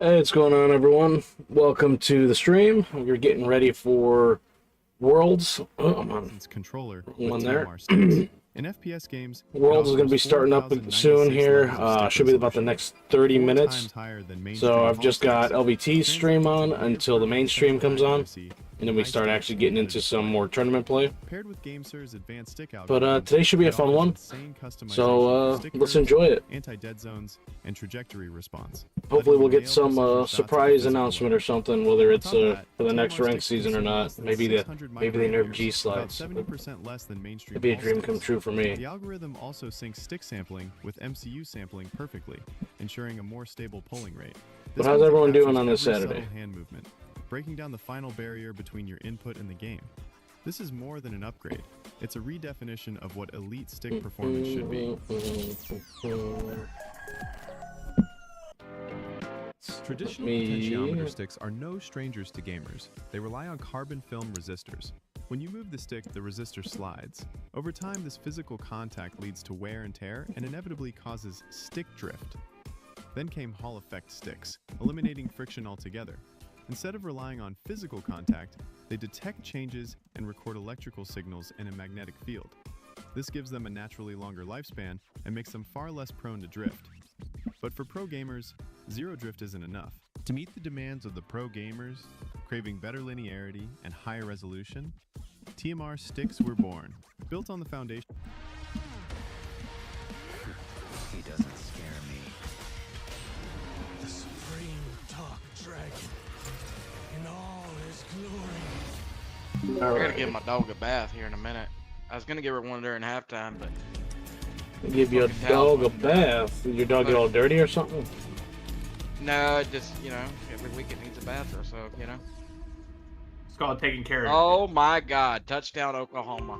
Hey, what's going on, everyone? Welcome to the stream. We're getting ready for Worlds. Oh, I'm on Controller one there. In FPS games, Worlds is going to be starting up soon here. Should be about the next 30 minutes. So I've just got LVT's stream on until the main stream comes on, and then we start actually getting into some more tournament play. But today should be a fun one. So let's enjoy it. Anti-dead zones and trajectory response. Hopefully we'll get some surprise announcement or something, whether it's for the next ranked season or not. Maybe they nerf G slides. It'd be a dream come true for me. The algorithm also syncs stick sampling with MCU sampling perfectly, ensuring a more stable polling rate. But how's everyone doing on this Saturday? Hand movement, breaking down the final barrier between your input and the game. This is more than an upgrade. It's a redefinition of what elite stick performance should be. Traditional potentiometer sticks are no strangers to gamers. They rely on carbon film resistors. When you move the stick, the resistor slides. Over time, this physical contact leads to wear and tear and inevitably causes stick drift. Then came Hall effect sticks, eliminating friction altogether. Instead of relying on physical contact, they detect changes and record electrical signals in a magnetic field. This gives them a naturally longer lifespan and makes them far less prone to drift. But for pro gamers, zero drift isn't enough. To meet the demands of the pro gamers, craving better linearity and higher resolution, TMR sticks were born, built on the foundation. He doesn't scare me. The supreme dark dragon in all his glory. I gotta give my dog a bath here in a minute. I was gonna give her one during halftime, but Give your dog a bath. Did your dog get all dirty or something? no, just every week it needs a bath or so, It's called taking care of. Oh my God! Touchdown, Oklahoma!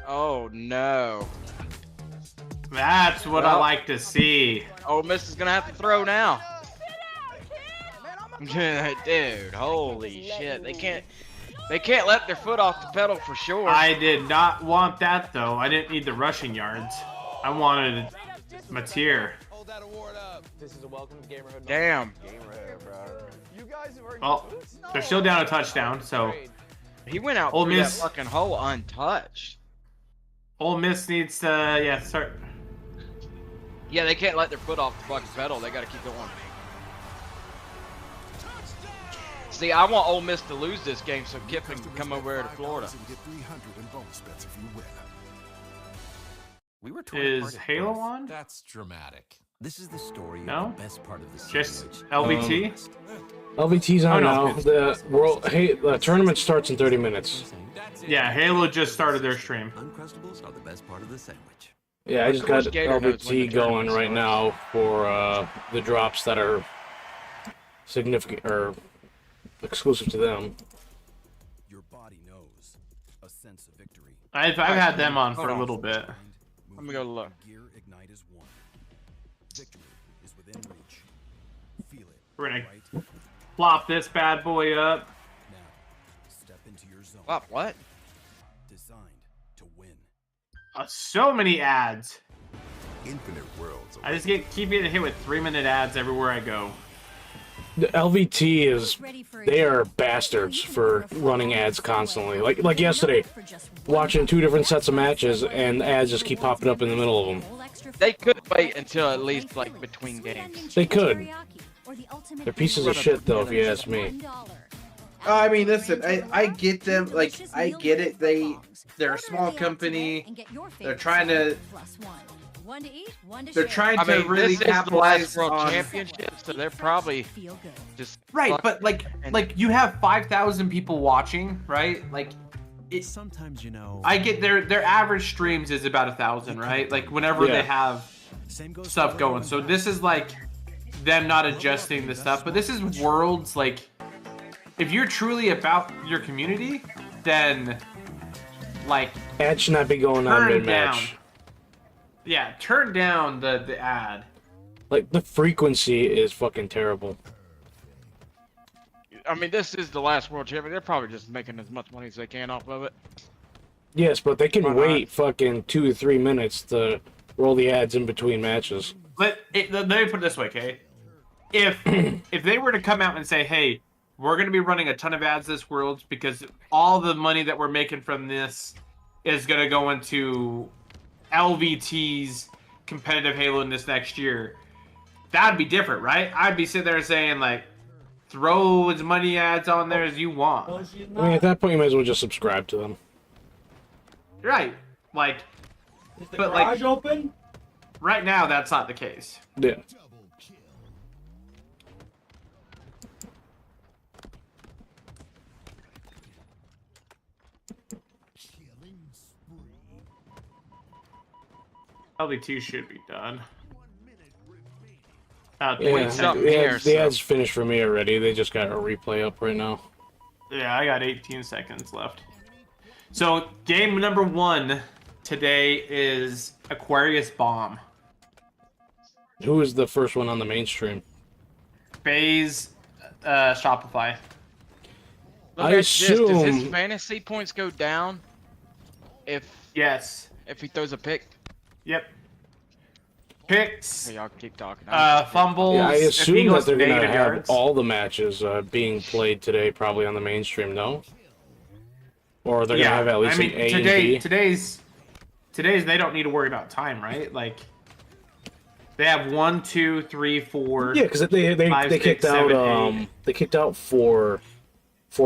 Oh no! That's what I like to see. Ole Miss is gonna have to throw now. Dude, holy shit! They can't let their foot off the pedal for sure. I did not want that though. I didn't need the rushing yards. I wanted Mateer. Damn. Well, they're still down a touchdown, so He went out Ole through that Miss. fucking hole untouched. Ole Miss needs to start. Yeah, they can't let their foot off the fucking pedal. They gotta keep going. See, I want Ole Miss to lose this game so Kiffin can come over here to Florida. We were torn Is apart at Halo birth. on? That's dramatic. This is the story No? of the best part of the Just sandwich. LBT. LVT's on Oh, no. now. The tournament starts in 30 minutes. Yeah, Halo just started their stream. Uncrustables are the best part of the sandwich. Yeah, I just got Gator knows when LVT the going tournament right starts. now for the drops that are significant or exclusive to them. Your body knows a sense of victory. I've had them on Hold for a on. little bit. Let me go look. Gear ignite is one. Victory is within reach. Feel it. We're gonna Right plop this bad boy up. now. Step into your zone. What? Designed to win. So many ads. Infinite worlds. I just keep getting hit with 3-minute ads everywhere I go. The LVT is, they are bastards for running ads constantly. Like yesterday, watching 2 different sets of matches and ads just keep popping up in the middle of them. They could wait until at least like between games. They could. They're pieces of shit though, if you ask me. I mean, listen, I get them. Like, I get it. They're a small company. They're trying to. They're trying I to mean, really this is the last capitalize World on. Championship, so they're probably just Right, fuck- but like you have 5,000 people watching, right? Like, Sometimes, you know, I get their average streams is about 1,000, right? Like whenever Yeah. they have same goes stuff for going. So this is like them not adjusting the stuff, but this is Worlds. Like, if you're truly about your community, then like Ads should not be going on turn mid-match. down. Yeah, turn down the ad. Like, the frequency is fucking terrible. I mean, this is the last World Championship. They're probably just making as much money as they can off of it. Yes, but they Why can not? wait fucking 2 to 3 minutes to roll the ads in between matches. Let me put it this way, okay? if they were to come out and say, hey, we're going to be running a ton of ads this Worlds because all the money that we're making from this is going to go into LVT's competitive Halo in this next year, that'd be different, right? I'd be sitting there saying, like, throw as many ads on there as you want. I mean, at that point, you might as well just subscribe to them. Right. Like, Is the but garage like, open? right now, that's not the case. Yeah. LV2 should be done. Yeah, 20 something here, the so. ads finished for me already. They just got a replay up right now. Yeah, I got 18 seconds left. So, game number 1 today is Aquarius Bomb. Who is the first one on the mainstream? FaZe Shopify. Let I me ask you this, does his assume- fantasy points go down if Yes. he throws a pick? Yep. Picks, Hey, y'all keep talking. fumbles. Yeah, I if he assume goes that they're going to negative have yards. all the matches being played today, probably on the mainstream, no? Or they're going to have at least I mean, an A today, and B? today's they don't need to worry about time, right? Like, they have 1, 2, 3, 4. Yeah, because they five, kicked 6, 7, out 8. they kicked out four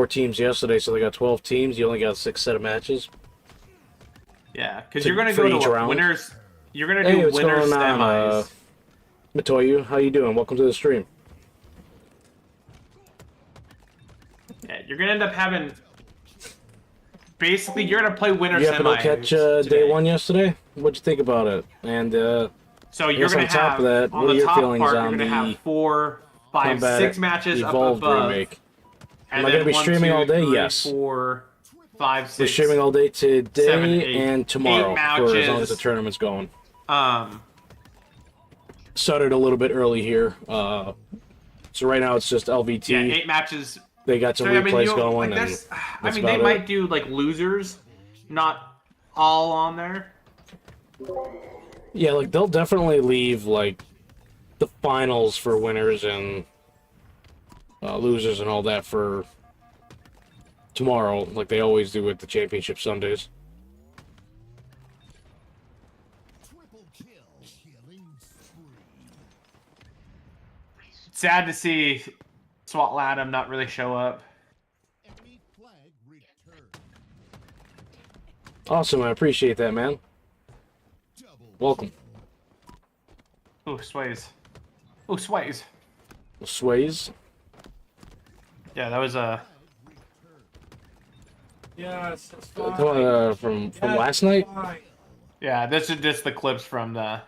teams yesterday, so they got 12 teams. You only got 6 set of matches. Yeah, because To- you're gonna for go each to round? winners. You're gonna Hey, do what's winners going on, semis. Matoyu? How you doing? Welcome to the stream. Yeah, you're gonna end up having. Basically, you're gonna play winner You happen semis. to catch today. day 1 yesterday? What'd you think about it? And So you're guess gonna on top have of that, on what are the your top feelings part, on you're gonna the have 4, 5, Combat 6 matches Evolved up above. remake? And Am I then gonna be 1, streaming 2, all day? 3, Yes. 4, 5, We're 6. streaming all day today 7, 8. and tomorrow 8 for as long as matches. the tournament's going. Um, Started a little bit early here. So right now it's just LVT. yeah, 8 matches. They got some So, I mean, replays you- going, like, and that's- I that's mean, they about might it. do like losers, not all on there. Yeah, like they'll definitely leave like the finals for winners and losers and all that for tomorrow, like they always do with the championship Sundays. Sad to see SWAT Latham not really show up. Awesome, I appreciate that, man. Welcome. Ooh, sways. Ooh, sways. Sways. Yeah, that was a. Yes, it's From fine. from Yes, last night. fine. Yeah, this is just the clips from the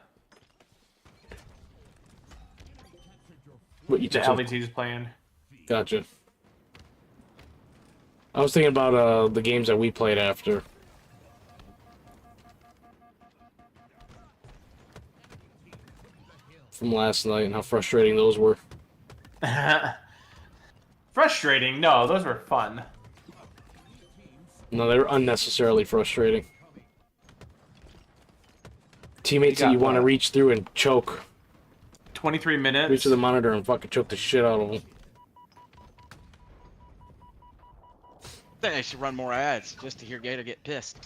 What you took? LVT's playing. Gotcha. I was thinking about the games that we played after. From last night and how frustrating those were. Frustrating? No, those were fun. No, they were unnecessarily frustrating. Teammates You that you got want to what? reach through and choke. 23 minutes. Reach to the monitor and fucking choke the shit out of them. I think they should run more ads just to hear Gator get pissed.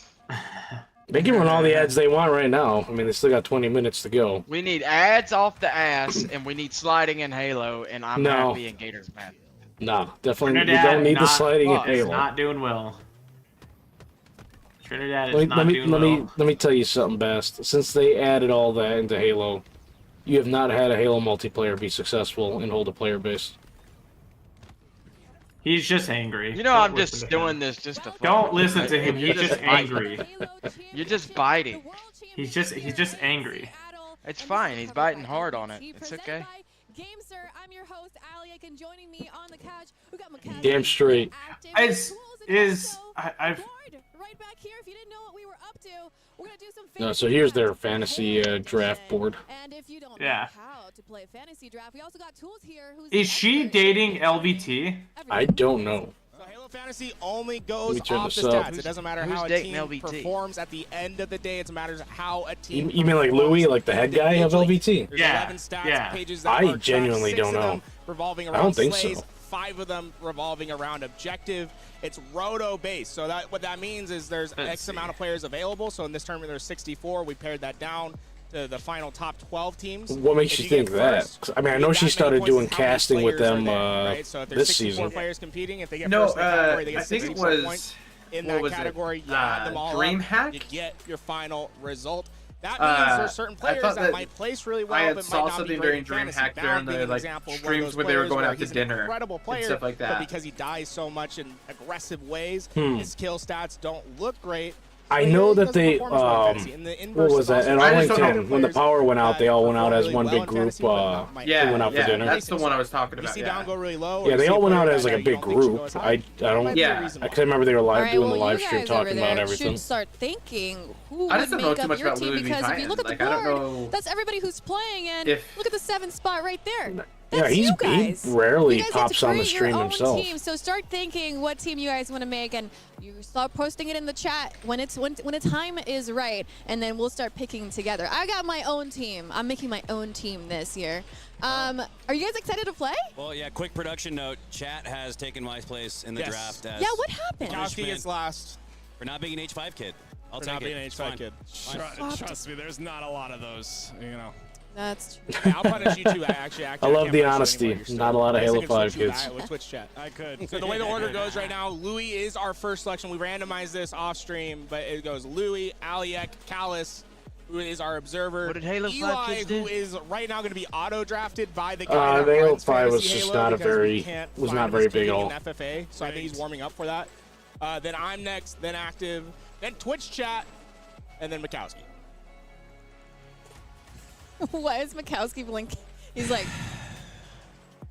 They can run all the ads they want right now. I mean, they still got 20 minutes to go. We need ads off the ass, and we need sliding in Halo, and I'm No. happy and Gator's mad. Nah, definitely we Trinidad don't need the not- sliding in fuck, Halo. Not doing well. Trinidad is not Let doing well. me tell you something, Bast. Since they added all that into Halo, you have not had a Halo multiplayer be successful and hold a player base. He's just angry. You know, Don't I'm listen just to him. doing this just to. Don't fucking- listen to him. You're He's just biting. angry. You're just biting. He's just angry. It's fine. He's biting hard on it. It's okay. Gamester, I'm your host, Alec, and joining me on the couch, we got Mackenzie. Damn straight. I've right back here. If you didn't know what we were up to, we're gonna do some. No, so here's their fantasy draft board. And if you don't Yeah. know how to play a fantasy draft, we also got tools here. Who's Is she dating LVT? I don't know. Halo Fantasy only Let goes me turn off the this up. stats. It doesn't matter Who's how a dating team LVT? performs at the end of the day. It matters how a team. You mean like Louis, like the head guy of LVT? There's Yeah, 11 stats yeah. pages that I are tracked, genuinely 6 don't of know. them revolving around I don't think slays, so. 5 of them revolving around objective. It's roto based. So that what that means is there's X amount of players available. So in this tournament there's 64. We pared that down to the final top 12 teams. What makes If you get think that? first, 'Cause, I mean, I you know need she that many started points doing is how many casting with players are them there, right? So if there's this 64 season. players competing, if they get No, first in the category, they I get think it 64 was. points. In what that was it? category, you add them all DreamHack? up, you get your final result. That means there's certain players thought that that might place really well, I had but saw might not something be great during in fantasy. DreamHack Bound during being the an like example of one of streams those where they were players going where out to he's an dinner incredible player, and stuff like but that. because he dies so much in aggressive ways, Hmm. his kill stats don't look great. I But know he that doesn't they, perform as well in fantasy. In the what inverse was of that? At also I just don't know. Arlington, when the power went out, they all went out as perform one really big well in group. fantasy, but not might Yeah, went out for yeah, dinner. that's the one I was talking You about. see Yeah. down go really low. Yeah, or they you all see went player out that as like a you big don't think should go group. as high. I don't. Might be a Yeah. reason Because why. I remember they were live All right, doing well, the live you stream guys over talking about there everything. should start thinking who I would just don't know make too up much your about team, Louis because if you Vuitton. look at the Like, I don't board, know that's everybody who's playing, and if- look at the 7th spot right there. Yeah, That's he you guys. rarely You guys pops get to on the create stream your own himself. Team, so start thinking what team you guys want to make, and you start posting it in the chat when the time is right, and then we'll start picking together. I got my own team. I'm making my own team this year. Are you guys excited to play? Well, yeah, quick production note. Chat has taken my place in the draft as Yeah, what happened? Kowski gets last. for not being an H5 kid. I'll For take not it. being an It's H5 fine. kid. Trust me, there's not a lot of those, you know. That's true. Yeah, I'll punish you too. Actually, I love the honesty. Not a lot of Halo 5 kids. With Twitch chat. I could. So the way the order goes right now, Louis is our first selection. We randomized this off stream, but it goes Louis, Aliek, Callus, who is our observer. What did Halo 5 Eli, kids do? who is right now going to be auto drafted by the guy that The Halo runs 5 was Fantasy just Halo, not a because we very, can't was find not his very big at team all. in FFA, so I think he's warming up for that. Then I'm next, then Active, then Twitch chat, and then Mikowski. Why is Mikowski blinking? He's like,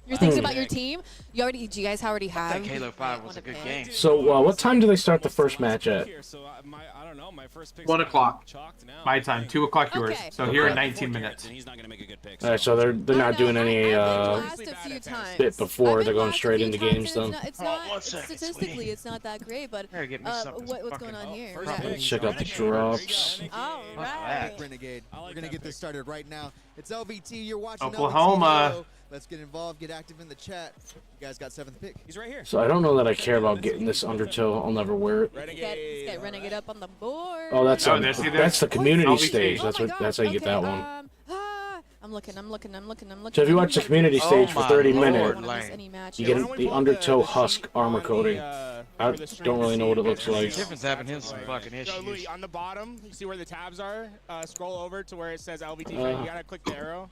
you're thinking about your team? Do you guys already have? I think Halo 5 was a good game. So, what time do they start the first match at? I don't know. My first pick. 1 o'clock. Chalked now. My time, 2 o'clock yours. Okay. So here in 19 minutes. And he's not going to make a good pick. All right, so they're not doing any I've been last a few times. bit before. I've They're been going last a straight few into times, games and then. It's not, one second, statistically, sweetie. it's not that great, but Better get me something. what's going on here? First Yeah. pick. Let's check out the drops. All that? right. Renegade. I like We're gonna that get this pick. started right now. It's LVT. You're watching Oklahoma. LVT Halo. Let's get involved. Get active in the chat. You guys got 7th pick. He's right here. So I don't know that I care about getting this undertow. I'll never wear it. Let's get Renegade up on the board. Oh, that's Oh, see, that's the community LVT. stage. Oh That's my what. gosh, That's how you get okay, that one. I'm looking. So if you watch the community stage for 30 Lord, minutes, you get the undertow husk armor coating. I don't really know what it looks like. Difference having him some fucking So issues. Louis, on the bottom, you see where the tabs are? Scroll over to where it says LVT. You gotta click the arrow,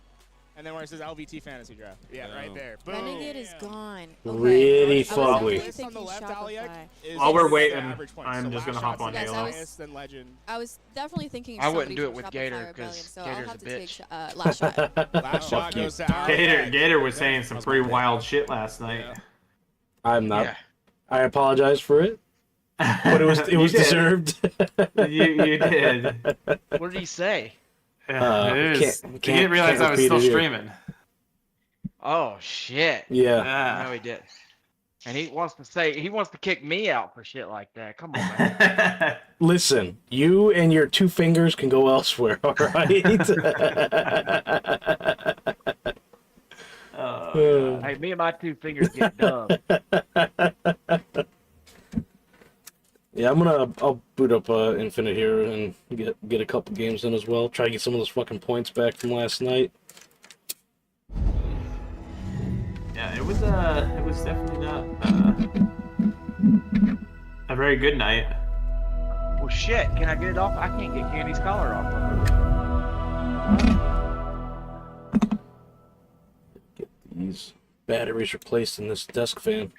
and then where it says LVT Fantasy Draft. Yeah, right there. Boom. Renegade is gone. Okay. Really I was fugly. definitely On the left, thinking Aliek, Shopify. is While we're the waiting, average points. I'm So just gonna last hop shot's on the Halo. highest, then Legend. I was definitely thinking. I wouldn't somebody do it from with Shopify Gator, Rebellion, 'cause so Gator's I'll a have to bitch. take last shot. Last shot goes to Gator, Aliek. Gator was saying some pretty wild shit last night. I'm not. Yeah. I apologize for it, but it was You did. deserved. You did. What did he say? It is. can't- You didn't realize can't I was repeat still it here. streaming. Oh shit. Yeah. No, he did. And he wants to kick me out for shit like that. Come on, man. Listen, you and your 2 fingers can go elsewhere. All right. Hey, me and my 2 fingers get dubbed. Yeah, I'll boot up Infinite here and get a couple games in as well. Try to get some of those fucking points back from last night. Yeah, it was definitely not a very good night. Well, shit. Can I get it off? I can't get Candy's collar off. Get these batteries replaced in this desk fan.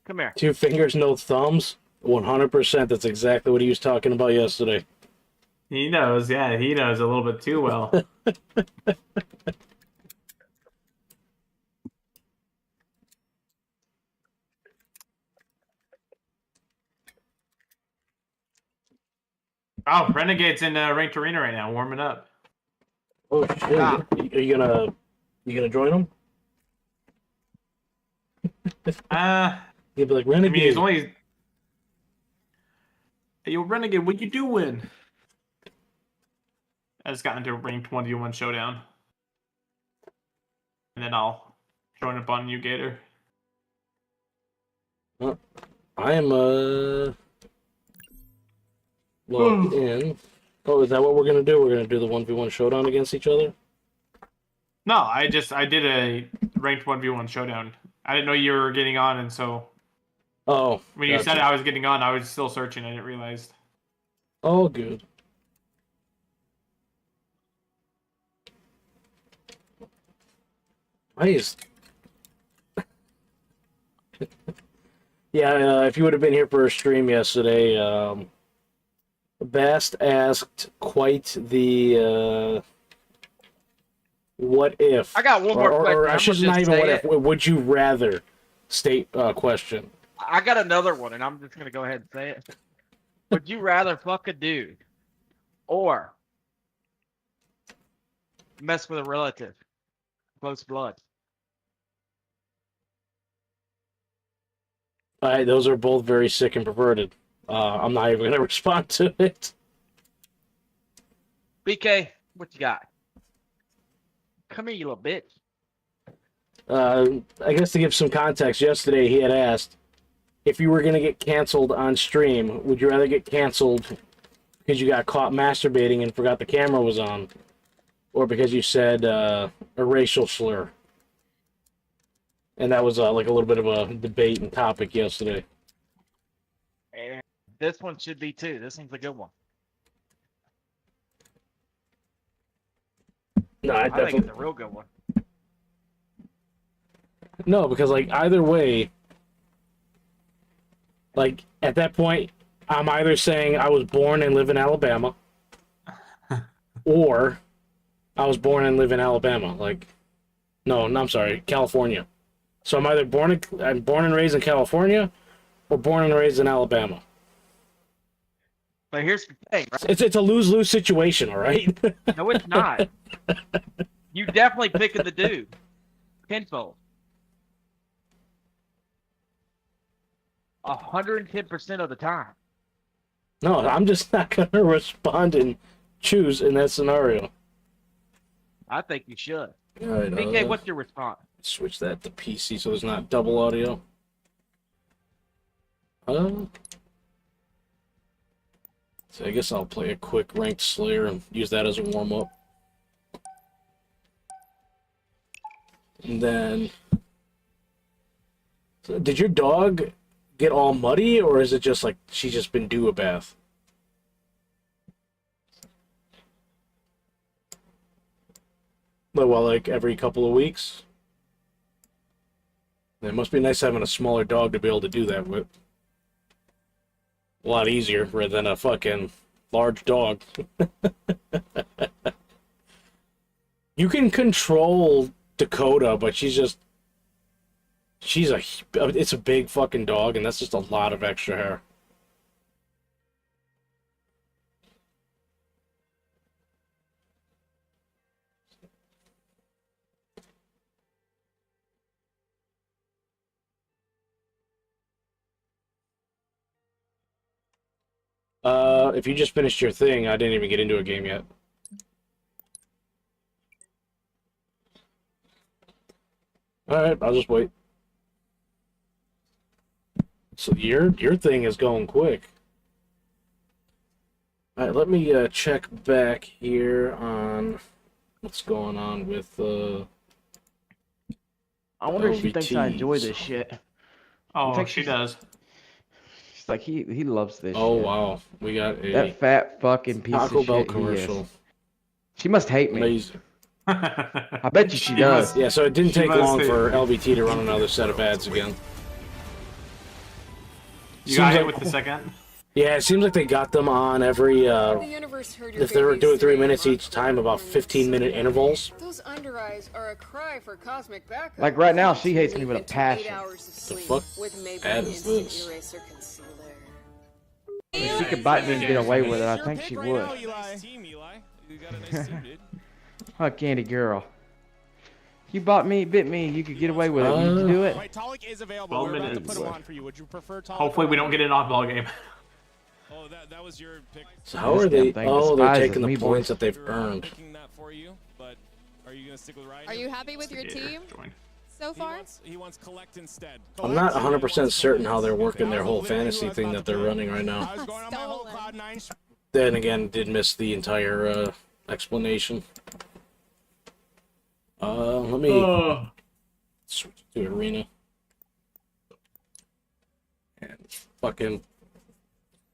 Come here. 2 fingers, no thumbs. 100%. That's exactly what he was talking about yesterday. He knows, yeah, he knows a little bit too well. Oh, Renegade's in Ranked Arena right now, warming up. Oh shit! Ah. Are you gonna join him? He'd be like, I mean, Renegade. he's only. Hey, yo, Renegade, what you doing? I just got into a ranked 1v1 showdown. And then I'll join up on you, Gator. I am logged in. Oh, is that what we're gonna do? We're gonna do the 1v1 showdown against each other? No, I did a ranked 1v1 showdown. I didn't know you were getting on, and so Oh. when you said I was getting on, I was still searching. I didn't realize. Oh, good. Nice. Yeah, if you would have been here for a stream yesterday, Bast asked quite the what if. I got one more question. Or I I'm should gonna not just even what say if. it. Would you rather state question? I got another one, and I'm just gonna go ahead and say it. Would you rather fuck a dude or mess with a relative, close blood? All right, those are both very sick and perverted. I'm not even gonna respond to it. BK, what you got? Come here, you little bitch. I guess to give some context, yesterday he had asked if you were going to get canceled on stream, would you rather get canceled because you got caught masturbating and forgot the camera was on, or because you said a racial slur? And that was like a little bit of a debate and topic yesterday. And this one should be too. This one's a good one. No, I think it's a real good one. No, because like either way, like at that point, I'm either saying I was born and live in Alabama, or I was born and live in Alabama. Like, no, I'm sorry, California. So I'm either born and raised in California, or born and raised in Alabama. But here's the thing, right? It's a lose-lose situation, all right? No, it's not. You definitely picking the dude. Tenfold. 110% of the time. No, I'm just not gonna respond and choose in that scenario. I think you should. All right, BK, what's your response? Switch that to PC so there's not double audio. So I guess I'll play a quick ranked Slayer and use that as a warm-up. And then... So did your dog get all muddy, or is it just like she's just been due a bath? Well, like every couple of weeks? It must be nice having a smaller dog to be able to do that with. A lot easier rather than a fucking large dog. You can control Dakota, but it's a big fucking dog, and that's just a lot of extra hair. If you just finished your thing, I didn't even get into a game yet. Alright, I'll just wait. So your thing is going quick. Alright, let me check back here on what's going on with I wonder if she thinks I enjoy LVTs. this shit. Oh, I think she does. She's like, he loves this Oh shit. wow, we got a That fat fucking piece Taco of Bell shit he is. commercial. She must hate me. Amazing. I bet you she does. Yeah, so it didn't She take must long be. for LVT to run another set of ads again. You got hit like- with the second? Yeah, it seems like they got them on every, if they were doing 3 minutes each time, about 15-minute intervals. Those under eyes are a cry for cosmic backup. Like right now, she hates me with a passion. The fuck ad is this? If she could bite me and get away with it, I think she would. Nice team, Eli. You got a nice team, dude. Huh, Candy girl. You bit me. You could get away with it. Would you do it? Right, Talik is available. 12 We're about to minutes. put him on for you. Would you prefer Talik? Hopefully we don't get an oddball game. Oh, that was your pick. So how are they? Oh, they're taking the points that they've earned. Picking that for you, but are you gonna stick with Ryan? Are you happy with your team so far? He wants collect instead. I'm not 100% certain how they're working their whole fantasy thing that they're running right now. I was going on my whole Cloud9. Then again, did miss the entire explanation. Let me switch to arena. And fucking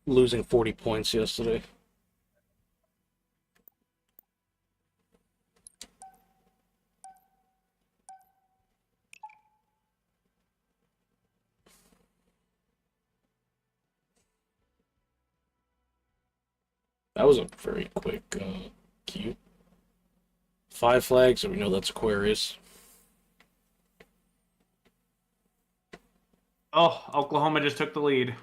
losing 40 points yesterday. That was a very quick queue. 5 flags, so we know that's Aquarius. Oh, Oklahoma just took the lead.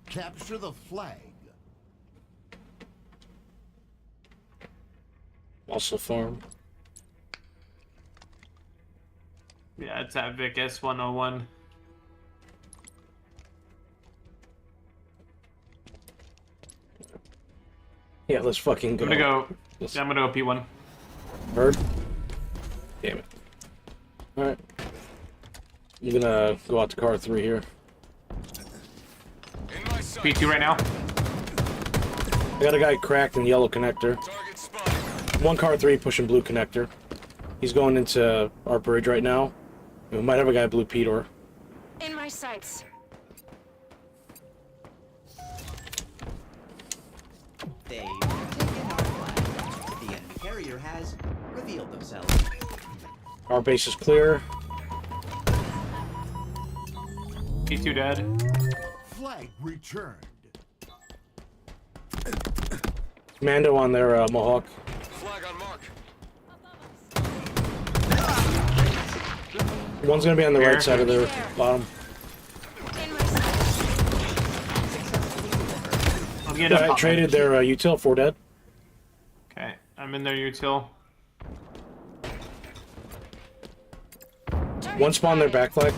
Capture the flag. Also farm. Yeah, it's at Vic S101. Yeah, let's fucking go. I'm gonna go. Yeah, I'm gonna go P1. Bird. Damn it. Alright. I'm gonna go out to car 3 here. P2 right now. I got a guy cracked in yellow connector. 1 car 3 pushing blue connector. He's going into our bridge right now. We might have a guy blue P-door. In my sights. They've taken our flag. The enemy carrier has revealed themselves. Our base is clear. P2 dead. Flag returned. Commando on their Mohawk. Flag on mark. One's gonna be on the right side of their bottom. I traded their util, 4 dead. Okay, I'm in their util. 1 spawn their back flag.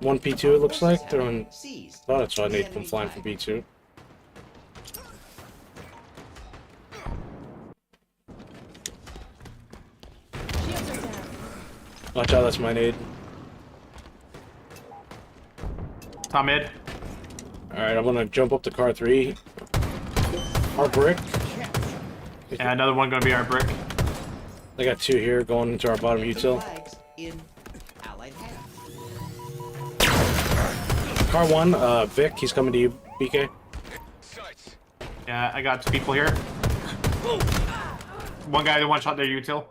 1 P2 it looks like. They're on. Thought I saw a nade come flying from P2. Watch out, that's my nade. Top mid. Alright, I'm gonna jump up to car 3. Our brick. Yeah, another one gonna be our brick. They got 2 here going into our bottom util. Car 1, Vic, he's coming to you, BK. Yeah, I got 2 people here. One guy that one shot their util.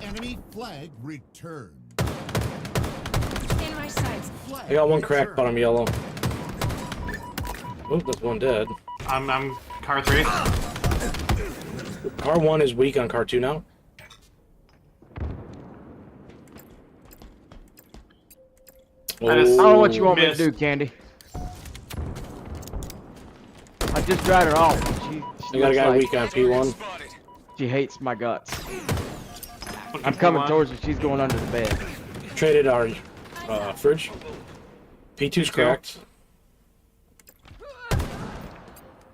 Enemy flag returned. In my sights. I got 1 crack bottom yellow. Oh, that's 1 dead. I'm car 3. Car 1 is weak on car 2 now. I don't know what you want me to do, Candy. I just dried her off. She I got a guy looks weak on P1. She hates my guts. I'm coming towards her. She's going under the bed. Traded our fridge. P2's cracked.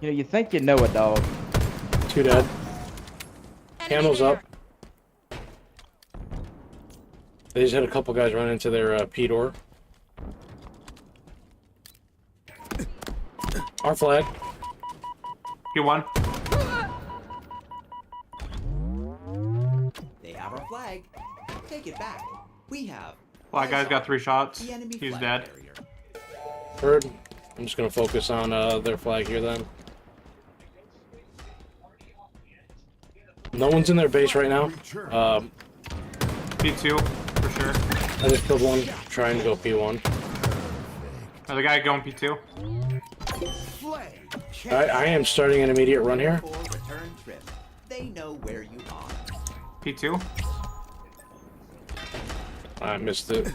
You know, you think you know it, dog. 2 dead. Camel's up. They just had a couple guys run into their P-door. Our flag. P1. They have our flag. Take it back. We have. Black guy's got 3 shots. The enemy He's flag dead. carrier. Bird. I'm just gonna focus on their flag here then. No one's in their base right now. P2 for sure. I just killed 1 trying to go P1. Another guy going P2. I am starting an immediate run here. Return trip. They know where you are. P2. I missed it.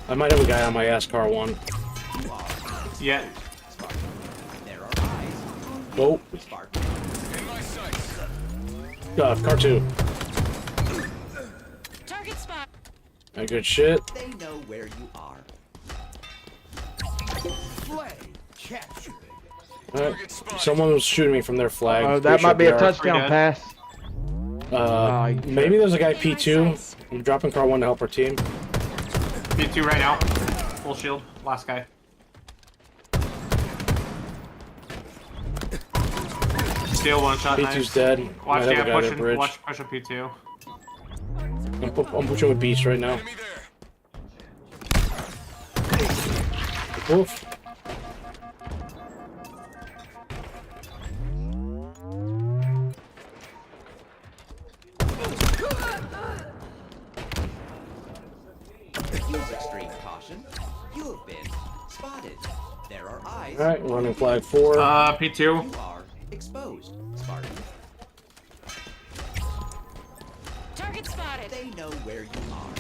I might have a guy on my ass car one. Yeah. Oh. Car two. Target spot. Good shit. They know where you are. Flag captured. Alright. Someone was shooting me from their flag. Oh, that Pretty sure might be a they are. touchdown pass. Maybe there's a guy P2. I'm dropping car one to help our team. P2 right now. Full shield. Last guy. Still one shot. P2's Nice. dead. Watch, Might have yeah, a guy pushing. to bridge. Watch, push up P2. I'm pushing with Beast right now. Woof. Use extreme caution. You have been spotted. There are eyes. Alright, running flag 4. P2. You are exposed, Spartan. Target spotted. They know where you are.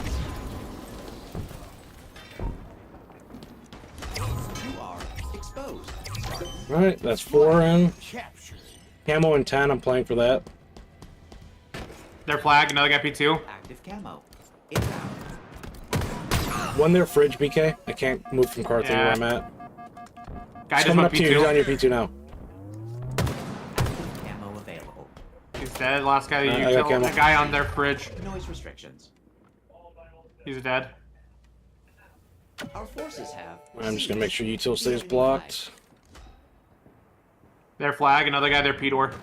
You are exposed, Spartan. Alright, that's 4 in. Camo and 10, I'm playing for that. Their flag, another guy P2. Active camo. Inbound. One there, fridge BK. I can't move from car 3 where I'm at. Guy He's just coming went up to you. He's P2. on your P2 now. Camo available. He's dead. Last guy that I you got killed. camo. The guy on their fridge. Noise restrictions. He's dead. Our forces have. I'm just gonna make sure util stays blocked. Their flag, another guy, their P-door.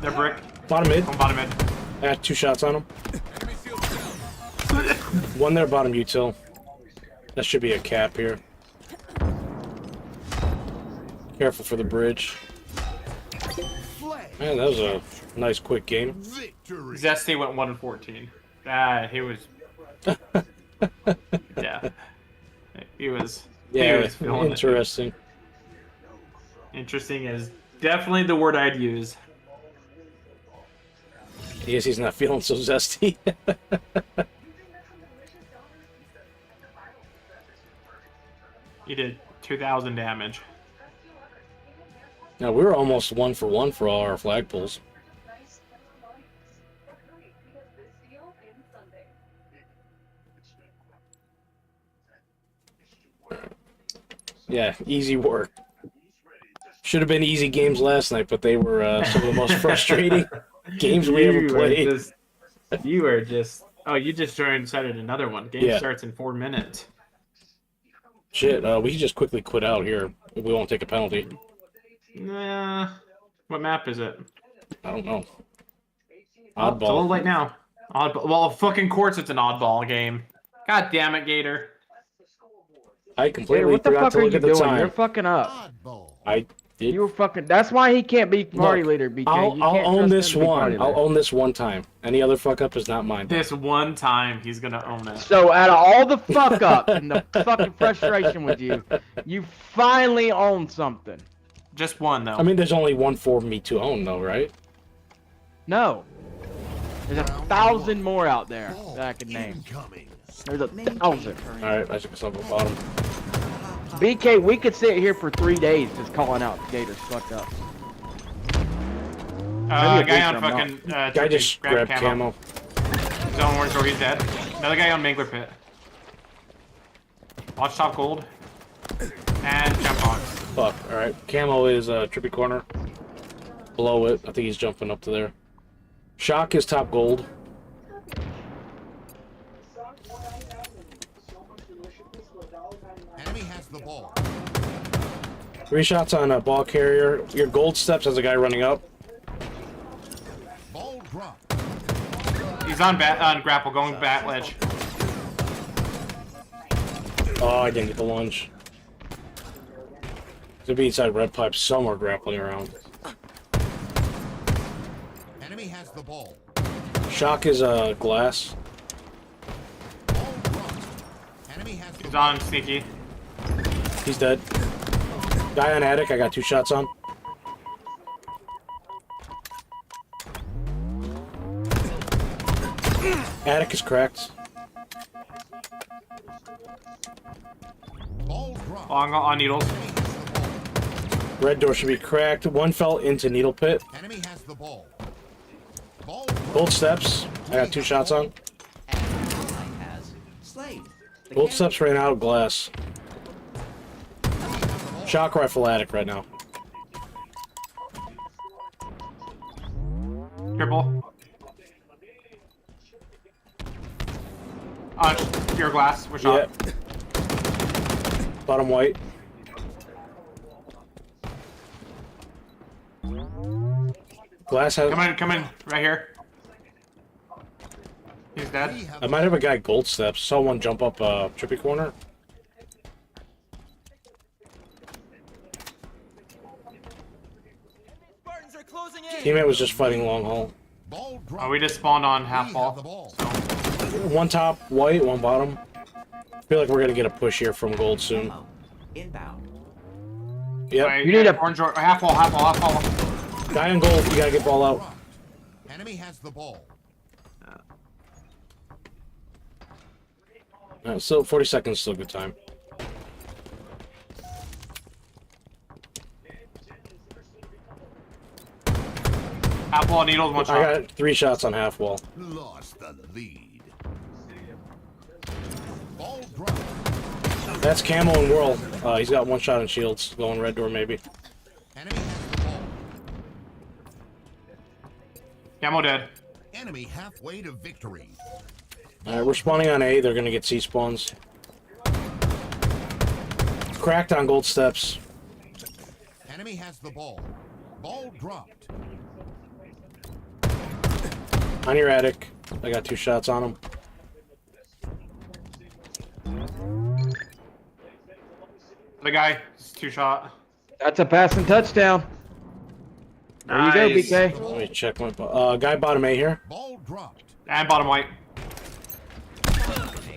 Their brick. Bottom mid. On bottom mid. I got 2 shots on him. One there, bottom util. That should be a cap here. Careful for the bridge. Man, that was a nice quick game. Zesty went 1-14. He was. Yeah. He was. Yeah, he was feeling it. interesting. Interesting is definitely the word I'd use. I guess he's not feeling so zesty. He did 2,000 damage. Now, we were almost 1 for 1 for all our flag pulls. Yeah, easy work. Should have been easy games last night, but they were some of the most frustrating games we ever played. You were just. Oh, you just started another one. Game starts in 4 minutes. Shit, we can just quickly quit out here. We won't take a penalty. Nah. What map is it? I don't know. Oh, it's a little late now. Oddball. Well, fucking course, it's an oddball game. God damn it, Gator. I completely What the forgot fuck to are look you at the doing? time. You're fucking up. I did. You were fucking. That's why he can't be party leader, BK. You I'll can't own trust this him to be party one. I'll leader. own this one time. Any other fuck up is not mine. This one time, he's gonna own it. So out of all the fuck up and the fucking frustration with you, you finally own something. Just one though. I mean, there's only one for me to own, though, right? No. There's 1,000 more out there that I can name. There's 1,000. All right, I took myself at the bottom. BK, we could sit here for 3 days just calling out Gators fucked up. Guy on fucking. Guy Turkey, just grabbed camo. Zone orange door, he's dead. Another guy on Mangler Pit. Watch top gold. And jump box. Fuck. All right, camo is trippy corner. Below it, I think he's jumping up to there. Shock is top gold. Enemy has the ball. 3 shots on a ball carrier. Your gold steps has a guy running up. Ball drop. He's on grapple, going bat ledge. Oh, I didn't get the lunge. Could be inside red pipe somewhere grappling around. Enemy has the ball. Shock is glass. Enemy has the He's on sneaky. He's dead. Guy on attic, I got 2 shots on. Attic is cracked. On needles. Red door should be cracked. One fell into needle pit. Enemy has the ball. Gold steps. I got 2 shots on. Gold steps ran out of glass. Shock rifle attic right now. Triple. Pure glass. We're shot. Yep. Bottom white. Glass has. Come in, right here. He's dead. I might have a guy gold steps. Saw one jump up trippy corner. Teammate was just fighting long haul. Oh, we just spawned on half wall. One top white, one bottom. Feel like we're gonna get a push here from gold soon. Inbound. Yep. Right, you need a orange or half wall. Guy on gold, you gotta get ball out. Enemy has the ball. So 40 seconds, still a good time. Half wall needles, one shot. I got 3 shots on half wall. Lost the lead. That's Camo and Whirl. He's got 1 shot on shields. Going red door maybe. Camo dead. Enemy halfway to victory. Alright, we're spawning on A. They're gonna get C spawns. Cracked on gold steps. Enemy has the ball. Ball dropped. On your attic. I got 2 shots on him. The guy, 2 shot. That's a passing touchdown. There you go, BK. Let me check my guy bottom A here. Ball dropped. And bottom white.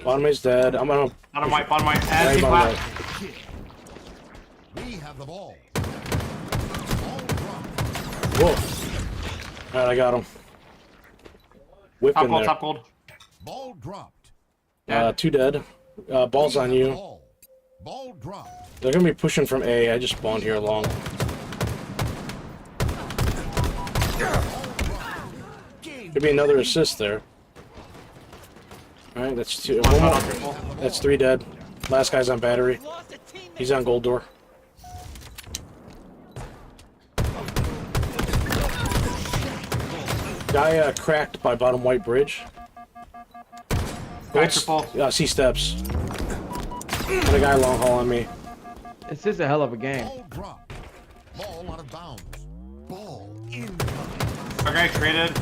Bottom A's dead. I'm gonna. Bottom white. And Guy C bottom flat. We have the ball. Whoa. Alright, I got him. Whip in there. Top gold. Ball dropped. 2 dead. Ball's on you. Ball dropped. They're gonna be pushing from A. I just spawned here along. Could be another assist there. Alright, that's 2. One more. That's 3 dead. Last guy's on battery. He's on gold door. Guy cracked by bottom white bridge. C steps. And a guy long haul on me. This is a hell of a game. Ball out of bounds. Ball in. Our guy traded.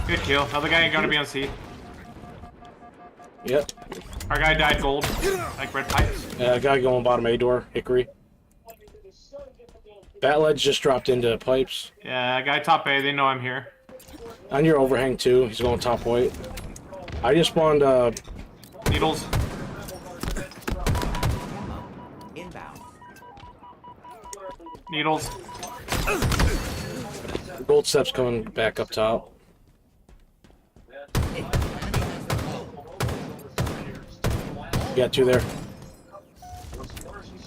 Good kill. Other guy gonna be on C. Yep. Our guy died gold. Like red pipes. Guy going bottom A door. Hickory. Bat ledge just dropped into pipes. Yeah, guy top A. They know I'm here. On your overhang too. He's going top white. I just spawned needles. Inbound. Needles. Gold steps coming back up top. Got 2 there.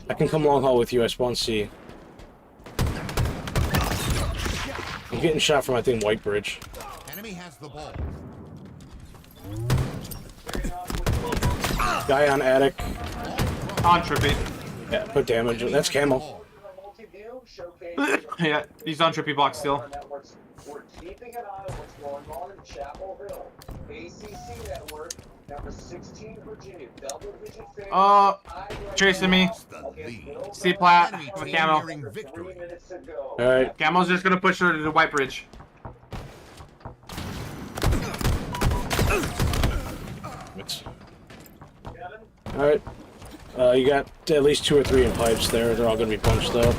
I can come long haul with you. I spawn C. I'm getting shot from I think white bridge. Enemy has the ball. Guy on attic. On trippy. Yeah, put damage. That's Camo. Yeah, he's on trippy block still. We're keeping an eye on what's going on in Chapel Hill. ACC network, number 16 Virginia, double-digit favorite. Chasing me. C plat with Camo. Alright. Camo's just gonna push her to the white bridge. Alright. You got at least 2 or 3 in pipes there. They're all gonna be punched up.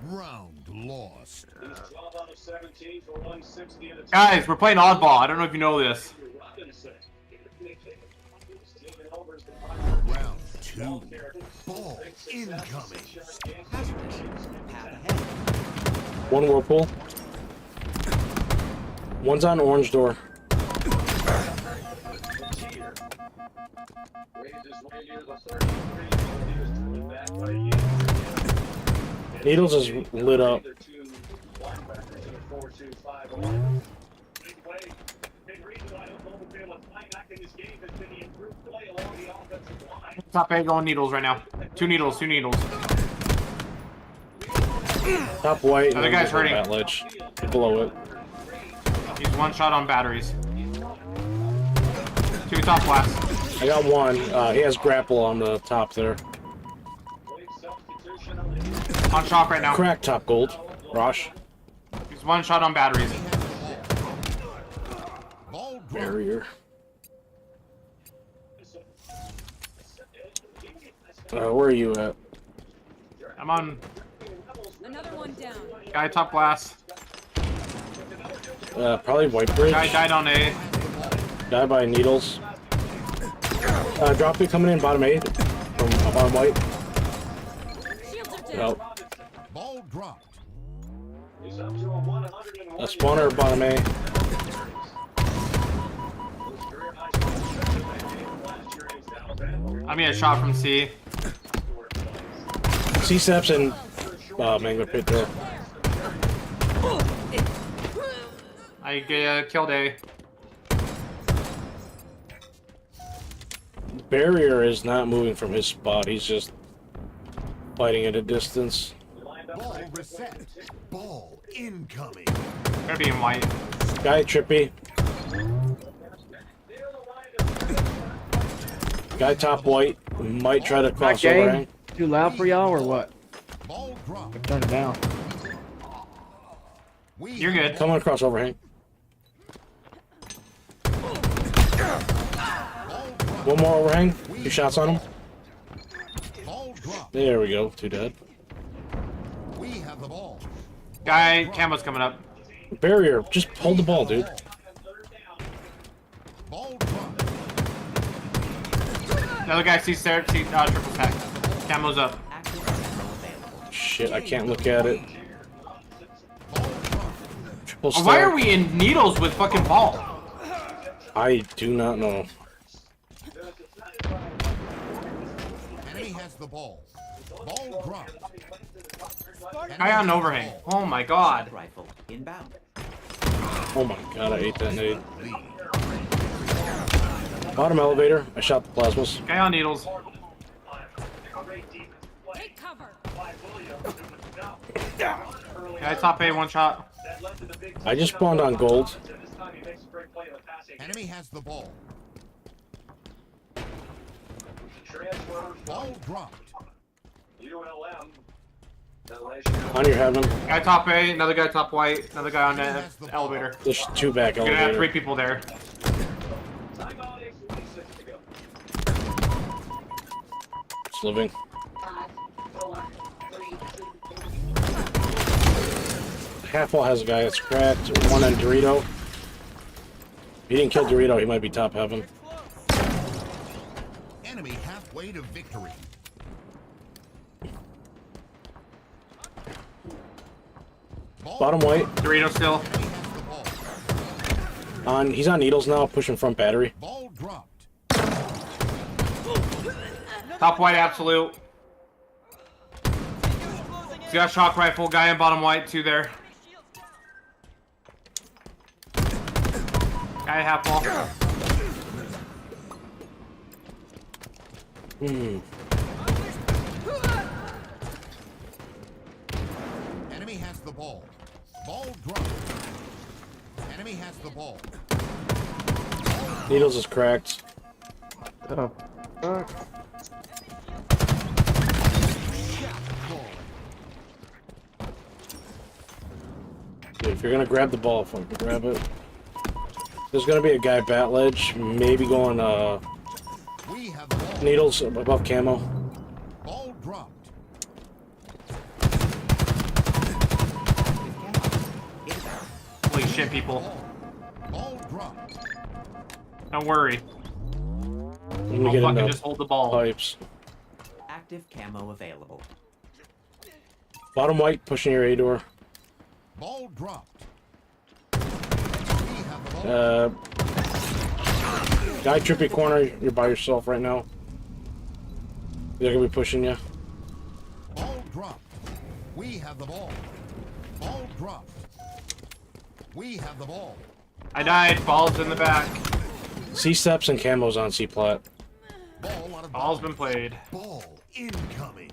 Round lost. Guys, we're playing oddball. I don't know if you know this. Round 2. Ball incoming. 1 whirlpool. One's on orange door. Needles is lit up. Top A going needles right now. Two needles. Top white. Other guy's hurting. That ledge. Below it. He's one shot on batteries. Two top last. I got one. He has grapple on the top there. On shock right now. Crack top gold. Rosh. He's one shot on batteries. Barrier. Where are you at? I'm on. Another one down. Guy top glass. Probably white bridge. Guy died on A. Die by needles. Drop it coming in bottom A. From bottom white. Yep. Ball dropped. A spawner bottom A. I'm getting a shot from C. C steps and mango pit there. I killed A. Barrier is not moving from his spot. He's just fighting at a distance. Ball reset. Ball incoming. They're being white. Guy trippy. Guy top white. Might try to cross overhang. Too loud for y'all or what? Turn it down. You're good. Come on across overhang. One more overhang. 2 shots on him. There we go. 2 dead. We have the ball. Guy camo's coming up. Barrier. Just hold the ball, dude. Another guy sees there. Triple pack. Camo's up. Shit, I can't look at it. Triple Oh, why stack. are we in needles with fucking ball? I do not know. Enemy has the ball. Ball dropped. Guy on overhang. Oh my god. Rifle inbound. Oh my god, I ate that nade. Bottom elevator. I shot the plasmas. Guy on needles. Take cover. Guy top A, one shot. I just spawned on gold. Enemy has the ball. Ball dropped. On your heaven. Guy top A, another guy top white, another guy on the elevator. There's 2 back You're gonna have 3 elevator. people there. It's living. Half wall has a guy that's cracked. One on Dorito. If he didn't kill Dorito, he might be top heaven. Enemy halfway to victory. Bottom white. Dorito still. He's on needles now, pushing front battery. Ball dropped. Top white absolute. He's got a shock rifle. Guy in bottom white, 2 there. Guy half wall. Enemy has the ball. Ball dropped. Enemy has the ball. Needles is cracked. Oh, fuck. Dude, if you're gonna grab the ball, fucking grab it. There's gonna be a guy bat ledge, maybe going needles above camo. Ball dropped. Holy shit, people. Ball dropped. Don't worry. Let me I'll get fucking into just hold the ball. pipes. Active camo available. Bottom white, pushing your A door. Ball dropped. Guy trippy corner, you're by yourself right now. They're gonna be pushing you. Ball dropped. We have the ball. Ball dropped. We have the ball. I died. Ball's in the back. C-steps and camos on C-plat. Ball's been played. Ball incoming.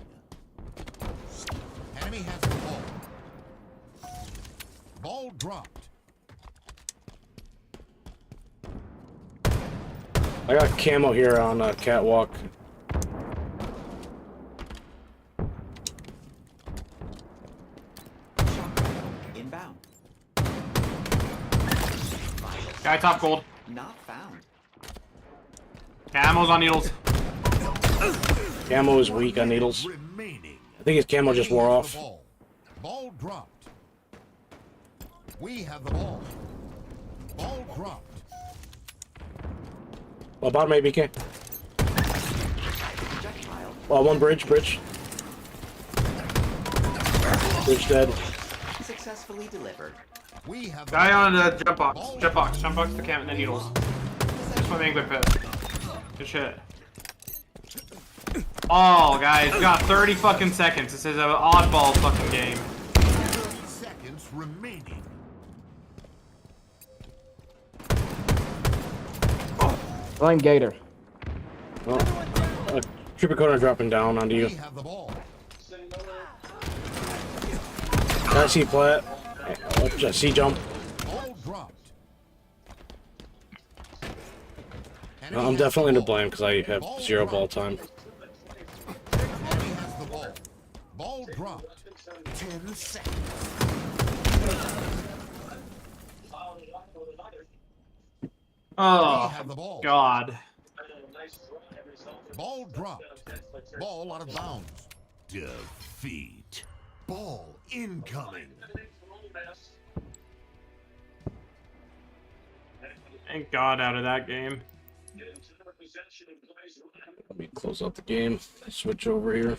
Enemy has the ball. Ball dropped. I got camo here on catwalk. Inbound. Guy top gold. Not found. Camo's on needles. Camo is weak on needles. I think his camo just wore off. Ball dropped. We have the ball. Ball dropped. Well, bottom ABK. Well, one bridge. Bridge dead. Successfully delivered. We have Guy on the jump box. Jump box. Jump box. The cam and the needles. That's my main good pit. Good shit. Oh, guys, we got 30 fucking seconds. This is an oddball fucking game. 30 seconds remaining. Blame Gator. Oh, trippy corner dropping down onto you. We have the ball. Got C-plat. C-jump. Ball dropped. I'm definitely to blame because I have 0 ball time. Enemy has the ball. Ball dropped. 10 seconds. Oh, God. Ball dropped. Ball out of bounds. Defeat. Ball incoming. Thank God out of that game. Let me close out the game. Switch over here.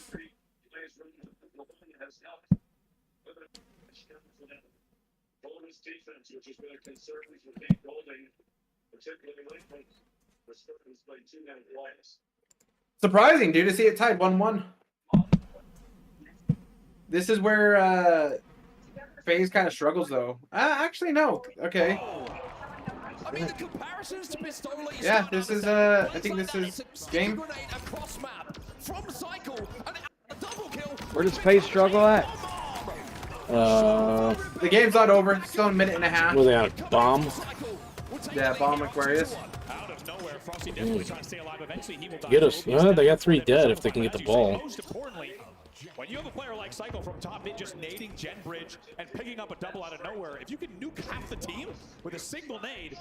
Surprising, dude, to see it tied 1-1. This is where FaZe kind of struggles, though. Actually, no. Okay. I mean, the comparisons to Pistola is Yeah, this is I think this is game. Where does FaZe struggle at? The game's not over. Still a minute and a half. Were they on a bomb? Yeah, bomb Aquarius. Get us. They got 3 dead if they can get the ball. When you have a player like Cycle from top mid just nading Gen Bridge and picking up a double out of nowhere, if you can nuke half the team with a single nade,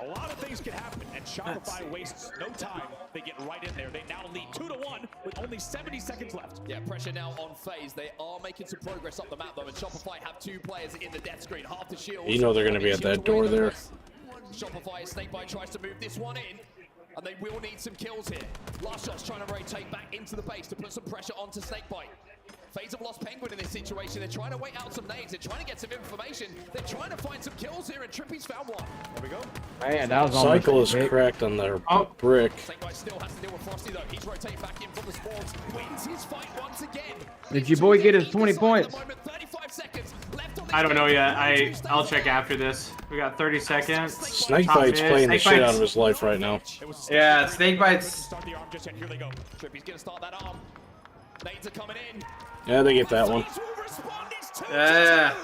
a lot of things can happen. And Shopify wastes no time. They get right in there. They now lead 2-1 with only 70 seconds left. Yeah, pressure now on FaZe. They are making some progress up the map though, and Shopify have 2 players in the death screen, half the shields. You know they're going to be at that door there. Shopify, Snakebite tries to move this one in. And they will need some kills here. Last shot's trying to rotate back into the base to put some pressure onto Snakebite. FaZe have lost Penguin in this situation. They're trying to wait out some nades. They're trying to get some information. They're trying to find some kills here, and Trippy's found one. There we go. Man, that was Cycle is cracked on their brick. Snakebite still has to deal with Frosty, though. He's rotating back in from the spawns. Wins his fight once again. Did your boy get his 20 points? 35 seconds left on I don't know yet. I'll check after this. We got 30 seconds. Snakebite's playing the shit out of his life right now. Yeah, Snakebite's. Start the arm just yet. Here they go. Trippy's gonna start that arm. Nades are coming in. Yeah, they get that one. Yeah.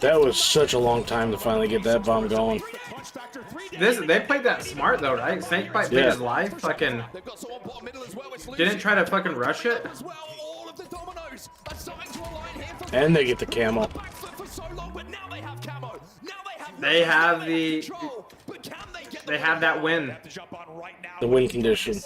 That was such a long time to finally get that bomb going. They played that smart though, right? Snakebite played his life. Fucking didn't try to fucking rush it. And they get the camo. They have that win. The win condition.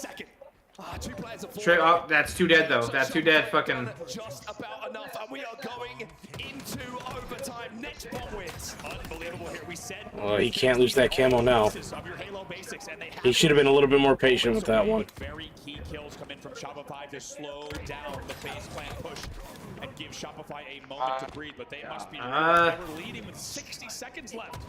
Straight up, that's 2 dead though. That's 2 dead. Fucking. Just about enough, and we are going into overtime. Next bomb wins. Unbelievable here. We said. He can't lose that camo now. He should have been a little bit more patient with that one. Very key kills come in from Shopify to slow down the FaZe clan push. and give Shopify a moment to breathe, but they must be they were leading with 60 seconds left.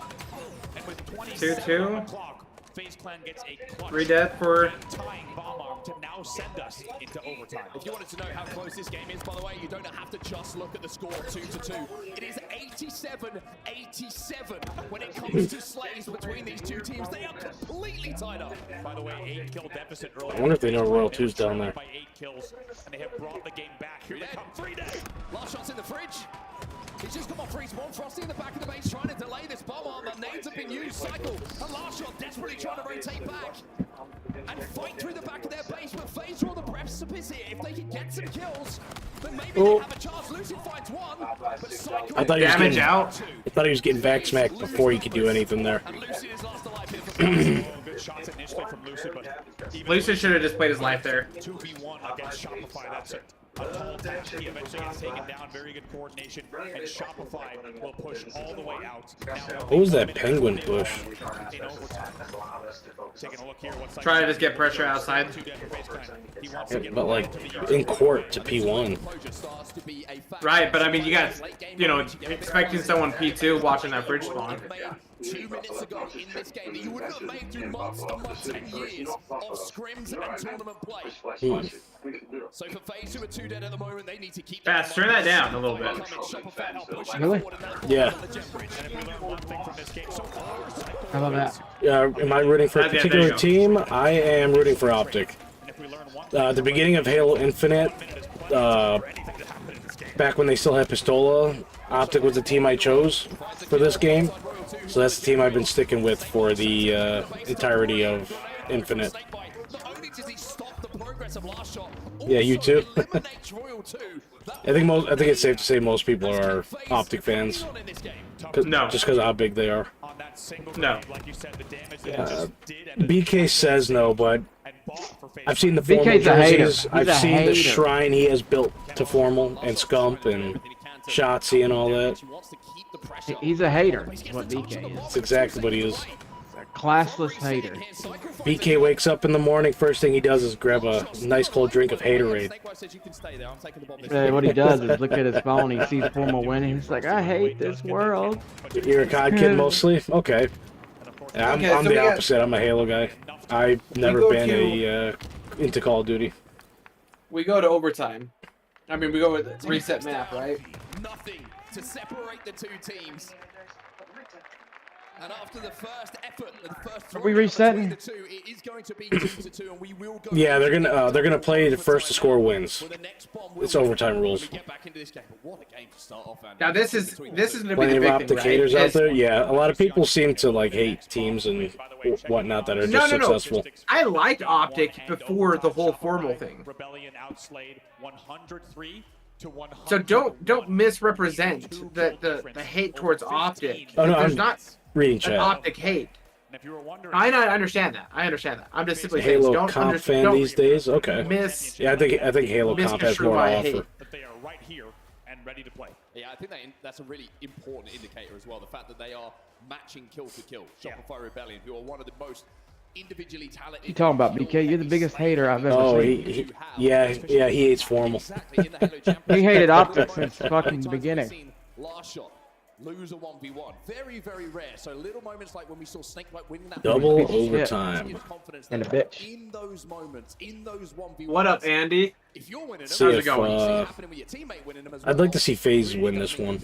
And with 27 on the clock, FaZe Clan gets a clutch. 3 dead for tying bomb arm to now send us into overtime. If you wanted to know how close this game is, by the way, you don't have to just look at the score 2-2. It is 87-87 when it comes to slays between these two teams. They are completely tied up. By the way, 8-kill deficit early. I wonder if they know Royal 2's down there. By 8 kills, and they have brought the game back. Here they come. 3 dead. Last shot's in the fridge. He's just come off freeze one. Frosty in the back of the base trying to delay this bomb arm. The nades have been used. Cycle. And last shot desperately trying to rotate back and fight through the back of their base. But FaZe are on the precipice here. If they can get some kills, then maybe they have a chance. Lucid finds one. But Cycle I thought he was damage getting, out. I thought he was getting back smacked before he could do anything there. And Lucid is last alive here for Good shots initially from Lucid, but Lucid should have just played his life there. 2v1 against Shopify. That's it. A tall tap. He eventually gets taken down. Very good coordination. And Shopify will push all the way out. What was that penguin push? In overtime. Taking a look here. What's Try to just get pressure outside. Yeah, but like in court to P1. Right, but I mean, you got, you know, expecting someone P2 watching that bridge spawn. 2 minutes ago in this game that you wouldn't have made through months to 10 years of scrims and tournament play. So for FaZe, who are 2 dead at the moment, they need to keep Fast, turn that down a little bit. Really? Yeah. How about that? Am I rooting for a Yeah, there particular you go. team? I am rooting for Optic. At the beginning of Halo Infinite, back when they still had Pistola, Optic was the team I chose for this game. So that's the team I've been sticking with for the entirety of Infinite. Yeah, you too. I think it's safe to say most people are Optic fans. No. Just because of how big they are. No. BK says no, but I've seen the formal BK's a hater. jerseys. He's I've a seen the hater. shrine he has built to formal and Scump and Shotzi and all that. He's a hater, is what BK is. That's exactly what he is. A classless hater. BK wakes up in the morning, first thing he does is grab a nice cold drink of Haterade. What he does is look at his phone, he sees formal winning, he's like, I hate this world. You're a COD kid mostly? Okay. Yeah, I'm so the we got- opposite. I'm a Halo guy. I've never go been to- into Call of Duty. We go to overtime. I mean, we go with reset map, right? Nothing to separate the two teams. And after the first effort, the first Are we resetting? the two, it is going to be 2-2, and we will go. Yeah, they're gonna play the first to score wins. It's overtime rules. Get back into this game, but what a game to start off, Andy. Now this is going to be Plenty the of big thing, Optic right? haters out Is- there. Yeah, a lot of people seem to like hate teams and whatnot that are just successful. I liked Optic before the whole formal thing. Rebellion outslayed 103 to 100. So don't misrepresent the hate towards Optic. Oh no, There's I'm not reading an chat. Optic hate. I understand that. I understand that. I'm just simply Halo saying, don't comp fan don't these days. Okay. Yeah, I think Halo comp has more to offer. But they are right here and ready to play. Yeah, I think that's a really important indicator as well. The fact that they are matching kill to kill. Shopify Rebellion, who are one of the most individually talented. You talking about BK? You're the biggest hater I've ever Oh, seen. yeah, he hates formal. He hated Optic since fucking the beginning. Last shot. Lose a 1v1. Very, very rare. So little moments like when we saw Snakebite winning that. Double fight, overtime. confidence And a that bitch. in those moments, in those 1v1s. What up, Andy? If you're winning them, See how's if, it going? you see it happening with your teammate winning them as well. I'd like to see FaZe win this one.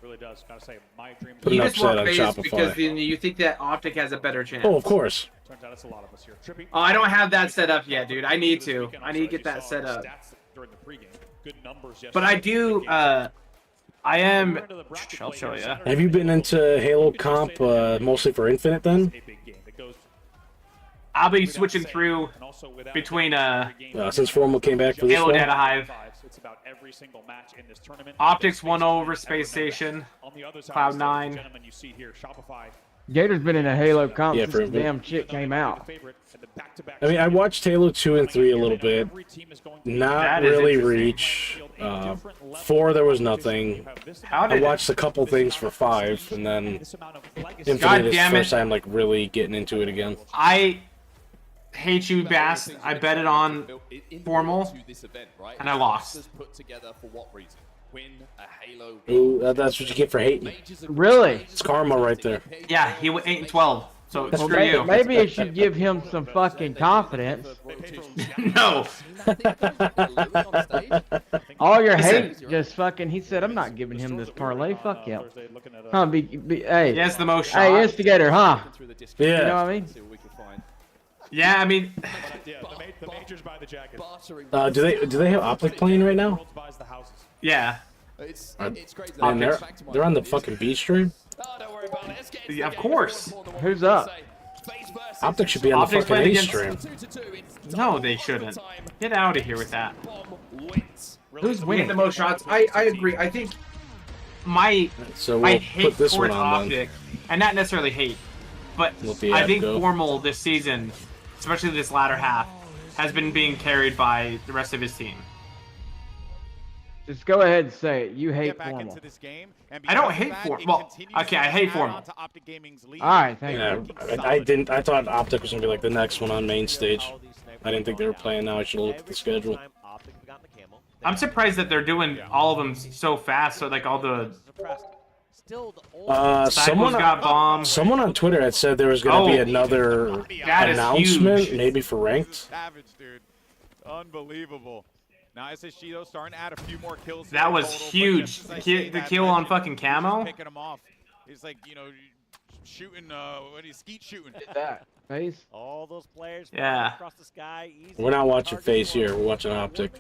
Really does. Gotta say, my dream. Put You an just upset want on FaZe because Shopify. you think that Optic has a better chance. Oh, of course. Turns out it's a lot of us here. Trippy. Oh, I don't have that set up yet, dude. I need to. I need to get that set up. During the pregame. Good numbers But I do. I am. I'll show you. Have you been into Halo comp mostly for Infinite then? I'll be switching through between Since Formal came back for this Halo one? Data Hive. It's about every single match in this tournament. Optics 1 over Space Station. On the other side, Cloud9. gentlemen, you see here, Shopify. Gator's been in a Halo comp Yeah, since for a the bit. damn shit came out. I mean, I watched Halo 2 and 3 a little bit. Not That is really interesting. Reach. 4, there was nothing. How I did watched a couple things for 5, and then God Infinite is the damn it. first time like really getting into it again. I hate you, Bass. I bet it on Formal, and I lost. Put together for what reason? win a Halo. Ooh, that's what you get for hating. Really? It's karma right there. Yeah, he went 8-12. So Well, screw you. maybe it should give him some fucking confidence. No. All your hate Listen. just fucking. He said, "I'm not giving him this parlay. Fuck him." Huh? Hey. He has the most Hey, shot. instigator, huh? Yeah. You know what I mean? Yeah, I mean, The majors buy the jackets. Do they have Optic playing right now? yeah. Man, they're on the fucking B stream. Yeah, of course. Who's up? Optic should be on the Optic's fucking playing A against- stream. No, they shouldn't. Get out of here with that. Who's We winning? get the most shots. I agree. I think So my we'll hate put this one towards on Optic, and not necessarily hate, but Let the I ad think go. Formal this season, especially this latter half, has been being carried by the rest of his team. Just go ahead and say it. You hate Get back Formal. into this game. And I don't because of hate that, Formal. it Well, continues okay, I to hate add Formal. on to Optic Gaming's lead. All right, thank Yeah, you. I didn't. I thought Optic was gonna be like the next one on main stage. I didn't think they were playing now. I should look at the schedule. I'm surprised that they're doing all of them so fast. So like all the Someone got bombed. Someone on Twitter had said there was gonna be Oh, another that is announcement, huge. maybe for ranked. Savage, dude. Unbelievable. Now SSG starting to add a few more kills. to That the was total, but huge. just as I The say ki- the that, kill on Legend fucking keeps Camo? Picking him off. It's like, you know, shooting. What is skeet shooting? That face. All those players Yeah. across the sky. Easy We're not watching face here. We're watching Optic.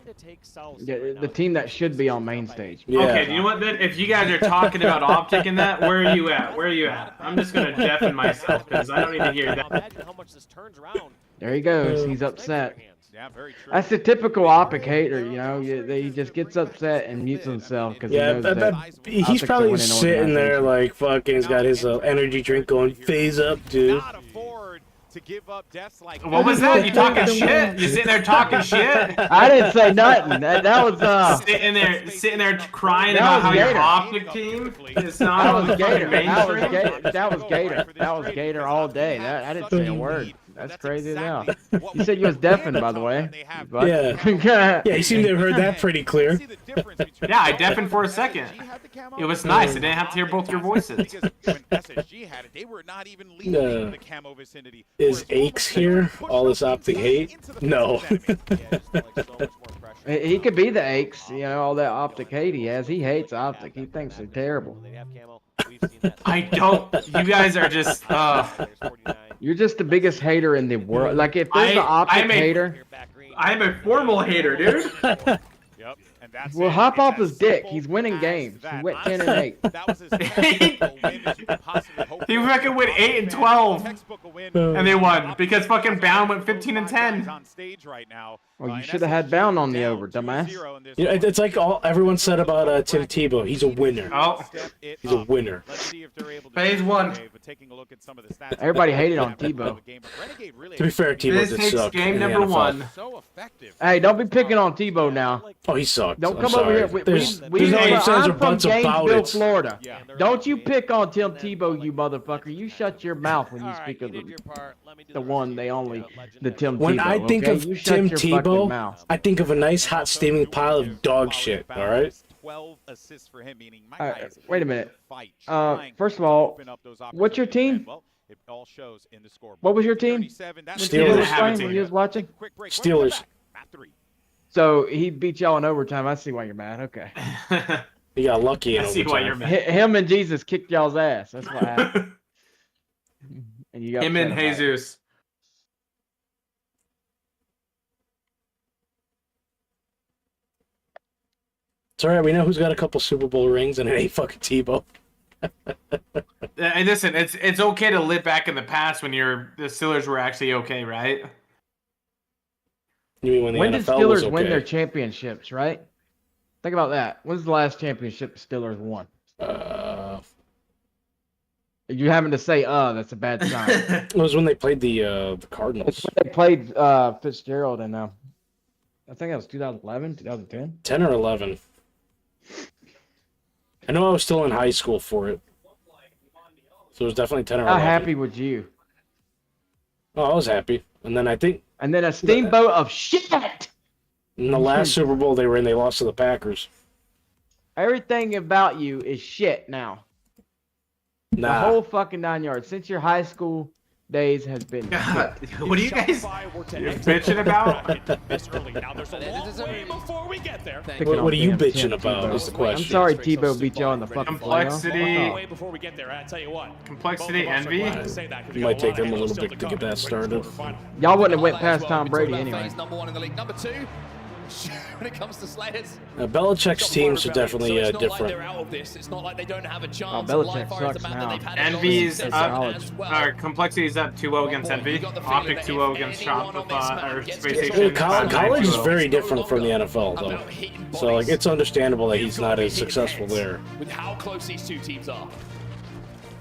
Yeah, the team that should be on main stage. Yeah. Okay, you know what then? If you guys are talking about Optic and that, where are you at? Where are you at? I'm just gonna deafen myself because I don't need to hear that. Imagine how much this turns around. There he goes. He's upset. Yeah, very true. That's the typical Optic hater, you know. He just gets upset and mutes himself because Yeah, he knows that he's Optic's a probably winning sitting there organization. like fucking. He's got his energy drink going. Phase up, dude. Not afford to give up deaths like What was that? You talking shit? You sitting there talking shit? I didn't say nothing. That was Sitting there crying That about was how your Gator. Optic team is that not was on the Gator. fucking That was mainstream. Gator. That was Gator. That was Gator all day. I didn't say a word. That's crazy now. You said you was deafened, by the way. But- Yeah. Yeah, you seem to have heard that pretty clear. Yeah, I deafened for a second. It was nice. I didn't have to hear both your voices. Because when SSG had it, they were not even leaving the camo vicinity. Is Aches here? All this Optic hate? No. He could be the aches, you know, all that Optic hate he has. He hates Optic. He thinks they're terrible. I don't. You guys are just. You're just the biggest hater in the world. Like if there's an Optic hater, I'm a Formal hater, dude. Yep, and that's well, it. hop It's off as his dick. simple He's winning as games. He that. went 10-8. That was as technical win as you could possibly hope He for. fucking went 8-12, Textbook a win. and they won because fucking Bound went 15-10. On stage right now. Well, you should have had Bound on the over, dumbass. You know, it's like everyone said about Tim Tebow. He's a winner. Oh, He's a winner. Let's see if they're able to Phase one. but taking a look at some of the stats. Everybody hated on Tebow. Renegade really To be fair, Tebow This did takes suck. game in the number NFL. one. so effective. Hey, don't be picking on Tebow now. Oh, he sucked. Don't I'm come sorry. over here. There's no ifs, ands, or I'm from buts about Gainesville, it. Florida. Yeah. Don't you pick on Tim Tebow, you motherfucker. You shut your mouth when you speak of the one, the only, the Tim When Tebow. I think okay? of You shut Tim your fucking Tebow, mouth. I think of a nice hot steaming pile of dog shit. All right. 12 assists for him, meaning my All guy right, is wait a in the minute. fight, trying First to of all, open up those what's your opportunities. team? Well, it all shows in the scoreboard. What was your team? 37, that's Steelers. When Didn't have a when team. you was watching? Quick break. Steelers. At 3. So he beat y'all in overtime. I see why you're mad. Okay. He got lucky in I see why you're overtime. mad. Him and Jesus kicked y'all's ass. That's what happened. And you got Him and Jesus. It's all right. We know who's got a couple Super Bowl rings, and it ain't fucking Tebow. Hey, listen, it's okay to live back in the past when the Steelers were actually okay, right? You mean when the When did NFL was Steelers okay? win their championships, right? Think about that. When's the last championship the Steelers won? You having to say that's a bad sign. It was when they played the Cardinals. They played Fitzgerald in I think that was 2011, 2010. 10 or 11. I know I was still in high school for it. So it was definitely 10 or How 11. happy was you? Oh, I was happy. And then I think And then a steamboat of shit. in the last Super Bowl they were in, they lost to the Packers. Everything about you is shit now. The Nah. whole fucking 9 yards since your high school days has been. God, what are you guys bitching about? Now there's a long way before we get there. What are you bitching about is the question. I'm sorry Tebow beat you on the fucking Complexity. Way before we get there, I tell you what. Complexity, envy. It might take them a little bit to get that started. Y'all wouldn't have went past Tom Brady anyway. Number 1 in the league. Number 2, when it comes to Slayers. Belichick's teams are definitely so it's not like different. they're out of this. It's not like they don't have a chance. Belichick sucks now. Envy's up, or Complexity's up 2-0 against Envy. Optic 2-0 against Shopify, or Space Station. College is very different from the NFL, though. So, like, it's understandable that he's not as successful there. With how close these two teams are.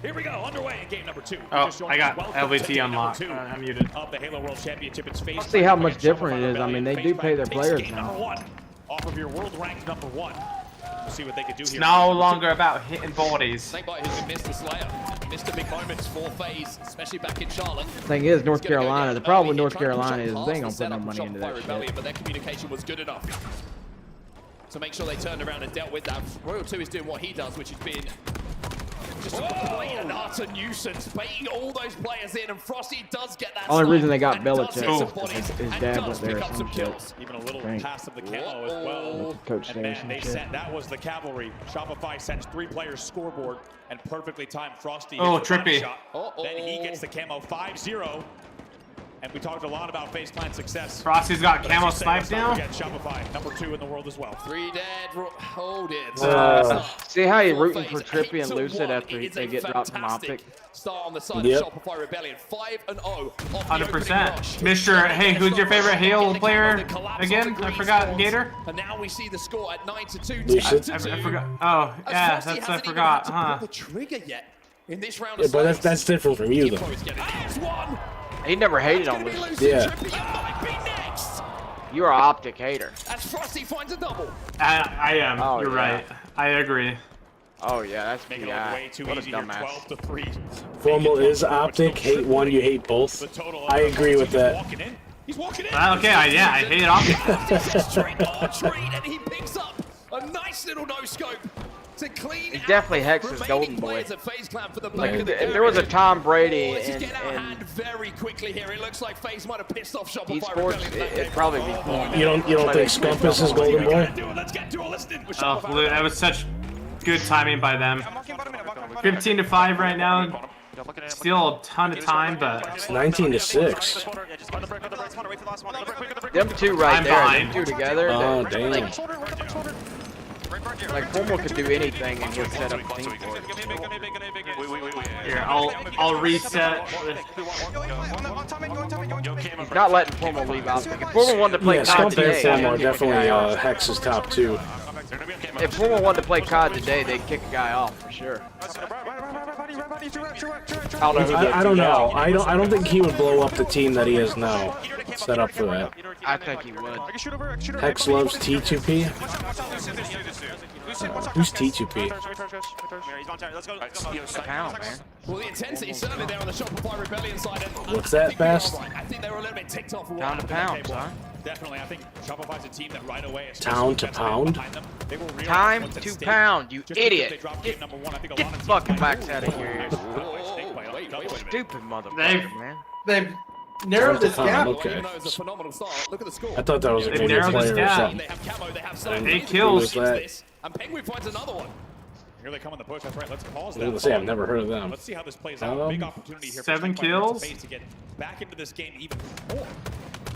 Here we go, underway in game number 2. Oh, I got LVT unlocked. I'm muted. Of the Halo World Championship, it's Let's see how much different it is. I mean, they do pay their players number now. 1 off of your world ranked number 1. We'll see what they can do It's here. no longer about hitting bodies. Snakebite who's been Mr. Slayer. Mr. Big Moments for FaZe, especially back in Charlotte. Thing is, North Carolina. The problem with North Carolina is they ain't gonna put no money into that shit. But their communication was good enough to make sure they turned around and dealt with that. Royal 2 is doing what he does, which has been just a complete and utter nuisance, baiting all those players in, and Frosty does get that. Only reason they got and does Belichick hit some is bodies his and dad does was there pick or up some some shit. kills. Even a little Right. pass of the camo as well. Coach And man, Station they shit. sent, that was the cavalry. Shopify sends 3 players scoreboard and perfectly timed Frosty. Oh, hits the bottom trippy. shot. Then he gets the camo 5-0. And we talked a lot about FaZe Clan success. Frosty's got But as camo you say, sniped let's not now. forget Shopify, number 2 in the world as well. 3 dead. Hold it. See how you're rooting for Trippy and Lucid after they get dropped from Optic? Start on the side Yep. of Shopify Rebellion. 5-0. 100%. Mr. Hey, who's your favorite Halo player again? I forgot. Gator. And now we see the score at 9-2. Lucid. 10-2. I forgot. Oh, yeah, Frosty that's I hasn't even forgot. had to Huh? pull the trigger yet in this round Yeah, of but Slayers. that's different from you, though. There's one. He never hated on Lucid. Yeah. Trippy might be next. You're an Optic hater. As Frosty finds a double. I am. Oh, You're yeah. right. I agree. Oh yeah, that's Making it look way PI. too What a easy here, dumbass. 12-3. Formal is Optic. Hate one, you hate both. I agree with that. Walking in. He's walking in. Okay, yeah, I hate Optic. Straight on treat, and he picks up a nice little no-scope to clean He's definitely out Hex's remaining golden boy. players at FaZe Clan for the Like back of the if there was a Tom Brady Let's in get out of hand very quickly here. It looks like FaZe might have pissed off Shopify esports, Rebellion in that it'd game. probably be fun. You don't think Scumpus is golden boy? Let's get dualistic with Oh, Shopify. that was such good timing by them. 15-5 right now. Still a ton of time, but It's 19-6. Them two right I'm there, behind. them two together. Oh, that- damn. Like Formal could do anything and he'll set up a team for it. here I'll reset. He's not letting Formal leave Optic. If Formal wanted to play Yeah, COD Scump and today, Formal are they'd kick a definitely guy off. Hex's top 2. If Formal wanted to play COD today, they'd kick a guy off for sure. I don't know. Who I don't know. I don't think he would blow up the team that he is now. Set up for that. I think he would. Hex loves T2P. Who's T2P? Pound, man. Well, the intensity certainly there on the Shopify Rebellion side. And What's that, Bast? I think they were a little bit ticked off. Pound to pound, son. Definitely, I think Shopify's a team that right away. Town to pound? Time to pound, you idiot. Get the fucking backs out of here. Stupid motherfucker, man. They've narrowed this gap. Okay. Even though it's a phenomenal start, look at the score. I thought that was a They media narrowed this player or gap. something. They have camo, they have I something. didn't Eight kills. know that. And Penguin finds another one. Here they come in the push. That's right. Let's pause I that. was gonna say I've never heard of them. Let's see how this plays out. Big opportunity here. for 7 Snakebite kills. to get back into this game even more.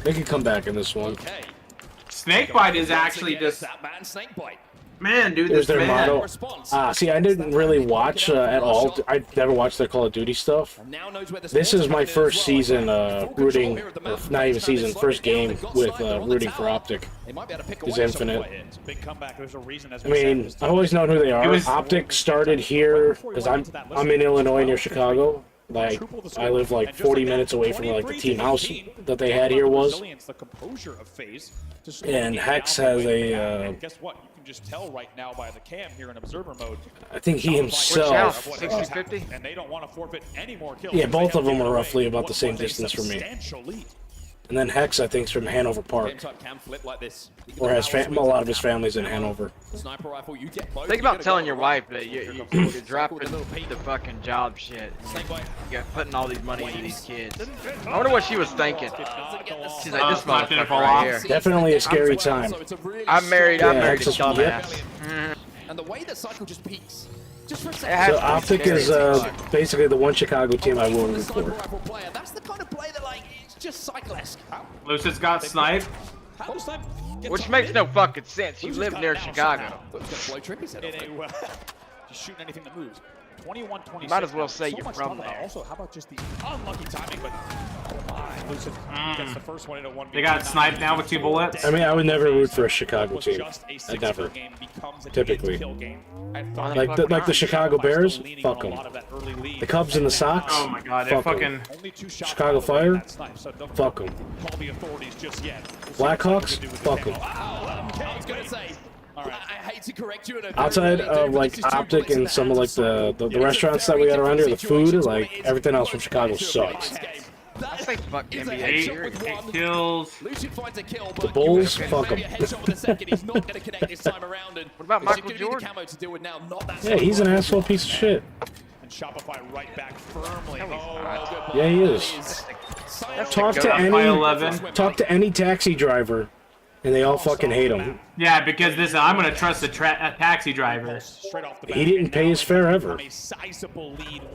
They could come back in this one. Okay. Snakebite is actually just that man Snakebite. man, dude. Here's This their man. motto. See, I didn't really watch at all. I never watched their Call of Duty stuff. Now knows where the This is my first as well. season rooting, or not even season, first game with rooting for Optic. They might be able to pick Is away Infinite. It's a big comeback. There's a reason. As I mean, I've always known who they are. was- Optic started here because I'm in Illinois near Chicago. Like I live like 40 minutes away from where like the team house that they had here was. The composure of FaZe to slow And the game Hex down has by a, and guess what? You can just tell right now by the cam here in observer mode. I think he himself. 60-50, and they don't want to forfeit any more kills. Yeah, both of them are roughly about the same distance from me. Substantial lead. And then Hex, I think, is from Hanover Park. Game type can flip like this. Or has a lot of his family's in Hanover. Sniper rifle, you get both. Think about telling your wife that you're dropping the fucking job shit. You're putting all these money into these kids. I wonder what she was thinking. She's like, this motherfucker right here. Definitely a scary time. I'm married a Hex is- dumbass. And the way that cycle just peaks. Just for a second. So Optic is basically the one Chicago team I will root for. That's the kind of play that, like, it's just cycle-esque. Lucid's got snipe. Which makes no fucking sense. You live near Chicago. Just shooting anything that moves. 21-26. Might as well say So you're much from fun, but there. Also, how about just the unlucky timing? But Lucid gets the first one in a 1v1. They got sniped now with 2 bullets. I mean, I would never root for a Chicago team. I never. Typically. Like the Chicago Bears, fuck them. The Cubs and the Sox, Oh my god, they're fuck 'em. fucking. Chicago Fire, fuck them. Blackhawks, fuck them. I was gonna say, I hate to correct you. Outside of like Optic and some of like the restaurants that we got around here, the food, like everything else from Chicago sucks. I say fuck NBA. 8 kills. Lucian finds a kill, The Bulls, fuck them. He's not going to connect this time around. And what about Michael Jordan? Jordan? Camo to deal with now, not that Yeah, he's an asshole piece of shit. And Shopify right back firmly. Yeah, he is. Talk to any taxi driver, and they all fucking hate him. Yeah, because this I'm gonna trust a taxi driver. He didn't pay his fare ever.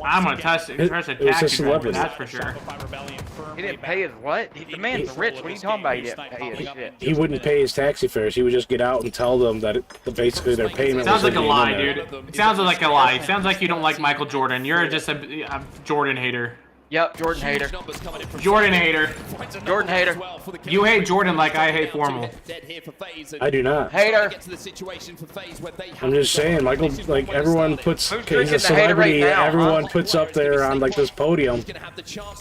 I'm gonna trust a It was a taxi driver, celebrity. that's for sure. He didn't pay his what? The man's rich. What are you talking about? He didn't pay his shit. He wouldn't pay his taxi fares. He would just get out and tell them that basically their payment Sounds was like a in lie, there. dude. It sounds like a lie. It sounds like you don't like Michael Jordan. You're just a Jordan hater. Yep, Jordan hater. Jordan hater. Jordan hater. You hate Jordan like I hate Formal. I do not. Hater. I'm just saying, Michael. Like everyone puts, he's drinking a the hater right celebrity. now, Everyone huh? puts up there on like this podium,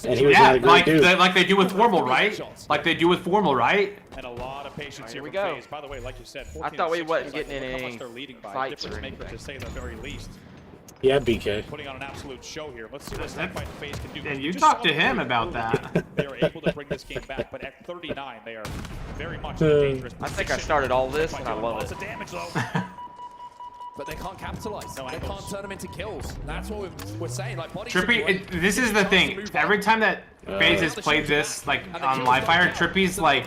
and he was Yeah, not a great dude. like they do with Formal, right? Like they do with Formal, right? And a lot of patience here we from go. FaZe. By the way, like you said, I thought we 14-6, wasn't like, getting in look how much any they're leading by. fights or Difference maker anything. to say the very least. Yeah, BK. Putting on an absolute show here. Let's see what Snapfight FaZe can do. And you Just talk saw to the him early about move. that. They are able to bring this game back, but at 39, they are very much in a dangerous I think I position. started all this and I love Lots it. of damage though. But they can't capitalize. They can't turn them into kills. That's what we're saying. Like body Trippy, this is the thing. Every time that FaZe has played this, like on Livefire, Trippy's like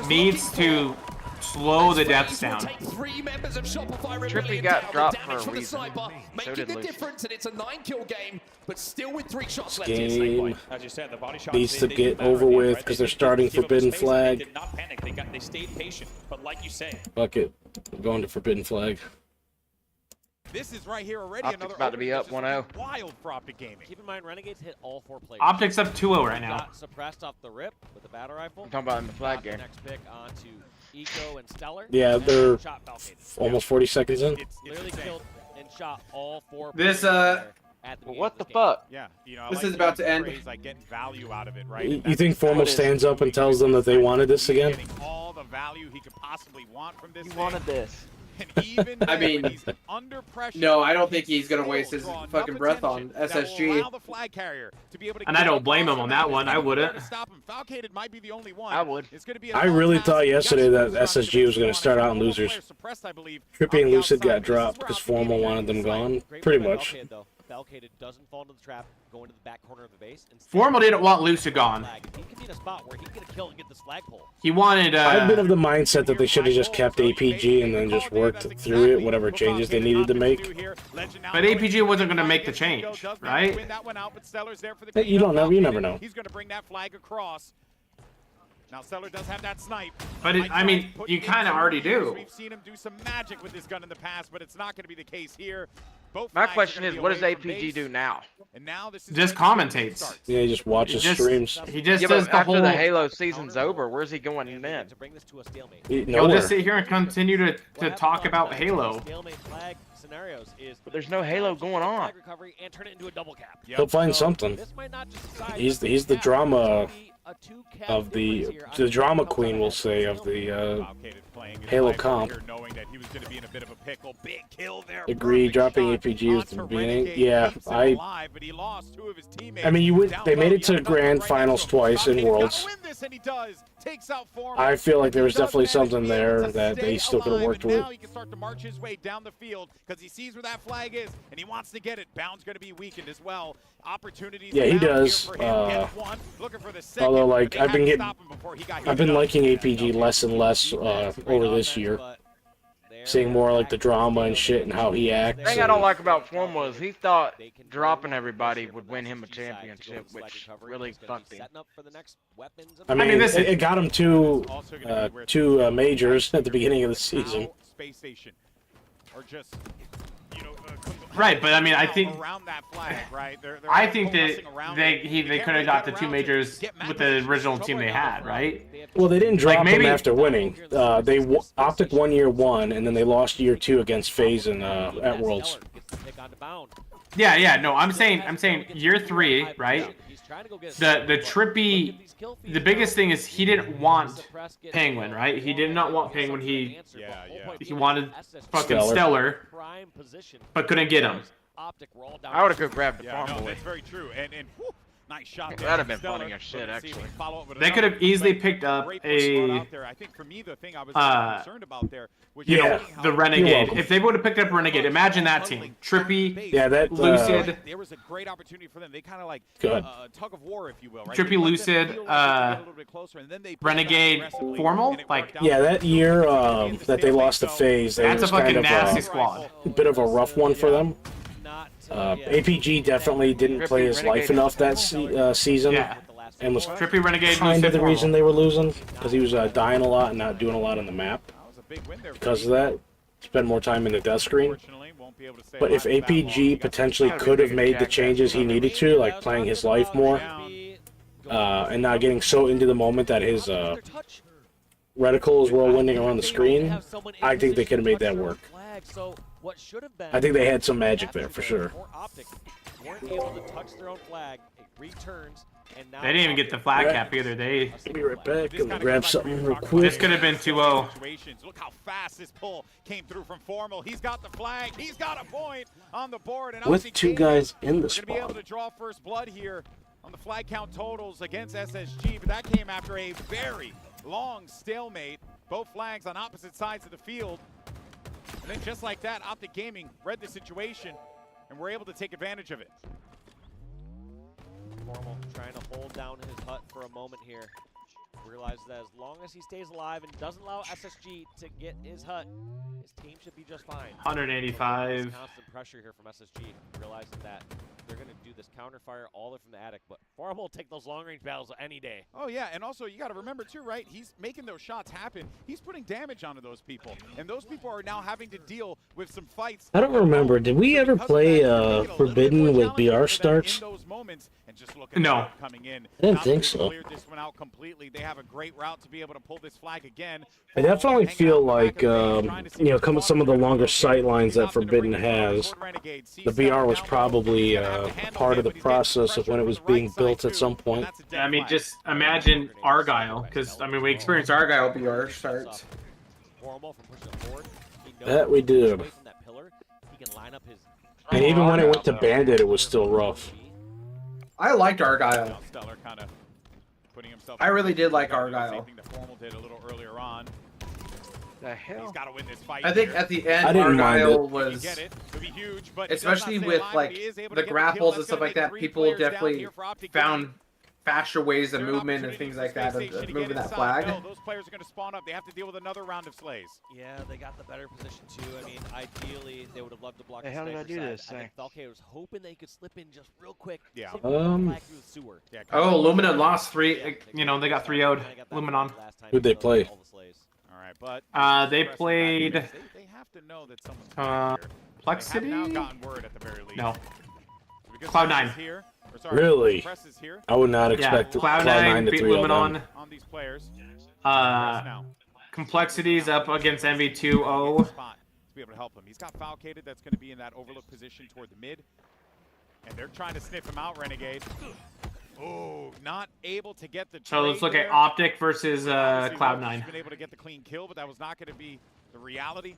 needs to slow the deaths down. Trippy got dropped for a reason. So Making did a Lucian. difference, and it's a 9-kill game, but still with 3 shots left. Game As you said, the body shots, needs they to get do better over again, with right? because They they're starting give up Forbidden space, and they Flag. did not panic. They stayed patient. But like you say, Fuck it, I'm going to Forbidden Flag. This is right here already. Optic's Another about to be up opening that's 1-0. just wild for Optic Gaming. Keep in mind, Renegades hit all 4 players. Optic's up 2-0 right now. Got suppressed off the rip with the battle rifle. I'm talking about in the flag Got the game. next pick onto Eco and Stellar. Yeah, and they're shot Valkyrie. almost 40 seconds in. Literally killed and shot all 4 This, players at the beginning What of the this game. fuck? Yeah, you know, I This like is the about to end. phrase, like getting value out of it, right? You And that's think Formal exactly stands up and tells them that they wanted this again? getting all the value he could possibly want from this. He thing. wanted this. And even I then, when mean, he's under pressure, no, I don't think he's gonna waste his draw enough fucking breath on attention that will SSG. allow the flag carrier to be able to And I get don't blame across him on the that map. one. I There's wouldn't. nowhere to stop him. Falcated might be the only one. I would. It's gonna be a I long really pass. thought He got yesterday that some shots SSG was going to start out in Formal losers. player suppressed, I believe, Trippy on and the Lucid outside. got This is dropped where because Optic Formal Gaming wanted them is gone, Great pretty play by much. Falcated, though. Falcated doesn't fall into the trap, go into the back corner of the base. Instead, Formal didn't want Lucid gone. he can be in a spot where he can get a kill and get this flagpole. He wanted. I've been of the mindset that they should have just kept APG and then just worked through it, whatever changes they needed to make. But APG wasn't going to make the change, right? You don't know. You never know. He's going to bring that flag across. Now Stellar does have that snipe. But I mean, you kind of already do. We've seen him do some magic with this gun in the past, but it's not going to be the case here. Both My flags are question gonna is, be what does away from APG base. do now? And now this is Just where the story commentates. starts. Yeah, he just watches streams. He just Yeah, does but the after whole. the Halo season's over, where's he going then? To bring this to a stalemate. He'll Nowhere. just sit here and continue to What talk happens about oftentimes Halo. in stalemate flag scenarios is But there's no Halo going on. flag recovery and turn it into a double cap. He'll find something. This might not just decide He's the drama of the drama queen, we'll say, of the Halo comp. Agree, dropping APG was the beginning. Yeah, I mean, you would. They made it to grand finals twice in Worlds. I feel like there was definitely something there that they still could have worked with. Now he can start to march his way down the field because he sees where that flag is and he wants to get it. Bound's going to be weakened as well. Opportunities. Yeah, he does. Although, like, I've been liking APG less and less over this year. Seeing more like the drama and shit and how he acts. The thing I don't like about Formal is he thought dropping everybody would win him a championship, which really fucked him. I mean, it got him two majors at the beginning of the season. Space station, or just, you know, right, but I mean, I think around that flag, right? I think that they could have got the 2 majors with the original team they had, right? Well, they didn't drop them after winning. Optic 1 year 1, and then they lost year 2 against FaZe and at Worlds. Yeah, no, I'm saying year 3, right? The Trippy, the biggest thing is he didn't want Penguin, right? He did not want Penguin. He wanted fucking Stellar, but couldn't get him. I would have grabbed the farm boy. That's very true. And whew, nice shot. That'd have been funny as shit, actually. They could have easily picked up a, I think for me, the thing I was concerned about there was the Renegade. If they would have picked up Renegade, imagine that team. Trippy, Lucid. There was a great opportunity for them. They kind of like tug of war, if you will. Right? Trippy, Lucid, Renegade, Formal. Like, yeah, that year that they lost to FaZe, that's a fucking nasty squad. A bit of a rough one for them. APG definitely didn't play his life enough that season, and was Trippy, Renegade, kind of the reason they were losing, because he was dying a lot and not doing a lot on the map. Because of that, spend more time in the death screen. But if APG potentially could have made the changes he needed to, like playing his life more, and not getting so into the moment that his reticles were whirlwinding around the screen, I think they could have made that work. I think they had some magic there for sure. They didn't even get the flag cap either. I'll be right back. I'm gonna grab something real quick. This could have been 2-0. Look how fast this pull came through from Formal. He's got the flag. He's got a point on the board. And with 2 guys in the spawn. Going to be able to draw first blood here on the flag count totals against SSG, but that came after a very long stalemate. Both flags on opposite sides of the field. And then just like that, Optic Gaming read the situation and were able to take advantage of it. Formal trying to hold down his hut for a moment here. Realizes that as long as he stays alive and doesn't allow SSG to get his hut, his team should be just fine. 185. Constant pressure here from SSG, realizing that they're going to do this counter fire all the way from the attic, but Formal will take those long-range battles any day. Oh, yeah, and also you got to remember, too, right? He's making those shots happen. He's putting damage onto those people, and those people are now having to deal with some fights. I don't remember. Did we ever play Forbidden with BR starts? No. I didn't think so. This one out completely. They have a great route to be able to pull this flag again. I definitely feel like, come with some of the longer sight lines that Forbidden has, the BR was probably part of the process of when it was being built at some point. I mean, just imagine Argyle, because, I mean, we experienced Argyle BR starts. That we did. And even when it went to Bandit, it was still rough. I liked Argyle. I really did like Argyle. The hell? He's got to win this fight. I think at the end, Argyle was, especially with like the grapples and stuff like that, people definitely found faster ways of movement and things like that, of moving that flag. Those players are going to spawn up. They have to deal with another round of slays. Yeah, they got the better position too. I mean, ideally, they would have loved to block the hell did I do this thing? I think Valkyrie was hoping they could slip in just real quick. Yeah. Oh, Luminon lost 3. You know, they got 3-0'd. Luminon. Who'd they play? All right, but they played. They have to know that someone's Plex City? now gotten word at the very least. No. Cloud9. Here. Really? I would not expect Cloud9 to beat 3-0 Luminon. On these players. Complexities up against MV2-0. To be able to help him. He's got Falcated that's going to be in that overlook position toward the mid. And they're trying to sniff him out, Renegade. Oh, not able to get the So let's trade look there. at Optic versus Obviously, Lowe's Cloud9. has been able to get the clean kill, but that was not going to be the reality.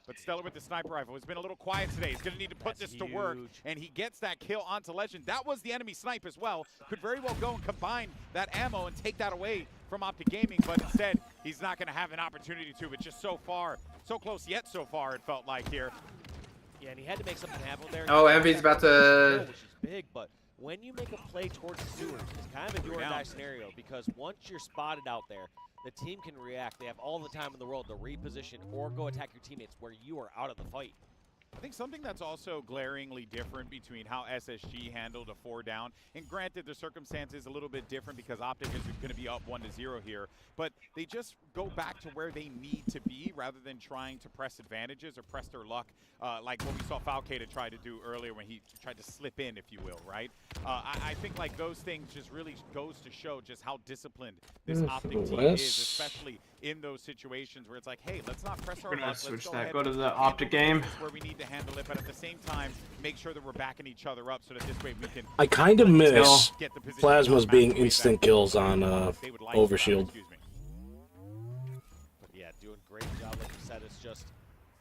But Stellar with the sniper rifle has been a little quiet today. He's going to need to put this to work, and he gets that kill onto Legend. That was the enemy snipe as well. Could very well go and combine that ammo and take that away from Optic Gaming, but instead, he's not going to have an opportunity to. But just so far, so close yet so far, it felt like here. Yeah, and he had to make something happen there. Oh, Envy's about to... Which is big, but when you make a play towards the sewers, it's kind of a do or die scenario, because once you're spotted out there, the team can react. They have all the time in the world to reposition or go attack your teammates where you are out of the fight. I think something that's also glaringly different between how SSG handled a 4 down, and granted the circumstances a little bit different because Optic is going to be up 1-0 here, but they just go back to where they need to be rather than trying to press advantages or press their luck like what we saw Falcata try to do earlier when he tried to slip in, if you will, right? I think like those things just really goes to show just how disciplined this Optic team is, especially in those situations where it's like, hey, let's not press our luck. Let's switch go that. ahead Go to the and Optic game. where we need to handle it, but at the same time, make sure that we're backing each other up so that this way we can. I kind of miss Plasma's being instant kills on Overshield. But yeah, doing great job, like you said. It's just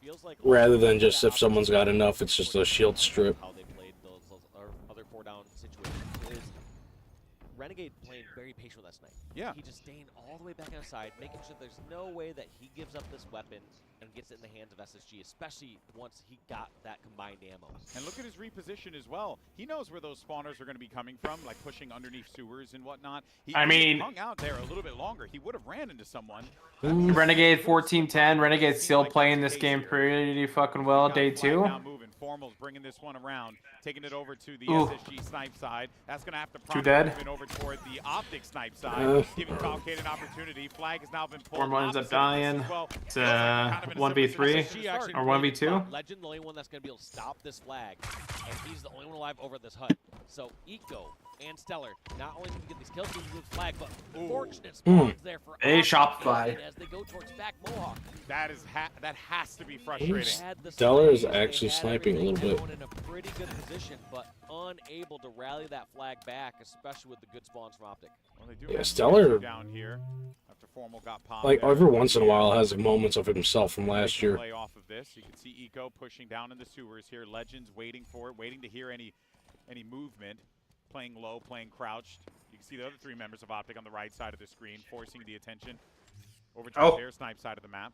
feels like Rather than just if someone's got enough, it's just a shield strip. how they played those other 4 down situations is Renegade playing very patient with that snipe. Yeah. He just staying all the way back outside, making sure there's no way that he gives up this weapon and gets it in the hands of SSG, especially once he got that combined ammo. And look at his reposition as well. He knows where those spawners are going to be coming from, like pushing underneath sewers and whatnot. He hung out there a little bit longer. He would have ran into someone. Renegade 14-10. Renegade's still playing this game pretty fucking well. Day 2. Now moving. Formal's bringing this one around, taking it over to the SSG snipe side. That's going to have to probably move over toward the Optic snipe side, giving Falcade an opportunity. Flag has now been pulled. Formal ends up dying. It's 1v3 or 1v2. Legend, the only one that's going to be able to stop this flag, and he's the only one alive over this hut. So Eco and Stellar not only can get these kills with the flag, but fortunate spawns there for Shopify as they go towards back Mohawk. That has to be frustrating. Stellar is actually sniping a little bit. In a pretty good position, but unable to rally that flag back, especially with the good spawns from Optic. Well, Yeah, Stellar, down here after Formal got popped like there. every once in a while, has moments of himself from last year. Play off of this. You can see Eco pushing down in the sewers here. Legends waiting for it, waiting to hear any movement. Playing low, playing crouched. You can see the other 3 members of Optic on the right side of the screen, forcing the attention over to their snipe side of the map.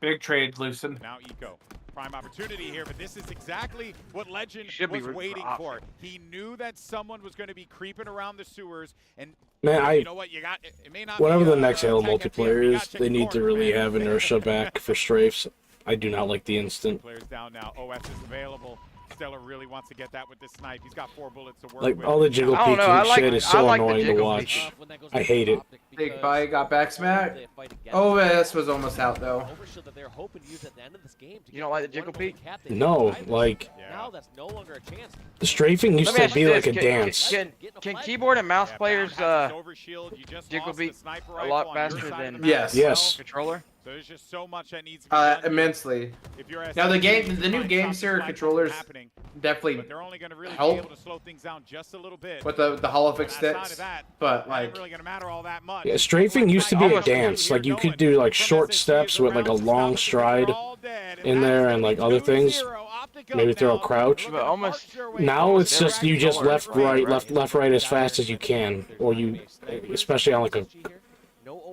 Big trade, Lucen. Now Eco. Prime opportunity here, but this is exactly what Legend was waiting for. He knew that someone was going to be creeping around the sewers, and Man, you know what? It may not whatever be, the next Halo multiplayer is, they need to really have inertia back for strafes. I do not like the instant. Players down now. OS is available. Stellar really wants to get that with this snipe. He's got 4 bullets to work Like with. all the jiggle peeking shit is so annoying to watch. I hate it. Big fight, got back smack. Oh, this was almost out though. You don't like the jiggle peek? No, like Now that's no longer a chance. the strafing used to be like a dance. Can keyboard and mouse players jiggle beat a lot faster than Yes. controller? So there's just so much that needs to be done. Immensely. If you're Now the new game series controllers definitely but they're only going to really help be able to slow things down just a little bit. with the holofix Outside sticks, of that, but that like ain't really going to matter all that much. Yeah, strafing used to be a dance. Like you could do like short steps with like a long stride in there and like other things. Maybe throw a crouch. But almost Now it's just you just left right as fast as you can, or you, especially on like a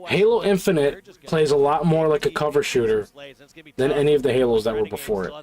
Halo Infinite plays a lot more like a cover shooter than any of the Halos that were before it.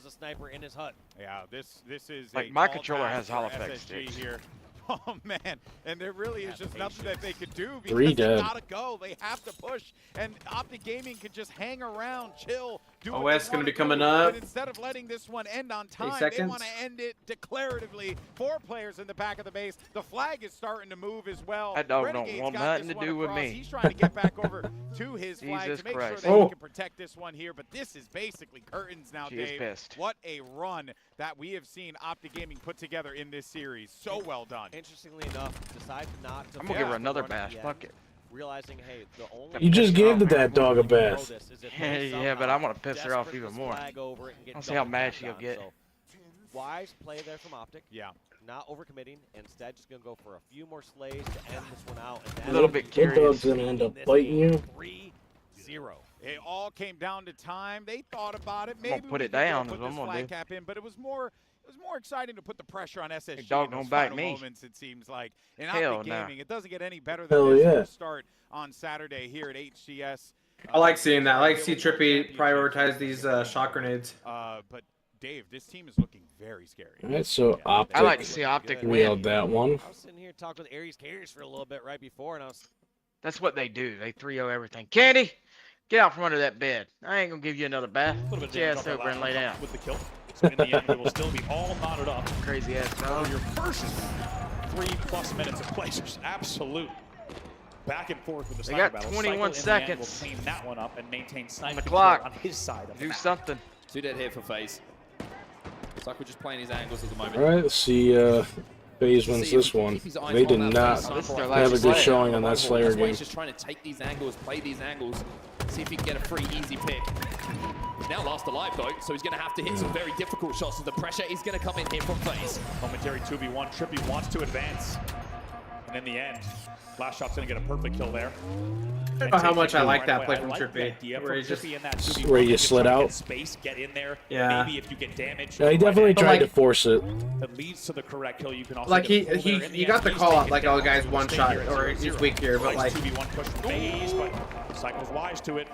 Yeah, this is like a my tall controller task has for holofix SSG sticks. here. Oh man, and there really is just nothing that they could do because 3 they dead. gotta go. They have to push, and Optic Gaming can just hang around, chill, do what OS they gonna wanna be coming do. up. But instead of letting this one end on 8 time, they seconds. want to end it declaratively. 4 players in the back of the base. The flag is starting to move as well. That dog Renegade's don't want got nothing this to one do with across. me. He's trying to get back over to his flag Jesus to make Christ. sure that he can protect this one here. But this is basically curtains now, She is Dave. pissed. What a run that we have seen Optic Gaming put together in this series. So well done. Interestingly enough, decide not to. I'm gonna give her another run it bash. yet, Fuck it. Realizing, hey, the only You just gave that dog a bath. Yeah, but I'm gonna piss her off even more. I'll see how mad she'll get. Wise play there from Optic. Yeah. not overcommitting, and instead just going to go for a few more slays to end this one out. And A little bit That dog's curious. gonna end up biting you. 3-0. It all came down to time. They thought about it. I'm gonna Maybe put we it could go down, put is what I'm this gonna flag do. cap in, but it was more exciting to put the pressure on SSG dog in don't those bite final me. moments, it seems like. In Hell Optic nah. Gaming, it doesn't get any better than Hell this yeah. to start on Saturday here at HCS. I like seeing that. I like to see Trippy prioritize these shot grenades. But Dave, this team is looking very scary. All right, so Optic I like to see Optic wheeled win. that one. I was sitting here talking with Aries Carriers for a little bit right before, and I was That's what they do. They 3-0 everything. Candy, get out from under that bed. I ain't gonna give you another bath. A little bit Get your damage ass on that over and last lay one down. with the kill. So in the end, it will still be all knotted up. Crazy ass dog. Your first 3+ minutes of play, just absolute back and forth with the They sniper got battle. 21 Cycle in the end seconds. will clean that one up and maintain sniper the control clock. on his side of the Do map. something. 2 dead here for FaZe. Looks like we're just playing his angles at the moment. All right, let's see. FaZe wins this one. They did not have a good showing on that Slayer That's why game. he's just trying to take these angles, play these angles, see if he can get a free, easy pick. He's now last alive though, so he's going to have to hit some very difficult shots. So the pressure is going to come in here from FaZe. Momentary 2v1. Trippy wants to advance. And in the end, last shot's going to get a perfect kill there. I don't know how much I like Right that away. play I from like the Trippy, idea where from he just Trippy in that 2v1. Where you Get slid some out. get space, get in there. Yeah. Maybe if you get damage. Yeah, he definitely right tried like- to force it. that leads to the correct kill. You can also Like get a pull there. In he the got end, the FaZe call take out it like down. all the guys We'll one stay shot here at or 0-0. he's weak here, but Nice like 2v1 push from FaZe, but Cycle's wise to it.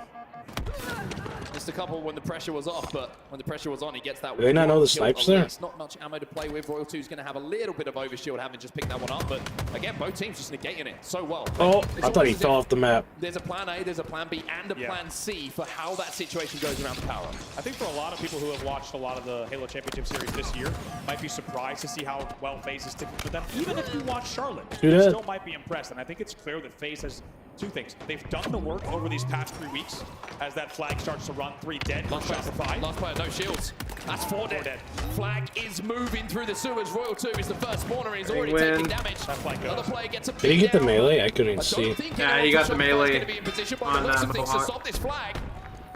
Just a couple when the pressure was off, but when the pressure was on, he gets that. Do they not know the kill snipes at there? least. Not much ammo to play with. Royal 2 is going to have a little bit of overshield, having just picked that one up. But again, both teams just negating it so well. Oh, It's I thought he almost as fell if off the map. There's a plan A, there's a plan B, and a Yeah. plan C for how that situation goes around the power up. I think for a lot of people who have watched a lot of the Halo Championship Series this year, might be surprised to see how well FaZe is sticking for them. Even if you watch Charlotte, Who you did? still might be impressed. And I think it's clear that FaZe has two things. They've done the work over these past 3 weeks as that flag starts to run. 3 dead, Last Shopify. player, no shields. That's 4 dead. Flag is moving through the sewers. Royal 2 is the first spawner, and he's already taking damage. Another player gets a Did he get the melee? I couldn't I see. don't think Yeah, he got the melee going to be in position by on the looks of things to Hawk. stop this flag.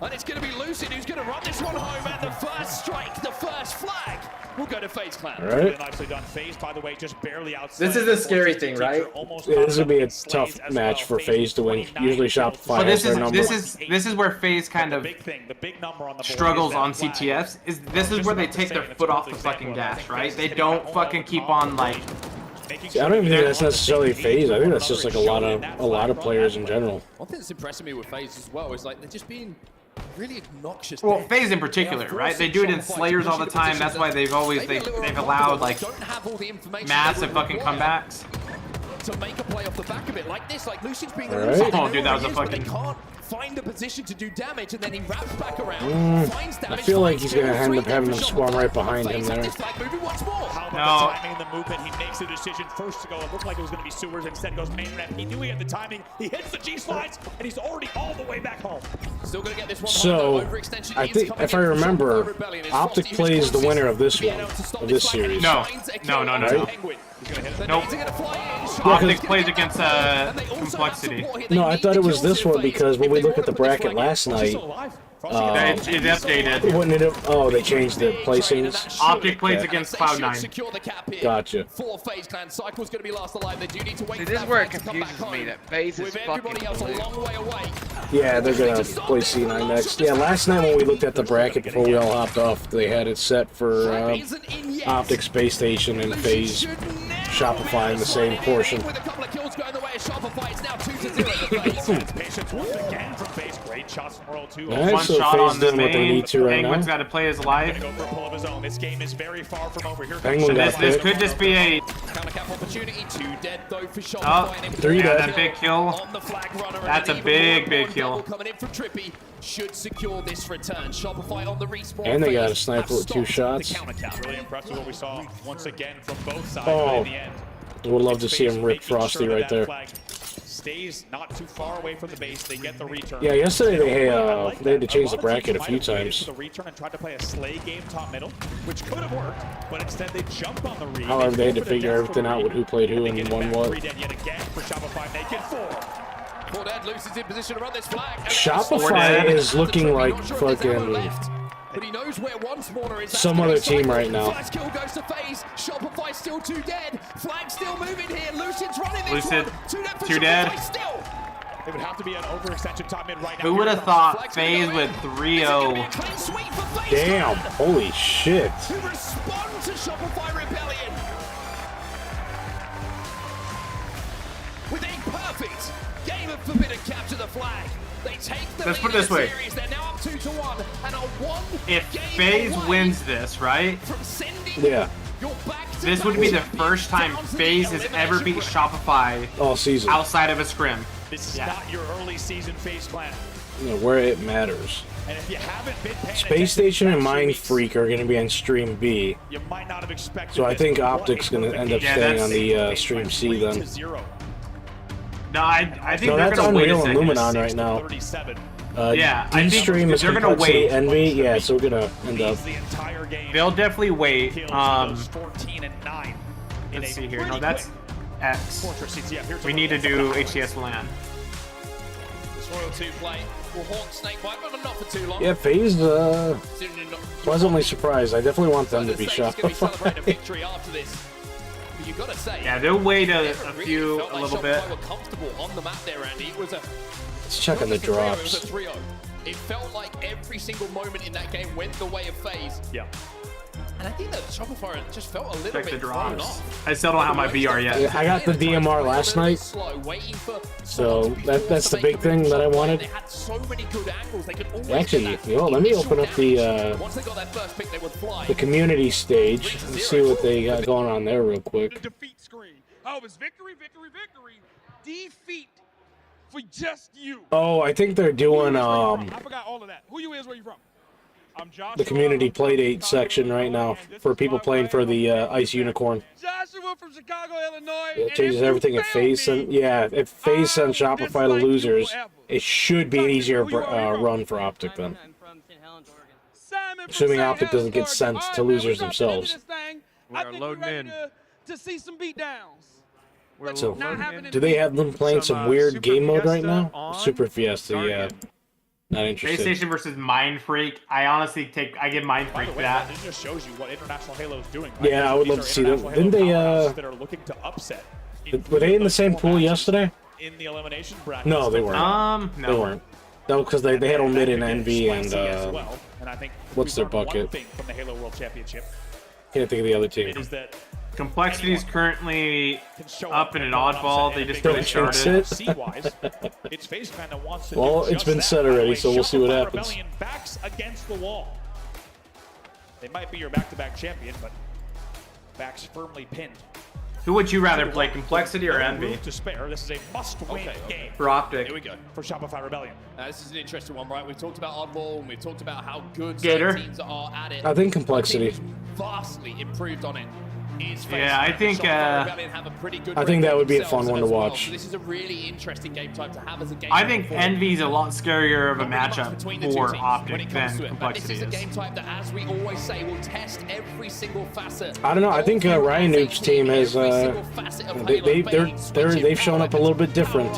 And it's going to be Lucid who's going to run this one home. And the first strike, the first flag, will go to FaZe Clan. All right. Really nicely done. FaZe, by the way, just barely outside. This is the scary thing, right? Yeah, this would be a tough match for FaZe to win. Usually Shopify But has this their is number. this is where FaZe kind of the big number on the board struggles is that on flag. CTFs. This is where they take their foot off the fucking gas, right? They don't fucking keep on like. See, I don't even think that's necessarily FaZe. I think that's just like a lot of players in general. One thing that's impressing me with FaZe as well is like they're just being really obnoxious. Well, FaZe in particular, right? They do it in Slayers all the time. That's why they've always they've allowed like massive fucking comebacks. To make a play off the back of it like this, like Lucian's being All elusive. right. They know Oh, dude, that where was he a is, but they fucking- can't find a position to do damage, and then he wraps back around, finds I damage. feel like finds he's gonna kills, end 3 up dead having for him Shopify. spawn right behind him FaZe have there. this flag moving once more. How No. about the timing and the movement? He makes the decision first to go. It looked like it was going to be Sewers. Instead goes main rep. He knew he had the timing. He hits the G-slides, and he's already all the way back home. Still gonna get this one So, home, though. Overextension I is think coming if in I from remember, Shopify Rebellion. It's Optic Frosty who's plays the closest. winner of this Being one, able to stop of this this flag, and he series. No. finds a No, kill no, on no, the no. Penguin. He's going to hit The it. Nope. nades are gonna fly in. Optic Shopify's plays gonna against get that. And they also have complexity. support here. They No, I need thought the it was kills this here, one FaZe. because when If we they look at wanna the put this bracket flag in, last night, Still alive. It's updated. when it, oh, they changed the placings. Optic plays Okay. against They should Cloud9. secure the cap here. Gotcha. For FaZe Clan, Cycle's going to be last alive. They do need to wait See, for this that is where it flag to come back confuses me home. that FaZe is With everybody fucking else a blue. long way away. Yeah, they're gonna play C9 next. Yeah, last night when we looked at the bracket before we all hopped off, they had it set for Isn't in yet. Optic Space Station and FaZe Shopify in the same portion. With a couple of kills going the way of Shopify, it's now 2-0 for FaZe. Patience once again from FaZe. Great shots from Royal 2. All right, One so shot FaZe on the doing what they main. need to right Penguin's now. got to play his Gonna life. go for a pull of his own. This game is very far from over. Here Penguin comes got This hit. could just be a Counter cap opportunity. 2 dead though for Shopify. Oh, and three yeah, dead. that big kill. On the flag runner. and That's a even big, one big more kill. double coming in from Trippy. Should secure this return. Shopify on the respawn. And they got a FaZe sniper have with 2 stopped shots. the counter cap. Really impressive what we saw once again from both sides. Oh. But in the end, Would love to see FaZe him rip making Frosty sure that right that there. flag stays not too far away from the base. They get the return. Yeah, yesterday they I like had to that. change A the lot of bracket teams a might few have waited times. for the return and tried to play a slay game top middle, which could have worked, but instead they jumped on the read. However, they had to go for the figure death everything for out the with who read, played who they and get it won back. what. 3 dead yet again for Shopify. Make it 4. 4 dead. Lucy's in position to run this flag. And Shopify is looking like Not sure if there's ammo fucking left. but he knows where one spawner is. Some other team right now. First kill goes to FaZe. Shopify still 2 dead. Flag still moving here. Lucid's running this Lucid, one. 2 dead for 2 Shopify dead. still. It would have to be an overextension top mid right now. Who would have thought FaZe with 3-0? Damn, holy shit. To respond to Shopify Rebellion with a perfect game of forbidden capture the flag. They take the Let's put lead it this in the way. series. They're now up 2-1 and are one If game FaZe away wins this, right? from sending Yeah. your back-to-back This would be the champion first time down to the FaZe has ever beat elimination Shopify All season. outside of a scrim. This is Yeah. not your early season FaZe plan. You know, where it matters. And if you haven't been paying Space Station and Mind Freak are going to be on Stream B. you might not have expected So I this, think but what Optic's a going to perfect end up game. staying on the Stream C then. 3-0. No, I think No, they're that's gonna wait a Unreal and second. Luminon right now. 37. Yeah, I think D-Stream is they're gonna Complexity wait. Envy. Yeah, so we're going to end up. The entire game. They'll definitely wait. Kills goes 14 and 9. in Let's a see here. No, pretty that's quick X. Fortress CTF. Here's We a need to look do at the HCS LAN. This Royal 2 play will haunt Snakebite, but not for too long. Yeah, FaZe, Soon enough. pleasantly surprised. I definitely want them to be He's going to be celebrating a Shopify. victory after this. But you got to say, Yeah, they'll wait a never few, felt a like little Shopify bit. were comfortable on the map there, Andy. It was a Let's check on the it was drops. a 3-0. It felt like every single moment in that game went the way of FaZe. Yeah. And I think that Shopify just felt a little Check bit the thrown drops. off. I still don't have my BR yet. Yeah, I got the DMR last night. Slow, waiting for So that's the big thing that I wanted. They had so many good angles. They could always Actually, get that you know, let me open up Once they got that first pick, they would fly. the community stage and see what they got going on there real quick. Defeat screen. Oh, it's victory, victory, victory. Defeat for just you. Oh, I think they're doing I forgot all of that. Who you is, where you from? I'm Joshua. the community playdate section right now for people playing for the Ice Unicorn. Joshua from Chicago, Illinois. It changes everything if FaZe send. Yeah, if FaZe send Shopify to losers, it should be an easier run for Optic then. Assuming Optic doesn't get sent to losers themselves. We are loading in to see some beatdowns. So, do they have them playing some weird game mode right now? Super Fiesta, yeah. Not Space interested. Station versus Mind Freak. I honestly give Mind By Freak the way, that. it just shows you what International Halo is doing. Right? Yeah, I would love to see them. International Didn't they, Halo powerhouses that are looking to upset were they in the same pool yesterday? in the elimination bracket. No, they weren't. No. They weren't. No, because they had Omid and Envy and, well. And I think what's their we've learned one bucket? thing from the Halo World Championship Can't think of the other team. is that Complexity is currently up in an oddball. They just really Don't jinx started. it. C-wise, its FaZe kind of wants to Well, do it's just been that. said By the already, way, so we'll see what Shopify happens. Rebellion backs against the wall. They might be your back-to-back champion, but backs firmly pinned. Who would you rather play, Complexity or No Envy? room to spare. This is a must-win game. For Optic. Here we go. For Shopify Rebellion. This is an interesting one, right? We've talked about Oddball, and we've talked about how good Gator. some teams are at it. I think Complexity. Vastly improved on it. Yeah, I think I think that would be a fun one to watch. So this is a really interesting game type to have as a game. I think Envy's a lot scarier of a matchup between the two for teams when Optic it than comes to it. But this Complexity is a is. game type that, as we always say, will test every single facet. I don't know. I think Ryan Noob's team has they've shown up a little bit different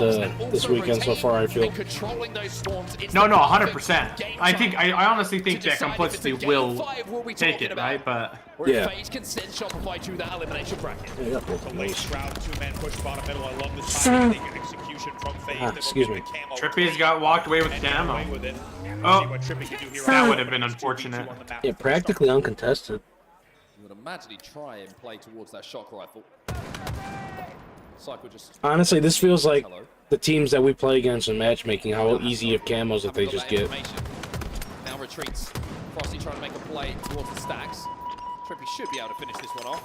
this weekend so far. I feel. No, 100%. I honestly think that Complexity will take it, right? But Yeah. FaZe can send Shopify to that elimination bracket. Yeah, Shroud, two-man push bottom middle. I love this timing. The execution from FaZe. Excuse me. Trippy's got walked away with camo. Oh, that would have been unfortunate. Yeah, practically uncontested. You would imagine he'd try and play towards that shock rifle. Cycle just Honestly, this feels like the teams that we play against in matchmaking. How easy of camos that they just get. now retreats. Frosty trying to make a play towards the stacks. Trippy should be able to finish this one off.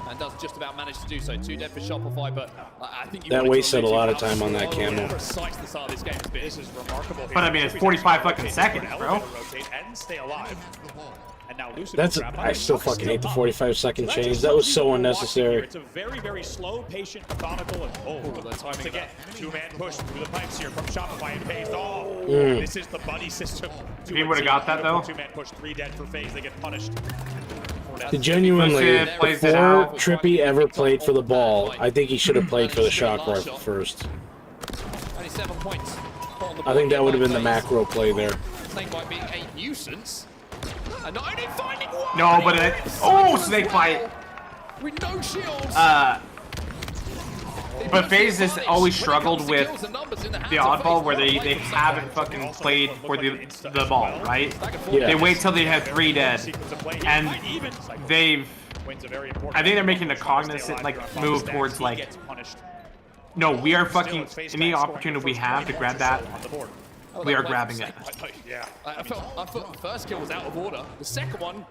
And does just about manage to do so. 2 dead for Shopify, but I think That wasted a lot of time on that camo. Precise the start of this game has been. This is remarkable. But I mean, it's 45 fucking seconds, bro. Rotate and stay alive. And now Lucid That's will grab I still Buck fucking hate the on. 45-second change. That was so unnecessary. It's a very, very slow, patient, methodical, and the timing to get two-man push through the pipes here from Shopify and FaZe. Oh, this is the buddy system. He would have got that though. Two-man push, 3 dead for FaZe. They get punished. Genuinely, plays it before out. Trippy ever played for the ball, I think he should have played for the shock rifle first. Only 7 points. I think that would have been the macro play there. Snakebite being a nuisance. And not only finding one. No, but Snakebite. With no shields. But FaZe has always struggled with the oddball where they haven't fucking played for the ball, right? Yeah. They wait till they have 3 dead, and they've. I think they're making a cognizant move towards no, we are fucking any opportunity we have to grab that. We are grabbing it. Yeah. I thought the first kill was out of order. The second one,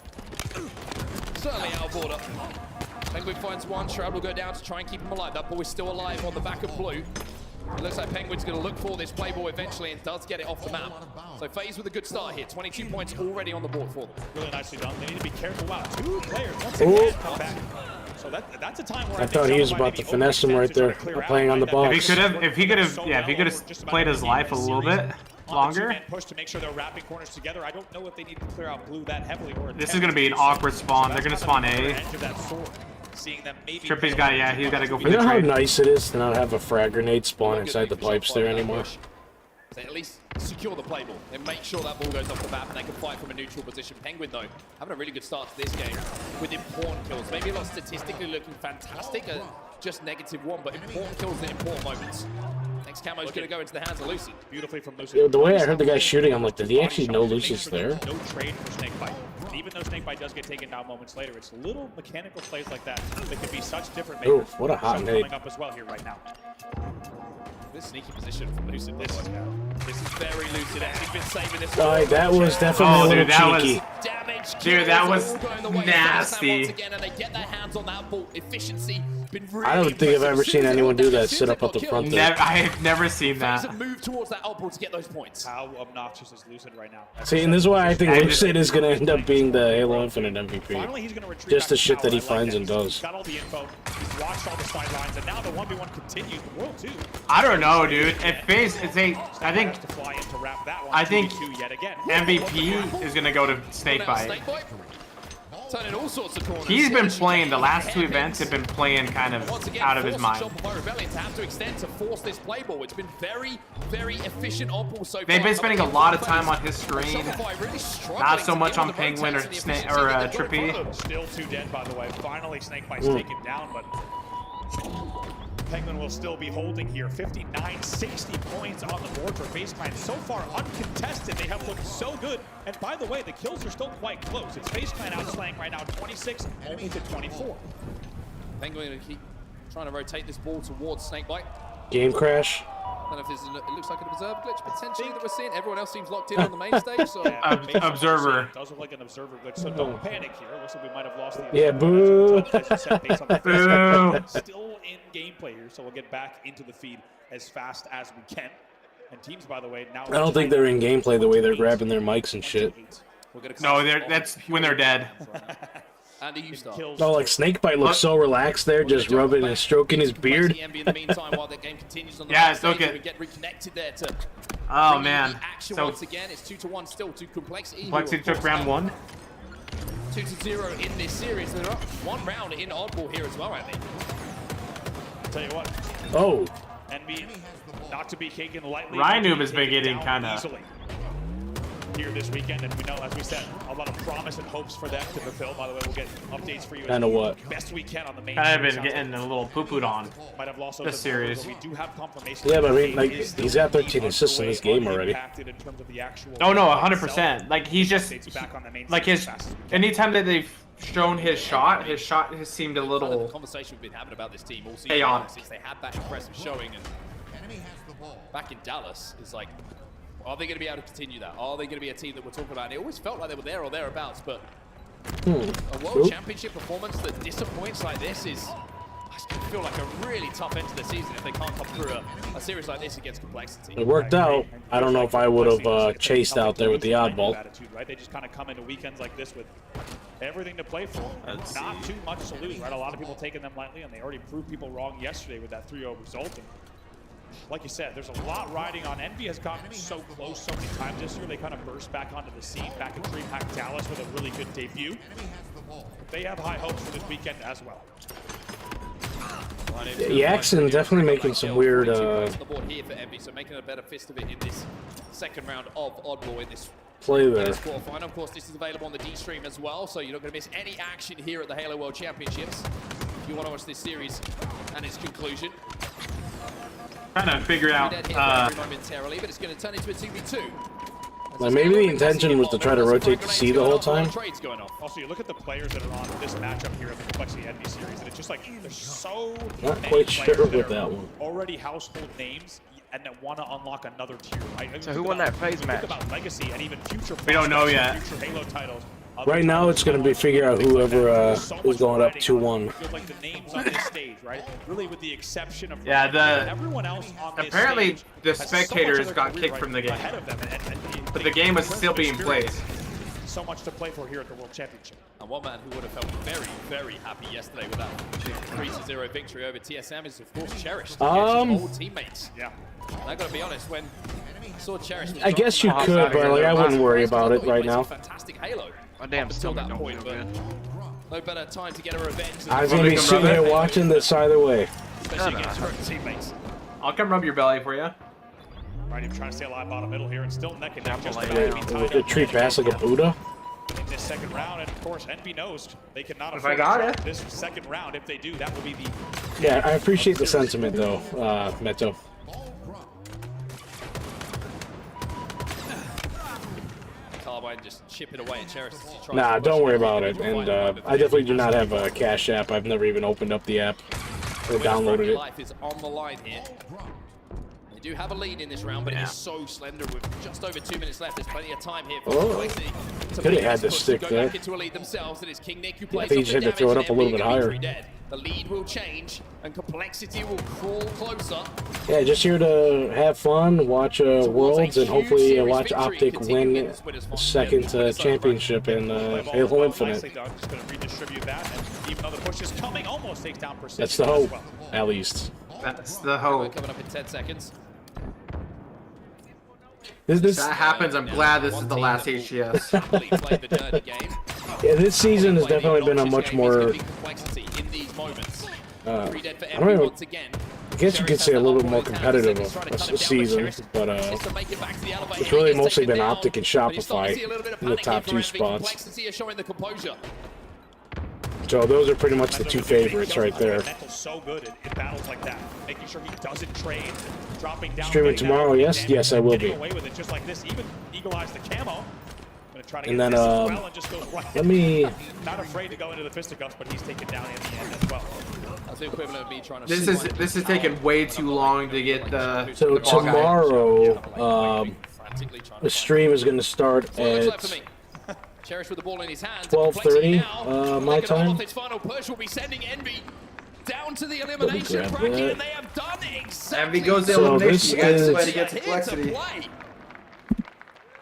certainly out of order. Penguin finds one. Shroud will go down to try and keep him alive. That ball is still alive on the back of blue. It looks like Penguin's going to look for this play ball eventually and does get it off the map. So FaZe with a good start here. 22 points already on the board for them. Really nicely done. They need to be careful. Wow, 2 players once again come back. So that's a time where I thought he was about to finesse him right there, playing on the box. If he could have played his life a little bit longer. Push to make sure they're wrapping corners together. I don't know if they need to clear out blue that heavily. Or This is going to be an awkward spawn. They're going to spawn A. Trippy's got, he's got to go for the You know how trade. nice it is to not have a frag grenade spawn inside the pipes there anymore? So at least secure the play ball and make sure that ball goes off the map and they can fight from a neutral position. Penguin, though, having a really good start to this game with important kills. Maybe not statistically looking fantastic, just -1, but important kills in important moments. Next camo is going to go into the hands of Lucy. Beautifully from Lucy. Yeah, the way I heard the guy shooting, I'm like, did he actually know Lucy's there? No trade for Snakebite. Even though Snakebite does get taken down moments later, it's little mechanical plays like that that can be such different makers. Ooh, what a hot nade. Coming up as well here right now. This sneaky position from Lucid. This is very Lucid. He's been saving this. That was definitely a little cheeky. Dude, that was nasty. Again, and they get their hands on that ball. Efficiency. Been really I don't think I've ever seen anyone do that, sit up at the front there. I have never seen that. Move towards that elbow to get those points. How obnoxious is Lucid right now? See, and this is why I think Lucid is going to end up being the Halo Infinite MVP. Just the shit that he finds and does. He's got all the info. He's watched all the sidelines, and now the 1v1 continues. The World 2. I don't know, dude. At FaZe, I think MVP is going to go to Snakebite. Turning all sorts of corners. He's been playing, the last 2 events have been playing kind of out of his mind. Rebellion to have to extend to force this play ball. It's been very, very efficient oddball so far. They've been spending a lot of time on his screen, not so much on Penguin or Trippy. Still 2 dead, by the way. Finally, Snakebite's taken down, but Penguin will still be holding here. 59, 60 points on the board for FaZe Clan. So far uncontested. They have looked so good. And by the way, the kills are still quite close. It's FaZe Clan outslaying right now 26 only to 24. Penguin going to keep trying to rotate this ball towards Snakebite. Game crash. I don't know if this is it looks like an observer glitch potentially that we're seeing. Everyone else seems locked in on the main stage. So observer. It does look like an observer glitch, so don't panic here. Looks like we might have lost the boo. Boo. Still in gameplay here, so we'll get back into the feed as fast as we can. And teams, by the way, now. I don't think they're in gameplay the way they're grabbing their mics and shit. No, that's when they're dead. And you start. Oh, like Snakebite looks so relaxed there, just rubbing and stroking his beard. Yeah, it's okay. Get reconnected there to oh man. So once again, it's 2-1 still to Complexity. Complexity took round 1. 2-0 in this series. They're up 1 round in oddball here as well, I think. I'll tell you what. Oh. Envy not to be taken lightly. Rhino has been getting kind of here this weekend, and we know, as we said, a lot of promise and hopes for them to fulfill. By the way, we'll get updates for you as best we can on the main. I've been getting a little poo-pooed on this series. We do have confirmation. Yeah, but I mean, like, he's got 13 assists in this game already. Oh no, 100%. Like he's just like his. Anytime that they've shown his shot has seemed a little. The conversation we've been having about this team all season chaotic since they had that impressive showing, and back in Dallas, it's like, are they going to be able to continue that? Are they going to be a team that we're talking about? And it always felt like they were there or thereabouts, but a World Championship performance that disappoints like this is, I feel like a really tough end to the season if they can't come through a series like this against Complexity. It worked out. I don't know if I would have chased out there with the oddball. Right? They just kind of come into weekends like this with everything to play for. Not too much to lose, right? A lot of people taking them lightly, and they already proved people wrong yesterday with that 3-0 result. And like you said, there's a lot riding on. Envy has gotten so close so many times this year. They kind of burst back onto the scene back in DreamHack Dallas with a really good debut. They have high hopes for this weekend as well. Jackson definitely making some weird. On the board here for Envy, so making a better fist of it in this second round of oddball in this play there. Quarterfinal. Of course, this is available on the D stream as well, so you're not going to miss any action here at the Halo World Championships. If you want to watch this series and its conclusion. Trying to figure out. Momentarily, but it's going to turn into a 2v2. Like maybe the intention was to try to rotate to C the whole time. Also, you look at the players that are on this matchup here at the Complexity Envy series, and it's just like there's so Not many quite players sure that with are that one. already household names and that want to unlock another tier, right? So who won that phase match? Think about legacy and even future. We don't know yet. Future Halo titles. Right now, it's going to be figure out whoever is going up 2-1. Like the names on this stage, right? Really, with the exception of everyone else on this apparently stage the has so spectators much got of their kicked career from the game, ahead of them, and but the game was still being played. So much to play for here at the World Championship. And one man who would have felt very, very happy yesterday with that 3-0 victory over TSM is, of course, Cherished. Old teammates. Yeah. And I got to be honest, when I saw Cherished, I guess you could, but like, I wouldn't worry about it right now. Fantastic Halo. My damn Until that stomach point, but no better time to get a revenge. I was going to be sitting here watching this either way. Especially against your own teammates. I'll come rub your belly for you. Right, even trying to stay alive bottom middle here, and still neck and neck. Just Yeah, treat pass like a Buddha. in this second round, and of course, Envy knows they cannot If I got it. this second round. If they do, that will be the. Yeah, I appreciate the sentiment though, Meto. Carbine just chip it away and Cherish. Nah, don't worry about it. And I definitely do not have a Cash App. I've never even opened up the app or downloaded it. Life is on the line here. They do have a lead in this round, but it is so slender with just over 2 minutes left. There's plenty of time here for Complexity to could have had the stick go there. back into a lead themselves. It is King Nick who I plays think you off just the had to throw it damage, up a little and bit Envy higher. gonna be dead. The lead will change, and Complexity will crawl closer. Yeah, just here to have fun, watch Worlds, and hopefully watch Optic win the second championship in Halo Infinite. Just going to redistribute that, and even though the push is coming, almost takes down Precision. That's the hope, at least. That's the hope. Coming up in 10 seconds. If that happens, I'm glad this is the last HCS. Yeah, this season has definitely been a much more. I don't know. I guess you could say a little bit more competitive of season, but it's really mostly been Optic and Shopify in the top 2 spots. So those are pretty much the 2 favorites right there. So good in battles like that, making sure he doesn't trade, dropping down. Streaming tomorrow, yes, yes, I will be. Away with it just like this, even Eagle Eyes the camo. And then let me. Not afraid to go into the fisticuffs, but he's taken down in the end as well. That's the equivalent of me trying to. This is taking way too long to get the. So tomorrow, the stream is going to start at Cherish with the ball in his hand. 12:30 my time. Final push will be sending Envy down to the elimination bracket, and they have done exactly. Envy goes to elimination. You guys play to get to Complexity.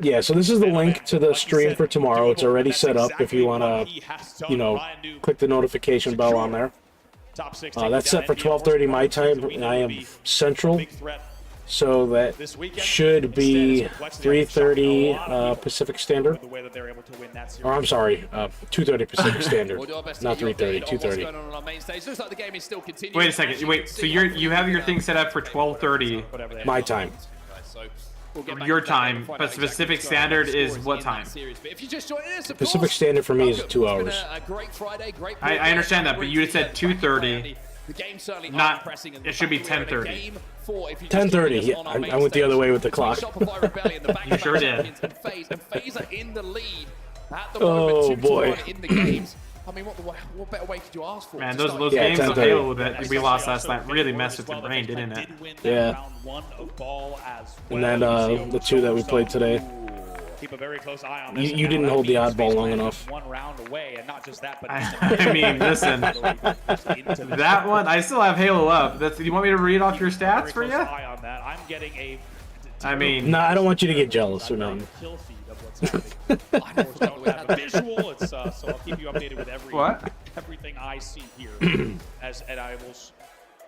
Yeah, so this is the link to the stream for tomorrow. It's already set up if you want to, you know, click the notification bell on there. That's set for 12:30 my time. I am Central, so that should be 3:30 Pacific Standard. Or I'm sorry, 2:30 Pacific Standard, not 3:30, 2:30. Wait a second. Wait, so you have your thing set up for 12:30 my time. Your time, but Pacific Standard is what time? Pacific Standard for me is 2 hours. I understand that, but you had said 2:30. Not. It should be 10:30. 10:30. Yeah, I went the other way with the clock. You sure did. Oh boy. I mean, what better way could you ask for? Man, those games of Halo that we lost last night really messed with the brain, didn't it? Yeah. And then the 2 that we played today. Keep a very close eye on You didn't hold the oddball long enough. One round away, and not just that, but I mean, listen. That one, I still have Halo up. Do you want me to read off your stats for you? I'm getting a. I mean, no, I don't want you to get jealous or nothing. Visual, it's so I'll keep you updated with everything I see here, and I will,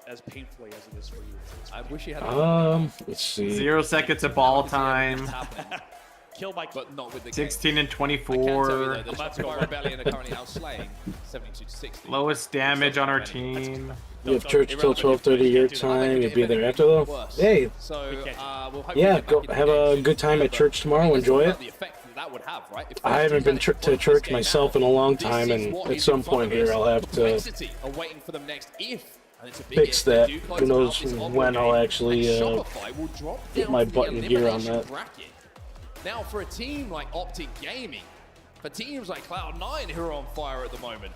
as painfully as it is for you. I wish you had. Let's see. 0 seconds of ball time. Kill Mike, but not with the 16 and 24. Lowest damage on our team. You have church till 12:30 your time. You'll be there after though. Hey. Yeah, go have a good time at church tomorrow. Enjoy it. that would have, right? If I haven't been to church myself in a long time, and at some point here I'll have to are waiting for them next if, and it's a big fix if, they that. do close Who them out, knows this when I'll Oppo actually game, and Shopify will drop get down my to the button gear on elimination that. bracket. Now, for a team like Optic Gaming, for teams like Cloud9 who are on fire at the moment,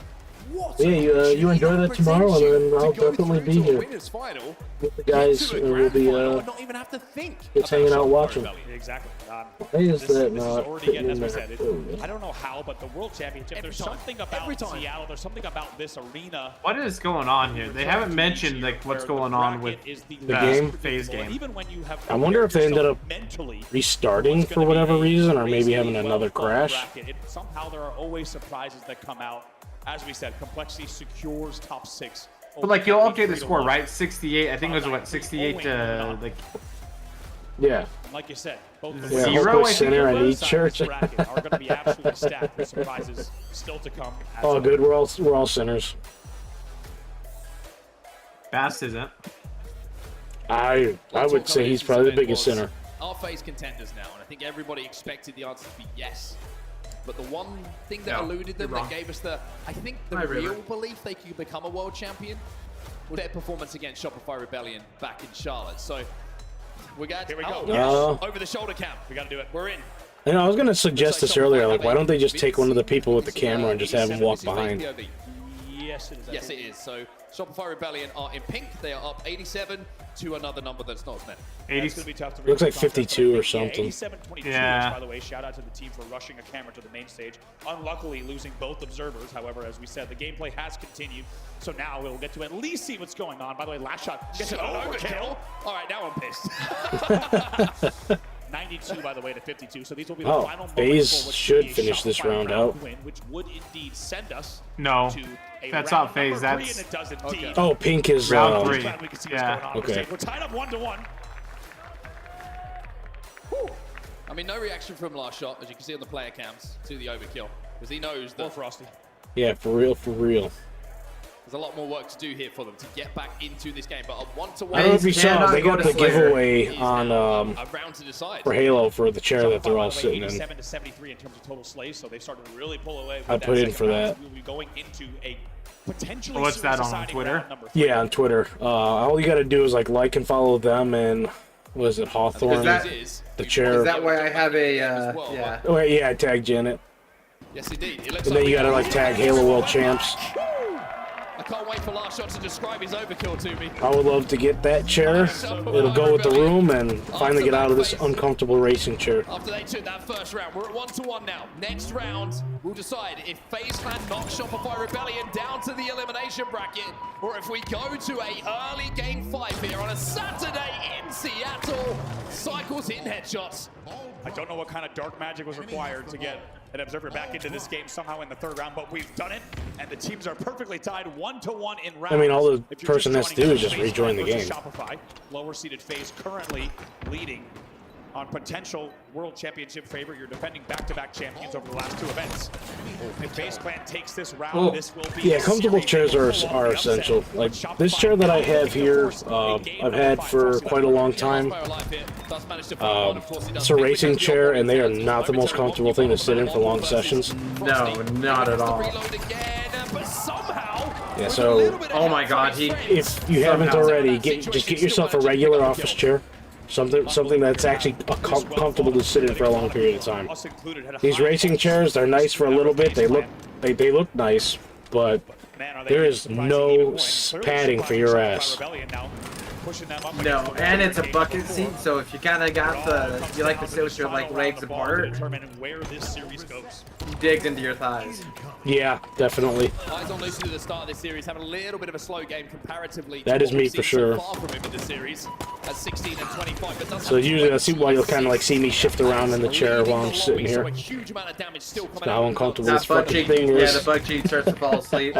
what Yeah, you enjoy that tomorrow, and then I'll definitely be here. final, With the guys will be not even have to think. just hanging out watching. Exactly. Why is This that is not already fitting getting, in as we there? said, I don't know how, but the World Championship, there's something about Seattle, there's something about this arena. What is going on here? They haven't mentioned like what's going on with the game. phase game. Even when you have I wonder if they ended up restarting for whatever reason, or maybe having another crash. Somehow there are always surprises that come out. As we said, complexity secures top 6. But like you'll update the score, right? 68. I think it was what 68 to like. Yeah. And like you said, both the Yeah, Zero, hopefully I think center it on was. each church. bracket are going to be absolutely stacked with surprises still to come. Oh, good. We're all sinners. Fast isn't. I would say he's probably the biggest sinner. Our phase contenders now, and I think everybody expected the answer to be yes. But the one thing that eluded them, that gave us I think the real belief they could become a world champion, was their performance against Shopify Rebellion back in Charlotte. So we got over the shoulder cam. We got to do it. We're in. You know, I was gonna suggest this earlier. Like, why don't they just take one of the people with the camera and just have him walk behind? Yes, it is. Yes, it is. So Shopify Rebellion are in pink. They are up 87 to another number that's not met. 80. Be tough to Looks like reach the 52 or yeah, something. 87-22, Yeah. by the way, shout out to the team for rushing a camera to the main stage. Unluckily, losing both observers. However, as we said, the gameplay has continued. So now we'll get to at least see what's going on. By the way, last shot gets an overkill. All right, now I'm pissed. 92, by the way, to 52. So these will be the Oh, final FaZe moments for what should be a finish this Shopify round out. win, which would indeed send us No, to a that's round not FaZe. number 3, That's and it does indeed. Oh, pink is round 3. Glad we can see Yeah. what's going on. Okay. We're tied up 1-1. I mean, no reaction from last shot, as you can see on the player cams, to the overkill. Because he knows that Frosty. Yeah, for real, for real. there's a lot more work to do here for them to get back into this game. But a I one-to-one don't know if you saw, they got the giveaway is on now a round to decide. for Halo for the chair that they're all sitting in. 87 to 73 in terms of total slays, so they started to really pull away. With I put in for that. We'll be going into a potentially What's that on deciding Twitter? round number 3. Yeah, on Twitter. All you gotta do is like and follow them, and what is it, Hawthorne? The chair. Is that why I have a yeah? Oh yeah, I tagged Janet. Yes, indeed. It looks And then like you gotta like tag Halo World Champs. I can't wait for last shot to describe his overkill to me. I would love to get that chair. It'll go with the room and finally get out of this uncomfortable racing chair. After they took that first round, we're at 1-1 now. Next round, we'll decide if FaZe Clan knocks Shopify Rebellion down to the elimination bracket, or if we go to a early game 5 here on a Saturday in Seattle. Cycles in headshots. I don't know what kind of dark magic was required to get an observer back into this game somehow in the 3rd round, but we've done it, and the teams are perfectly tied 1-1 in rounds. I mean, all the If you're person has to do is just FaZe rejoin the Clan versus game. Shopify, lower seeded FaZe currently leading on potential world championship favor. You're defending back-to-back champions over the last 2 events. If FaZe Clan takes this round, this will be Yeah, comfortable chairs are essential. Like this chair that I have here, I've had for quite a long time. It's a racing chair, and they are not the most comfortable thing to sit in for long sessions. No, not at all. Yeah, so oh my God, if you haven't already, just get yourself a regular office chair. Something that's actually comfortable to sit in for a long period of time. These racing chairs, they're nice for a little bit. They look nice, but there is no padding for your ass. No, and it's a bucket seat, so if you kind of got you like to sit with your like legs apart, you digged into your thighs. Yeah, definitely. Eyes on Lucy at the start of this series, having a little bit of a slow game comparatively. That is me for sure. So far from him in the series, at 16 and 25, but So usually that's why you'll kind of like see me shift around in the chair while I'm sitting here. A huge amount of damage still coming How out. uncomfortable this fucking thing is. Yeah, the bug cheat starts to fall asleep.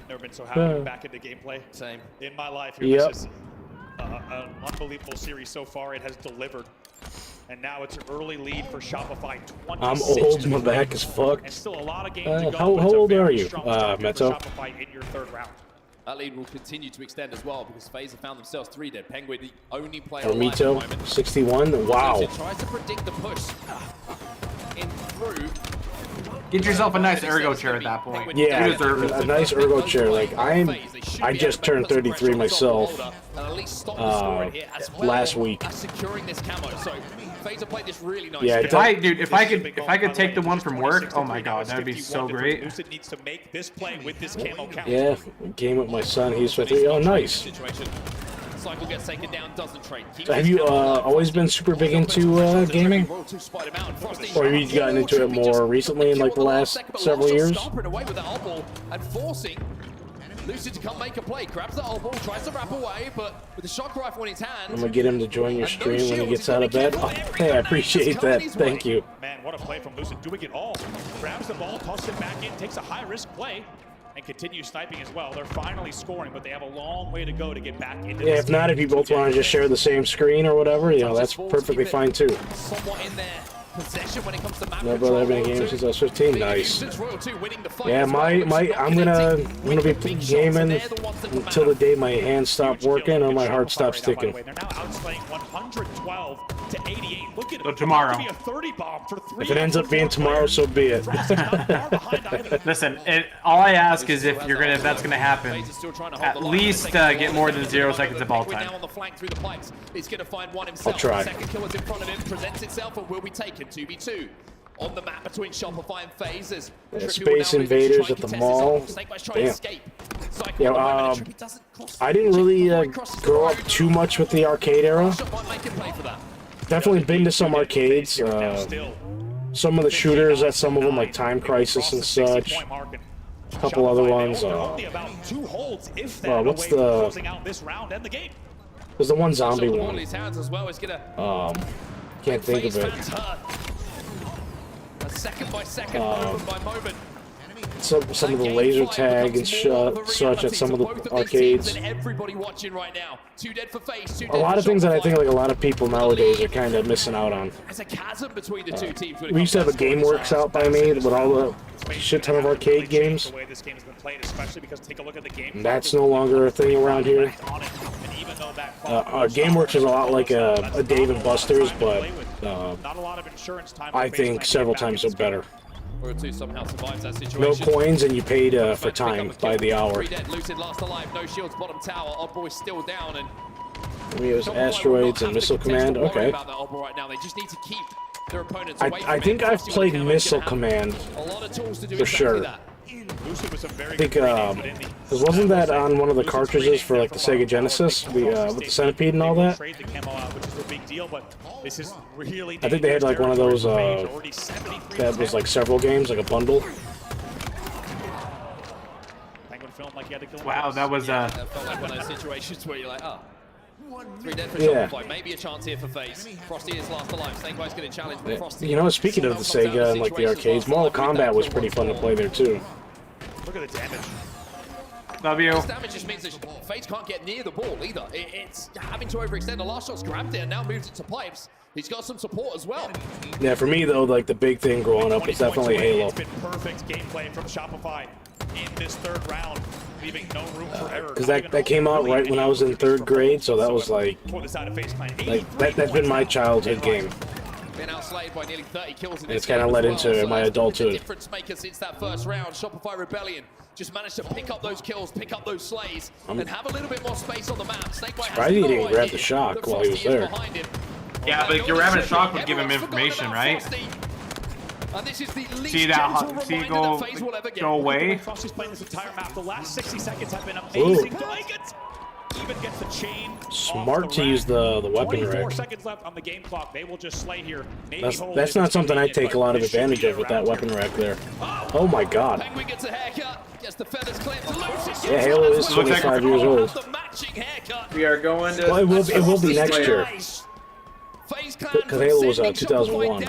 Never been so happy to be back into gameplay. Same. In my life. Yep. This is an unbelievable series so far. It has delivered. And now it's an early lead for Shopify. I'm old, my back is fucked. And still a lot of games to go, how but it's a old very are you, strong start here for Meto? Shopify in your 3rd round. That lead will continue to extend as well because FaZe have found themselves 3 dead. Penguin, the only player alive at the Mito, moment. 61. Wow. Lucid tries to predict the push in through. Get yourself a nice ergo chair at that point. Yeah, You deserve it. a nice ergo chair. Like I just turned 33 myself last week. Securing this camo, so FaZe have played this really nice. Yeah, if I could take the one from work, oh my god, that'd be so great. Lucid needs to make this play with this camo count. Yeah, game with my son. He's 53. Oh, nice. Cycle gets taken down, doesn't trade. So have you always been super big into gaming? Or have you gotten into it more recently in like the last several years? Away with that elbow and forcing Lucid to come make a play. Grabs the elbow, tries to wrap away, but with the shock rifle in his hand. I'm gonna get him to join your stream when he gets out of bed. Oh, hey, I appreciate that. Thank you. Man, what a play from Lucid, doing it all. Grabs the ball, tosses it back in, takes a high-risk play, and continues sniping as well. They're finally scoring, but they have a long way to go to get back into Yeah, this if not, if you both want to just share the same screen or whatever, you know, that's perfectly fine too. Somewhat in their possession when it comes to map No, brother, I've been in games since I was 15. Nice. Yeah, I'm gonna be gaming until the day my hands stop working or my heart stops ticking. They're now outplaying 112 to 88. Look at So tomorrow. Be a 30 bomb for 3. If it ends up being tomorrow, so be it. Listen, all I ask is if that's gonna happen, at least get more than 0 seconds of ball time. I'll try. Second kill is in front of him, presents itself and will be taken 2v2 on the map between Shopify and FaZe. Yeah, Space Invaders at the mall. Damn. Yeah, I didn't really grow up too much with the arcade era. Definitely been to some arcades. Some of the shooters at some of them, like Time Crisis and such. A couple other ones. What's the... There's the one zombie one. Can't think of it. Second by second, moment by moment. Some of the laser tag and such at some of the arcades. Everybody watching right now. 2 dead for FaZe. A lot of things that I think like a lot of people nowadays are kind of missing out on. There's a chasm between the two teams. We used to have a GameWorks out by me with all the shit ton of arcade games. That's no longer a thing around here. GameWorks is a lot like a Dave & Buster's, but I think several times so better. Somehow survives that No situation. coins, and you paid for time by the hour. 3 dead, Lucid last alive, no shields, bottom tower. Odd Boy's still down, and We use asteroids and missile command. Okay. about that Odd Boy right now. They just need to keep their opponents away from I think I've played missile command a lot of tools to do for sure. that. I think wasn't that on one of the cartridges for like the Sega Genesis, with the centipede and all that? I think they had like one of those that was like several games, like a bundle. Wow, that was That felt like one of those situations where you're like, oh. 3 dead for Yeah. Shopify. Maybe a chance here for FaZe. Frosty is last alive. Snakeboy's going to challenge, but Frosty. You know, speaking of the Sega and like the arcades, Mortal Kombat was pretty fun to play there too. Look at the damage. W. This damage just means that FaZe can't get near the ball either. It's having to overextend. The last shot's grabbed it and now moves it to pipes. He's got some support as well. Yeah, for me though, like the big thing growing up was definitely Halo. It's been perfect gameplay from Shopify in this 3rd round, leaving no room for error. Because that came out right when I was in 3rd grade, so that was like that's been my childhood game. Been outslayed by nearly 30 kills in And this it's kind of game led as well. into So my that's been adulthood. the difference maker since that first round. Shopify Rebellion just managed to pick up those kills, pick up those slays, and have a little bit more space on the map. Snakeboy has Surprised he no didn't grab idea the shock that while he was Frosty is there. behind him. Yeah, but grabbing a shock would give him information, right? And this is the least See that? See it go away? Frosty's playing this entire map. The last 60 seconds have been amazing. Even gets the chain. Smart to use the weapon 24 rack. seconds left on the game clock. They will just slay here. That's not something I take a lot of advantage of with that weapon rack there. Oh my god. Penguin gets a haircut, gets the feathers clipped. Yeah, Halo is 25 years old. We are going to. Well, it will be next year. Because Halo was 2001.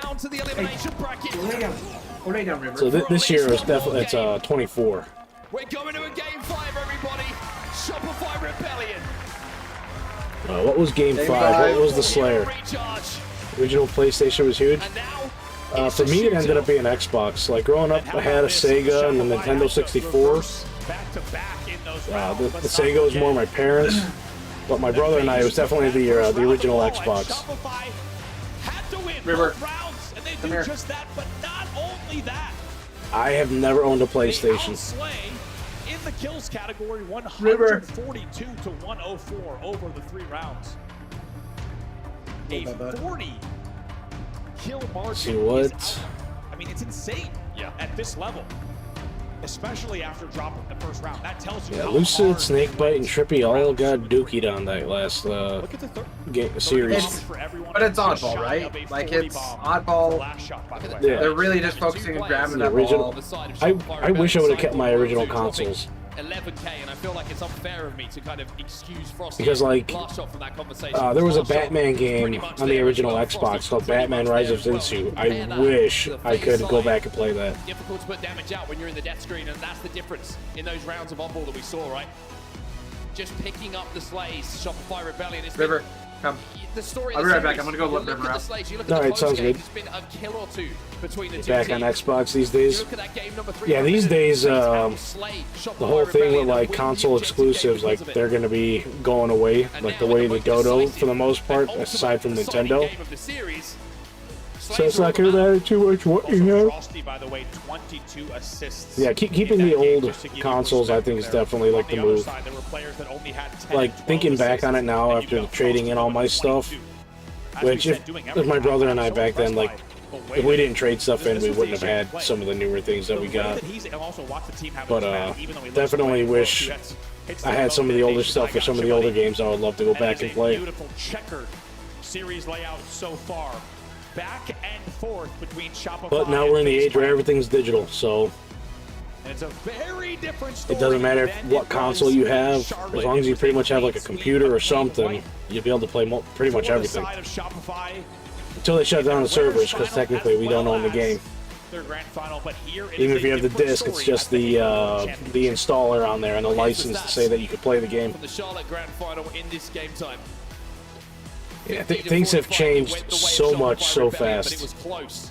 So this year is definitely 24. We're going to a game 5, everybody. Shopify Rebellion. What was game 5? What was the Slayer? Original PlayStation was huge. For me, it ended up being Xbox. Like growing up, I had a Sega and a Nintendo 64. The Sega was more my parents, but my brother and I, it was definitely the original Xbox. River, come here. Just that, but not only that. I have never owned a PlayStation. In the kills category, 142 to 104 over the 3 rounds. A 40 kill margin. See what? I mean, it's insane. At this level, especially after dropping the first round. That tells you. Yeah, how Lucid, hard Snakebite, and Trippy all got dookied on that last series. But it's oddball, right? Like it's oddball. Yeah. They're really just focusing on grabbing that original. ball. I wish I would have kept my original consoles. 11K, and I feel like it's unfair of me to kind of excuse Frosty. Because, like, last shot from that conversation. there was a Batman game on the original Xbox called Batman Rise of Zinsu. I wish I could go back and play that. Difficult to put damage out when you're in the death screen, and that's the difference in those rounds of on-ball that we saw, right? Just picking up the slays, Shopify Rebellion. River, come. The story I'll be right back. I'm gonna go look River up. Alright, sounds good. It's been a kill or two between the two Back on teams. Xbox these days. Look at that game number 3. Yeah, these days, the whole thing with like console exclusives, like they're gonna be going away, like the way the Dodo for the most part, aside from Nintendo. So it's not gonna matter too much what you have. Frosty, by the way, 22 assists. Yeah, keeping the old consoles, I think, is definitely like the move. Like thinking back on it now after trading in all my stuff, which if my brother and I back then, like if we didn't trade stuff in, we wouldn't have had some of the newer things that we got. But definitely wish I had some of the older stuff for some of the older games I would love to go back and play. Beautiful checkered series layout so far. Back and forth between Shopify. But now we're in the age where everything's digital, so it's a very different story. it doesn't matter what console you have, as long as you pretty much have like a computer or something, you'll be able to play pretty much everything. Until they shut down the servers, because technically we don't own the game. Even if you have the disc, it's just the installer on there and the license to say that you could play the game. The Charlotte Grand Final in this game time. Yeah, things have changed so much so fast. It was close.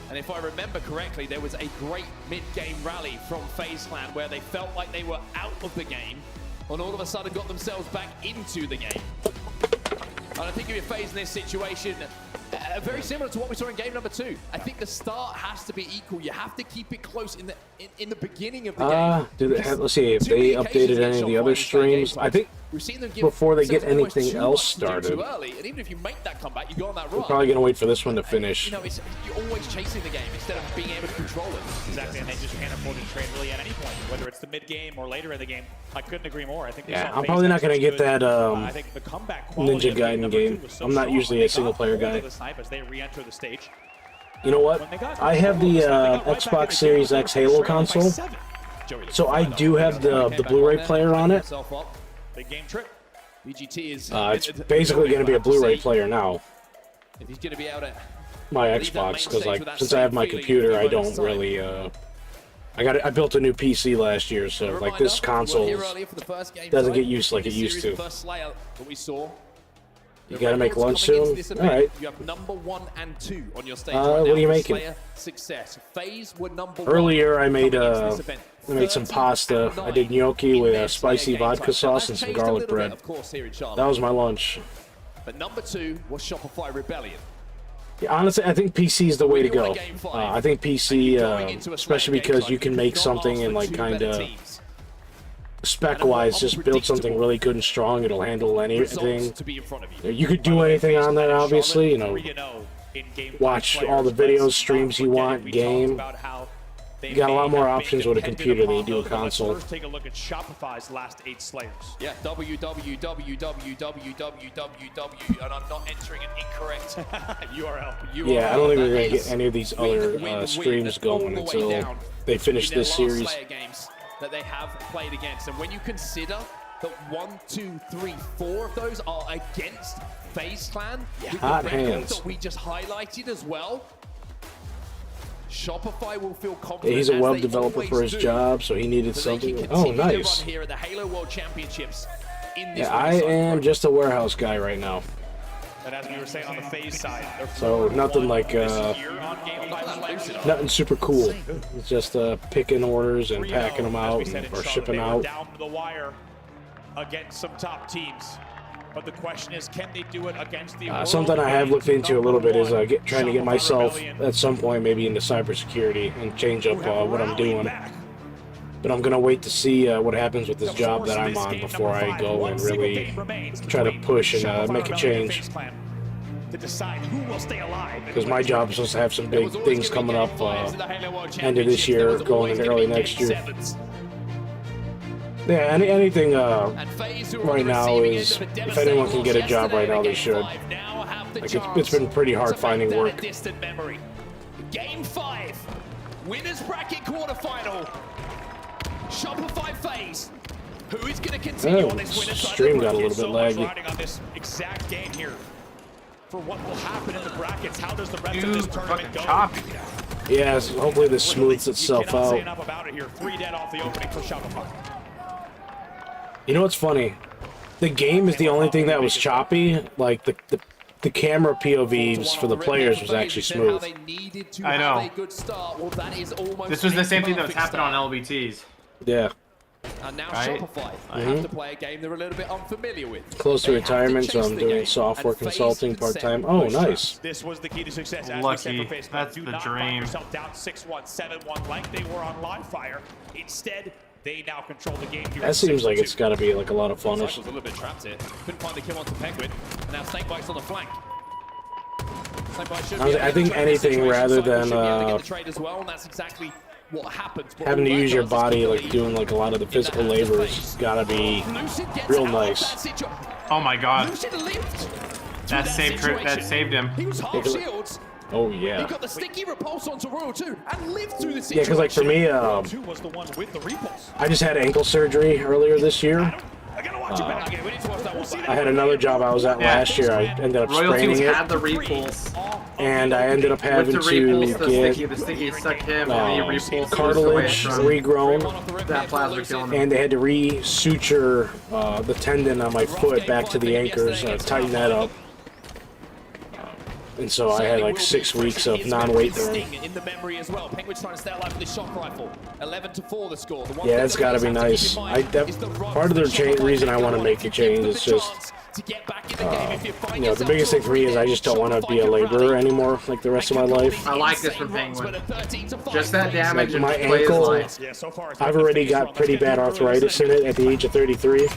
And if I remember correctly, there was a great mid-game rally from FaZe Clan where they felt like they were out of the game and all of a sudden got themselves back into the game. And I think if you're FaZe in this situation, very similar to what we saw in game number 2. I think the start has to be equal. You have to keep it close in the beginning of the game. Let's see if they updated any of the other streams. I think before they get anything else started, and even if you make that comeback, you go on that run. we're probably gonna wait for this one to finish. You know, you're always chasing the game instead of being able to control it. Exactly, and they just can't afford to trade really at any point, whether it's the mid game or later in the game. I couldn't agree more. I think. Yeah, I'm probably not gonna get that Ninja Gaiden game. I'm not usually a single player guy. As they re-enter the stage. You know what? I have the Xbox Series X Halo console, so I do have the Blu-ray player on it. Big game trip. BGT is. It's basically going to be a Blu-ray player now. If he's going to be able to. My Xbox, because like since I have my computer, I don't really. I built a new PC last year, so like this console doesn't get used like it used to. You gotta make lunch soon? Alright. You have number 1 and 2 on your stage what are you making? Success. FaZe were number 1. Earlier I made some pasta. I did gnocchi with a spicy vodka sauce and some garlic bread. That was my lunch. But number 2 was Shopify Rebellion. Yeah, honestly, I think PC is the way to go. I think PC, especially because you can make something and like kind of spec-wise, just build something really good and strong. It'll handle anything. You could do anything on that, obviously. You know, watch all the videos, streams you want, game. You got a lot more options with a computer than you do a console. First, take a look at Shopify's last 8 Slayers. Yeah, www, and I'm not entering an incorrect URL. Yeah, I don't think we're gonna get any of these other streams going until they finish this series. That they have played against, and when you consider that 1, 2, 3, 4 of those are against FaZe Clan, with hot the record hands that we just highlighted as well, Shopify will feel confident. Yeah, he's a as web they developer for his always job, so he needed so something. Oh, nice. Here at the Halo World Championships in this Yeah, I am just a warehouse guy right now. And as we were saying on the FaZe side, So nothing like nothing super cool. It's just picking orders and packing them out or shipping out. Down to the wire against some top teams. But the question is, can they do it against the something I have looked into a little bit is trying to get myself at some point maybe into cybersecurity and change up what I'm doing. But I'm gonna wait to see what happens with this job that I'm on before I go and really try to push and make a change. Because my job is supposed to have some big things coming up end of this year, going into early next year. Yeah, anything right now is, if anyone can get a job right now, they should. Like it's been pretty hard finding work. Game 5, winners bracket quarterfinal. Shopify FaZe. Who is going to continue on this winner's side? Stream got a little bit laggy. Riding on this exact game here. For what will happen in the brackets, how does the rest of this tournament go? Yeah, so hopefully this smooths itself out. Say enough about it here. 3 dead off the opening for Shopify. You know what's funny? The game is the only thing that was choppy. Like the camera POVs for the players was actually smooth. I know. This was the same thing that was happening on LBTs. Yeah. And now Shopify have to play a game they're a little bit unfamiliar with. Close to retirement, so I'm doing software consulting part-time. Oh, nice. This was the key to success. Lucky. That's the Do not dream. find yourself down 6-1, 7-1 like they were on live fire. Instead, they now control the game here. That seems like it's got to be like a lot of fun. Was a little bit trapped here. Couldn't find the kill onto Penguin. And now Snakebite's on the flank. I think anything rather than what happens. Having to use your body, like doing like a lot of the physical labor, has gotta be real nice. Oh my god. That saved him. He was half shields. Oh yeah. He got the sticky repulse onto Royal 2 and lived through the situation. Yeah, because like for me, I just had ankle surgery earlier this year. I had another job I was at last year. I ended up spraining it. Had the repulse. And I ended up having to get cartilage regrown. That plasma killing him. And they had to re-suture the tendon on my foot back to the anchors, tighten that up. And so I had like 6 weeks of non-weight throwing. In the memory as well. Penguin's trying to stay alive with this shock rifle. 11-4 the score. Yeah, it's got to be nice. Part of the reason I want to make the change is just, you know, the biggest thing for me is I just don't want to be a laborer anymore, like the rest of my life. I like this from Penguin. Just that damage like my ankle, I've already got pretty bad arthritis in it at the age of 33.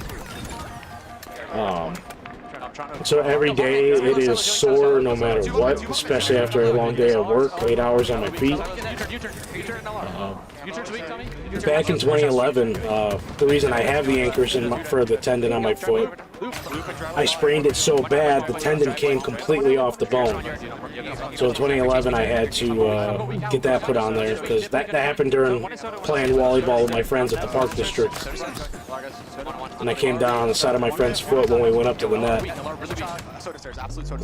So every day it is sore no matter what, especially after a long day at work, 8 hours on my feet. Back in 2011, the reason I have the anchors for the tendon on my foot, I sprained it so bad the tendon came completely off the bone. So in 2011 I had to get that put on there because that happened during playing volleyball with my friends at the Park District. And I came down on the side of my friend's foot when we went up to the net.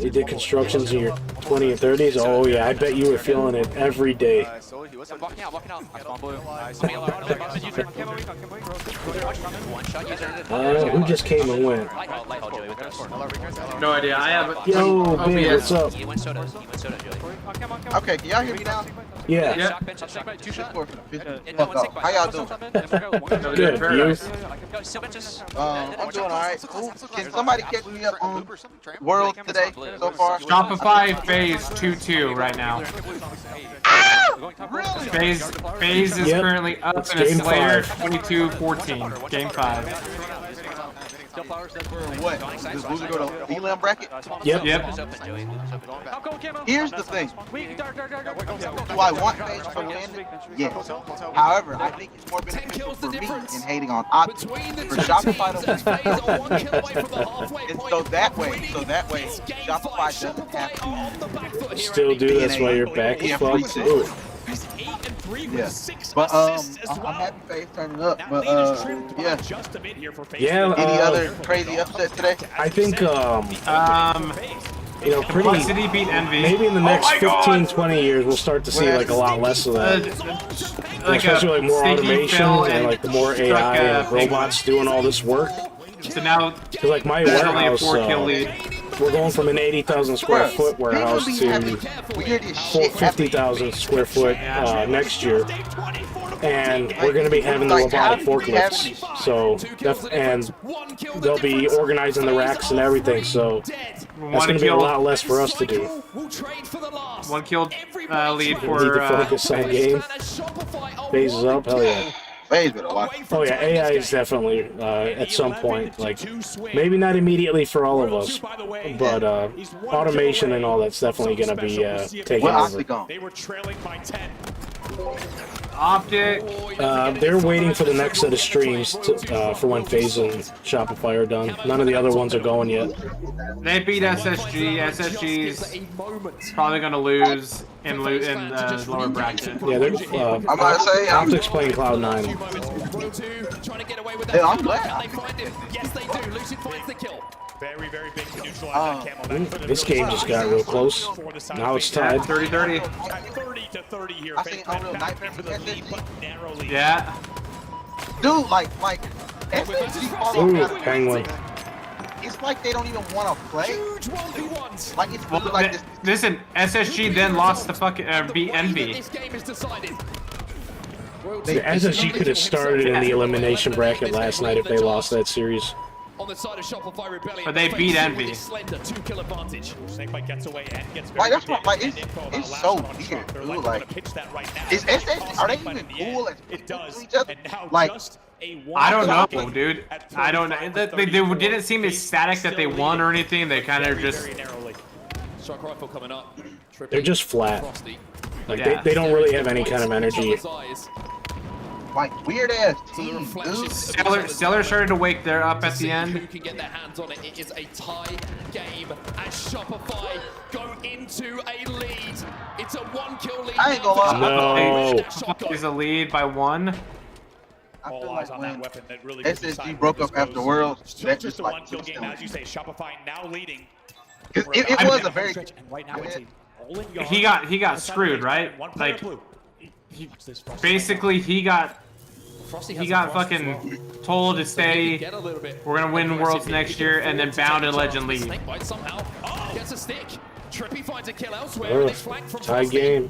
You did constructions in your 20s and 30s? Oh yeah, I bet you were feeling it every day. Who just came and went? No idea. I have. Yo, man, what's up? Okay, can y'all hear me now? Yeah. How y'all doing? Good. You? I'm doing alright. Can somebody catch me up on Worlds today so far? Shopify FaZe 2-2 right now. Really? FaZe is currently up in a Slayer 22-14. Game 5. What? Does Boozy go to D-Lam bracket? Yep. Here's the thing. Do I want FaZe to win? Yes. However, I think it's more beneficial for me in hating on Opti for Shopify to win. And so that way, Shopify doesn't have to still do this while your back is fucked. Ooh. Yeah, but I'm happy FaZe turning up. But yeah. Yeah. Any other crazy upset today? I think you know, Complexity beat Envy. maybe in the next 15, 20 years we'll start to see like a lot less of that. Especially like more automation and like the more AI and robots doing all this work. So now, because like my there's only a warehouse, 4-kill lead. we're going from an 80,000 square foot warehouse to 50,000 square foot next year, and we're going to be having the robotic forklifts. So, and they'll be organizing the racks and everything. So that's going to be a lot less for us to do. 1 kill lead for need to focus on game. FaZe is up. Hell yeah. Oh yeah, AI is definitely at some point, like maybe not immediately for all of us, but automation and all that's definitely going to be taking over. They were trailing by 10. Optic. They're waiting for the next set of streams to, for when FaZe and Shopify are done. None of the other ones are going yet. They beat SSG. SSG's probably going to lose in the lower bracket. Yeah, they're. I'm about to say. Optic's playing Cloud9. Yeah, I'm glad. Yes, they do. Lucian finds the kill. Very, very big to neutralize that Camel. This game just got real close. Now it's tied. 30-30. 30-30 here. I think Unreal Nightmare for the lead, but narrowly. Yeah. Dude, like, SSG Ooh, Penguin. It's like they don't even want to play. Huge 1v1s. Like it's really like this. Listen, SSG then lost the fucking beat Envy. This game is decided. The SSG could have started in the elimination bracket last night if they lost that series. On the side of Shopify Rebellion, But they beat Envy. Slender 2-kill advantage. Snakebite gets away and gets Like that's what, like it's so weird, dude. Like, is SSG, are they even cool as each other? Like, I don't know, dude. I don't know. They didn't seem ecstatic that they won or anything. They kind of just. Strike rifle coming up. They're just flat. Like they don't really have any kind of energy. Like weird ass team, dude. Stellar started to wake there up at the end. Who can get their hands on it? It is a tie game as Shopify go into a lead. It's a 1-kill lead. I ain't gonna lie. No. Is a lead by 1. I feel All eyes like on when that weapon that really SSG broke up after Worlds, Still that just just a like 1-kill game, as you say. Shopify now leading. Because it was a very. And right now it's a rolling yard. He got screwed, right? Like basically he got fucking told to stay. We're gonna win Worlds next year, and then bound and legend lead. Snakebite somehow gets a stick. Trippy finds a kill elsewhere. Tie game.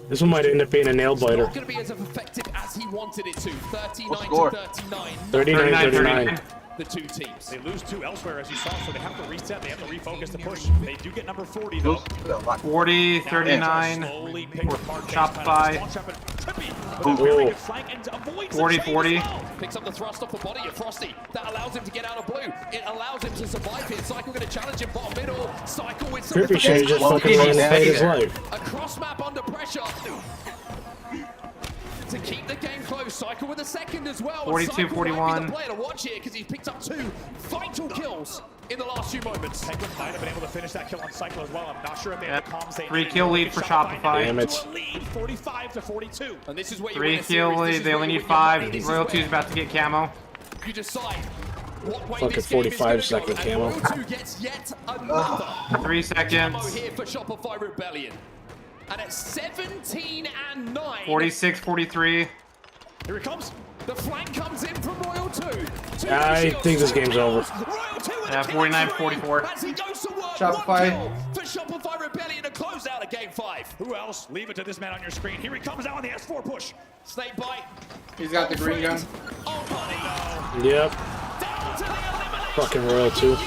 This one might end up being a nail biter. Not going to be as effective as he wanted it to. 39 score? to 39. 39-39. The two teams. They lose 2 elsewhere, as you saw, so they have to reset. They have to refocus to push. They do get number 40, though. 40, 39 for Shopify. 40-40. Picks up the thrust off the body of Frosty. That allows him to get out of blue. It allows him to survive here. Cycle going to challenge him bottom middle. Cycle with some Trippy should have just fucking run and paid his life. a cross map under pressure. To keep the game close, Cycle with a second as well. 42-41. The player to watch here because he's picked up 2 vital kills in the last few moments. Penguin might have been able to finish that kill on Cycle as well. I'm not sure if they have the comms. 3-kill lead for Shopify. Damn it. Lead 45 to 42. And this is where you 3-kill lead. They only need 5. Royalty's about to get camo. You decide what way Fucking this game is 45-second gonna go. camo. And Royal 2 gets yet another 3 seconds. camo here for Shopify Rebellion. And at 17 and 9. 46-43. Here it comes. The flank comes in from Royal 2. I think this game's over. 49-44. As he goes to work, Shopify. 1 kill for Shopify Rebellion to close out a game 5. Who else? Leave it to this man on your screen. Here he comes now on the S4 push. Snakebite. He's got the green gun. Oh, buddy. Yep. Down to the elimination. Fucking Royal 2. You go.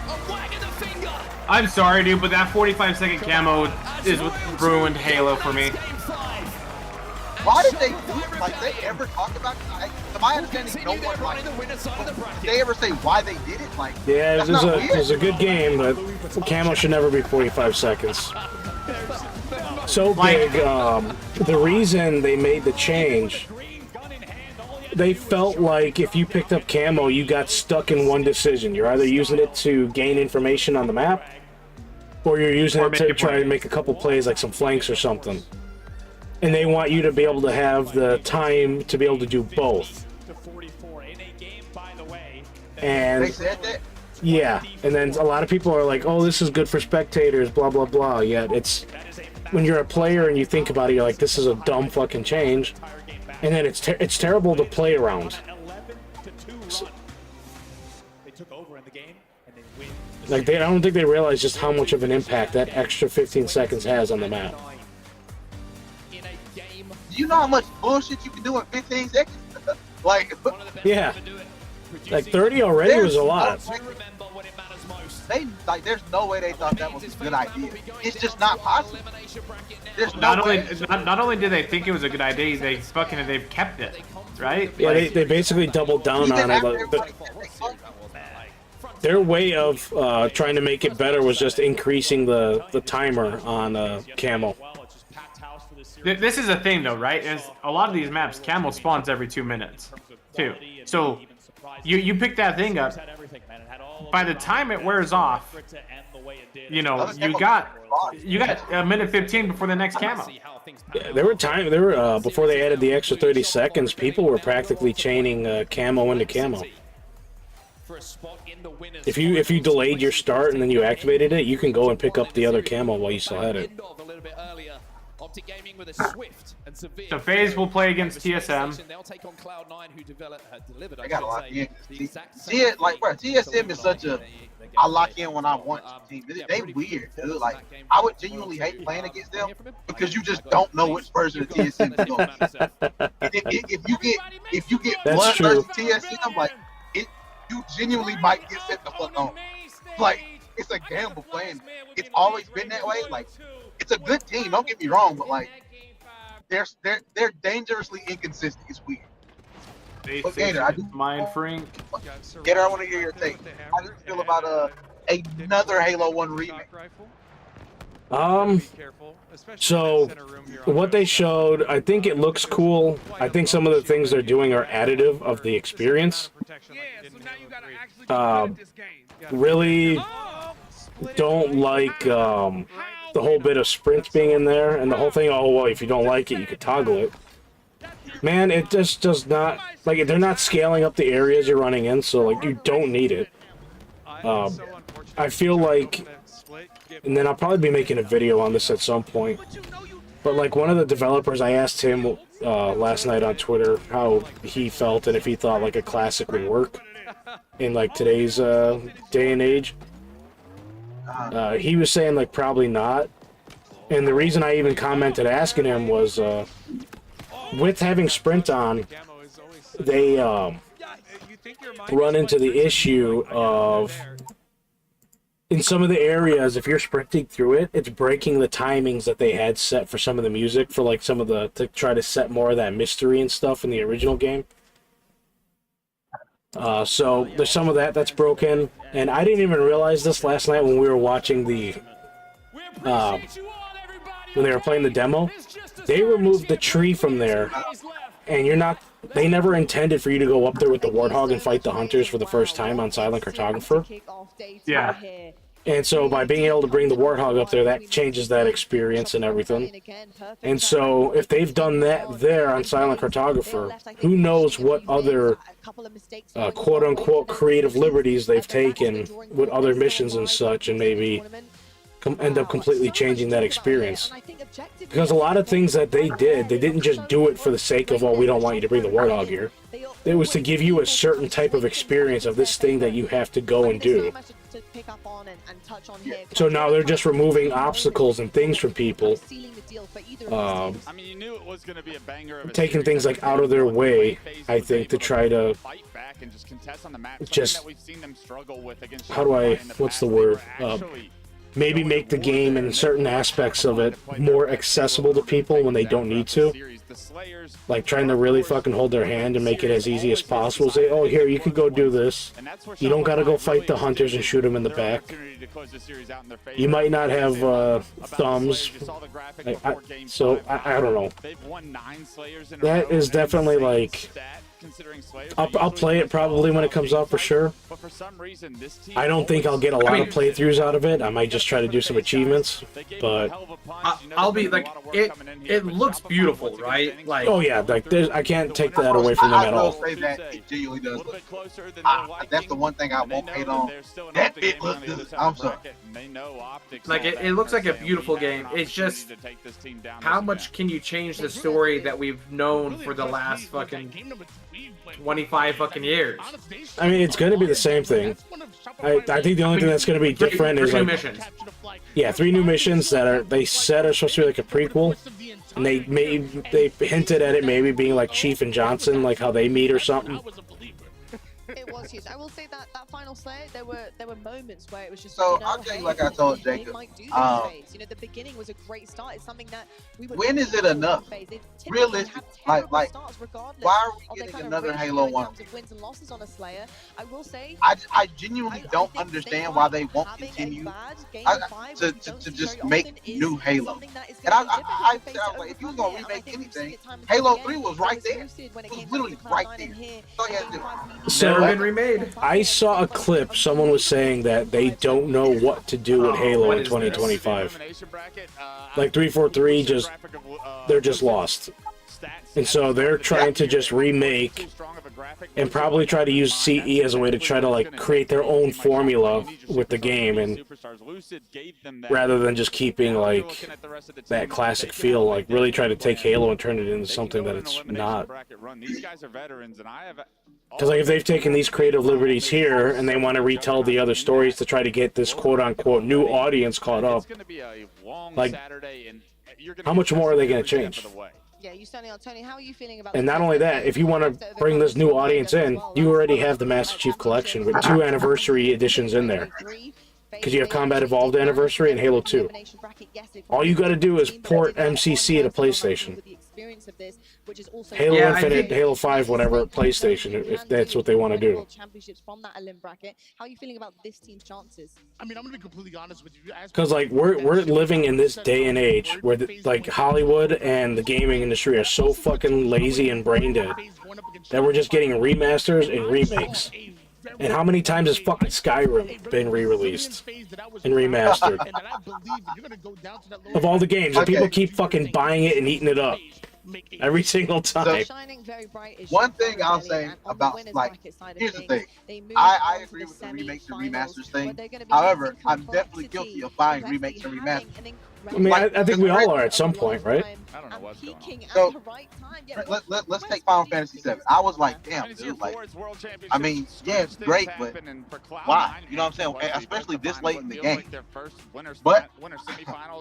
A wag of the finger. I'm sorry, dude, but that 45-second camo is what ruined Halo for me. Why did they do? Like they ever talk about? Like, to my understanding, no one like. Did they ever say why they did it? Like, Yeah, that's not weird. it was a good game, but camo should never be 45 seconds. So big, the reason they made the change, they felt like if you picked up camo, you got stuck in one decision. You're either using it to gain information on the map, or you're using it to try to make a couple plays like some flanks or something. And they want you to be able to have the time to be able to do both. And They said that. yeah, and then a lot of people are like, "Oh, this is good for spectators," blah blah blah. Yet it's when you're a player and you think about it, you're like, "This is a dumb fucking change," and then it's terrible to play around. took over in the game and they win. Like, I don't think they realize just how much of an impact that extra 15 seconds has on the map. Do you know how much bullshit you can do in 15 seconds? Like, yeah. Like 30 already was a lot. There's no way they thought that was a good idea. It's just not possible. There's no Not way. only did they think it was a good idea, they've kept it, right? Yeah, Like, they basically doubled down on it. Their way of trying to make it better was just increasing the timer on camo. This is a thing, though, right? Is a lot of these maps, camo spawns every 2 minutes, too. So you pick that thing up. By the time it wears off, you know, you got a minute 15 before the next camo. Yeah, there were before they added the extra 30 seconds, people were practically chaining camo into camo. If you delayed your start and then you activated it, you can go and pick up the other camo while you still had it. So FaZe will play against TSM. I got a lot in. TSM is such a. I lock in when I want to. Team. They weird, dude. Like, I would genuinely hate playing against them because you just don't know which version of TSM is going to be. If you get bloodlust TSM, like, you genuinely might get set the fuck on. Like, it's a gamble playing. It's always been that way. Like, it's a good team. Don't get me wrong, but like, they're dangerously inconsistent. It's weird. But Gator, I do mind freak. Gator, I want to hear your take. How do you feel about another Halo 1 remake? So what they showed, I think it looks cool. I think some of the things they're doing are additive of the experience. Really don't like the whole bit of sprints being in there and the whole thing. Oh, well, if you don't like it, you could toggle it. Man, it just does not, like, they're not scaling up the areas you're running in, so like you don't need it. I feel like, and then I'll probably be making a video on this at some point, but like one of the developers, I asked him last night on Twitter how he felt and if he thought like a classic would work in like today's day and age. He was saying like probably not, and the reason I even commented asking him was with having sprint on, they run into the issue of in some of the areas, if you're sprinting through it, it's breaking the timings that they had set for some of the music for like some of the, to try to set more of that mystery and stuff in the original game. So there's some of that's broken, and I didn't even realize this last night when we were watching the when they were playing the demo. They removed the tree from there, and they never intended for you to go up there with the Warthog and fight the hunters for the first time on Silent Cartographer. Yeah. And so by being able to bring the Warthog up there, that changes that experience and everything. And so if they've done that there on Silent Cartographer, who knows what other quote-unquote creative liberties they've taken with other missions and such, and maybe end up completely changing that experience. Because a lot of things that they did, they didn't just do it for the sake of, oh, we don't want you to bring the Warthog here. It was to give you a certain type of experience of this thing that you have to go and do. So now they're just removing obstacles and things from people. I mean, you knew it was going to be a banger of a taking things like out of their way, I think, to try to just, how do I, what's the word? Maybe make the game and certain aspects of it more accessible to people when they don't need to. Like trying to really fucking hold their hand and make it as easy as possible. Say, oh, here, you can go do this. You don't gotta go fight the hunters and shoot them in the back. You might not have thumbs. So, I don't know. That is definitely like... I'll play it probably when it comes out for sure. I don't think I'll get a lot of playthroughs out of it. I might just try to do some achievements, but I'll be like, it looks beautiful, right? Like, oh yeah, like I can't take that away from them at all. Say that it genuinely does look. That's the one thing I won't hate on. That it looks good. I'm sorry. Like it looks like a beautiful game. It's just how much can you change the story that we've known for the last fucking 25 fucking years. I mean, it's going to be the same thing. I think the only thing that's going to be different is like, missions. yeah, 3 new missions that are said are supposed to be like a prequel, and they hinted at it maybe being like Chief and Johnson, like how they meet or something. It was huge. I will say that final Slayer, there were moments where it was just. So I'll tell you, like I told Jacob, the beginning was a great start. It's something that we would. When is it enough? Realistic, like, why are we getting another Halo 1? Wins and losses on a Slayer. I will say. I genuinely don't understand why they won't continue to just make new Halo. And I said, like, if you was gonna remake anything, Halo 3 was right there. It was literally right there. That's all you had to do. So been remade. I saw a clip. Someone was saying that they don't know what to do with Halo in 2025. Like 343, they're just lost, and so they're trying to just remake and probably try to use CE as a way to try to like create their own formula with the game, and rather than just keeping like that classic feel, like really try to take Halo and turn it into something that it's not. Because like if they've taken these creative liberties here and they want to retell the other stories to try to get this quote-unquote new audience caught up, like how much more are they going to change? Yeah, you standing on Tony. How are you feeling about? And not only that, if you want to bring this new audience in, you already have the Master Chief Collection with 2 anniversary editions in there. Because you have Combat Evolved Anniversary and Halo 2. All you got to do is port MCC to PlayStation. Halo Infinite, Halo 5, whatever, PlayStation, if that's what they want to do. From that Elim bracket. How are you feeling about this team's chances? I mean, I'm gonna be completely honest with you. Because like we're living in this day and age where like Hollywood and the gaming industry are so fucking lazy and brain dead that we're just getting remasters and remakes. And how many times has fucking Skyrim been re-released and remastered? Of all the games, and people keep fucking buying it and eating it up every single time. One thing I'll say about, like, here's the thing. I agree with the remakes and remasters thing. However, I'm definitely guilty of buying remakes and remasters. I mean, I think we all are at some point, right? I don't know what's going on. So, let's take Final Fantasy VII. I was like, damn, dude, like, I mean, yeah, it's great, but why? You know what I'm saying? Especially this late in the game. But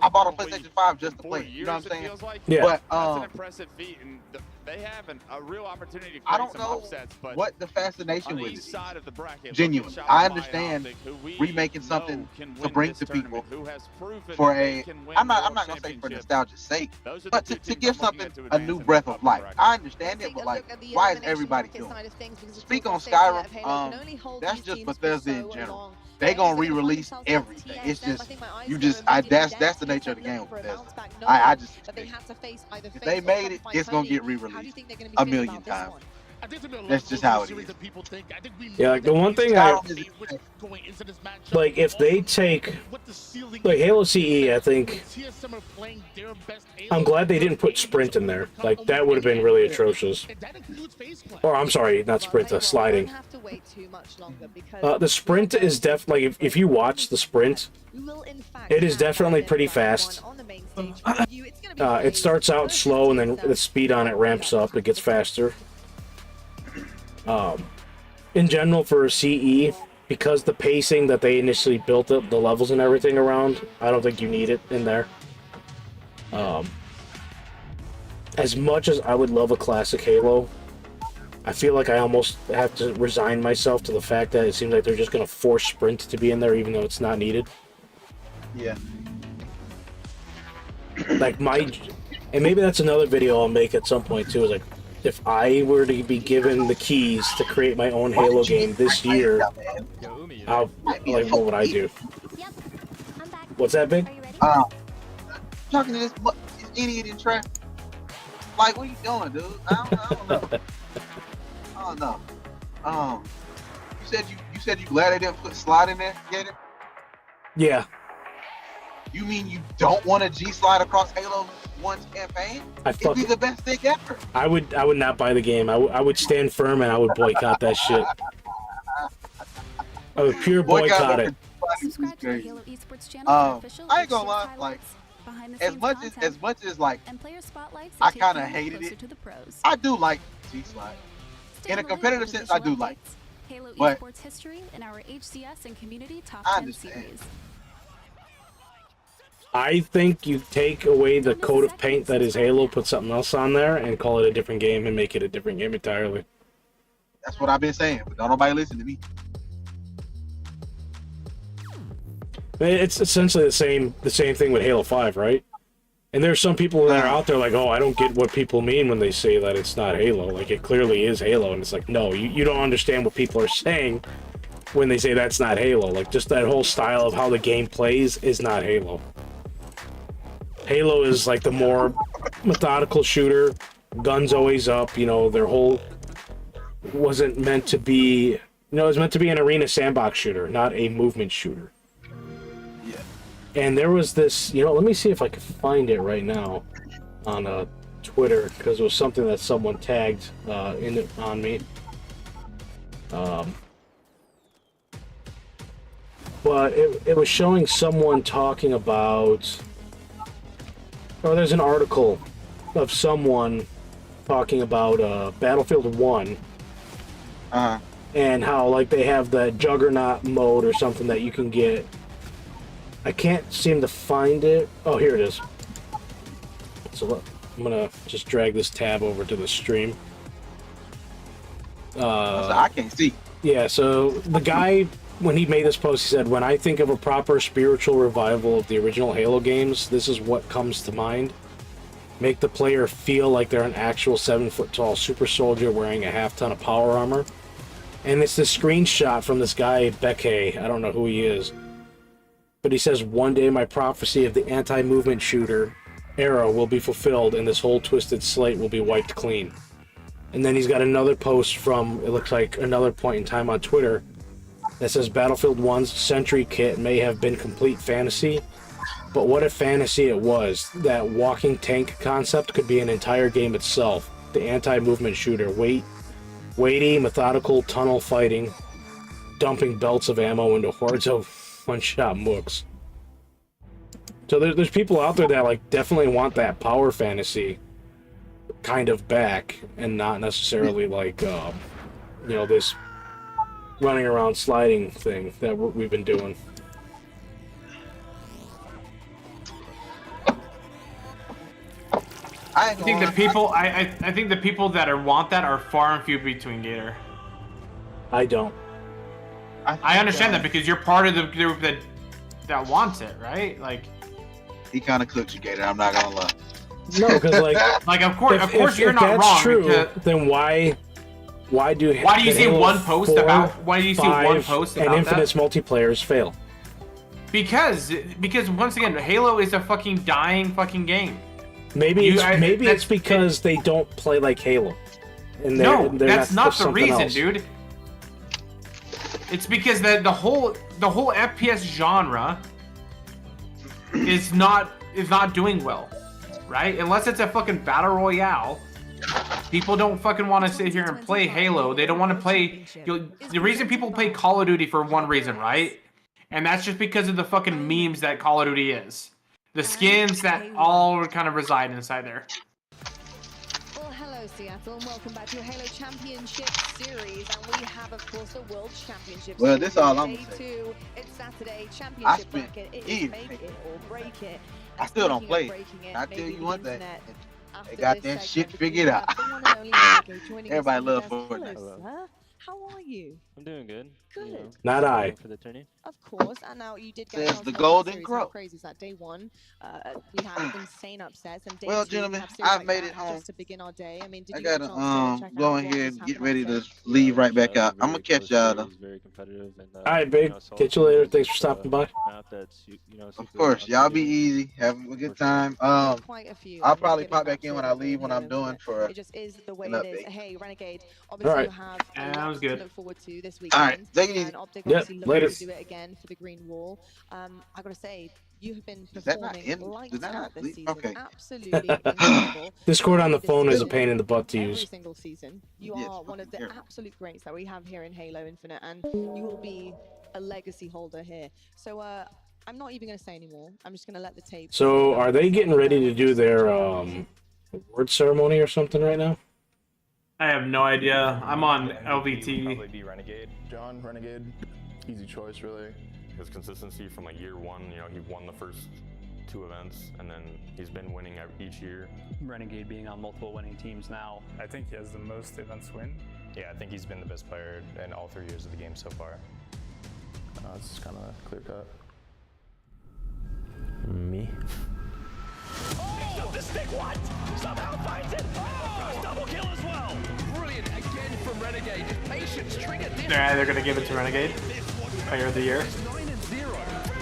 I bought a PlayStation 5 just to play it. You know what I'm saying? Yeah. But, that's an impressive feat, and they have a real opportunity to I create don't some know upsets, but what the fascination on with each it side is. of the bracket, Genuine. I understand remaking something to bring to people for a, I'm not gonna say for nostalgia's sake, but to give something a new breath of life. I understand it, but like, why is everybody doing it? Speak on Skyrim, that's just Bethesda in general. They gonna re-release everything. It's just, that's the nature of the game with Bethesda. I just, if they made it, it's gonna get re-released a million times. That's just how it is. Yeah, like the one thing like if they take like Halo CE, I think I'm glad they didn't put Sprint in there. Like that would have been really atrocious. Or I'm sorry, not Sprint, sliding. The Sprint is like if you watch the Sprint, it is definitely pretty fast. It starts out slow and then the speed on it ramps up. It gets faster. In general for CE, because the pacing that they initially built up the levels and everything around, I don't think you need it in there. As much as I would love a classic Halo, I feel like I almost have to resign myself to the fact that it seems like they're just going to force Sprint to be in there even though it's not needed. Yeah. Like and maybe that's another video I'll make at some point too, is like, if I were to be given the keys to create my own Halo game this year, like, what would I do? What's that, Big? Talking to this idiot in traffic. Like, what are you doing, dude? I don't know. I don't know. You said you glad they didn't put slide in there, get it? Yeah. You mean you don't want a G slide across Halo 1's campaign? It'd be the best thing ever. I would not buy the game. I would stand firm and I would boycott that shit. I would pure boycott it. I ain't gonna lie, like, as much as like I kind of hated it, I do like G slide. in a competitive sense, I do like. Halo But esports history in our HCS and community top I 10 understand. series. I think you take away the coat of paint that is Halo, put something else on there, and call it a different game and make it a different game entirely. That's what I've been saying, but don't nobody listen to me. It's essentially the same thing with Halo 5, right? And there's some people that are out there like, oh, I don't get what people mean when they say that it's not Halo. Like, it clearly is Halo, and it's like, no, you don't understand what people are saying when they say that's not Halo. Like, just that whole style of how the game plays is not Halo. Halo is like the more methodical shooter, guns always up, you know, their whole wasn't meant to be, you know, it was meant to be an arena sandbox shooter, not a movement shooter. Yeah. And there was this, you know, let me see if I can find it right now on Twitter, because it was something that someone tagged on me. But it was showing someone talking about, or there's an article of someone talking about Battlefield 1 and how, like, they have the Juggernaut mode or something that you can get. I can't seem to find it. Oh, here it is. So look, I'm gonna just drag this tab over to the stream. I can't see. Yeah, so the guy, when he made this post, he said, when I think of a proper spiritual revival of the original Halo games, this is what comes to mind. Make the player feel like they're an actual 7-foot-tall super soldier wearing a half-ton of power armor. And it's this screenshot from this guy, Beckhay. I don't know who he is. But he says, one day my prophecy of the anti-movement shooter era will be fulfilled and this whole twisted slate will be wiped clean. And then he's got another post from, it looks like, another point in time on Twitter that says Battlefield 1's Sentry Kit may have been complete fantasy, but what if fantasy it was? That walking tank concept could be an entire game itself. The anti-movement shooter, weighty, methodical tunnel fighting, dumping belts of ammo into hordes of one-shot mooks. So there's people out there that, like, definitely want that power fantasy kind of back, and not necessarily like, you know, this running around sliding thing that we've been doing. I think the people I think the people that want that are far and few between, Gator. I don't. I understand that because you're part of the group that wants it, right? Like, he kind of cooks you, Gator. I'm not gonna lie. No, because like of course you're if not that's wrong. True, because, then why do you see one post about? Why do you see one post about and Infinite's that? multiplayers fail? Because once again, Halo is a fucking dying fucking game. Maybe it's because they don't play like Halo. And that's not the reason, else. dude. It's because the whole FPS genre is not doing well, right? Unless it's a fucking battle royale, people don't fucking want to sit here and play Halo. They don't want to play. The reason people play Call of Duty for one reason, right? And that's just because of the fucking memes that Call of Duty is. The skins that all kind of reside inside there. Well, hello Seattle, and welcome back to your Halo Championship Series, and we have, of course, the World Championship. Well, this is all I'm Day gonna say. 2, it's Saturday, Championship bracket. It is make it or break it. I still don't play it. I tell you one thing, they got that shit figured out. Everybody love Fortnite. Hello, sir. How are you? I'm doing good. Good. You know, Not I. for the tourney. Of course, and now you did get Says on the to Golden series. Crow. How crazy is that? Day 1, we had insane upsets, and day Well, 2, gentlemen, we have series I've like made that it home. just to begin our day. I mean, did I you get a gotta chance to check go out in what here was and get happening ready on to leave right back out. I'm Very gonna catch close y'all though. series, very competitive, and, All right, big. Catch you later. Thanks for stopping by. map that's, Of course, y'all be easy. Have a good time. quite a few. I'll I'm probably giving pop back back in to when I them leave all when here, I'm doing but for it just is the way an it is. update. Hey, Renegade, obviously All right. you have a lot Sounds to good. look forward to this weekend. All right, take it easy. And Optic Yep, obviously looking later. to do it again for the Green Wall. I gotta say, you have been Is that not performing in? lights Did that out not this leave? season. Okay. Absolutely incredible. Discord on the This phone is a season, pain in the butt to every use. single season, you Yes, are one of the fucking terrible. absolute greats that we have here in Halo Infinite, and you will be a legacy holder here. So I'm not even gonna say anymore. I'm just gonna let the tape. So are they getting ready to do their award ceremony or something right now? I have no idea. I'm on MVP would LVT. probably be Renegade. John, Renegade, easy choice really. His consistency from like year one, you know, he won the first 2 events, and then he's been winning each year. Renegade being on multiple winning teams now. I think he has the most events win. Yeah, I think he's been the best player in all 3 years of the game so far. It's kind of clear cut. Me. Picks up the stick, what? Somehow finds it. Oh, double kill as well. Brilliant again from Renegade. Patience triggered this. They're either gonna give it to Renegade, Player of the Year.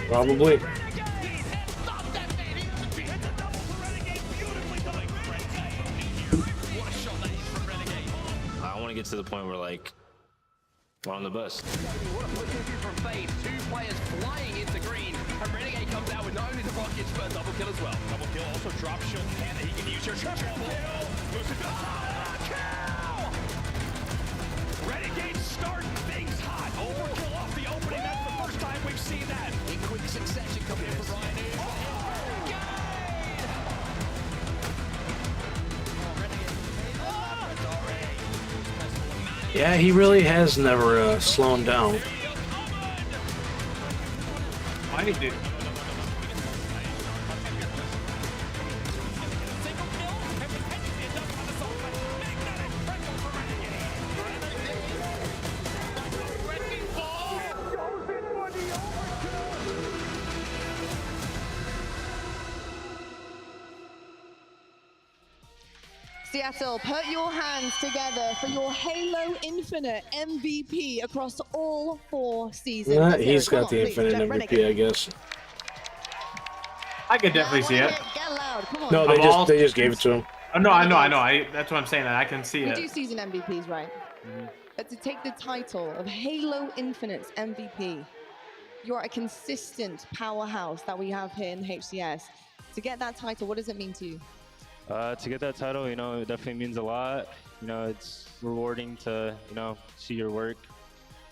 Probably. I want to get to the point where like we're on the bus. What a position from FaZe. 2 players flying into green. And Renegade comes out with not only the rockets, but a double kill as well. Double kill, also drop shield can that he can use here. Triple kill. Kill! Renegade starting things hot. Overkill off the opening. That's the first time we've seen that. In quick succession coming in from Ryan. Yeah, he really has never slowed down. Why did? Seattle, put your hands together for your Halo Infinite MVP across all 4 seasons. Yeah, he's got the Infinite MVP, I guess. I could definitely see it. Get loud, come on. No, they just gave it to him. Oh, no, I know. That's what I'm saying. I can see We it. do season MVPs, right? But to take the title of Halo Infinite's MVP, you're a consistent powerhouse that we have here in HCS. To get that title, what does it mean to you? To get that title, you know, it definitely means a lot. You know, it's rewarding to, you know, see your work,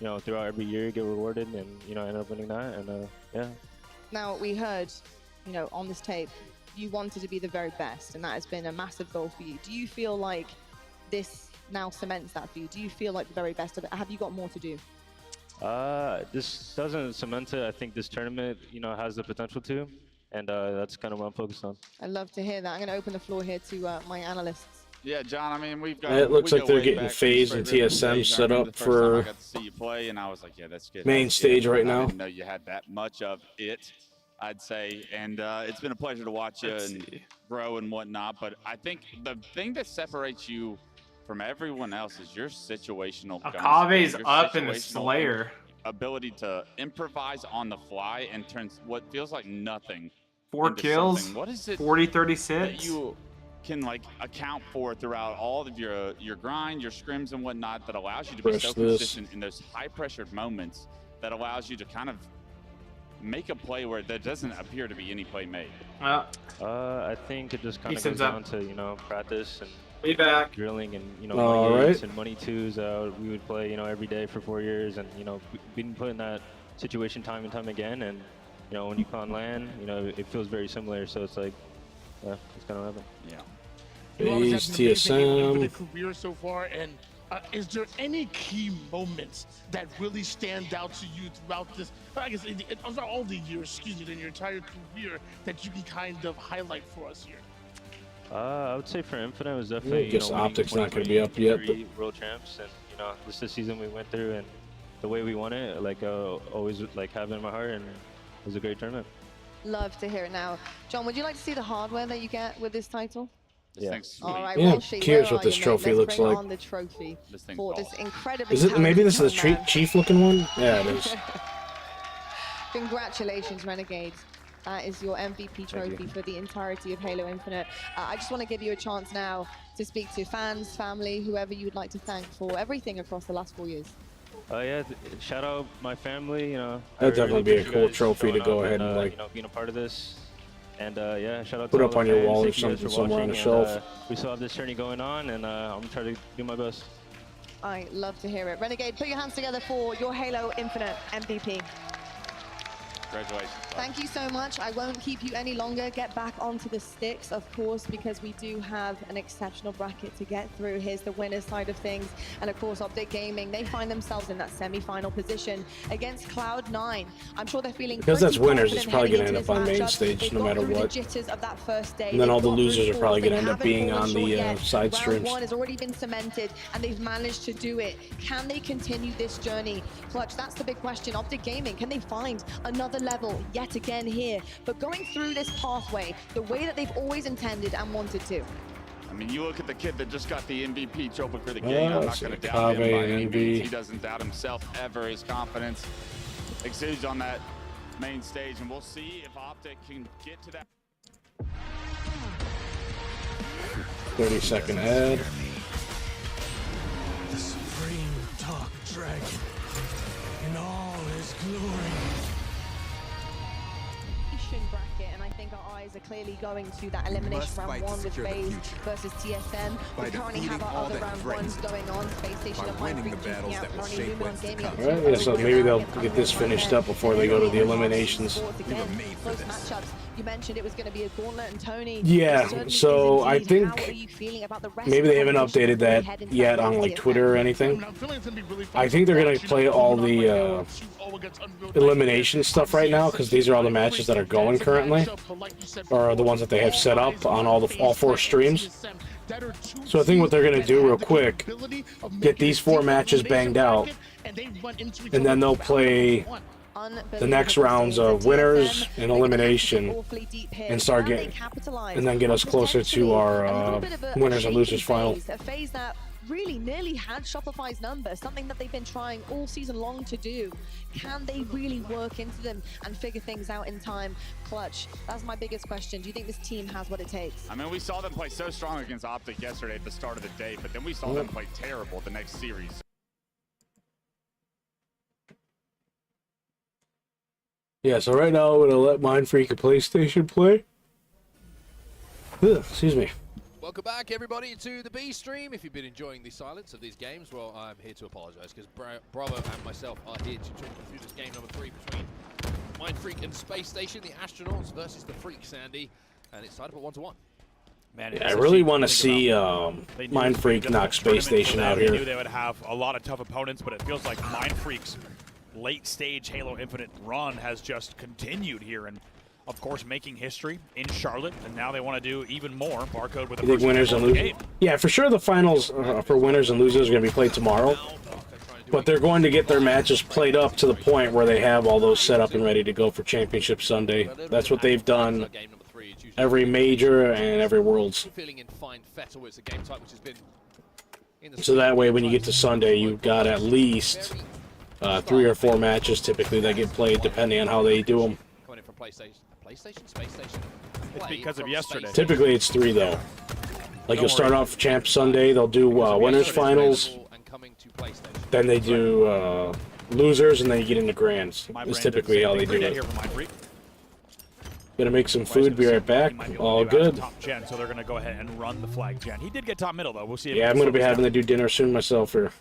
you know, throughout every year, get rewarded and, you know, end up winning that. And, yeah. Now, we heard, you know, on this tape, you wanted to be the very best, and that has been a massive goal for you. Do you feel like this now cements that for you? Do you feel like the very best of it? Have you got more to do? This doesn't cement it. I think this tournament, you know, has the potential to. And that's kind of what I'm focused on. I'd love to hear that. I'm going to open the floor here to my analysts. Yeah, John. I mean, we've got. It looks like they're getting FaZe and TSM set up for I got to see you play, and I was like, yeah, that's good. main stage right now. I didn't know you had that much of it, I'd say, and it's been a pleasure to watch you and grow and whatnot. But I think the thing that separates you from everyone else is your situational. Akave's up in the Slayer. Ability to improvise on the fly and turns what feels like nothing. 4 kills. Something. What is it? 40-36. That you can like account for throughout all of your grind, your scrims and whatnot that allows you to be so consistent in those high pressured moments that allows you to kind of make a play where there doesn't appear to be any play made. I think it just kind of goes down to, you know, practice and drilling and, you know, money games and money twos. We would play, you know, every day for 4 years, and, you know, we've been put in that situation time and time again. And, you know, when you con LAN, you know, it feels very similar. So it's like, yeah, it's kind of happened. Yeah. FaZe, TSM. Career so far, and is there any key moments that really stand out to you throughout this? I guess throughout all the years, in your entire career, that you can kind of highlight for us here. I would say for Infinite, it was definitely. I guess Optic's not going to be up yet. But World Champs, and, you know, this is the season we went through, and the way we won it, like always, like have it in my heart, and it was a great tournament. Love to hear it now. John, would you like to see the hardware that you get with this title? Yeah. All right, yeah, Walshy, curious where what this are you, trophy mate? looks Let's bring like. on the trophy for this incredibly Is it maybe this is talented a chief looking one? Yeah, it is. Congratulations, Renegades. That is your MVP trophy for the entirety of Halo Infinite. I just want to give you a chance now to speak to fans, family, whoever you would like to thank for everything across the last 4 years. Yeah, shout out my family, you know. That'd definitely be a cool trophy to go ahead and, like, you know, being a part of this. And yeah, shout out put to up all on the your fans. wall or Thank you guys something for somewhere on watching, the and, shelf. We still have this journey going on, and I'm gonna try to do my best. I love to hear it. Renegade, put your hands together for your Halo Infinite MVP. Congratulations. Thank you so much. I won't keep you any longer. Get back onto the sticks, of course, because we do have an exceptional bracket to get through. Here's the winner's side of things. And of course, Optic Gaming, they find themselves in that semi-final position against Cloud9. I'm sure they're feeling because that's winners, it's probably going to end into up on this main matchup. stage They've no got matter through the what. jitters of that first day. And then all the They've got losers are through probably falls. going to They end up being haven't on fallen the short yet. side Round streams. one has already been cemented, and they've managed to do it. Can they continue this journey? Clutch, that's the big question. Optic Gaming, can they find another level yet again here? But going through this pathway, the way that they've always intended and wanted to. I mean, you look at the kid that just got the MVP trophy for the game. I'm not going to doubt Kave him by and any NB. means. He doesn't doubt himself ever. His confidence exudes on that main stage, and we'll see if Optic can get to that. 30-second ad. The supreme dark dragon in all his glory. Bracket, and I think our eyes are clearly going to that elimination round one with FaZe versus TSM. We currently have our other round ones going on. Space Station and Mindfreak duking out. Currently Lumen Gaming up Alright, yeah, so maybe they'll get this finished up before they go to the eliminations. Close matchups. You mentioned it was going to be a gauntlet, and Tony. Yeah, so I think maybe they haven't updated that yet on like Twitter or anything. I think they're going to play all the elimination stuff right now because these are all the matches that are going currently, or the ones that they have set up on all 4 streams. So I think what they're going to do real quick, get these 4 matches banged out, and then they'll play the next rounds of winners and elimination, and start getting, and then get us closer to our winners and losers final. A phase that really nearly had Shopify's number, something that they've been trying all season long to do. Can they really work into them and figure things out in time? Clutch, that's my biggest question. Do you think this team has what it takes? I mean, we saw them play so strong against Optic yesterday at the start of the day, but then we saw them play terrible the next series. Yeah, so right now I'm going to let Mindfreak and PlayStation play. Ugh, excuse me. Welcome back, everybody, to the B stream. If you've been enjoying the silence of these games, well, I'm here to apologize because Bravo and myself are here to talk you through this game number 3 between Mindfreak and Space Station, the Astronauts versus the Freak, Sandy, and it's tied up at 1-1. Man, yeah, I really want to see Mindfreak knock Space Station out They here. knew they would have a lot of tough opponents, but it feels like Mindfreak's late-stage Halo Infinite run has just continued here, and of course making history in Charlotte, and now they want to do even more. Barcode with a You think winners and losers? Yeah, for sure the finals for winners and losers are going to be played tomorrow. But they're going to get their matches played up to the point where they have all those set up and ready to go for Championship Sunday. That's what they've done every major and every Worlds. So that way when you get to Sunday, you've got at least 3 or 4 matches typically that get played depending on how they do them. PlayStation, Space Station. It's because of yesterday. Typically it's 3 though. Like you'll start off Champ Sunday, they'll do winners finals, then they do losers, and then you get into grands. Is typically how they do it. Gonna make some food, be right back. All good. Top gen, so they're gonna go ahead and run the flag gen. He did get top middle though. We'll see. If Yeah, I'm gonna be having to do dinner soon myself here.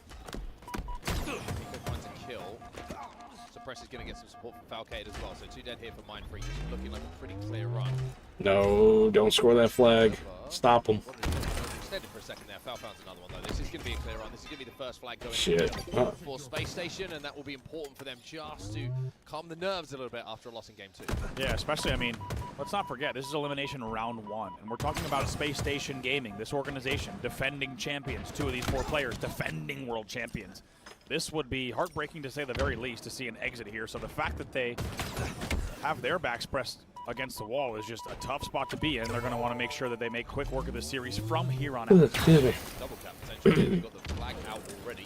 Suppress is going to get some support from Falcade as well, so 2 dead here for Mindfreak. Looking like a pretty clear run. No, don't score that flag. Stop them. Extended for a second there. Fal found another one though. This is going to be a clear run. This is going to be the first flag going Shit. for Space Station, and that will be important for them just to calm the nerves a little bit after a loss in game 2. Yeah, especially, I mean, let's not forget, this is elimination round 1, and we're talking about Space Station Gaming, this organization, defending champions, 2 of these 4 players, defending world champions. This would be heartbreaking to say the very least to see an exit here, so the fact that they have their backs pressed against the wall is just a tough spot to be in. They're going to want to make sure that they make quick work of this series from here on out. Excuse me. Double tap potentially. They've got the flag out already.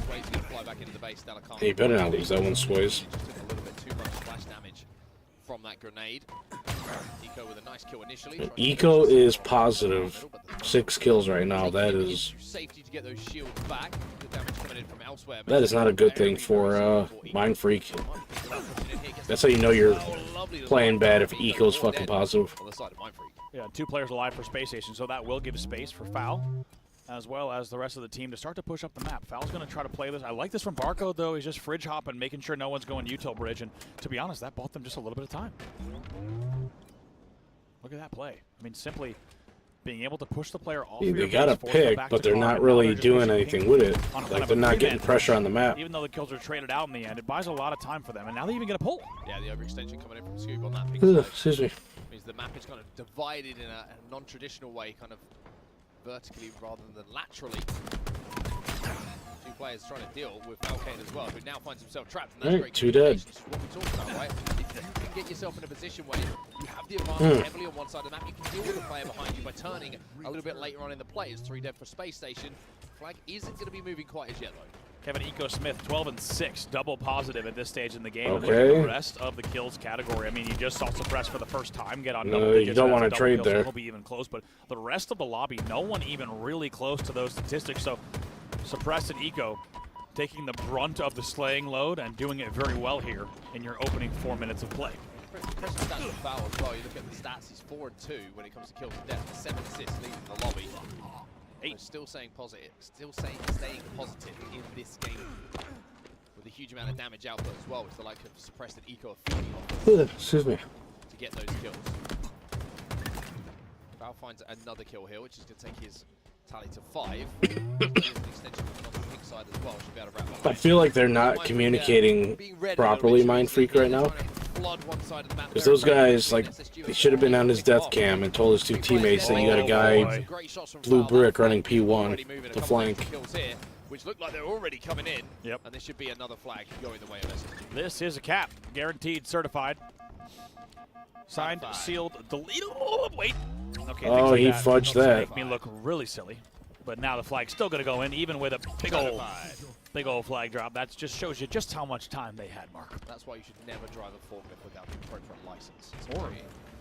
Sway's going to fly back into the base. Hey, you better not lose that one, Sways. Just took a little bit too much splash damage from that grenade. Eco with a nice kill initially. Eco is positive 6 kills right now. That is Safety to get those shields back. Good damage coming in from elsewhere. that is not a good thing for Mindfreak. That's how you know you're playing bad if Eco's fucking positive. Yeah, 2 players alive for Space Station, so that will give space for Foul. as well as the rest of the team to start to push up the map. Foul's going to try to play this. I like this from Barcode, though. He's just fridge hopping, making sure no one's going util bridge. And to be honest, that bought them just a little bit of time. Look at that play. I mean, simply being able to push the player off. They got a pick, but they're not really doing anything with it. Like, they're not getting pressure on the map. Even though the kills are traded out in the end, it buys a lot of time for them. And now they even get a pull. Yeah, the overextension coming in from Scoob on that pink Ugh, side. excuse me. Means the map is kind of divided in a non-traditional way, kind of vertically rather than laterally. Two players trying to deal with Falcane as well, who now finds himself trapped. And that's Right, great 2 dead. This is what we talked about, right? If you can get yourself in a position where you have the advantage heavily on one side of the map, you can deal with the player behind you by turning a little bit later on in the play. It's 3 dead for Space Station. Flag isn't going to be moving quite as yet, though. Kevin Eco Smith, 12 and 6, double positive at this stage in the game. Okay. The rest of the kills category. I mean, you just saw Suppress for the first time get on double digits. You don't want to trade kills, there. So he'll be even close, but the rest of the lobby, no one even really close to those statistics. So Suppress and Eco taking the brunt of the slaying load and doing it very well here in your opening 4 minutes of play. Impressive stats of foul as well. You look at the stats, he's 4 and 2 when it comes to kills and deaths. 7 assists leading the lobby. 8 still staying positive in this game with a huge amount of damage output as well, which the like of Suppressed and Eco are feeding off Excuse me. to get those kills. Val finds another kill here, which is going to take his tally to 5. There's an extension on the pink side as well. Should be able to wrap up. I feel like they're not communicating properly, Mind Freak, right now. Because those guys, like, they should have been on his death cam and told his 2 teammates that you got a guy, blue brick, running P1 to flank. Which look like they're already coming in. Yep. And this should be another flag going the way of SSG. This is a cap, guaranteed, certified. Signed, sealed, deleted. Oh, wait. Okay, oh, like he that fudged that. Make me look really silly. But now the flag's still going to go in, even with a big old flag drop. That just shows you just how much time they had, Mark. That's why you should never drive a forklift without the appropriate license. Or,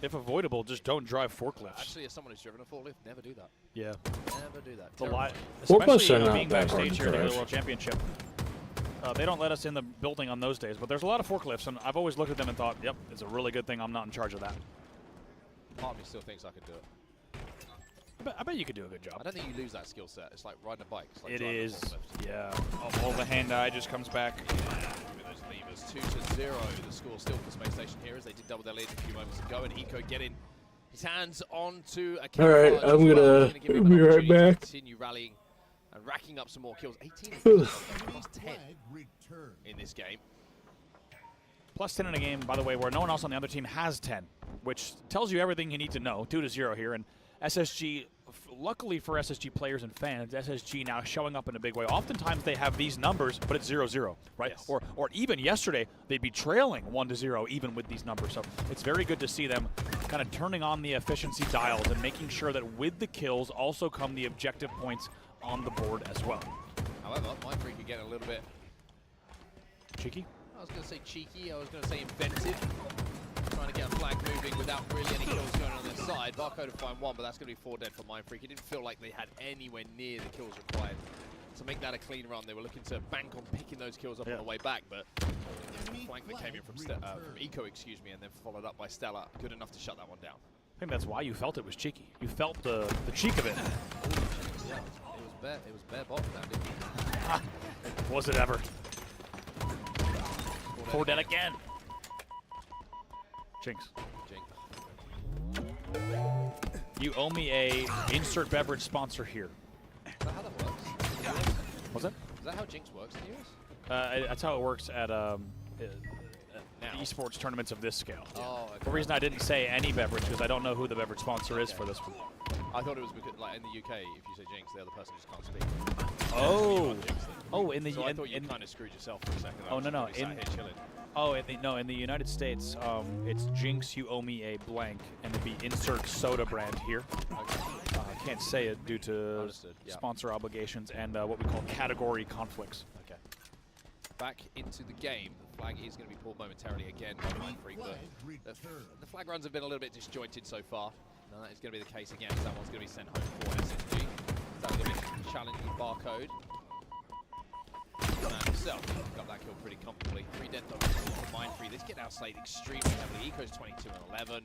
if avoidable, just don't drive forklifts. Actually, as someone who's driven a forklift, never do that. Yeah. Never do that. Especially are not being that hard backstage to here at the drive. World Championship. They don't let us in the building on those days, but there's a lot of forklifts, and I've always looked at them and thought, yep, it's a really good thing I'm not in charge of that. Part of me still thinks I could do it. I bet you could do a good job. I don't think you lose that skill set. It's like riding a bike. It's like It driving a is, forklift. yeah. All the hand-eye just comes back. Those levers, 2-0. The score still for Space Station here as they did double their lead a few moments ago, and Eco getting his hands onto a All right, I'm gonna be right back. Continue rallying and racking up some more kills. 18 plus 10 in this game. Plus 10 in a game, by the way, where no one else on the other team has 10, which tells you everything you need to know. 2-0 here, and SSG, luckily for SSG players and fans, SSG now showing up in a big way. Oftentimes they have these numbers, but it's 0-0, right? Yes. Or even yesterday, they'd be trailing 1-0 even with these numbers. So it's very good to see them kind of turning on the efficiency dials and making sure that with the kills also come the objective points on the board as well. However, my freak are getting a little bit cheeky. I was going to say cheeky. I was going to say inventive. Trying to get a flag moving without really any kills going on their side. Barcode to find 1, but that's going to be 4 dead for Mind Freak. It didn't feel like they had anywhere near the kills required to make that a clean run. They were looking to bank on picking those kills up on the way back, but the flank that came in from Eco, and then followed up by Stella, good enough to shut that one down. I think that's why you felt it was cheeky. You felt the cheek of it. Yeah, it was bare bottom down, didn't it? Was it ever? 4 dead again. Jinx. You owe me a insert beverage sponsor here. Is that how that works? What's that? Is that how Jinx works in yours? That's how it works at esports tournaments of this scale. Oh, okay. The reason I didn't say any beverage because I don't know who the beverage sponsor is for this one. I thought it was because, like, in the UK, if you say Jinx, the other person just can't speak. Oh. Oh, in the so I thought you kind of screwed yourself for a second. Oh, no. In the United States, it's Jinx, you owe me a blank, and it'd be insert soda brand here. Okay. I can't say it due to sponsor obligations and what we call category conflicts. Okay. Back into the game. The flag is going to be pulled momentarily again by Mind Freak. The flag runs have been a little bit disjointed so far. Now that is going to be the case again. That one's going to be sent home for SSG. That's going to be challenging Barcode. Man himself got that kill pretty comfortably. 3 dead though for Mind Mindfree. They get outslayed extremely heavily. Eco's 22 and 11.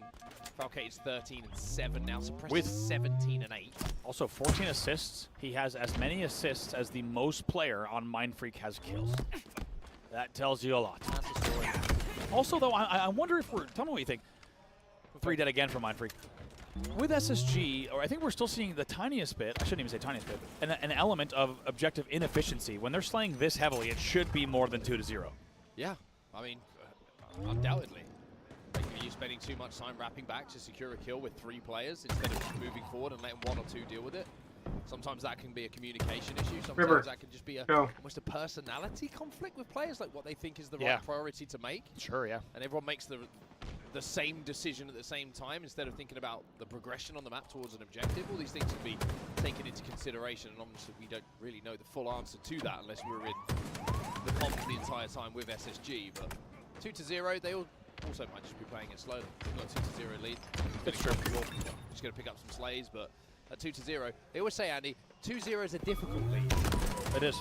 Falcate is 13 and 7 now. Suppressed With 17 and 8. Also 14 assists. He has as many assists as the most player on Mindfreak has kills. That tells you a lot. Also, though, I wonder if we're... Tell me what you think. 3 dead again for Mindfreak. With SSG, or I think we're still seeing the tiniest bit, I shouldn't even say tiniest bit, an element of objective inefficiency. When they're slaying this heavily, it should be more than 2-0. Yeah, I mean, undoubtedly. Like, are you spending too much time wrapping back to secure a kill with 3 players instead of just moving forward and letting 1 or 2 deal with it? Sometimes that can be a communication issue. Sometimes that can just be almost a personality conflict with players, like what they think is the right priority to make. Sure, yeah. And everyone makes the same decision at the same time instead of thinking about the progression on the map towards an objective. All these things can be taken into consideration, and obviously we don't really know the full answer to that unless we're in the comp the entire time with SSG. But 2-0, they also might just be playing it slowly. They've got a 2-0 lead. It's true. Just going to pick up some slays, but at 2-0, they always say, Andy, 2-0 is a difficult lead. It is.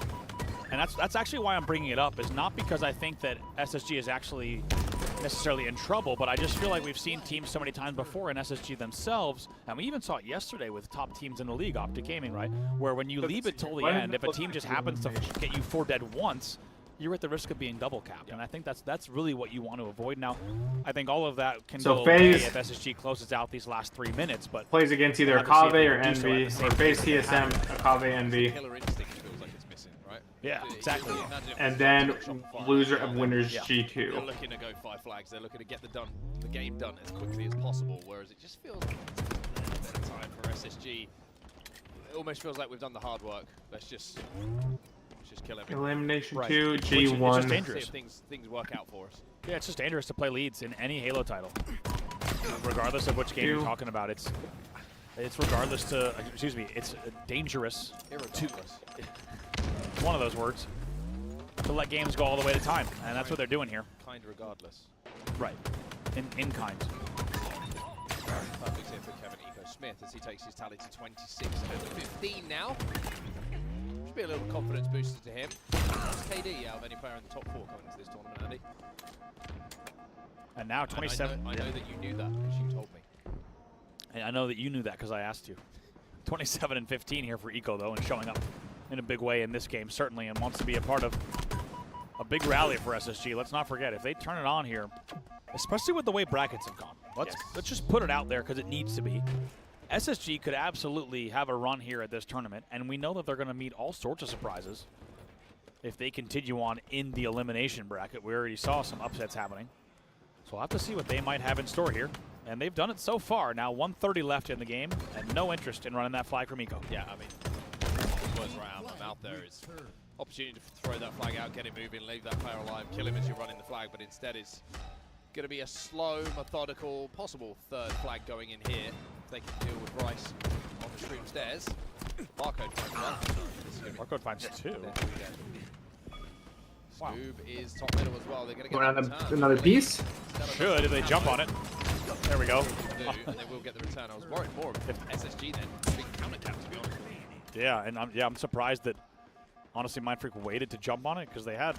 And that's actually why I'm bringing it up, is not because I think that SSG is actually necessarily in trouble, but I just feel like we've seen teams so many times before in SSG themselves, and we even saw it yesterday with top teams in the league, Optic Gaming, right? Where when you leave it till the end, if a team just happens to get you 4 dead once, you're at the risk of being double capped, and I think that's really what you want to avoid. Now, I think all of that can go away if SSG closes out these last 3 minutes, but plays against either Akave or Envy, or FaZe TSM, Akave, Envy. Yeah, exactly. And then loser of winners G2. They're looking to go 5 flags. They're looking to get the game done as quickly as possible, whereas it just feels like it's a little bit of time for SSG. It almost feels like we've done the hard work. Let's just kill everything. Elimination 2, G1. It's just dangerous. See if things work out for us. Yeah, it's just dangerous to play leads in any Halo title. Regardless of which game you're talking about, it's regardless to, excuse me, it's dangerous. Irretunless. One of those words. To let games go all the way to time, and that's what they're doing here. Kind regardless. Right. In kind. Perfect here for Kevin Eco Smith as he takes his tally to 26 and 15 now. Should be a little confidence booster to him. KD out of any player in the top 4 coming into this tournament, Andy. And now 27. I know that you knew that because you told me. And I know that you knew that because I asked you. 27 and 15 here for Eco, though, and showing up in a big way in this game, certainly, and wants to be a part of a big rally for SSG. Let's not forget, if they turn it on here, especially with the way brackets have gone, let's just put it out there because it needs to be. SSG could absolutely have a run here at this tournament, and we know that they're going to meet all sorts of surprises if they continue on in the elimination bracket. We already saw some upsets happening. So we'll have to see what they might have in store here. And they've done it so far. Now 1:30 left in the game, and no interest in running that flag from Eco. Yeah, I mean, words right out of my mouth there is opportunity to throw that flag out, get it moving, leave that player alive, kill him as you're running the flag, but instead it's going to be a slow, methodical, possible 3rd flag going in here. If they can deal with Bryce on the stream stairs. Barcode finds 1. Barcode finds 2. Wow. Scoob is top middle as well. They're going to get another piece. Should if they jump on it. There we go. And they will get the return. I was worried more if SSG then being counter-capped, to be honest. Yeah, and I'm surprised that honestly Mindfreak waited to jump on it because they had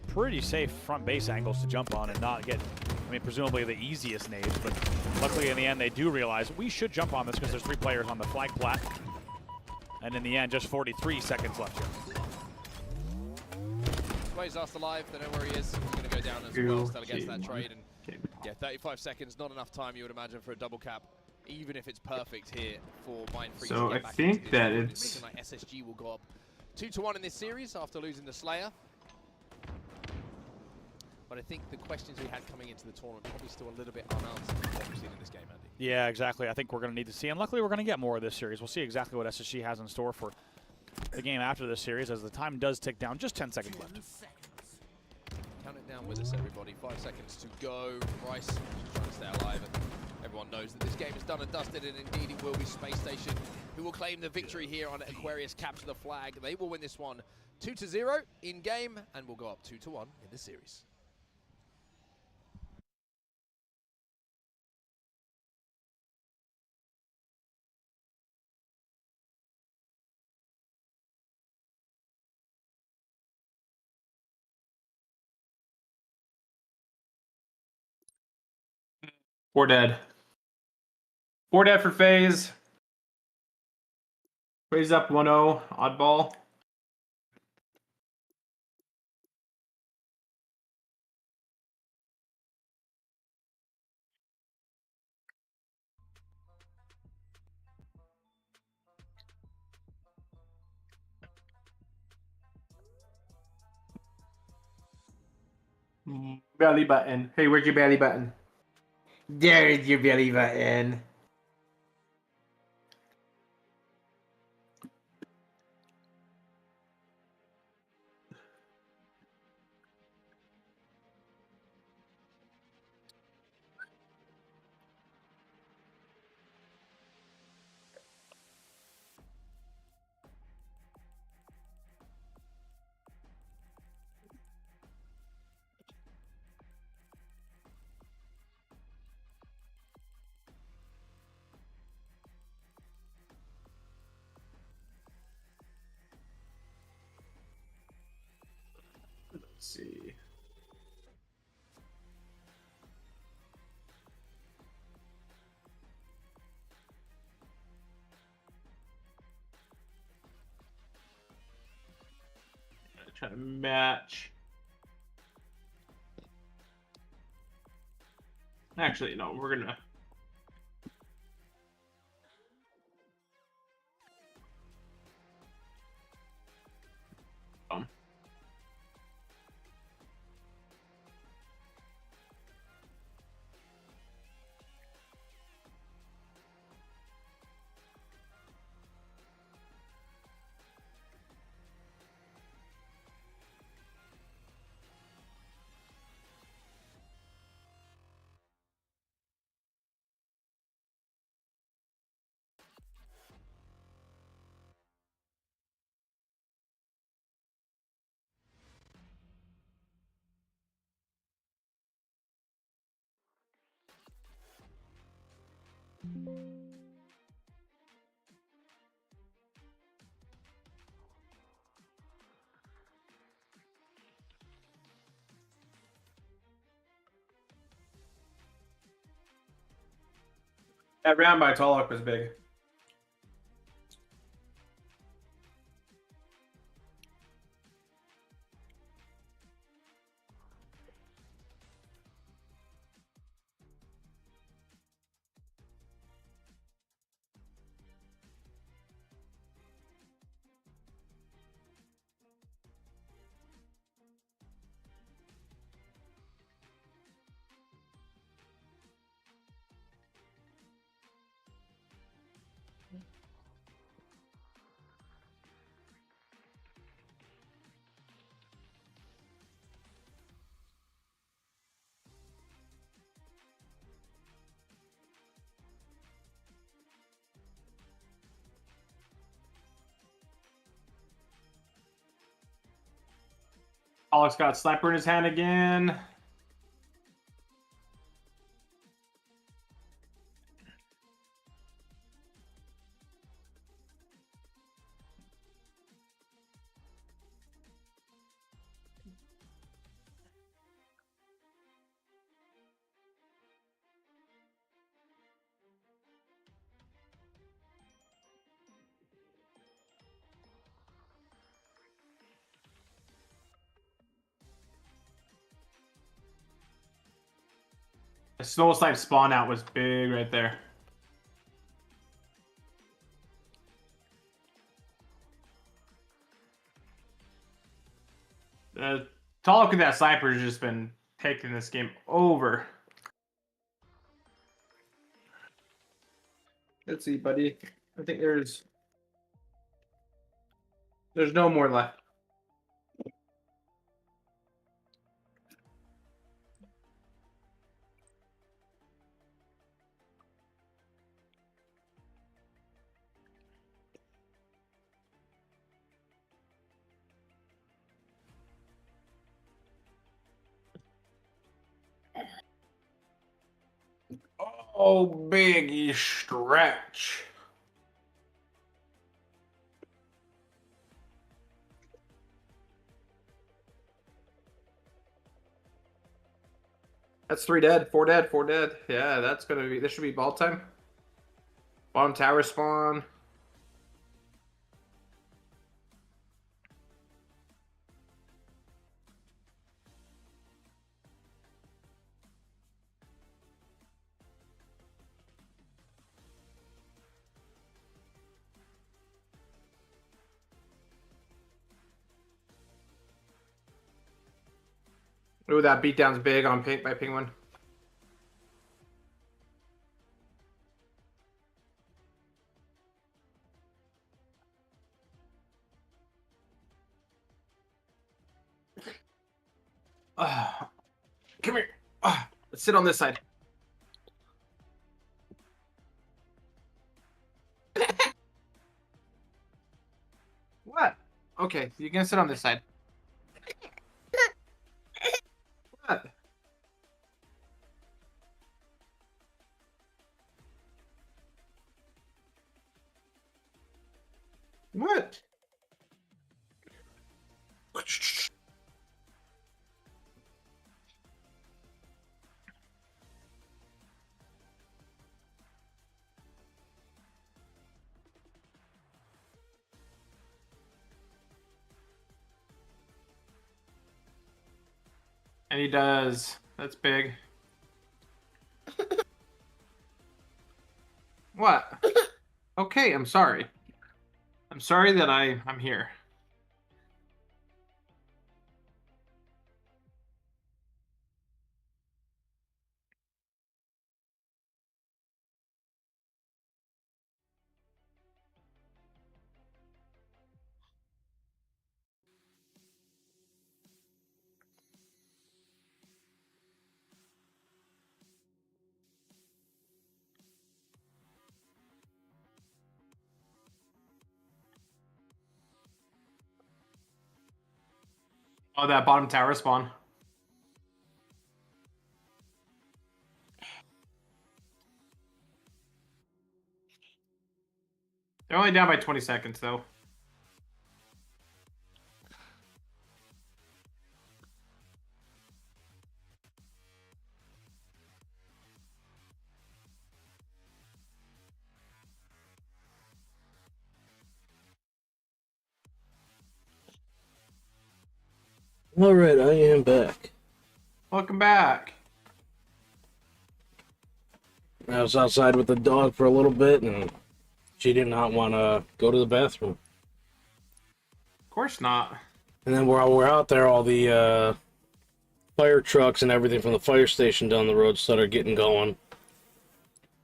pretty safe front base angles to jump on and not get, I mean, presumably the easiest nades, but luckily in the end they do realize we should jump on this because there's 3 players on the flag plat. And in the end, just 43 seconds left here. Sway's last alive, they know where he is. He's going to go down as well, still against that trade. And yeah, 35 seconds, not enough time you would imagine for a double cap, even if it's perfect here for Mindfreak. So I think that it's looking like SSG will go up 2-1 in this series after losing the Slayer. But I think the questions we had coming into the tournament probably still a little bit unanswered from what we've seen in this game, Andy. Yeah, exactly. I think we're going to need to see, and luckily we're going to get more of this series. We'll see exactly what SSG has in store for the game after this series as the time does tick down. Just 10 seconds left. Count it down with us, everybody. 5 seconds to go. Bryce just trying to stay alive, and everyone knows that this game is done and dusted, and indeed it will be Space Station who will claim the victory here on Aquarius. Capture the flag. They will win this one 2-0 in game, and will go up 2-1 in the series. 4 dead. 4 dead for FaZe. FaZe up 1-0. Oddball. Belly button. Hey, where's your belly button? There's your belly button. Let's see. Trying to match. Actually, no, we're gonna. That round by Tolok was big. Alex got sniper in his hand again. The snow snipe spawn out was big right there. Tolok with that sniper has just been taking this game over. Let's see, buddy. I think there's no more left. Oh, big stretch. That's 3 dead, 4 dead, 4 dead. Yeah, that's gonna be. This should be ball time. Bottom tower spawn. Ooh, that beatdown's big on Pink by Penguin. Come here. Let's sit on this side. What? Okay, you can sit on this side. What? What? And he does. That's big. What? Okay, I'm sorry. I'm sorry that I'm here. Oh, that bottom tower spawn. They're only down by 20 seconds, though. All right, I am back. Welcome back. I was outside with the dog for a little bit, and she did not want to go to the bathroom. Of course not. And then while we're out there, all the fire trucks and everything from the fire station down the road started getting going.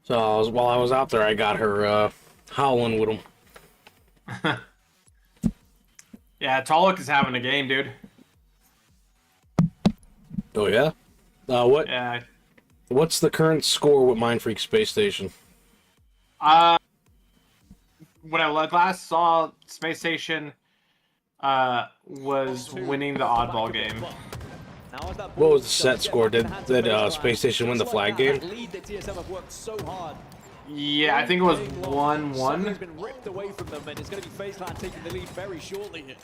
So while I was out there, I got her howling with them. Yeah, Talik is having a game, dude. Oh yeah? What? Yeah. What's the current score with Mindfreak Space Station? When I last saw Space Station was winning the oddball game. What was the set score? Did Space Station win the flag game? Yeah, I think it was 1-1. It's been ripped away from them, and it's going to be FaZe Clan taking the lead very shortly here.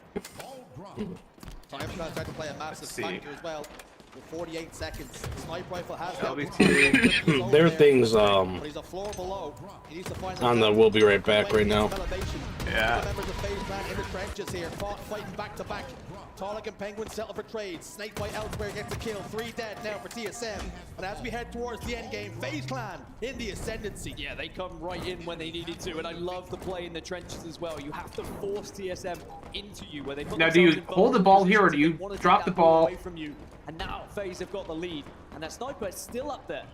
Time for tried to play a massive factor as well. With 48 seconds, Sniper Rifle has There are things but he's a floor below. He needs to find on the we'll be right back right now. Yeah. Members of FaZe Clan in the trenches here, fighting back to back. Tarlik and Penguin settle for trades. Snakebite elsewhere gets a kill. 3 dead now for TSM. And as we head towards the end game, FaZe Clan in the ascendancy. Yeah, they come right in when they needed to, and I love the play in the trenches as well. You have to force TSM into you where they put Now, do you hold the ball here or do you drop the ball? Away from you. And now FaZe have got the lead, and that sniper is still up there.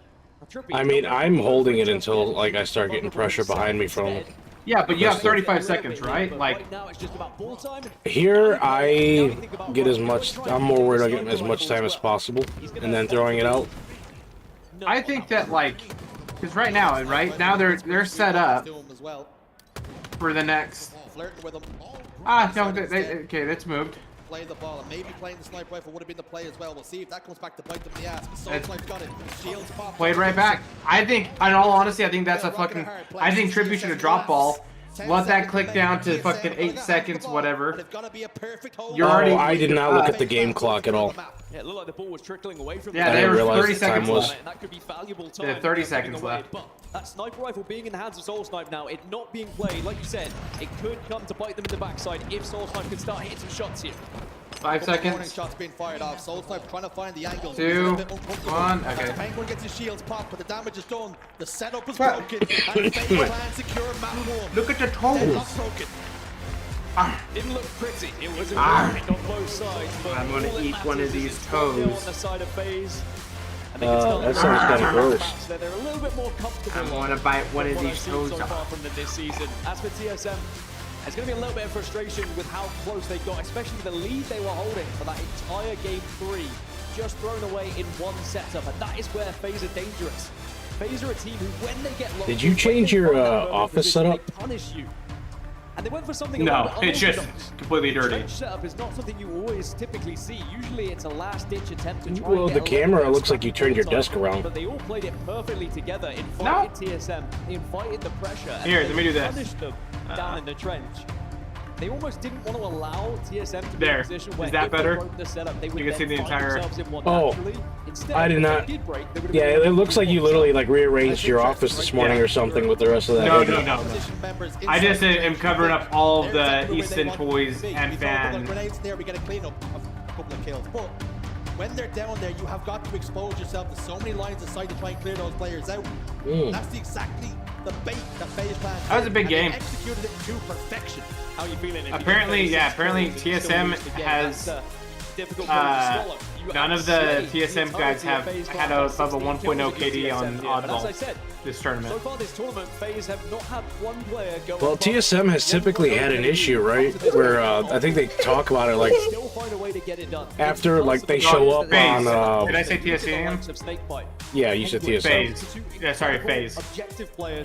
I mean, I'm holding it until like I start getting pressure behind me from. Yeah, but you have 35 seconds, right? Like here, I get as much. I'm more worried about getting as much time as possible, and then throwing it out. I think that like, because right now they're set up for the next. No, okay, that's moved. Play the ball, and maybe playing the sniper rifle would have been the play as well. We'll see if that comes back to bite them in the ass. Snipe's got it. Shields pop. Played right back. I think, in all honesty, I think that's a fucking. I think Trippy should have dropped ball let that click down to fucking 8 seconds, whatever. You're already. I did not look at the game clock at all. Yeah, it looked like the ball was trickling away from yeah, there was 30 the seconds left. And that could be valuable time. Yeah, 30 seconds left. But that sniper rifle being in the hands of Soul Snipe now, it not being played, like you said, it could come to bite them in the backside if Soul Snipe can start hitting some shots here. 5 seconds. Warning shots being fired off. Soul Snipe trying to find the angles. 2, 1, okay. Penguin gets his shields popped, but the damage is done. The setup is broken. And FaZe Clan secure map 1. Look at the toes. Didn't look pretty. It was perfect on both sides. But I'm gonna eat one of these toes. On the side of FaZe. That sounds kind of gross. They're a little bit more comfortable. I'm gonna bite one of these toes so far off. from them this season. As for TSM, there's going to be a little bit of frustration with how close they got, especially the lead they were holding for that entire game 3, just thrown away in one setup, and that is where FaZe are dangerous. FaZe are a team who, when they get locked, did you change your office setup? They punish you. And they went for something. No, it's just completely dirty. Trench setup is not something you always typically see. Usually, it's a last-ditch attempt to try. Well, and the get camera looks like you turned your desk around. But they all played it perfectly together. Invited TSM, invited the pressure. Here, let me do this. Punished them down in the trench. They almost didn't want to allow TSM to be there. in a position where is that if better? they broke the setup, they would you can see the entire. Instead, I did not. Yeah, it looks like you literally like rearranged your office this morning or something with the rest of that. No. I just am covering up all of the Easton toys and fan. There we get a clean up of a couple of kills, but when they're down there, you have got to expose yourself to so many lines of sight to try and clear those players out. That's exactly the bait that FaZe Clan. That was a big game. Executed it to perfection. How are you feeling? Apparently, TSM has. None of the TSM guys have had above a 1.0 KD on oddball this tournament. So far this tournament, FaZe have not had one player go. Well, TSM has typically had an issue, right? Where I think they talk about it like after like they show up on. Did I say TSM? Yeah, you said TSM. FaZe. Yeah, sorry, FaZe.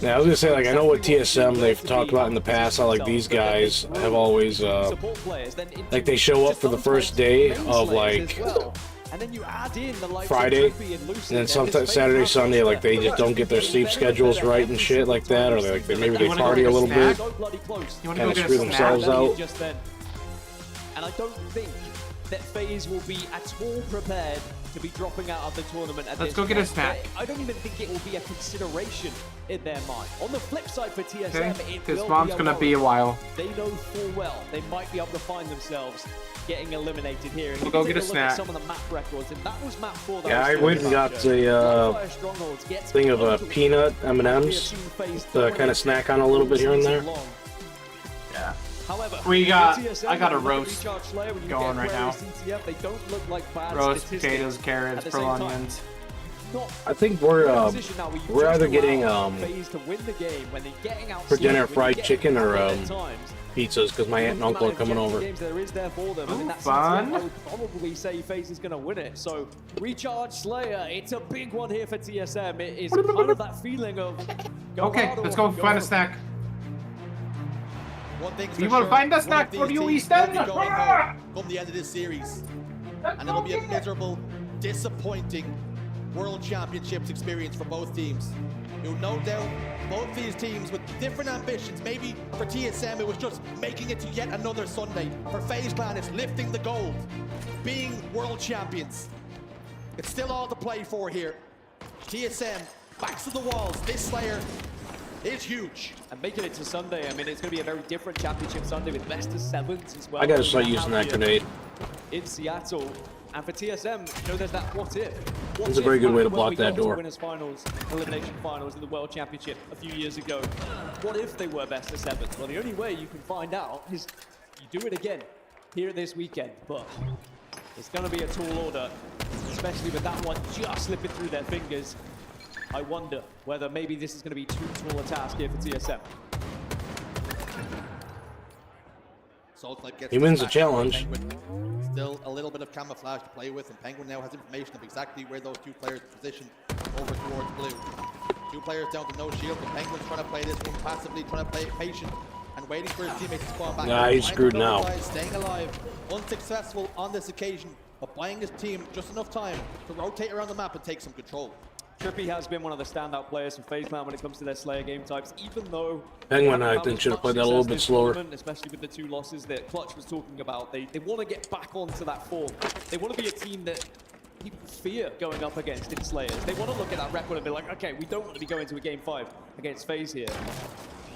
Yeah, I was gonna say like I know what TSM they've talked about in the past. How like these guys have always like they show up for the first day of like Friday, and then sometimes Saturday, Sunday, like they just don't get their sleep schedules right and shit like that, or like maybe they party a little bit, kind of screw themselves out. And I don't think that FaZe will be at all prepared to be dropping out of the tournament at Let's go get a snack. I don't even think it will be a consideration in their mind. On the flip side for TSM, this mom's gonna be a while. They know full well they might be able to find themselves getting eliminated here. And we'll go get a snack. Some of the map records, and that was map 4. Yeah, I went and got a thing of peanut M&Ms to kind of snack on a little bit here and there. Yeah. I got a roast going right now. Roast, potatoes, carrots, pearl onions. I think we're either getting for dinner fried chicken or pizzas because my aunt and uncle are coming over. Fun. I would probably say FaZe is going to win it. So Recharge Slayer, it's a big one here for TSM. It is kind of that feeling of. Okay, let's go find a snack. You will find a snack for you, Easton. Come the end of this series, and it'll be a miserable, disappointing World Championships experience for both teams. No doubt, both these teams with different ambitions. Maybe for TSM, it was just making it to yet another Sunday. For FaZe Clan, it's lifting the gold, being world champions. It's still all to play for here. TSM, backs to the walls. This Slayer is huge. And making it to Sunday, I mean, it's going to be a very different championship Sunday with best of 7s as well. I gotta start using that grenade. In Seattle. And for TSM, you know, there's that what if. It's a very good way to block that door. Winners finals, elimination finals in the World Championship a few years ago. What if they were best of 7s? Well, the only way you can find out is you do it again here this weekend. But it's going to be a tall order, especially with that one just slipping through their fingers. I wonder whether maybe this is going to be too tall a task here for TSM. He wins the challenge. Still a little bit of camouflage to play with, and Penguin now has information of exactly where those two players are positioned over towards blue. Two players down to no shield, but Penguin's trying to play this one passively, trying to play it patient and waiting for his teammates to spawn back. Nah, he's screwed now. Staying alive, unsuccessful on this occasion, but buying his team just enough time to rotate around the map and take some control. Trippy has been one of the standout players for FaZe Clan when it comes to their Slayer game types, even though Penguin, I think, should have played that a little bit slower. Especially with the 2 losses that Clutch was talking about. They want to get back onto that form. They want to be a team that people fear going up against in Slayers. They want to look at that record and be like, okay, we don't want to be going to a Game 5 against FaZe here.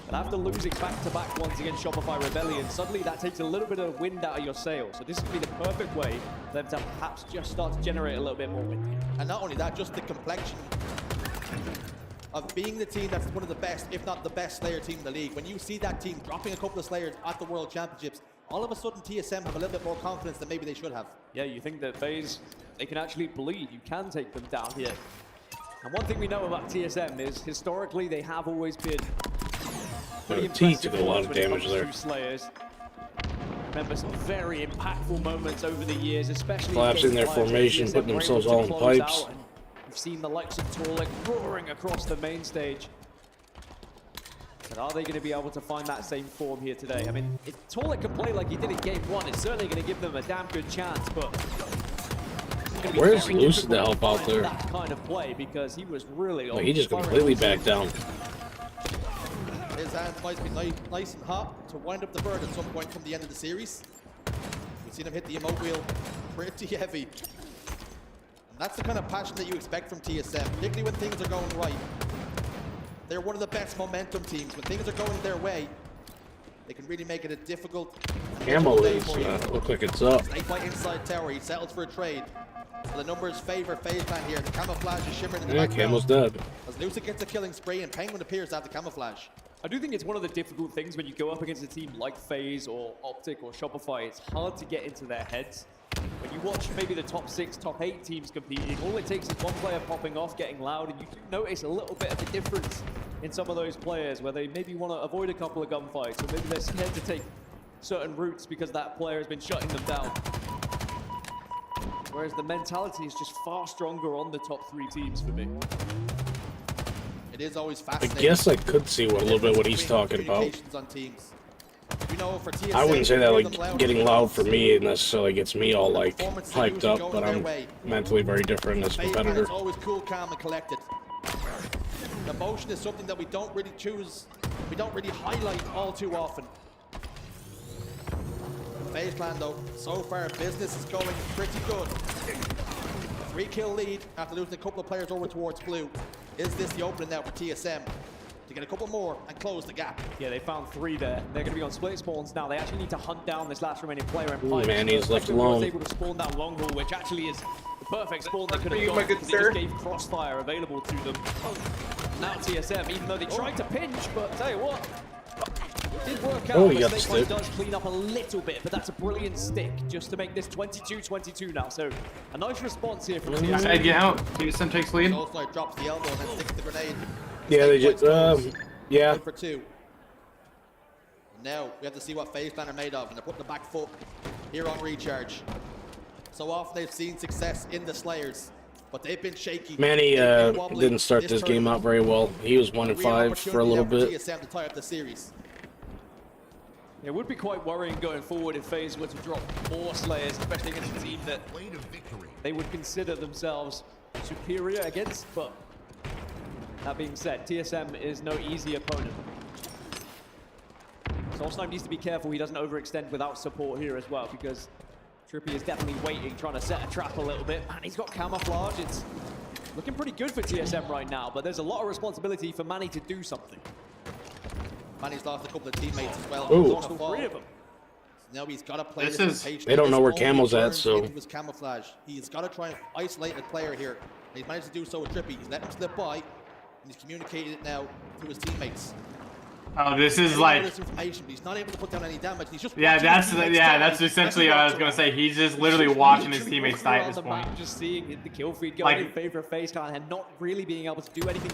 But after losing back-to-back ones against Shopify Rebellion, suddenly that takes a little bit of wind out of your sails. So this would be the perfect way for them to perhaps just start to generate a little bit more wind. And not only that, just the complexion of being the team that's one of the best, if not the best Slayer team in the league. When you see that team dropping a couple of Slayers at the World Championships, all of a sudden TSM have a little bit more confidence than maybe they should have. Yeah, you think that FaZe, they can actually bleed. You can take them down here. And one thing we know about TSM is historically they have always been T took a lot of damage there. Slayers. Remember some very impactful moments over the years, especially collapsing their formation, putting themselves all in pipes. We've seen the likes of Torlik roaring across the main stage. But are they going to be able to find that same form here today? I mean, if Torlik can play like he did in Game 1, it's certainly going to give them a damn good chance, but where's Lucid to help out there? That kind of play, because he was really he just completely backed down. His hands might be nice and hot to wind up the bird at some point from the end of the series. We've seen him hit the emote wheel pretty heavy. And that's the kind of passion that you expect from TSM, particularly when things are going right. They're one of the best momentum teams. When things are going their way, they can really make it a difficult Camo is, look like it's up. Snake by inside tower, he settles for a trade. So the numbers favor FaZe Clan here. The camouflage is shimmering in the background. Camo's dead. As Lucid gets a killing spree and Penguin appears to have the camouflage. I do think it's one of the difficult things when you go up against a team like FaZe or Optic or Shopify. It's hard to get into their heads. When you watch maybe the top 6, top 8 teams competing, all it takes is one player popping off, getting loud, and you do notice a little bit of a difference in some of those players where they maybe want to avoid a couple of gunfights, or maybe they're scared to take certain routes because that player has been shutting them down. Whereas the mentality is just far stronger on the top 3 teams for me. It is always I fascinating. guess I could see a little bit what he's talking about. On teams. You know, for TSM, I wouldn't say that like getting loud for me necessarily gets me all like hyped up, but I'm mentally very different as a competitor. It's always cool, calm, and collected. Emotion is something that we don't really choose, we don't really highlight all too often. FaZe Clan though, so far business is going pretty good. 3-kill lead after losing a couple of players over towards blue. Is this the opening now for TSM to get a couple more and close the gap? Yeah, they found 3 there. They're going to be on split spawns now. They actually need to hunt down this last remaining player and Ooh, man, he's left alone. Was able to spawn that long haul, which actually is the perfect spawn they could have got because it just gave crossfire available to them. Now TSM, even though they tried to pinch, but tell you what, it did work out. Oh, he got the Snake stick. does clean up a little bit, but that's a brilliant stick just to make this 22-22 now. So a nice response here from TSM. Hey, get out. TSM takes lead. Soulfly drops the elbow and then sticks the grenade. Yeah, they just, yeah. For 2. Now we have to see what FaZe Clan are made of, and they're putting the back foot here on recharge. So often they've seen success in the Slayers, but they've been shaky. Manny didn't start this game out very well. He was 1-5 for a little bit. TSM to tie up the series. It would be quite worrying going forward if FaZe were to drop more Slayers, especially against a team that they would consider themselves superior against. But that being said, TSM is no easy opponent. Solstheim needs to be careful he doesn't overextend without support here as well, because Trippy is definitely waiting, trying to set a trap a little bit. And he's got camouflage. It's looking pretty good for TSM right now, but there's a lot of responsibility for Manny to do something. Manny's lost a couple of teammates as well. Ooh. All 3 of them. Now he's got to play This this is- patient. They don't know where Only Camo's at, turns so- into his camouflage. He's got to try and isolate the player here. And he's managed to do so with Trippy. He's let him slip by, and he's communicated it now to his teammates. Oh, this is He's like, this information, but he's not able to put down any damage. He's just yeah, watching that's his teammates that's die. essentially what I was gonna say. He's just literally He's watching his literally teammates walking die at around this the map, point. just seeing the kill feed going Like- in favor of FaZe Clan and not really being able to do anything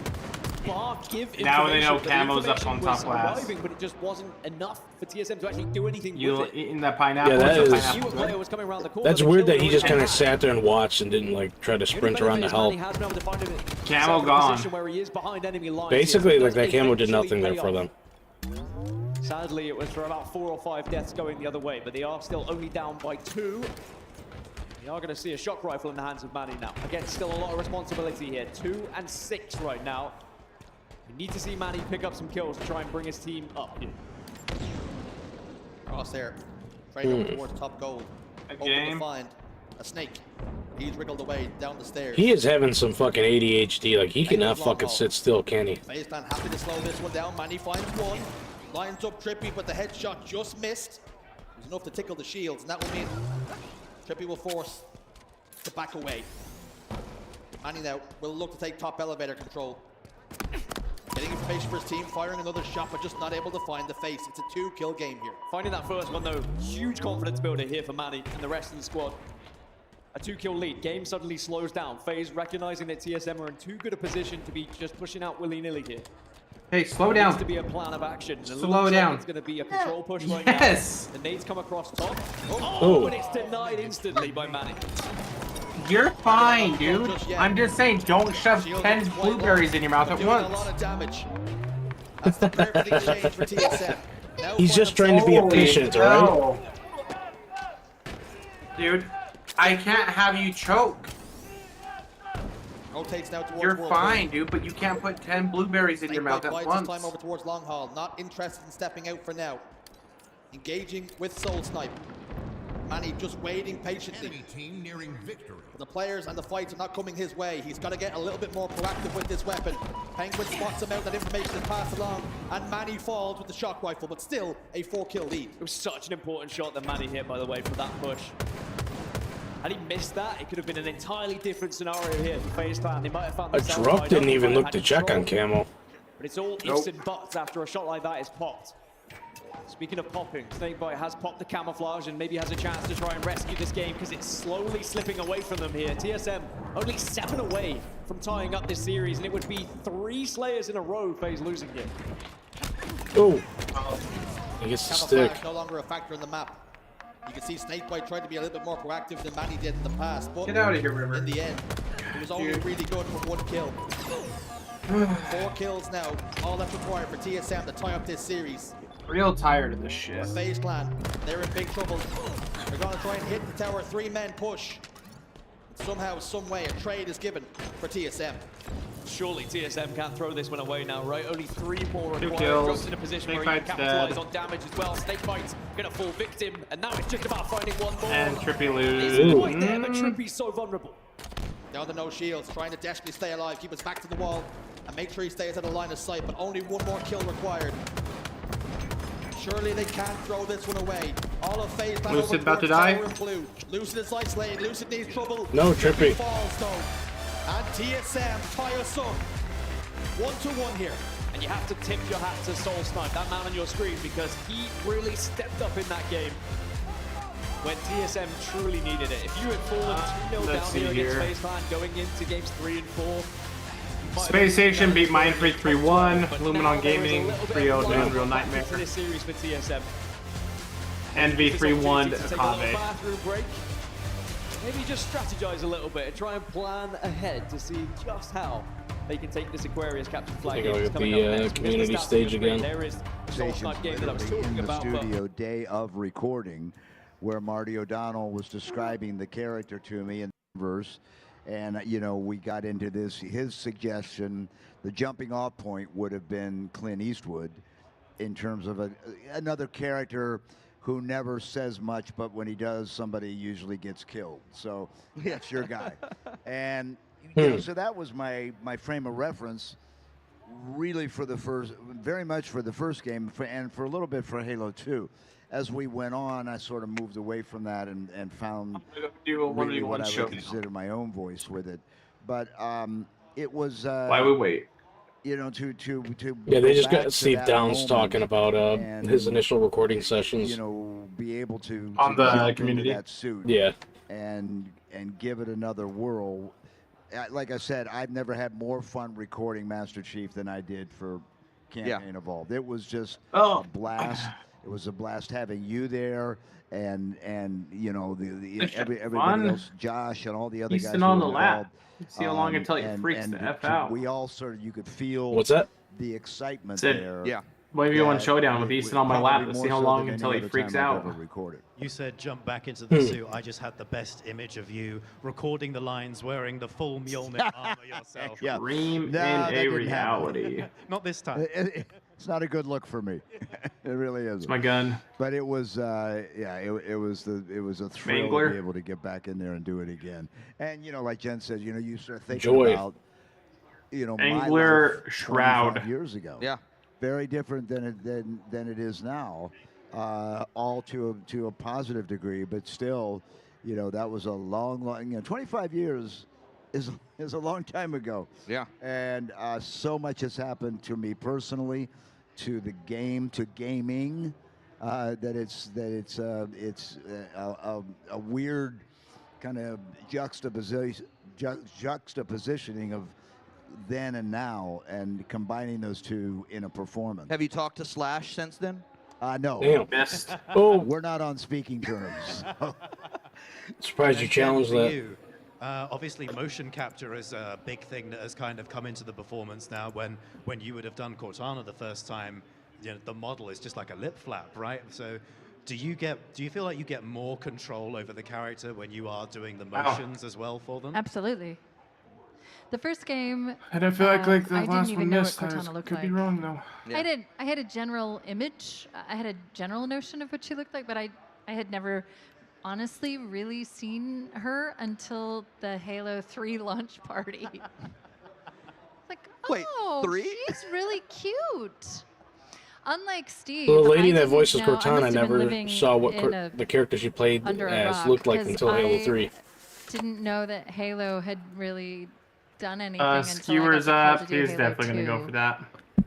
bar give Now they know information, but the Camo's up information on was top last. arriving, but it just wasn't enough for TSM to actually do anything You with it. eating that pineapple? Yeah, that It's a is- pineapple. Knew a player was coming around the corner, That's the weird kill that he just was kind of in. sat there and watched and didn't like try to sprint around to help. He has been able to find him in Camo a gone. position where he is behind enemy lines. Basically, It like does that Camo did eventually nothing there pay for off. them. Sadly, it was for about 4 or 5 deaths going the other way, but they are still only down by 2. We are going to see a shock rifle in the hands of Manny now. Again, still a lot of responsibility here. 2 and 6 right now. We need to see Manny pick up some kills to try and bring his team up here. Crosshair, straight over towards top gold. Open to find a snake. He's wriggled away down the stairs. He is having some fucking ADHD. Like, he cannot fucking sit still, can he? FaZe Clan happy to slow this one down. Manny finds one. Lines up Trippy, but the headshot just missed. It was enough to tickle the shields, and that will mean Trippy will force to back away. Manny now will look to take top elevator control. Getting information for his team, firing another shot, but just not able to find the face. It's a 2-kill game here. Finding that first one, though, huge confidence builder here for Manny and the rest of the squad. A 2-kill lead. Game suddenly slows down. FaZe recognizing that TSM are in too good a position to be just pushing out willy-nilly here. Hey, slow down. Needs to be a plan of action. Slow down. It's going to be a control push right Yes. now. The nades come across top. Oh, and it's denied instantly by Manny. You're fine, dude. I'm just saying, don't shove 10 blueberries in your mouth at once. A lot of damage. That's the perfect exchange for TSM. He's just trying to be efficient, alright? Dude, I can't have you choke. Rotates now towards You're World fine, dude, but you can't put 10 blueberries in your mouth at once. Time over towards Long Haul. Not interested in stepping out for now. Engaging with Soul Snipe. Manny just waiting patiently. Enemy team nearing victory. The players and the fights are not coming his way. He's got to get a little bit more proactive with this weapon. Penguin spots him out, that information is passed along, and Manny falls with the shock rifle, but still a 4-kill lead. It was such an important shot that Manny hit, by the way, for that push. Had he missed that, it could have been an entirely different scenario here for FaZe Clan. They might have found A themselves drop wide didn't open, even might look have to had check on control. Camo. But it's all ifs and buts after a shot like that is popped. Speaking of popping, Snakebite has popped the camouflage and maybe has a chance to try and rescue this game because it's slowly slipping away from them here. TSM only 7 away from tying up this series, and it would be 3 Slayers in a row FaZe losing here. Oh, he gets the stick. No longer a factor in the map. You can see Snakebite tried to be a little bit more proactive than Manny did in the past, but Get out of here, River. in the end, it was only really good for 1 kill. 4 kills now, all that's required for TSM to tie up this series. Real tired of this shit. FaZe Clan, they're in big trouble. They're going to try and hit the tower, 3-man push. Somehow, some way, a trade is given for TSM. Surely TSM can't throw this one away now, right? Only 3 more 2 required. kills. Drops in a position where he can Snakebite's capitalize dead. on damage as well. Snakebite's gonna fall victim, and now it's just about finding one more. And Trippy loses. It's right there, but Trippy's so vulnerable. Down to no shields, trying to desperately stay alive, keep his back to the wall, and make sure he stays out of line of sight, but only 1 more kill required. Surely they can't throw this one away. All of FaZe Clan Lucid about to die. blue. Lucid is isolated. Lucid needs trouble. No, Trippy. Falls though. And TSM tie us up. 1-1 here. And you have to tip your hat to Soul Snipe, that man on your screen, because he really stepped up in that game when TSM truly needed it. If you had fallen 2-0 down here against FaZe Clan going into games 3 and 4, Space Station beat Mindfreak 3-1. Luminon Gaming 3-0 to Unreal Nightmare. This series for TSM. Envy 3-1 to Take a little Akave. bathroom break. Maybe just strategize a little bit and try and plan ahead to see just how they can take this Aquarius capture flag. Take a look at the community stage again. There is the Soul Snipe game that I was talking in the about. studio day of recording, where Marty O'Donnell was describing the character to me in verse. And, you know, we got into this. His suggestion, the jumping off point would have been Clint Eastwood in terms of another character who never says much, but when he does, somebody usually gets killed. So that's your guy. And, you know, so that was my frame of reference really for the first, very much for the first game and for a little bit for Halo 2. As we went on, I sort of moved away from that and found really what I would consider my own voice with it. But it was Why we wait? You know, to yeah, they just got Steve Downs talking about his initial recording sessions. You know, be able to on the jump community into that suit, yeah, and give it another whirl. Like I said, I've never had more fun recording Master Chief than I did for Campaign Evolved. It was just a blast. It was a blast having you there, and you know everybody else, Josh and all the other guys. He's on the lap. See how long until he freaks the F out. We all sort of, you could feel what's that? The excitement Said, there. yeah. 1v1 showdown with Easton on my lap. Let's see how long until he freaks out. You said jump back into the suit. I just had the best image of you recording the lines wearing the full Mjolnir armor yourself. Dream in a reality. Not this time. It's not a good look for me. It really is. It's my gun. But it was, it was a thrill to be able to get back in there and do it again. And like Jen said, you start thinking about, Angler my life Shroud 25 years ago. Yeah. Very different than it is now. All to a positive degree, but still, that was a long 25 years is a long time ago. Yeah. And so much has happened to me personally, to the game, to gaming, that it's a weird kind of juxtapositioning of then and now, and combining those two in a performance. Have you talked to Slash since then? No. Damn. Oh, we're not on speaking terms. Surprised you challenged that. Obviously, motion capture is a big thing that has kind of come into the performance now. When you would have done Cortana the first time, the model is just like a lip flap, right? So, do you feel like you get more control over the character when you are doing the motions as well for them? Absolutely. The first game, I don't feel like the I last didn't one even know what missed. I Cortana looked could like. be wrong though. Yeah. I had a general image. I had a general notion of what she looked like, but I had never honestly really seen her until the Halo 3 launch party. Like, Wait, oh, 3? she's really cute. Unlike Steve, The lady I that didn't voices know- Cortana I never never saw what the character she played under a as rock, looked like 'cause until Halo I 3. Didn't know that Halo had really done anything until I got Skewers the call to up. do He's Halo definitely going to 2. go for that.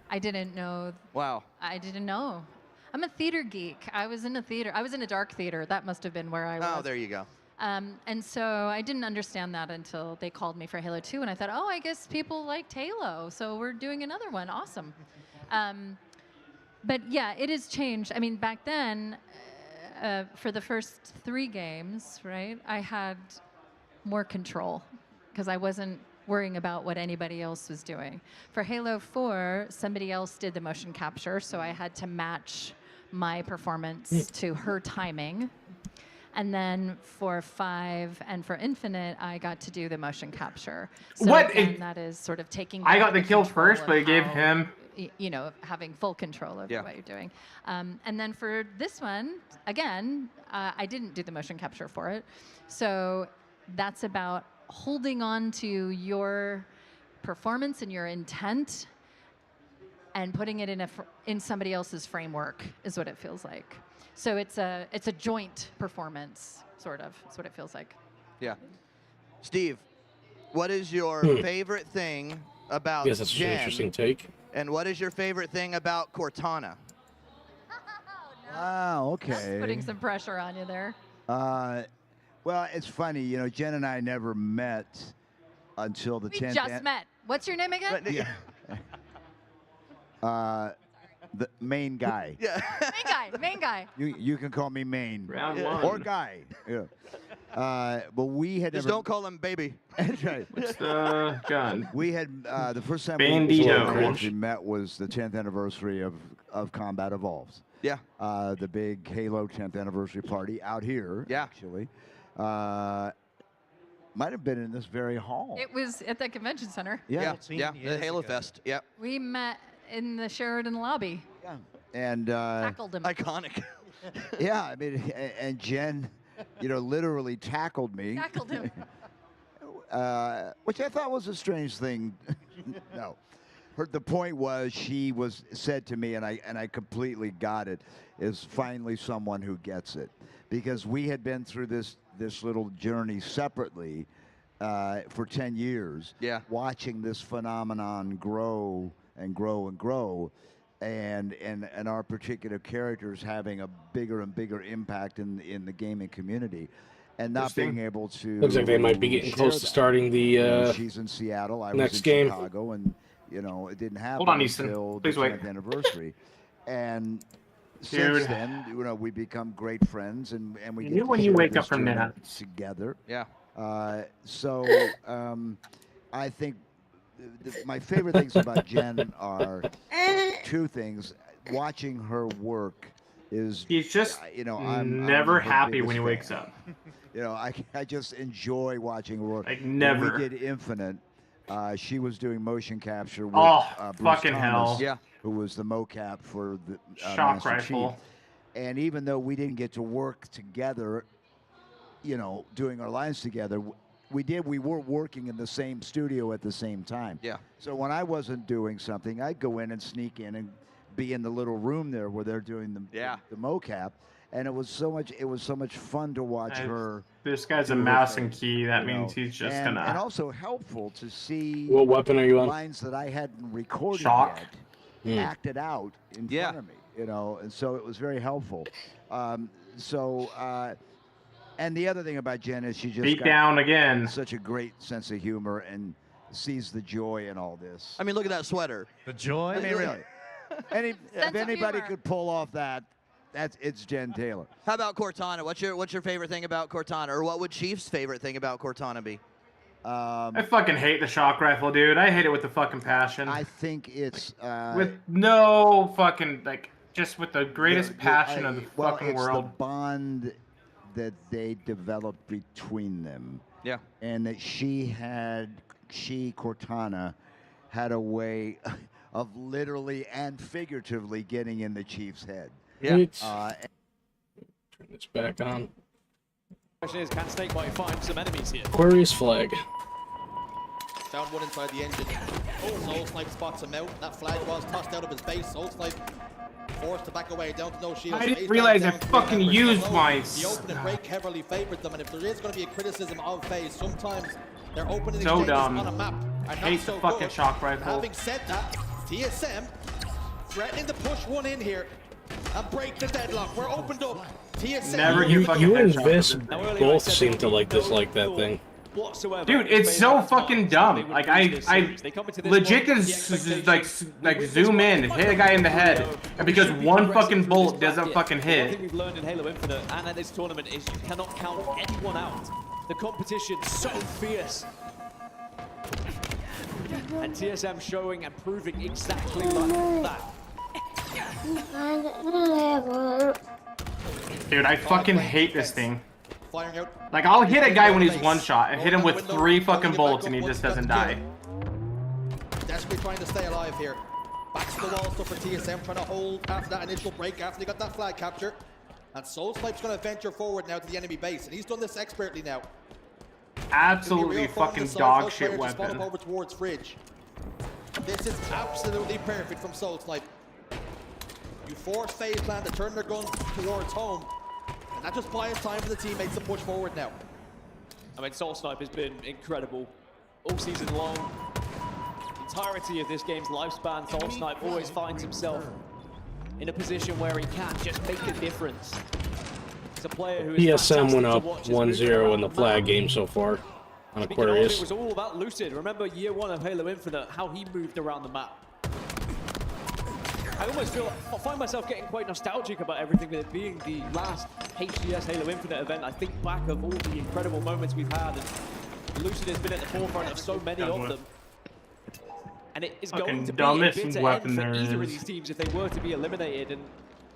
I didn't know. Wow. I didn't know. I'm a theater geek. I was in a theater. I was in a dark theater. That must have been where I was. Oh, there you go. And so I didn't understand that until they called me for Halo 2, and I thought, oh, I guess people liked Halo, so we're doing another one. Awesome. But yeah, it has changed. I mean, back then, for the first 3 games, right, I had more control because I wasn't worrying about what anybody else was doing. For Halo 4, somebody else did the motion capture, so I had to match my performance to her timing. And then for 5 and for Infinite, I got to do the motion capture. So What? Again, that is sort of taking. I back got the kill control first, of but it gave how, him. Having full control over Yeah. what you're doing. And then for this one, again, I didn't do the motion capture for it. So that's about holding on to your performance and your intent and putting it in somebody else's framework is what it feels like. So it's a joint performance, sort of. That's what it feels like. Yeah. Steve, what is your favorite thing about Yes, that's an Jen? interesting take. And what is your favorite thing about Cortana? Wow, okay. Putting some pressure on you there. Well, it's funny, Jen and I never met until the We 10th. just met. What's your name again? The main guy. Yeah. Main guy. You can call me Main. Round one. Or Guy. Yeah. But we had Just never. don't call him baby. That's right. What's the gun? We had the first time Bandito. we actually met was the 10th anniversary of Combat Evolves. Yeah. The big Halo 10th anniversary party out here. Yeah. Actually, might have been in this very hall. It was at the convention center. Yeah. The Halo Fest. Yep. We met in the Sheridan lobby. Yeah. And Tackled him. Iconic. yeah, I mean, and Jen, literally tackled me. Tackled him. Which I thought was a strange thing. No. The point was she said to me, and I completely got it, is finally someone who gets it. Because we had been through this little journey separately for 10 years, watching this phenomenon grow and grow and grow, and our particular characters having a bigger and bigger impact in the gaming community. And not being able to. Looks like they might be getting close to starting the she's in Seattle. I next was in game. Chicago, and it didn't happen Hold on, Easton. until Please the wait. 10th anniversary. And Dude. since then, we become great friends, and we You get knew to when you share wake this up from journey naps. together. Yeah. So I think my favorite things about Jen are 2 things. watching her work is. He's just I'm never her happy biggest when he fan. wakes up. I just enjoy watching her work. Like When never. we did Infinite. She was doing motion capture with Bruce fucking Thomas, hell. who was the mocap for the Shock Master rifle. Chief. And even though we didn't get to work together, doing our lines together, we were working in the same studio at the same time. Yeah. So when I wasn't doing something, I'd go in and sneak in and be in the little room there where they're doing the mocap. And it was so much fun to watch her. This guy's a do her mouse thing, and key. That means he's just and gonna. also helpful to see What weapon are you on? lines that I hadn't recorded Shock. yet acted out in front of me. And so it was very helpful. And the other thing about Jen is she just Beat got down again. such a great sense of humor and sees the joy in all this. I mean, look at that sweater. The joy. I mean, really. If anybody could pull off that, it's Jen Taylor. How about Cortana? What's your favorite thing about Cortana, or what would Chief's favorite thing about Cortana be? I fucking hate the shock rifle, dude. I hate it with the fucking passion. I think it's with no fucking just with the greatest passion of the fucking world. The bond that they developed between them. Yeah. And that Cortana had a way of literally and figuratively getting in the Chief's head. Yeah. Turn this back on. Question is, can Snakebite find some enemies here? Aquarius flag. Found one inside the engine. Soul Snipe spots him out. That flag was tossed out of his base. Soul Snipe forced to back away, down to no shield. I didn't realize I fucking used my. The opening break heavily favored them, and if there is going to be a criticism of FaZe, sometimes their opening So exchanges dumb. on a map are Hate not so the fucking good. shock rifle. Having said that, TSM threatening to push one in here and break the deadlock. We're opened up. TSM. You and Vis both seem to dislike that thing. Dude, it's so fucking dumb. Like I legit can zoom in and hit a guy in the head, and because one fucking bullet doesn't fucking One thing hit. we've learned in Halo Infinite and at this tournament is you cannot count anyone out. The competition's so fierce. And TSM showing and proving exactly like that. Dude, I fucking hate this thing. Firing out. Like I'll hit a guy when he's one shot and hit him with 3 fucking bullets and he just doesn't die. Desperately trying to stay alive here. Back to the wall stuff for TSM, trying to hold after that initial break, after they got that flag capture. And Soul Snipe's going to venture forward now to the enemy base, and he's done this expertly now. Absolutely fucking dog shit Spot up weapon. over towards Fridge. This is absolutely perfect from Soul Snipe. You force FaZe Clan to turn their guns towards home, and that just buys time for the teammates to push forward now. I mean, Soul Snipe has been incredible all season long. The entirety of this game's lifespan, Soul Snipe always finds himself in a position where he can just make a difference. He's a player who is PSM went up fantastic to watch as 1-0 in the flag game so far on Speaking of, Aquarius. it was all about Lucid. Remember year 1 of Halo Infinite, how he moved around the map. I almost I find myself getting quite nostalgic about everything with it being the last HCS Halo Infinite event. I think back of all the incredible moments we've had, and Lucid has been at the forefront of so many of them. And it is going to be a bitter end for either of these teams if they were to be eliminated, and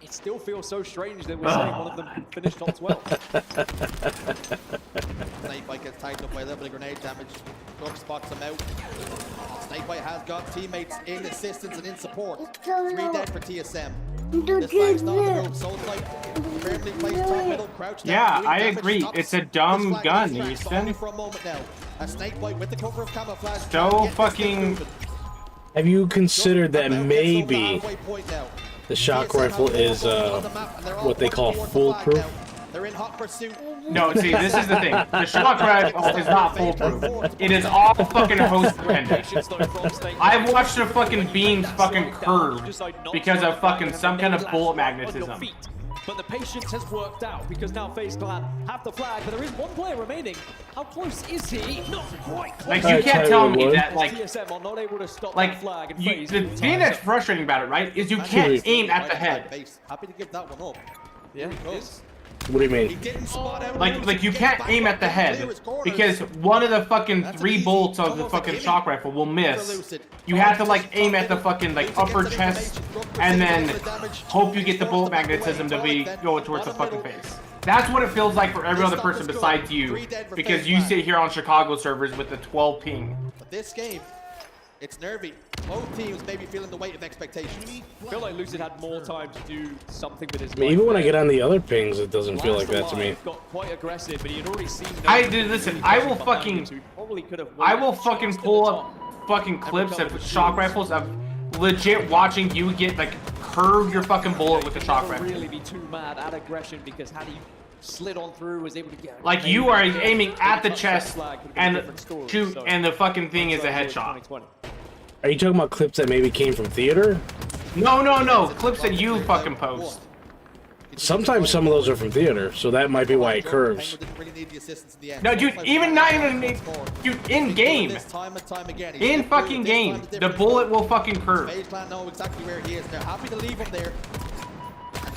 it still feels so strange that we're saying one of them finished top 12. Snakebite gets tied up by a little bit of grenade damage. Club spots him out. Snakebite has got teammates in assistance and in support. 3 dead for TSM. This flag's not on the move. Soul Snipe firmly placed top middle, crouched down. Yeah, doing I damage, agree. stops. It's a dumb This flag gun, is tracked Easton. only for a moment now. A Snakebite with the cover of camouflage. So trying to get this thing fucking. moving. Have you considered that maybe the shock rifle is what they call foolproof? They're in hot pursuit. No, see, this is the thing. The shock rifle is not foolproof. It is all fucking host dependent. I've watched the fucking beams fucking curve because of fucking some kind of bullet magnetism. But the patience has worked out because now FaZe Clan have the flag, but there is one player remaining. How close is he? Not quite close. Like, you can't tell me that, like, TSM are not able to stop like that flag, and you, FaZe the thing that's frustrating about it, right, is you can't aim at the head. Happy to give that one up. Yeah, it is. What do you mean? Like you can't aim at the head because one of the fucking 3 bullets of the fucking shock rifle will miss. You have to like aim at the fucking like upper chest and then hope you get the bullet magnetism to be going towards the fucking face. That's what it feels like for every other person besides you, because you sit here on Chicago servers with the 12 ping. But this game, it's nervy. Both teams may be feeling the weight of expectations. I feel like Lucid had more time to do something with his I mean, even when I get on the other pings, it doesn't feel like that to me. Got quite aggressive, but he had already seen. Listen. I will fucking pull up fucking clips of shock rifles of legit watching you get like curve your fucking bullet with the shock rifle. Really be too mad at aggression because had he slid on through, was able to get. Like you are aiming at the chest and shoot, and the fucking thing is a headshot. Are you talking about clips that maybe came from theater? No. Clips that you fucking post. Sometimes some of those are from theater, so that might be why it curves. No, dude, even not even dude, in game. In fucking game, the bullet will fucking curve. FaZe Clan know exactly where he is. They're happy to leave him there.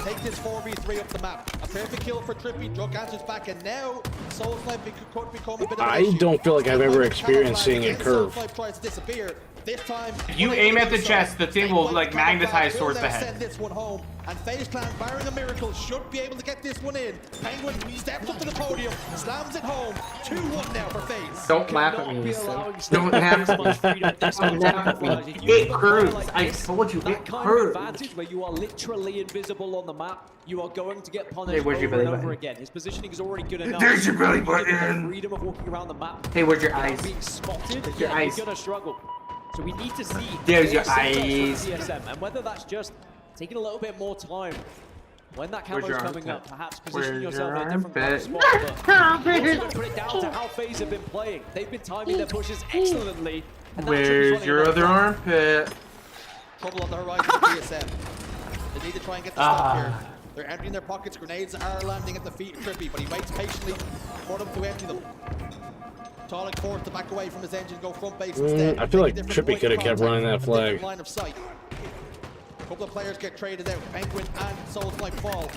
Take this 4v3 up the map. A perfect kill for Trippy. Drug answers back, and now Soul Snipe could become a bit of an issue. I don't feel like I've ever experienced seeing it curve. Soul Snipe tries to disappear. This time, if you aim at the chest, the thing will like magnetize towards the head. Send this one home, and FaZe Clan, barring a miracle, should be able to get this one in. Penguin steps up to the podium, slams it home. 2-1 now for FaZe. Don't laugh at me, son. Don't laugh at me. It curves. I told you, it curves. Advantage where you are literally invisible on the map. You are going to get punished over and over again. His positioning is already good enough. There's your belly button. Freedom of walking around the map. Hey, where's your eyes? Being spotted, Where's your eyes? You're gonna struggle. So we need to see. There's your eyes. TSM, and whether that's just taking a little bit more time. When that camera's coming up, perhaps position yourself in a different kind of spot. But you also put it down to how FaZe have been playing. They've been timing their pushes excellently. Where's your other armpit? Trouble on the horizon for TSM. They need to try and get the stop here. They're emptying their pockets. Grenades are landing at the feet of Trippy, but he waits patiently for them to empty them. Talik forced to back away from his engine, go front base instead. I feel like Trippy could have kept running that flag. Line of sight. A couple of players get traded out. Penguin and Soul Snipe fall.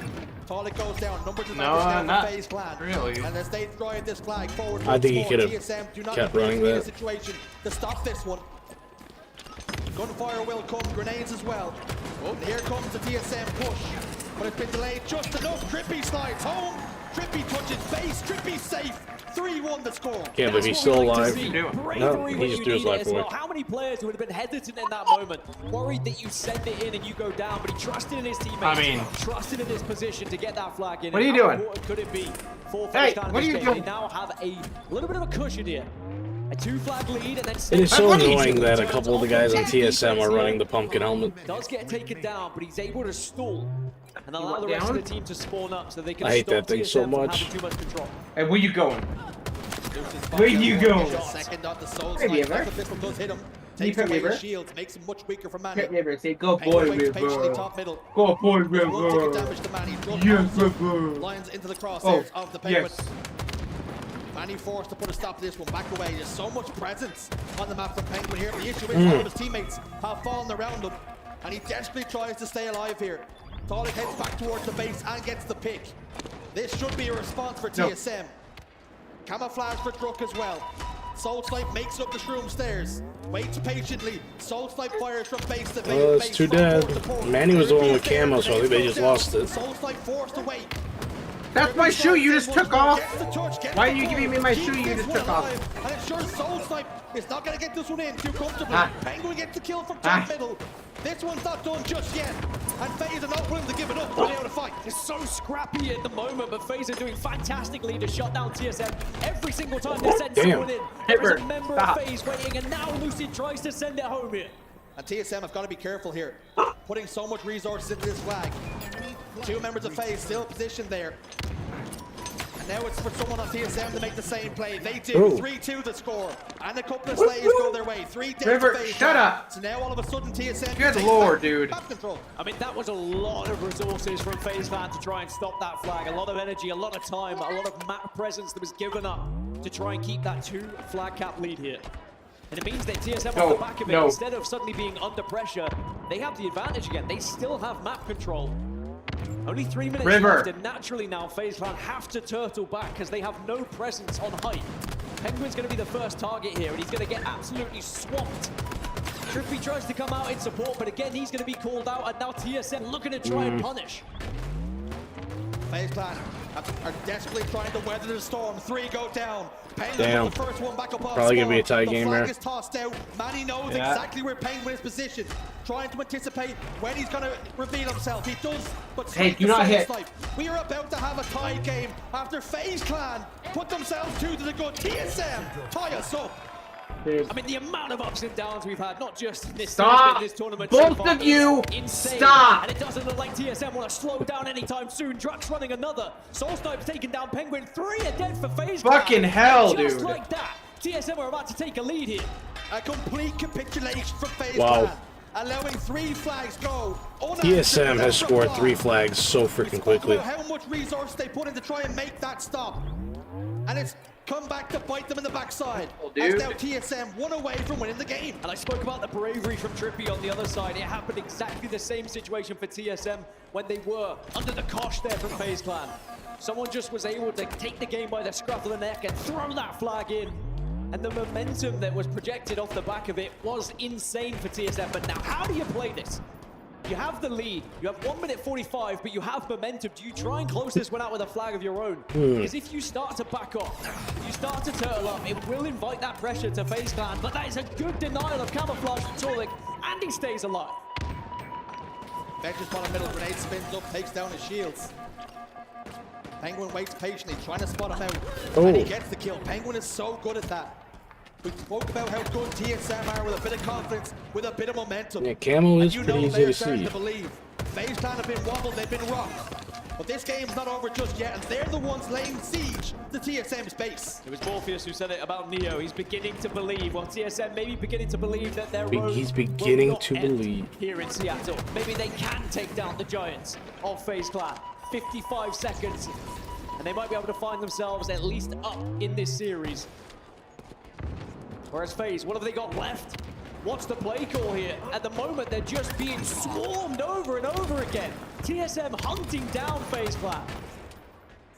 Talik goes down. Numbers down for FaZe Clan. Really. And as they drive this flag forward, I think he could have kept running that. Situation to stop this one. Gunfire will come. Grenades as well. Oh, and here comes the TSM push. But it's been delayed just enough. Trippy slides home. Trippy touches base. Trippy safe. 3-1 the score. Can't believe he's still alive. No, he just threw his life away. How many players would have been hesitant in that moment, worried that you send it in and you go down, but he trusted in his teammates, trusted in his position to get that flag in. What are you doing? How important could it be for Hey, FaZe Clan what are you game? doing? They now have a little bit of a cushion here. A 2-flag lead, and then It is so annoying that a couple of the guys on TSM are running the pumpkin helmet. does get taken down, but he's able to stall and allow the rest of the team to spawn up so they can I hate stop that thing TSM so from much. having too much control. Hey, where you going? Where you going? Second on the Soul Hey, Snipe. Beaver. The pistol does hit him. Can you Takes pet away Beaver? his shields, makes him much weaker for Manny. Pet Beaver, say go Penguin boy, waits patiently Beaver. top middle. Go boy, Won't take Beaver. damage to Manny. Yes, Just Beaver. lines into the crosshairs of the Penguin. Yes. Manny forced to put a stop to this one. Back away. There's so much presence on the map from Penguin here. The issue is all of his teammates have fallen around him, and he desperately tries to stay alive here. Talik heads back towards the base and gets the pick. This should be a response for TSM. Camouflage for Druk as well. Soul Snipe makes it up the shroom stairs. Waits patiently. Soul Snipe fires from base to base. Oh, it's too dead. Manny was the one with camo, so I think they just lost it. Soul Snipe forced to wait. That's my shoe you just took off. Why are you giving me my shoe you just took off? And it's sure Soul Snipe is not going to get this one in too comfortably. Penguin gets the kill from top middle. This one's not done just yet. And FaZe are not willing to give it up. They're able to fight. It's so scrappy at the moment, but FaZe are doing fantastically to shut down TSM. Every single time they send someone in, there is a member of FaZe waiting, and now Lucid tries to send it home here. And TSM have got to be careful here, putting so much resources into this flag. Two members of FaZe still positioned there. And now it's for someone on TSM to make the same play. They do. 3-2 the score. And a couple of slays go their way. 3 dead River, to FaZe. shut up. So now all of a sudden TSM Good lord, dude. control. I mean, that was a lot of resources from FaZe Clan to try and stop that flag. A lot of energy, a lot of time, a lot of map presence that was given up to try and keep that 2 flag cap lead here. And it means that TSM on the back of it, instead of suddenly being under pressure, they have the advantage again. They still have map control. Only 3 minutes River. left, and naturally now FaZe Clan have to turtle back because they have no presence on height. Penguin's going to be the first target here, and he's going to get absolutely swamped. Trippy tries to come out in support, but again, he's going to be called out, and now TSM looking to try and punish. FaZe Clan are desperately trying to weather the storm. 3 go down. Penguin Damn. with the first one back up off Probably gonna be a spawn. tie game The flag there. is tossed out. Manny knows exactly where Penguin is positioned. Trying to anticipate when he's going to reveal himself. He does, but Hey, do not hit. snipe. We are about to have a tie game after FaZe Clan put themselves 2 to the good. TSM tie us up. I mean, the amount of ups and downs we've had, not just in this Stop! series, this tournament. Both so far, of you, insane. stop! And it doesn't look like TSM want to slow down anytime soon. Druck's running another. Soul Snipe's taking down Penguin. 3 are dead for FaZe Clan. Fucking hell, Just dude. like that, TSM are about to take a lead here. A complete capitulation from FaZe Wow. Clan. Allowing 3 flags go. TSM has scored 3 flags so freaking quickly. How much resource they put in to try and make that stop. And it's come back to bite them in the backside. As now TSM 1 away from winning the game. And I spoke about the bravery from Trippy on the other side. It happened exactly the same situation for TSM when they were under the cosh there from FaZe Clan. Someone just was able to take the game by the scruff of the neck and throw that flag in. And the momentum that was projected off the back of it was insane for TSM. But now, how do you play this? You have the lead. You have 1 minute 45, but you have momentum. Do you try and close this one out with a flag of your own? Because if you start to back off, if you start to turtle up, it will invite that pressure to FaZe Clan. But that is a good denial of camouflage from Torlik, and he stays alive. Benches bottom middle, grenade spins up, takes down his shields. Penguin waits patiently, trying to spot him out. And he gets the kill. Penguin is so good at that. We spoke about how good TSM are with a bit of confidence, with a bit of momentum. Yeah, camo is And pretty easy to see. To believe. FaZe Clan have been wobbled, they've been rocked. But this game's not over just yet, and they're the ones laying siege to TSM's base. It was Morpheus who said it about Neo. He's beginning to believe, well, TSM maybe beginning to believe that their road He's will beginning not to end believe. here in Seattle. Maybe they can take down the Giants of FaZe Clan. 55 seconds, and they might be able to find themselves at least up in this series. Whereas FaZe, what have they got left? What's the play call here? At the moment, they're just being swarmed over and over again. TSM hunting down FaZe Clan.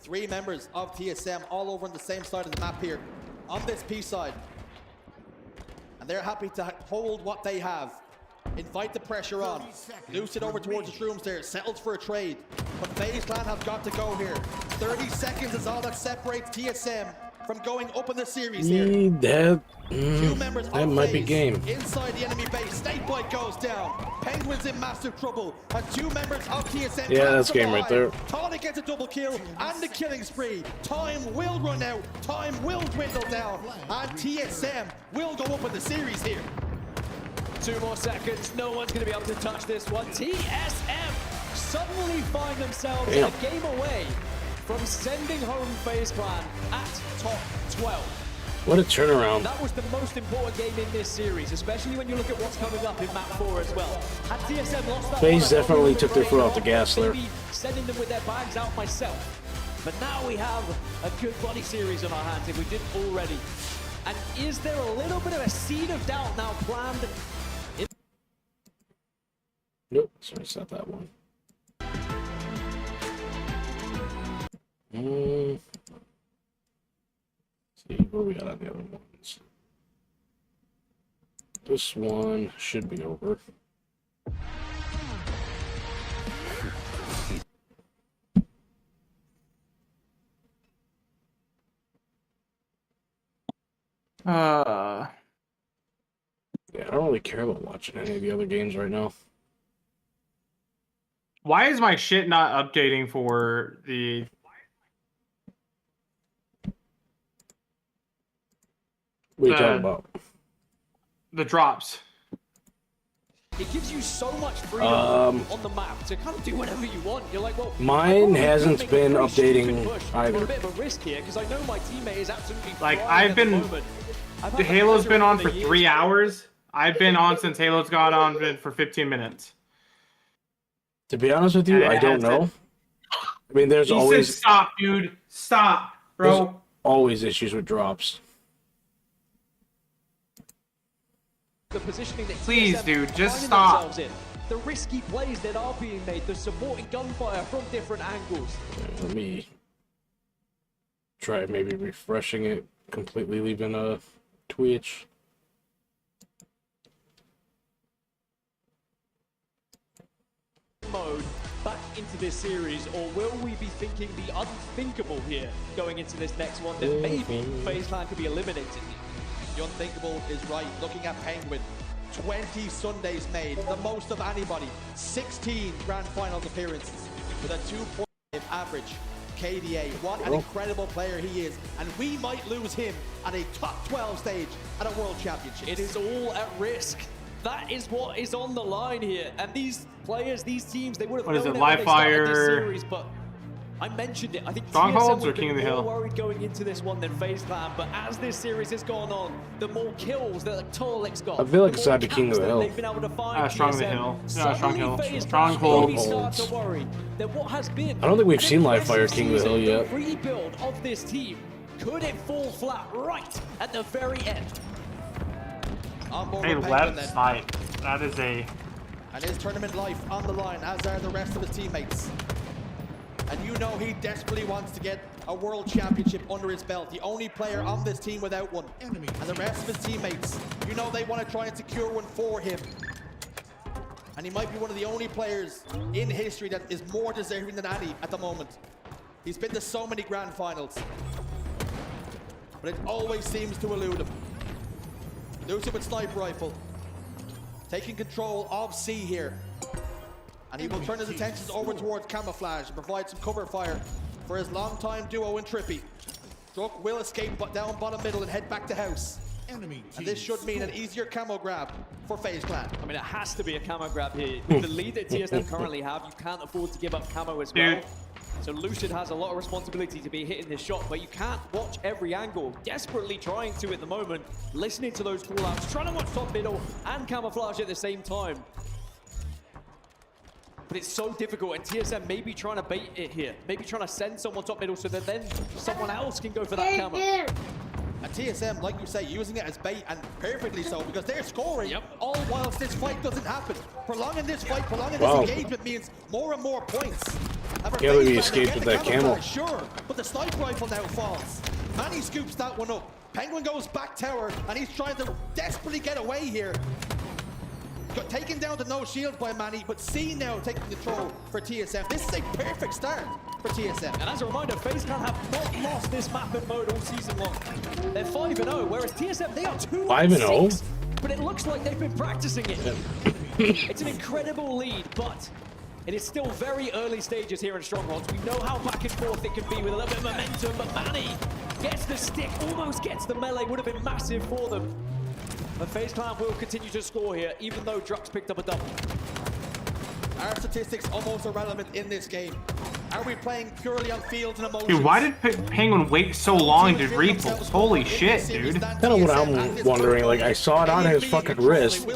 3 members of TSM all over on the same side of the map here, on this P side. And they're happy to hold what they have. Invite the pressure on. Loose it over towards the shrooms there. Settled for a trade. But FaZe Clan have got to go here. 30 seconds is all that separates TSM from going up in the series here. That might be game. Inside the enemy base, Snakebite goes down. Penguin's in massive trouble. And 2 members of TSM. Yeah, that's game right there. Tonic gets a double kill and the killing spree. Time will run out. Time will dwindle down. And TSM will go up in the series here. 2 more seconds. No one's going to be able to touch this one. TSM suddenly find themselves a game away from sending home FaZe Clan at top 12. What a turnaround. That was the most important game in this series, especially when you look at what's coming up in map 4 as well. Had TSM lost that FaZe one, definitely took their foot off the gas there. maybe sending them with their bags out myself. But now we have a good body series on our hands if we didn't already. And is there a little bit of a seed of doubt now planned? Nope, sorry, it's not that one. See where we got on the other ones. This one should be over. Yeah, I don't really care about watching any of the other games right now. Why is my shit not updating for the... What are you talking about? The drops. It gives you so much freedom on the map to kind of do whatever you want. You're like, well, mine hasn't been updating either. I'm a bit of a risk here because I know my teammate is absolutely like Halo's been on for 3 hours. I've been on since Halo's got on for 15 minutes. To be honest with you, I don't know. I mean, there's always... Stop, dude. Stop, bro. There's always issues with drops. The positioning that Please, TSM dude, just finding stop. themselves in. the risky plays that are being made, the supporting gunfire from different angles. Let me try maybe refreshing it, completely leaving a Twitch. Mode back into this series, or will we be thinking the unthinkable here going into this next one, that maybe FaZe Clan could be eliminated? The unthinkable is right. Looking at Penguin, 20 Sundays made, the most of anybody, 16 grand finals appearances with a 2.5 average KDA. What an incredible player he is, and we might lose him at a top 12 stage at a World Championship. It is all at risk. That is what is on the line here, and these players, these teams, they would have known it when they started this series, but I mentioned it. I think Strongholds TSM or King of the Hill? more worried going into this one than FaZe Clan, but as this series has gone on, the more kills that Tolik's got, I feel like it's had the King of the Hill. they've been able to find Strong of the Hill. Suddenly Strong Hill. FaZe Clan Strongholds. maybe start to worry that what has been I don't think we've an seen Live Fire impressive King of the Hill season, yet. the rebuild of this team, could it fall flat right at the very end? Hey, left side. That is a... And his tournament life on the line, as are the rest of his teammates. And you know he desperately wants to get a world championship under his belt. The only player on this team without one. And the rest of his teammates, you know they want to try and secure one for him. And he might be one of the only players in history that is more deserving than any at the moment. He's been to so many grand finals. But it always seems to elude him. Lose it with sniper rifle. Taking control of C here. And he will turn his attentions over towards camouflage and provide some cover fire for his longtime duo in Trippy. Druk will escape down bottom middle and head back to house. And this should mean an easier camo grab for FaZe Clan. I mean, it has to be a camo grab here. With the lead that TSM currently have, you can't afford to give up camo as well. So Lucian has a lot of responsibility to be hitting this shot, but you can't watch every angle. Desperately trying to at the moment, listening to those call-outs, trying to watch top middle and camouflage at the same time. But it's so difficult, and TSM may be trying to bait it here. Maybe trying to send someone top middle so that then someone else can go for that camo. And TSM, like you say, using it as bait, and perfectly so, because they're scoring all whilst this fight doesn't happen. Prolonging this fight, prolonging this engagement means more and more points. Can't believe he escaped with that camo. Sure, but the sniper rifle now falls. Manny scoops that one up. Penguin goes back tower, and he's trying to desperately get away here. Got taken down to no shield by Manny, but C now taking control for TSM. This is a perfect start for TSM. And as a reminder, FaZe Clan have not lost this map and mode all season long. They're 5-0, whereas TSM, they are 2-6. But it looks like they've been practicing it. It's an incredible lead, but it is still very early stages here in Strongholds. We know how back and forth it can be with a little bit of momentum, but Manny gets the stick, almost gets the melee, would have been massive for them. But FaZe Clan will continue to score here, even though Druk's picked up a double. Our statistics almost irrelevant in this game. Are we playing purely on fields and emotions? Dude, why did Penguin wait so long to repost? Holy shit, dude. Kind of what I'm wondering. Like, I saw it on his fucking wrist.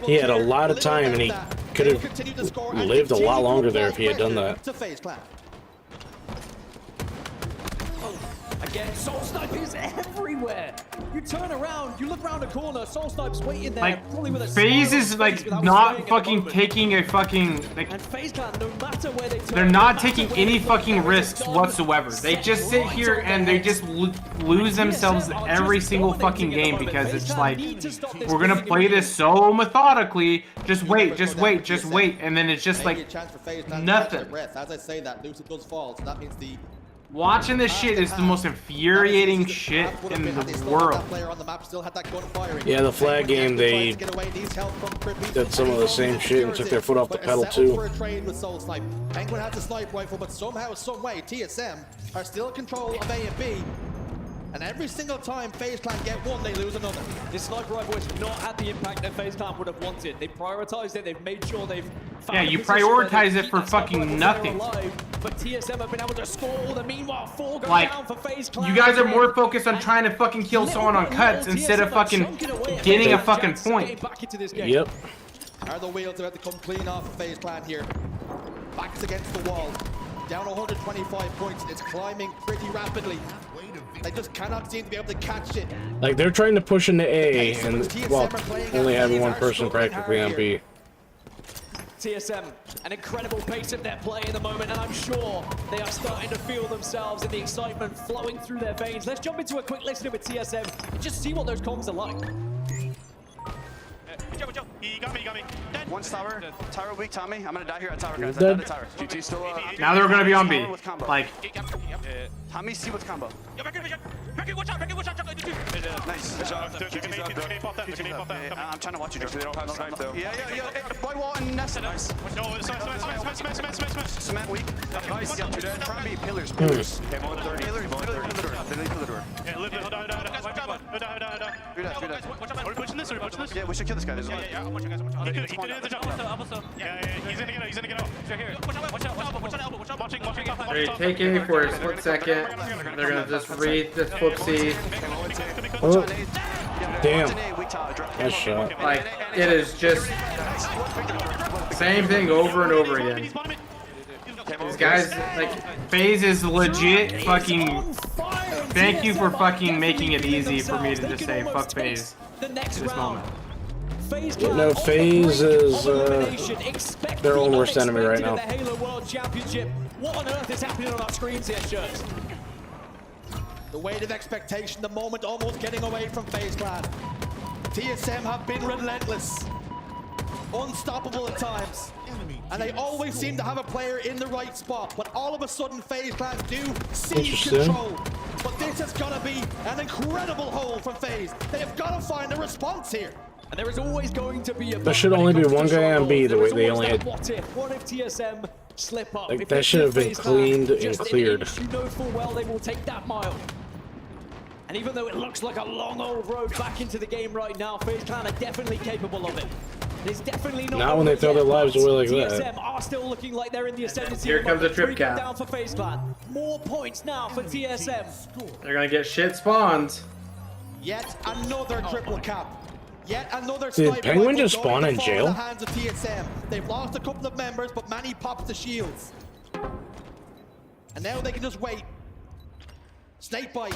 He had a lot of time, and he could have lived a lot longer there if he had done that. Again, Soul Snipe is everywhere. You turn around, you look around the corner, Soul Snipe's waiting there. Like, probably with a FaZe is like not fucking taking a fucking like. And FaZe Clan, no matter where they turn, they're not taking any fucking risks whatsoever. They just sit here and they just lose themselves every single fucking game because it's like we're gonna play this so methodically. Just wait, just wait, just wait, and then it's just like nothing. As I say that, Lucid does fall, so that means the watching this shit is the most infuriating shit in the world. Yeah, the flag game, they did some of the same shit and took their foot off the pedal too. Penguin has a sniper rifle, but somehow, some way, TSM are still in control of A and B. And every single time FaZe Clan get one, they lose another. This sniper rifle has not had the impact that FaZe Clan would have wanted. They've prioritized it, they've made sure they've found yeah, you prioritize it for fucking nothing. But TSM have been able to score all the meanwhile 4 go like, down for FaZe Clan. You guys are more focused on trying to fucking kill someone on cuts instead of fucking getting a fucking point. Yep. Are the wheels about to come clean off of FaZe Clan here? Backs against the wall. Down 125 points. It's climbing pretty rapidly. They just cannot seem to be able to catch it. Like, they're trying to push into A, and, well, only having one person practically on B. TSM, an incredible pace of their play in the moment, and I'm sure they are starting to feel themselves and the excitement flowing through their veins. Let's jump into a quick listening with TSM and just see what those comms are like. He got me. Dead. One tower. Tower weak, Tommy. I'm gonna die here at tower, guys. Dead. I'm dead at tower. GT still Now they're gonna be on B. Like. Tommy, see what's combo. Nice. I'm trying to watch you, Joe. They don't have no knife, though. Yeah. Boy wall and nest. Nice. Cement weak. Nice. Yeah, 2 dead. Try me. Pillars. Okay, I'm on 30. Pillar door. They leave pillar door. Yeah, live it. Are we pushing this? Yeah, we should kill this guy. He could hit the jump. Yeah, he's gonna get out. Right here. Watch out. Watching. They take A for a split second. They're gonna just read this footsie. Oh. Damn. Nice shot. Like, it is just same thing over and over again. These guys, like, FaZe is legit fucking. Thank you for fucking making it easy for me to just say fuck FaZe at this moment. No, FaZe is their own worst enemy right now. The Halo World Championship. What on earth is happening on our screens here, Shirts? The weight of expectation, the moment almost getting away from FaZe Clan. TSM have been relentless, unstoppable at times, and they always seem to have a player in the right spot. But all of a sudden, FaZe Clan do seize control. But this is gonna be an incredible hole from FaZe. They have got to find a response here. And there is always going to be a. There should only be one guy on B. The way they only had. What if TSM slip up? Like, that should have been cleaned and cleared. You know full well they will take that mile. And even though it looks like a long old road back into the game right now, FaZe Clan are definitely capable of it. It's definitely not when they throw their lives away like that. TSM are still looking like they're in the ascendancy. Here comes a trip cap. Down for FaZe Clan. More points now for TSM. They're gonna get shit spawned. Yet another triple cap. Yet another Did Penguin just spawn in jail? The hands of TSM. They've lost a couple of members, but Manny pops the shields. And now they can just wait. Snakebite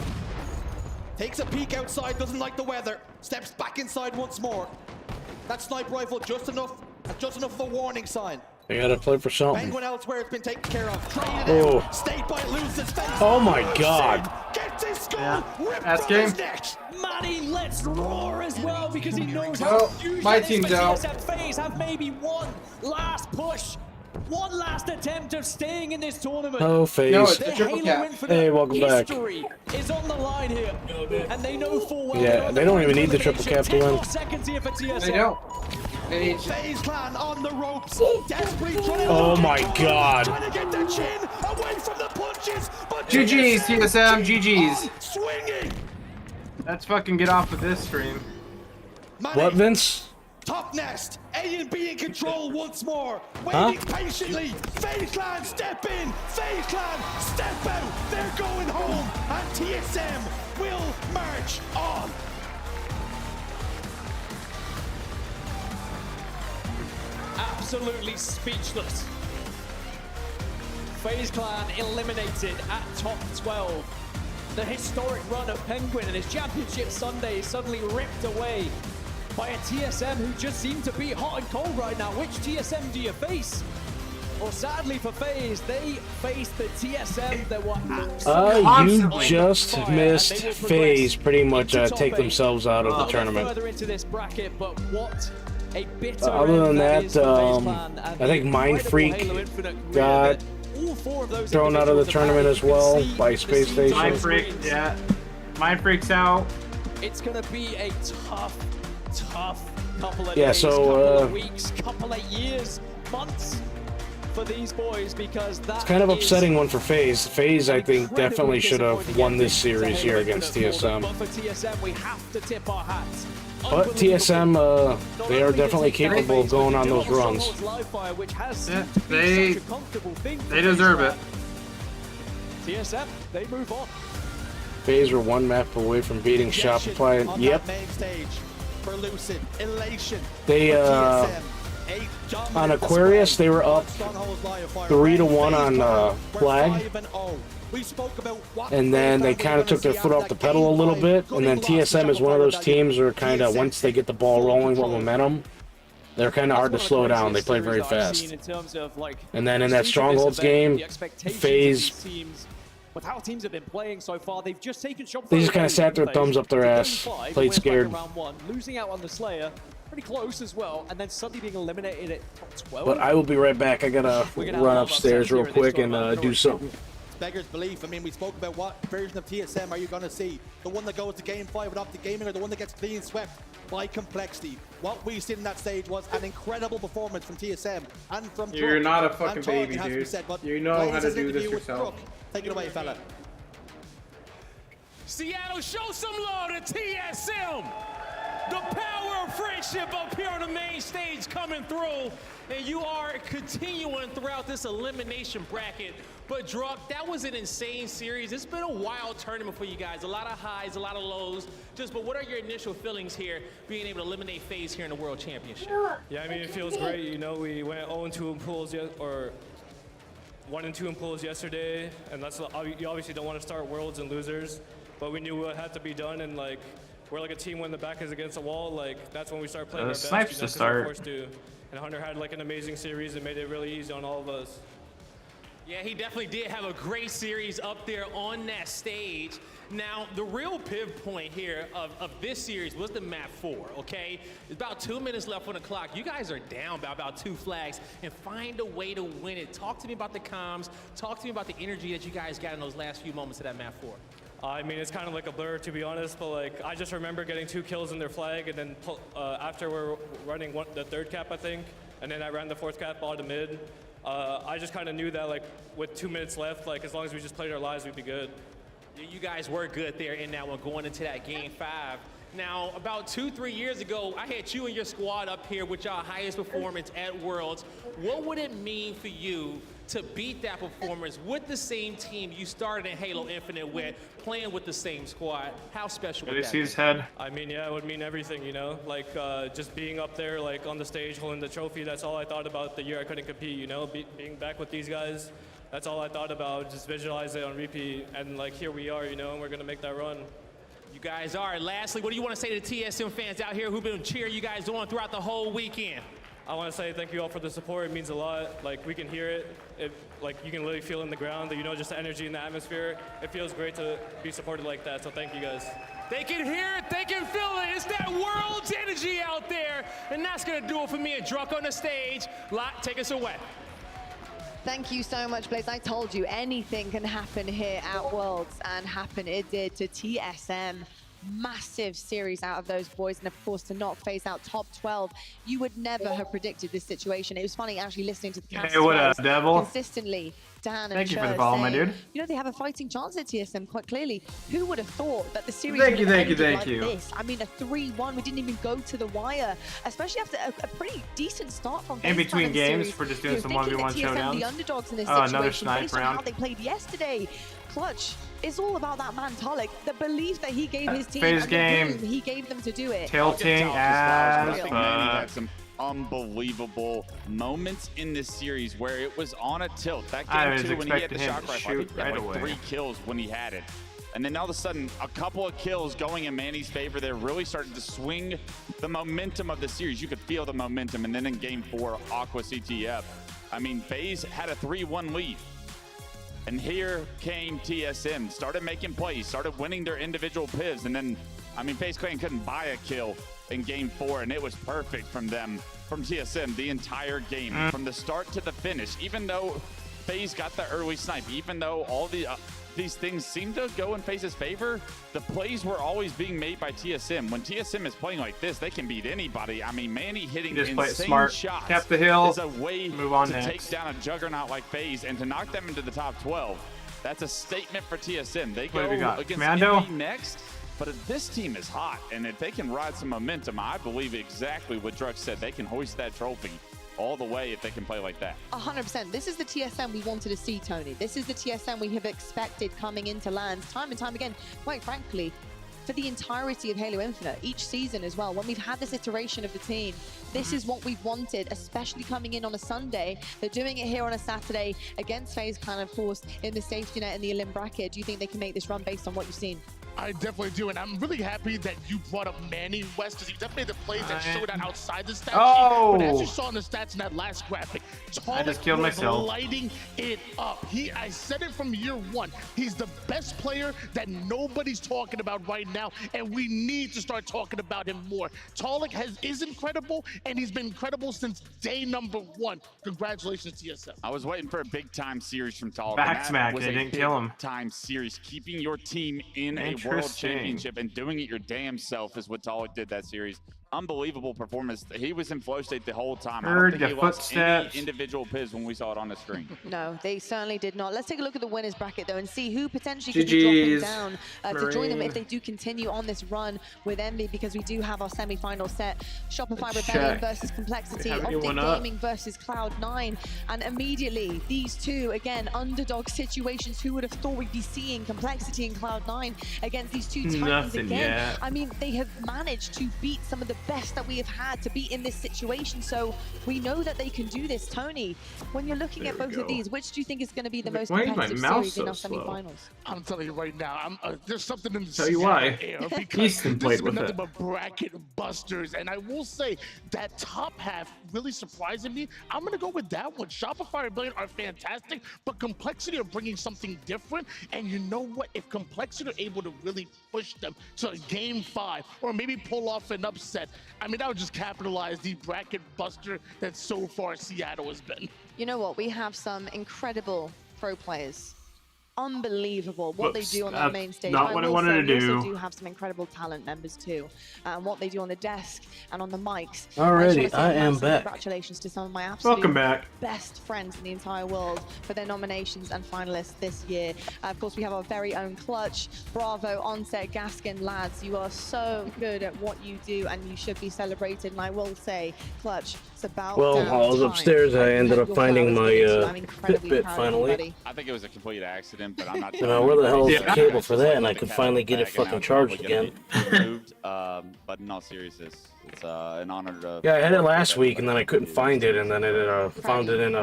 takes a peek outside, doesn't like the weather, steps back inside once more. That sniper rifle just enough of a warning sign. They gotta play for something. Penguin elsewhere has been taken care of. Traded Oh. out. Snakebite loses face. Oh my God. Gets his skull. Ripped That's from game. his neck. Manny lets roar as well because he knows how huge my it is team's for out. TSM. FaZe have maybe one last push. One last attempt of staying in this tournament. Oh, FaZe. No, it's Their the triple Halo cap. Infinite Hey, welcome back. history is on the line here, and they know full well. Yeah, they don't even need the triple cap to 10 win. more seconds here for TSM. They don't. FaZe Clan on the ropes. Desperately trying to Oh my God. Trying to get their chin away from the punches. But GG's, TSM, GG's. Swinging. Let's fucking get off of this stream. Manny, What, Vince? top nest. A and B in control once more. Waiting patiently. FaZe Clan step in. FaZe Clan step out. They're going home. And TSM will march on. Absolutely speechless. FaZe Clan eliminated at top 12. The historic run of Penguin and his championship Sunday suddenly ripped away by a TSM who just seem to be hot and cold right now. Which TSM do you face? Well, sadly for FaZe, they faced the TSM that were You just missed FaZe pretty much take themselves out of the tournament. Further into this bracket, but what a bitter Other than end that, is for FaZe Clan, and I think the Mind incredible Freak Halo Infinite got all four of those thrown out of the individuals tournament have as well managed to by see Space the Station. Mind Freak, yeah. Mind Freak's out. It's gonna be a tough couple of Yeah, days, so, couple of weeks, couple of years, months for these boys, because that It's kind of is upsetting one for FaZe. FaZe, I think, definitely should have won this series here against TSM. But for TSM, we have to tip our hats. But TSM, they are definitely capable of going on those runs. Yeah, they deserve it. TSM, they move on. FaZe were one map away from beating Shopify. On Yep. that main stage for Lucid, elation. They, on Aquarius, they were up 3-1 on Flag. And then they kind of took their foot off the pedal a little bit. And then TSM is one of those teams where kind of once they get the ball rolling with momentum, They're kind of hard to slow down. They play very fast. In terms of, like, And then in that Strongholds game, FaZe, with how teams have been playing so far, they've just taken shot. they just kind of sat their thumbs up their ass, played scared. Round 1, losing out on the Slayer, pretty close as well, and then suddenly being eliminated at top 12. But I will be right back. I gotta run upstairs real quick and do something. Beggars belief. I mean, we spoke about what version of TSM are you going to see? The one that goes to Game 5 with Optic Gaming, or the one that gets clean swept by Complexity? What we seen in that stage was an incredible performance from TSM and from You're Crook. not a fucking And baby, has to be dude. said, but You know Blaze how to has an do this interview with yourself. Crook. Take it away, fella. Seattle, show some love to TSM. The power of friendship up here on the main stage coming through, and you are continuing throughout this elimination bracket. But Druck, that was an insane series. It's been a wild tournament for you guys. A lot of highs, a lot of lows. But what are your initial feelings here, being able to eliminate FaZe here in the World Championship? Yeah, I mean, it feels great. You know, we went 0-2 in pools, or 1-2 in pools yesterday, and that's you obviously don't want to start Worlds and losers, but we knew what had to be done, and like we're like a team when the back is against the wall. Like that's when we start playing our best. Snipes you know, to 'cause we're start. forced to. And Hunter had like an amazing series and made it really easy on all of us. Yeah, he definitely did have a great series up there on that stage. Now, the real pivot point here of this series was the map 4, okay? There's about 2 minutes left on the clock. You guys are down by about 2 flags and find a way to win it. Talk to me about the comms. Talk to me about the energy that you guys got in those last few moments of that map 4. I mean, it's kind of like a blur, to be honest, but like I just remember getting 2 kills in their flag, and then after we're running the 3rd cap, I think, and then I ran the 4th cap all to mid. I just kind of knew that like with 2 minutes left, like as long as we just played our lives, we'd be good. You guys were good there in that one going into that game 5. Now, about 2-3 years ago, I had you and your squad up here with your highest performance at Worlds. What would it mean for you to beat that performance with the same team you started in Halo Infinite with, playing with the same squad? How special would that be? His head. I mean, yeah, it would mean everything, you know? Like, just being up there, like, on the stage, holding the trophy, that's all I thought about the year I couldn't compete, you know? Being back with these guys, that's all I thought about, just visualize it on repeat, and, like, here we are, you know, and we're gonna make that run. You guys are. Lastly, what do you want to say to the TSM fans out here who've been cheering you guys on throughout the whole weekend? I want to say thank you all for the support. It means a lot. Like, we can hear it. Like, you can literally feel it in the ground, you know, just the energy in the atmosphere. It feels great to be supported like that, so thank you guys. They can hear it, they can feel it. It's that World's energy out there. And that's going to do it for me and Druck on the stage. Lot, take us away. Thank you so much, Blaze. I told you anything can happen here at Worlds, and happen it did to TSM. Massive series out of those boys, and of course to not phase out top 12. You would never have predicted this situation. It was funny actually listening to the cast. Hey, what up, Devil? Consistently, Dan and Thank you for the Chur follow, my saying, dude. you know, they have a fighting chance at TSM quite clearly. Who would have thought that the series Thank you, would have thank you, ended thank like you. this? I mean, a 3-1. We didn't even go to the wire, especially after a pretty decent start from In FaZe between Clan games series. for just You doing know, some thinking 1v1 that TSM, showdowns. the underdogs in this Oh, situation, another snipe based on how round. they played yesterday. Clutch, it's all about that man Talik, the belief that he gave his team, FaZe and game. the room he gave them to do it. Tilting I as think Manny had some unbelievable moments in this series where it was on a tilt. That I game was 2 when he had the expecting him shock to rifle, I shoot think he had right like away. 3 kills when he had it. And then all of a sudden, a couple of kills going in Manny's favor there really started to swing the momentum of the series. You could feel the momentum. And then in game 4, Aqua CTF, I mean, FaZe had a 3-1 lead. And here came TSM, started making plays, started winning their individual pivs, and then, I mean, FaZe Clan couldn't buy a kill in game 4, and it was perfect from them, from TSM, the entire game, from the start to the finish. Even though FaZe got the early snipe, even though all these things seem to go in FaZe's favor, the plays were always being made by TSM. When TSM is playing like this, they can beat anybody. I mean, Manny hitting Just play it insane smart. shots Cap the hill. is a way Move on to next. take down a juggernaut like FaZe and to knock them into the top 12. That's a statement for TSM. They What go do we got? against Commando? enemy next, but if this team is hot, and if they can ride some momentum, I believe exactly what Druck said. They can hoist that trophy all the way if they can play like that. 100%. This is the TSM we wanted to see, Tony. This is the TSM we have expected coming into LANs time and time again. Quite frankly, for the entirety of Halo Infinite, each season as well, when we've had this iteration of the team, this is what we've wanted, especially coming in on a Sunday. They're doing it here on a Saturday against FaZe Clan, of course, in the safety net in the elim bracket. Do you think they can make this run based on what you've seen? I definitely do, and I'm really happy that you brought up Manny West, because he definitely made the plays that showed that outside the stat sheet. But as you saw in the stats in that last graphic, I just killed myself. Lighting it up. I said it from year one. He's the best player that nobody's talking about right now, and we need to start talking about him more. Talik is incredible, and he's been incredible since day number one. Congratulations, TSM. I was waiting for a big-time series from Talik. Back smack, they didn't kill him. Time series, keeping your team in a world championship and doing it your damn self is what Talik did that series. Unbelievable performance. He was in flow state the whole time. Heard I don't think the he lost any footsteps. individual piz when we saw it on the screen. No, they certainly did not. Let's take a look at the winners bracket though and see who potentially could be dropping down to join them if they do continue on this run with Envy, because we do have our semi-final set. Shopify Rebellion versus Complexity, Optic Gaming versus Cloud9, and immediately these two, again, underdog situations. Who would have thought we'd be seeing Complexity and Cloud9 against these two titans again? Yet. I mean, they have managed to beat some of the best that we have had to be in this situation, so we know that they can do this. Tony, when you're looking at both of these, which do you think is going to be the most competitive series in our semi-finals? I'm telling you right now, there's something in the Tell you why. air because Easton this has played been with nothing it. but bracket busters, and I will say that top half really surprising me. I'm gonna go with that one. Shopify Rebellion are fantastic, but Complexity are bringing something different, and you know what? If Complexity are able to really push them to game 5 or maybe pull off an upset, I mean, that would just capitalize the bracket buster that so far Seattle has been. You know what? We have some incredible pro players. Unbelievable what they do on that main stage. Not what I wanted to do. We also do have some incredible talent members too, and what they do on the desk and on the mics. Alrighty, I am back. Congratulations to some of my absolute back. best friends in the entire world for their nominations and finalists this year. Of course, we have our very own Clutch, Bravo, Onset, Gaskin, lads. You are so good at what you do, and you should be celebrated. And I will say, Clutch, it's about well, damn while I was time. upstairs, I ended up finding my Fitbit proud of you, finally. buddy. I think it was a complete accident, but I'm not. You know, where the hell is the cable for that? And I could finally get it fucking charged again. Removed, but in all seriousness, it's an honor to. Yeah, I had it last week, and then I couldn't find it, and then it found it in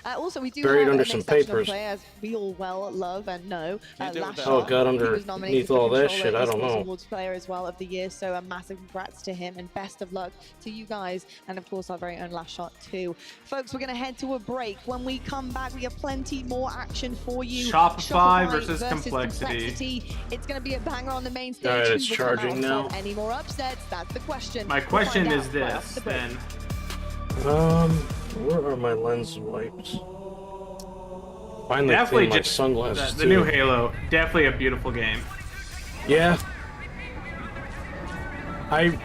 also, we do buried have under an some exceptional papers. player, as we all well love and know. Oh, God, underneath all that shit, I don't know. Awards player as well of the year, so a massive congrats to him and best of luck to you guys, and of course our very own Last Shot too. Folks, we're going to head to a break. When we come back, we have plenty more action for you. Shopify versus Complexity. It's going to be a banger on the main stage. Alright, it's Who will come charging out now. Any more upsets? That's the question. My question is this, then. Where are my lens wipes? Finally Definitely cleaned my just sunglasses the too. new Halo. Definitely a beautiful game. Yeah. I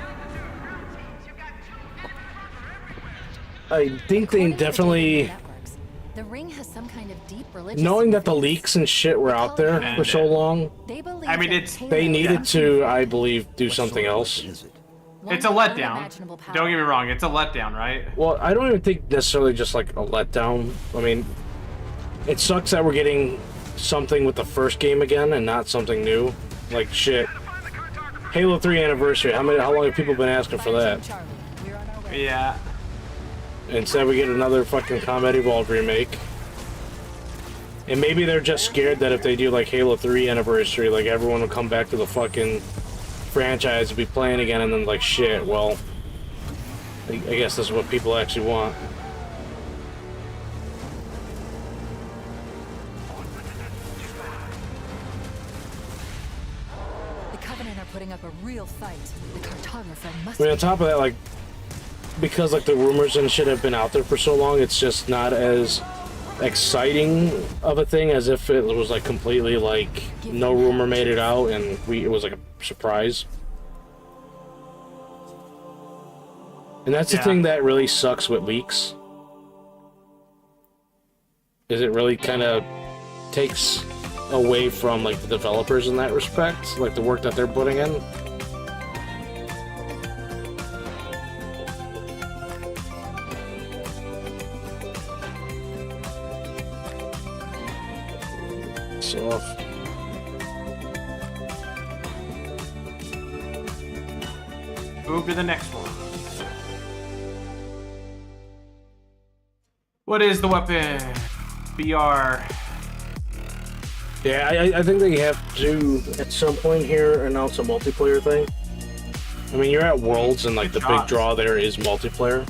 think they definitely, The ring has some kind of deep religious knowing that the leaks and shit were out there for so long, I mean, they needed to, I believe, do something else. It's a letdown. Don't get me wrong, it's a letdown, right? Well, I don't even think necessarily just like a letdown. I mean, it sucks that we're getting something with the first game again and not something new. Like shit. Halo 3 anniversary. How long have people been asking for that? Yeah. Instead we get another fucking Combat Evolved remake. And maybe they're just scared that if they do like Halo 3 anniversary, like everyone will come back to the fucking franchise and be playing again, and then like shit, well, I guess this is what people actually want. The Covenant are putting up a real fight. The cartographer must. I mean, on top of that, like, because like the rumors and shit have been out there for so long, it's just not as exciting of a thing as if it was like completely like no rumor made it out and it was like a surprise. And that's the thing that really sucks with leaks. Is it really kind of takes away from like the developers in that respect, like the work that they're putting in. Soft. Move to the next one. What is the weapon? BR. Yeah, I think they have to, at some point here, announce a multiplayer thing. I mean, you're at Worlds, and, like, the big draw there is multiplayer.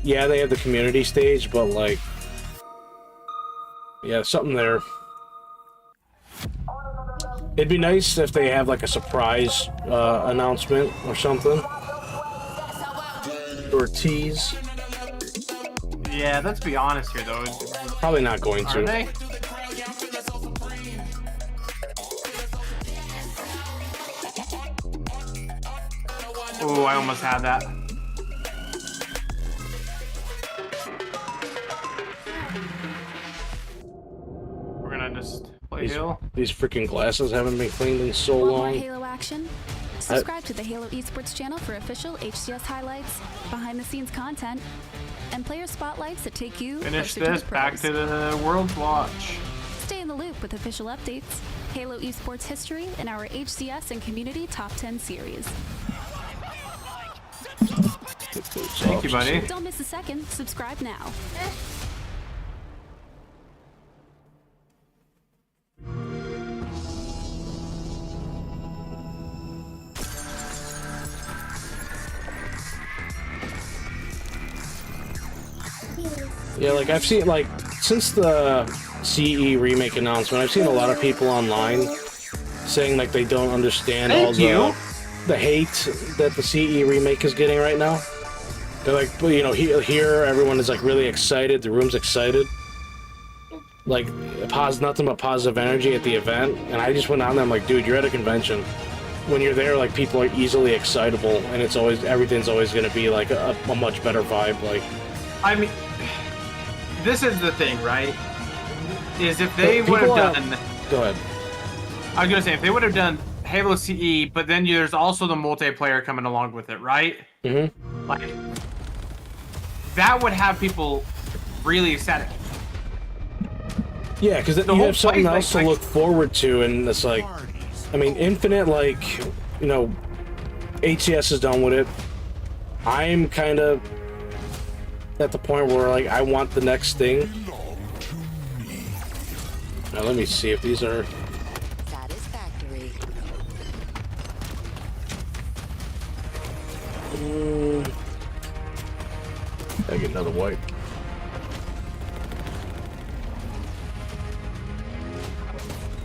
Yeah, they have the community stage, but, like... Yeah, something there. It'd be nice if they have, like, a surprise announcement or something. Or tease. Yeah, let's be honest here, though. Probably not going to. Are they? Oh, I almost had that. We're gonna just play Halo. These freaking glasses haven't been cleaned in so Want more long. Halo action? Subscribe to the Halo Esports channel for official HCS highlights, behind-the-scenes content, and player spotlights that take you Finish closer this, to the back pros. to the World Watch. Stay in the loop with official updates, Halo Esports history, and our HCS and community top 10 series. Thank you, buddy. Don't miss a second. Subscribe now. Yeah, like, I've seen, like, since the CE remake announcement, I've seen a lot of people online saying, like, they don't understand all the hate that the CE remake is getting right now. They're like, you know, here everyone is, like, really excited, the room's excited. Like, nothing but positive energy at the event, and I just went on there, I'm like, dude, you're at a convention. When you're there, like, people are easily excitable, and it's always, everything's always gonna be, like, a much better vibe, like... I mean... This is the thing, right? Is if they would have done... Go ahead. I was gonna say, if they would have done Halo CE, but then there's also the multiplayer coming along with it, right? Mm-hmm. Like, that would have people really ecstatic. Yeah, because you have something else to look forward to, and it's like... I mean, Infinite, like, you know, HCS is done with it. I'm kind of at the point where, like, I want the next thing. Now, let me see if these are... Satisfactory. I get another white.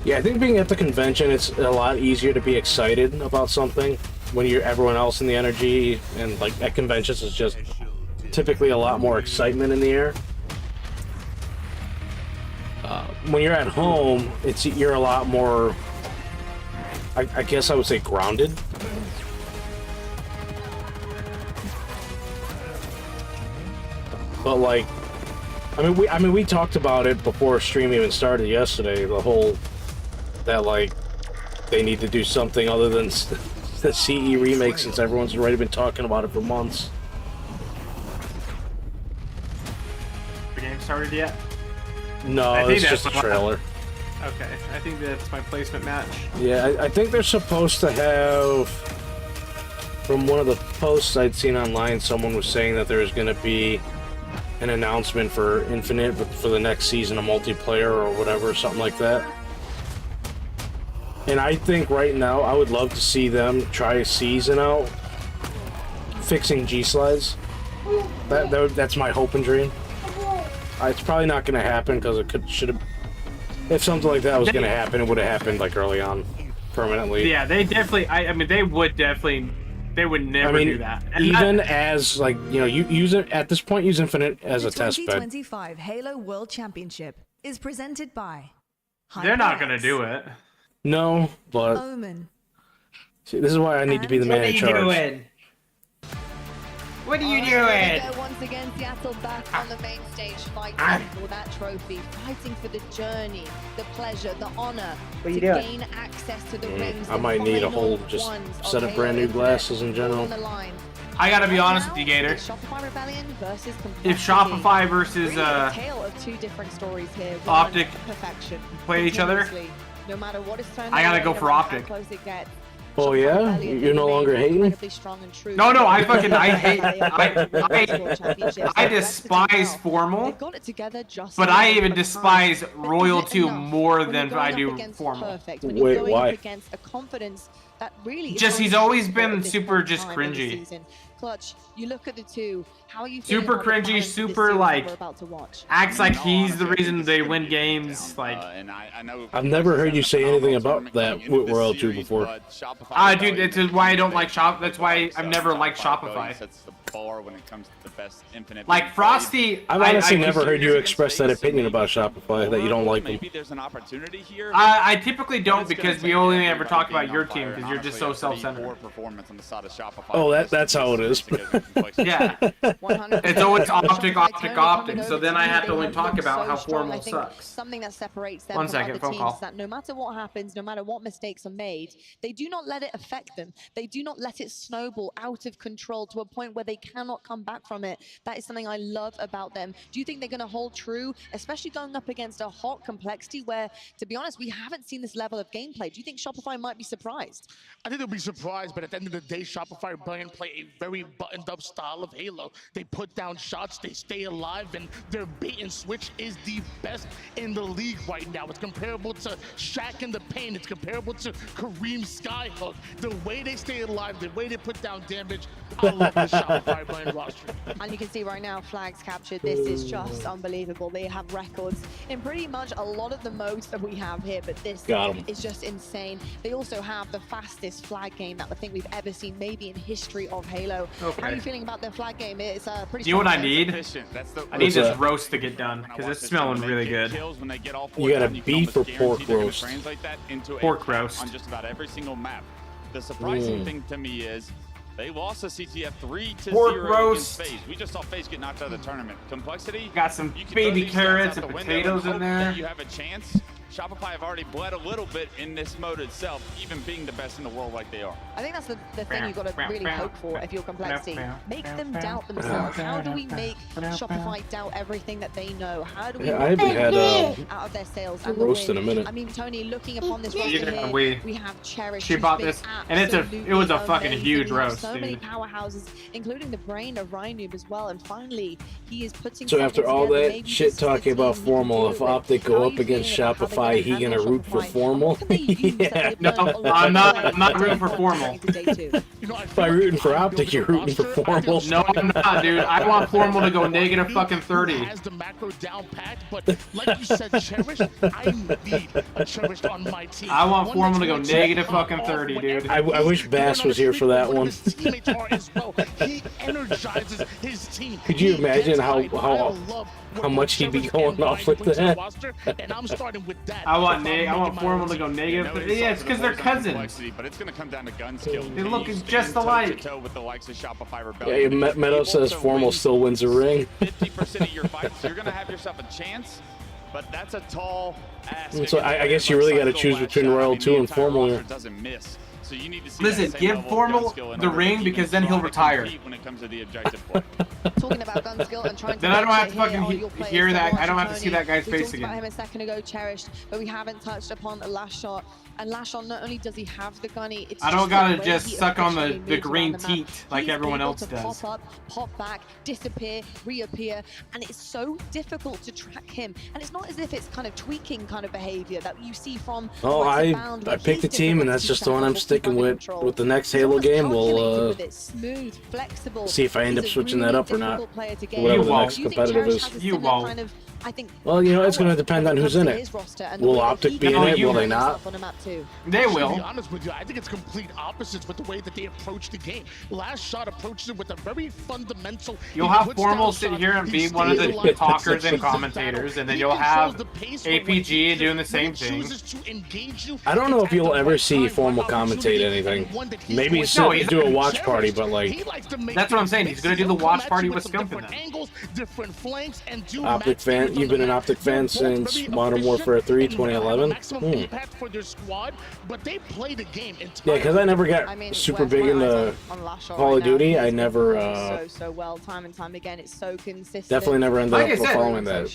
Yeah, I think being at the convention, it's a lot easier to be excited about something when you're everyone else in the energy, and like at conventions, it's just typically a lot more excitement in the air. When you're at home, you're a lot more, I guess I would say, grounded. But like, I mean we talked about it before stream even started yesterday. The whole that like they need to do something other than the CE remake, since everyone's already been talking about it for months. The game started yet? No, it's just a trailer. Okay, I think that's my placement match. Yeah, I think they're supposed to have, from one of the posts I'd seen online, someone was saying that there's going to be an announcement for Infinite, but for the next season of multiplayer or whatever, something like that. And I think right now, I would love to see them try a season out fixing G-slides. That's my hope and dream. It's probably not going to happen because it should have. If something like that was going to happen, it would have happened like early on, permanently. Yeah, they definitely. I mean, they would definitely. They would never do that. And even as like you use it at this point, use Infinite as a test bed. The 2025 Halo World Championship is presented by. They're not going to do it. No, but Omen. See, this is why I need to be the man in charge. What are you doing? Here we go once again, Seattle back on the main stage, fighting for that trophy, fighting for the journey, the pleasure, the honor to gain access to the rings. I might need a whole just set of brand new glasses in general. I gotta be honest with you, Gator. Shopify Rebellion versus If Shopify versus really a tale of two different stories here. Optic perfection play each other, no matter what is turned I gotta away, go no for matter Optic. how close it gets, Oh yeah, you're no longer hating. No, I fucking I despise formal, but I even despise Royal 2 more than I do formal. Wait, why? Just he's always been super just cringy. Clutch, you look at the two. How are you super cringy, super like acts like he's the reason they win games. Like, I've never heard you say anything about that with Royal 2 before. Dude, it's why I don't like Shop. That's why I've never liked Shopify. Like Frosty, I've honestly never heard you express that opinion about Shopify, that you don't like them. Maybe there's an opportunity here. I typically don't, because we only ever talk about your team because you're just so self-centered. Oh, that's how it is. Yeah. It's always optic. So then I have to only talk about how formal sucks. Something that separates them One from second, other phone teams call. is that no matter what happens, no matter what mistakes are made, they do not let it affect them. They do not let it snowball out of control to a point where they cannot come back from it. That is something I love about them. Do you think they're going to hold true, especially going up against a hot complexity where, to be honest, we haven't seen this level of gameplay? Do you think Shopify might be surprised? I think they'll be surprised, but at the end of the day, Shopify and Brilliant play a very buttoned-up style of Halo. They put down shots, they stay alive, and their bait and switch is the best in the league right now. It's comparable to Shaq in the Paint. It's comparable to Kareem Skyhook. The way they stay alive, the way they put down damage, I love the Shopify Brilliant roster. And you can see right now, flags captured. This is just unbelievable. They have records in pretty much a lot of the modes that we have here, but this is just insane. They also have the fastest flag game that I think we've ever seen, maybe in history of Halo. Okay. How are you feeling about their flag game? It's pretty. Do you know what I need? I need this that? roast to get done, because it's smelling really good. You got a beef or pork roast? Pork roast. On just about every single map. The surprising thing to me is they lost a CTF 3-0 Pork against roast. FaZe. We just saw FaZe get knocked out of the tournament. Complexity. Got some You can baby throw these shots carrots out and the window potatoes in hope there. that you have a chance. Shopify have already bled a little bit in this mode itself, even being the best in the world like they are. I think that's the thing you've got to really hope for if you're complexity. Make them doubt themselves. How do we make Shopify doubt everything that they know? How do we I haven't had out of their sales and roast the in a win? minute. I mean, Tony, looking upon this roster Yeah, here, we have Cherish. She bought this, and it was a fucking huge roast, So many dude. powerhouses, including the brain of Rhinoob as well, and finally, he is putting. So after all together. that Maybe shit this is the talking about team formal, if Optic go up against Shopify, he gonna root for formal? Yeah. No, I'm not rooting for formal. By rooting for Optic, you're rooting for formal. No, I'm not, dude. I want formal to go negative fucking 30. Has the macro down packed, but like you said, Cherish, I need a Cherish on my team. I want formal to go negative fucking 30, dude. I wish Bass was here for that one. He energizes his team. Could you imagine how much he'd be going off with that? And I'm starting with that. I want formal to go negative 30. Yeah, it's because they're cousins. But it's going to come down to gun skill. They look just alike. With the likes of Shopify Yeah, Meadow says formal still wins a ring. 50% of your fights, you're going to have yourself a chance, but that's a tall ask. So I guess you really got to choose between Royal 2 and formal here. Doesn't miss. So you need to see Listen, give Formal the ring because then he'll retire. when it comes to the objective play. Talking about gun skill and trying to Then I don't have to here fucking on your players hear that. watch I don't have to see Tony. that guy's We face talked about again. him a second ago, Cherished, but we haven't touched upon the last shot. And last shot, not only does he have the gunny, it's I don't just gotta the way just he suck on officially the moves green around the map. teat like He's everyone able else to does. Pop up, pop back, disappear, reappear, and it's so difficult to track him. And it's not as if it's kind of tweaking kind of behavior that you see from. Oh, I picked a team, and that's just the one I'm sticking with. With the next Halo game, we'll smooth, flexible. see if I end up switching that up or not. Whatever the next competitive is. You won't. I think Well, you know, it's going to depend on who's in it. Will Optic be in it? Will they not? They will. To be honest with you, I think it's complete opposites with the way that they approach the game. Last shot approaches it with a very fundamental. You'll have Formal sit here and be one of the talkers and commentators, and then you'll have APG doing the same thing. I don't know if you'll ever see Formal commentate anything. Maybe do a watch party, but like... That's what I'm saying. He's going to do the watch party with Scump in them. Different flanks and do Optic fan, You've been an Optic fan since Modern Warfare 3, 2011? For their squad, but they play the game Yeah, because I never got super big into Call of Duty. I never, so well, time and time again. It's so consistent. definitely never ended up following that.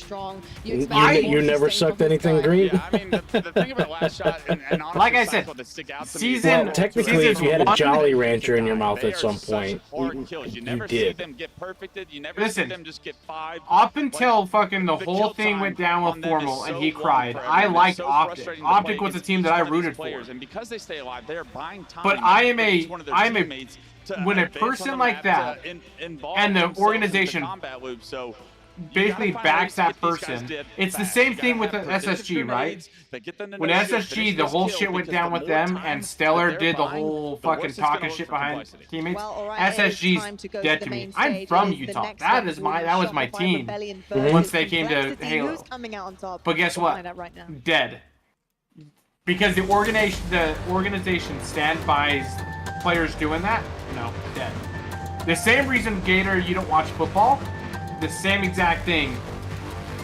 You never sucked anything green? Yeah, I mean, the thing about last shot, and honestly, like I said, well, technically, if you had a Jolly Rancher in your mouth at some point, you did. Them get perfected. You never Listen, see them just get 5. Up until fucking the whole thing went down with Formal and he cried, I liked Optic. Optic was a team that I rooted for. And because they stay alive, they're buying time. But when a person like that and the organization basically backs that person, it's the same thing with the SSG, right? When SSG, the whole shit went down with them, and Stellar did the whole fucking talking shit behind teammates. SSG's dead to me. I'm from Utah. That was my team once they came to Halo. But guess what? Dead. Because the organization stand by players doing that? No, dead. The same reason, Gator, you don't watch football. The same exact thing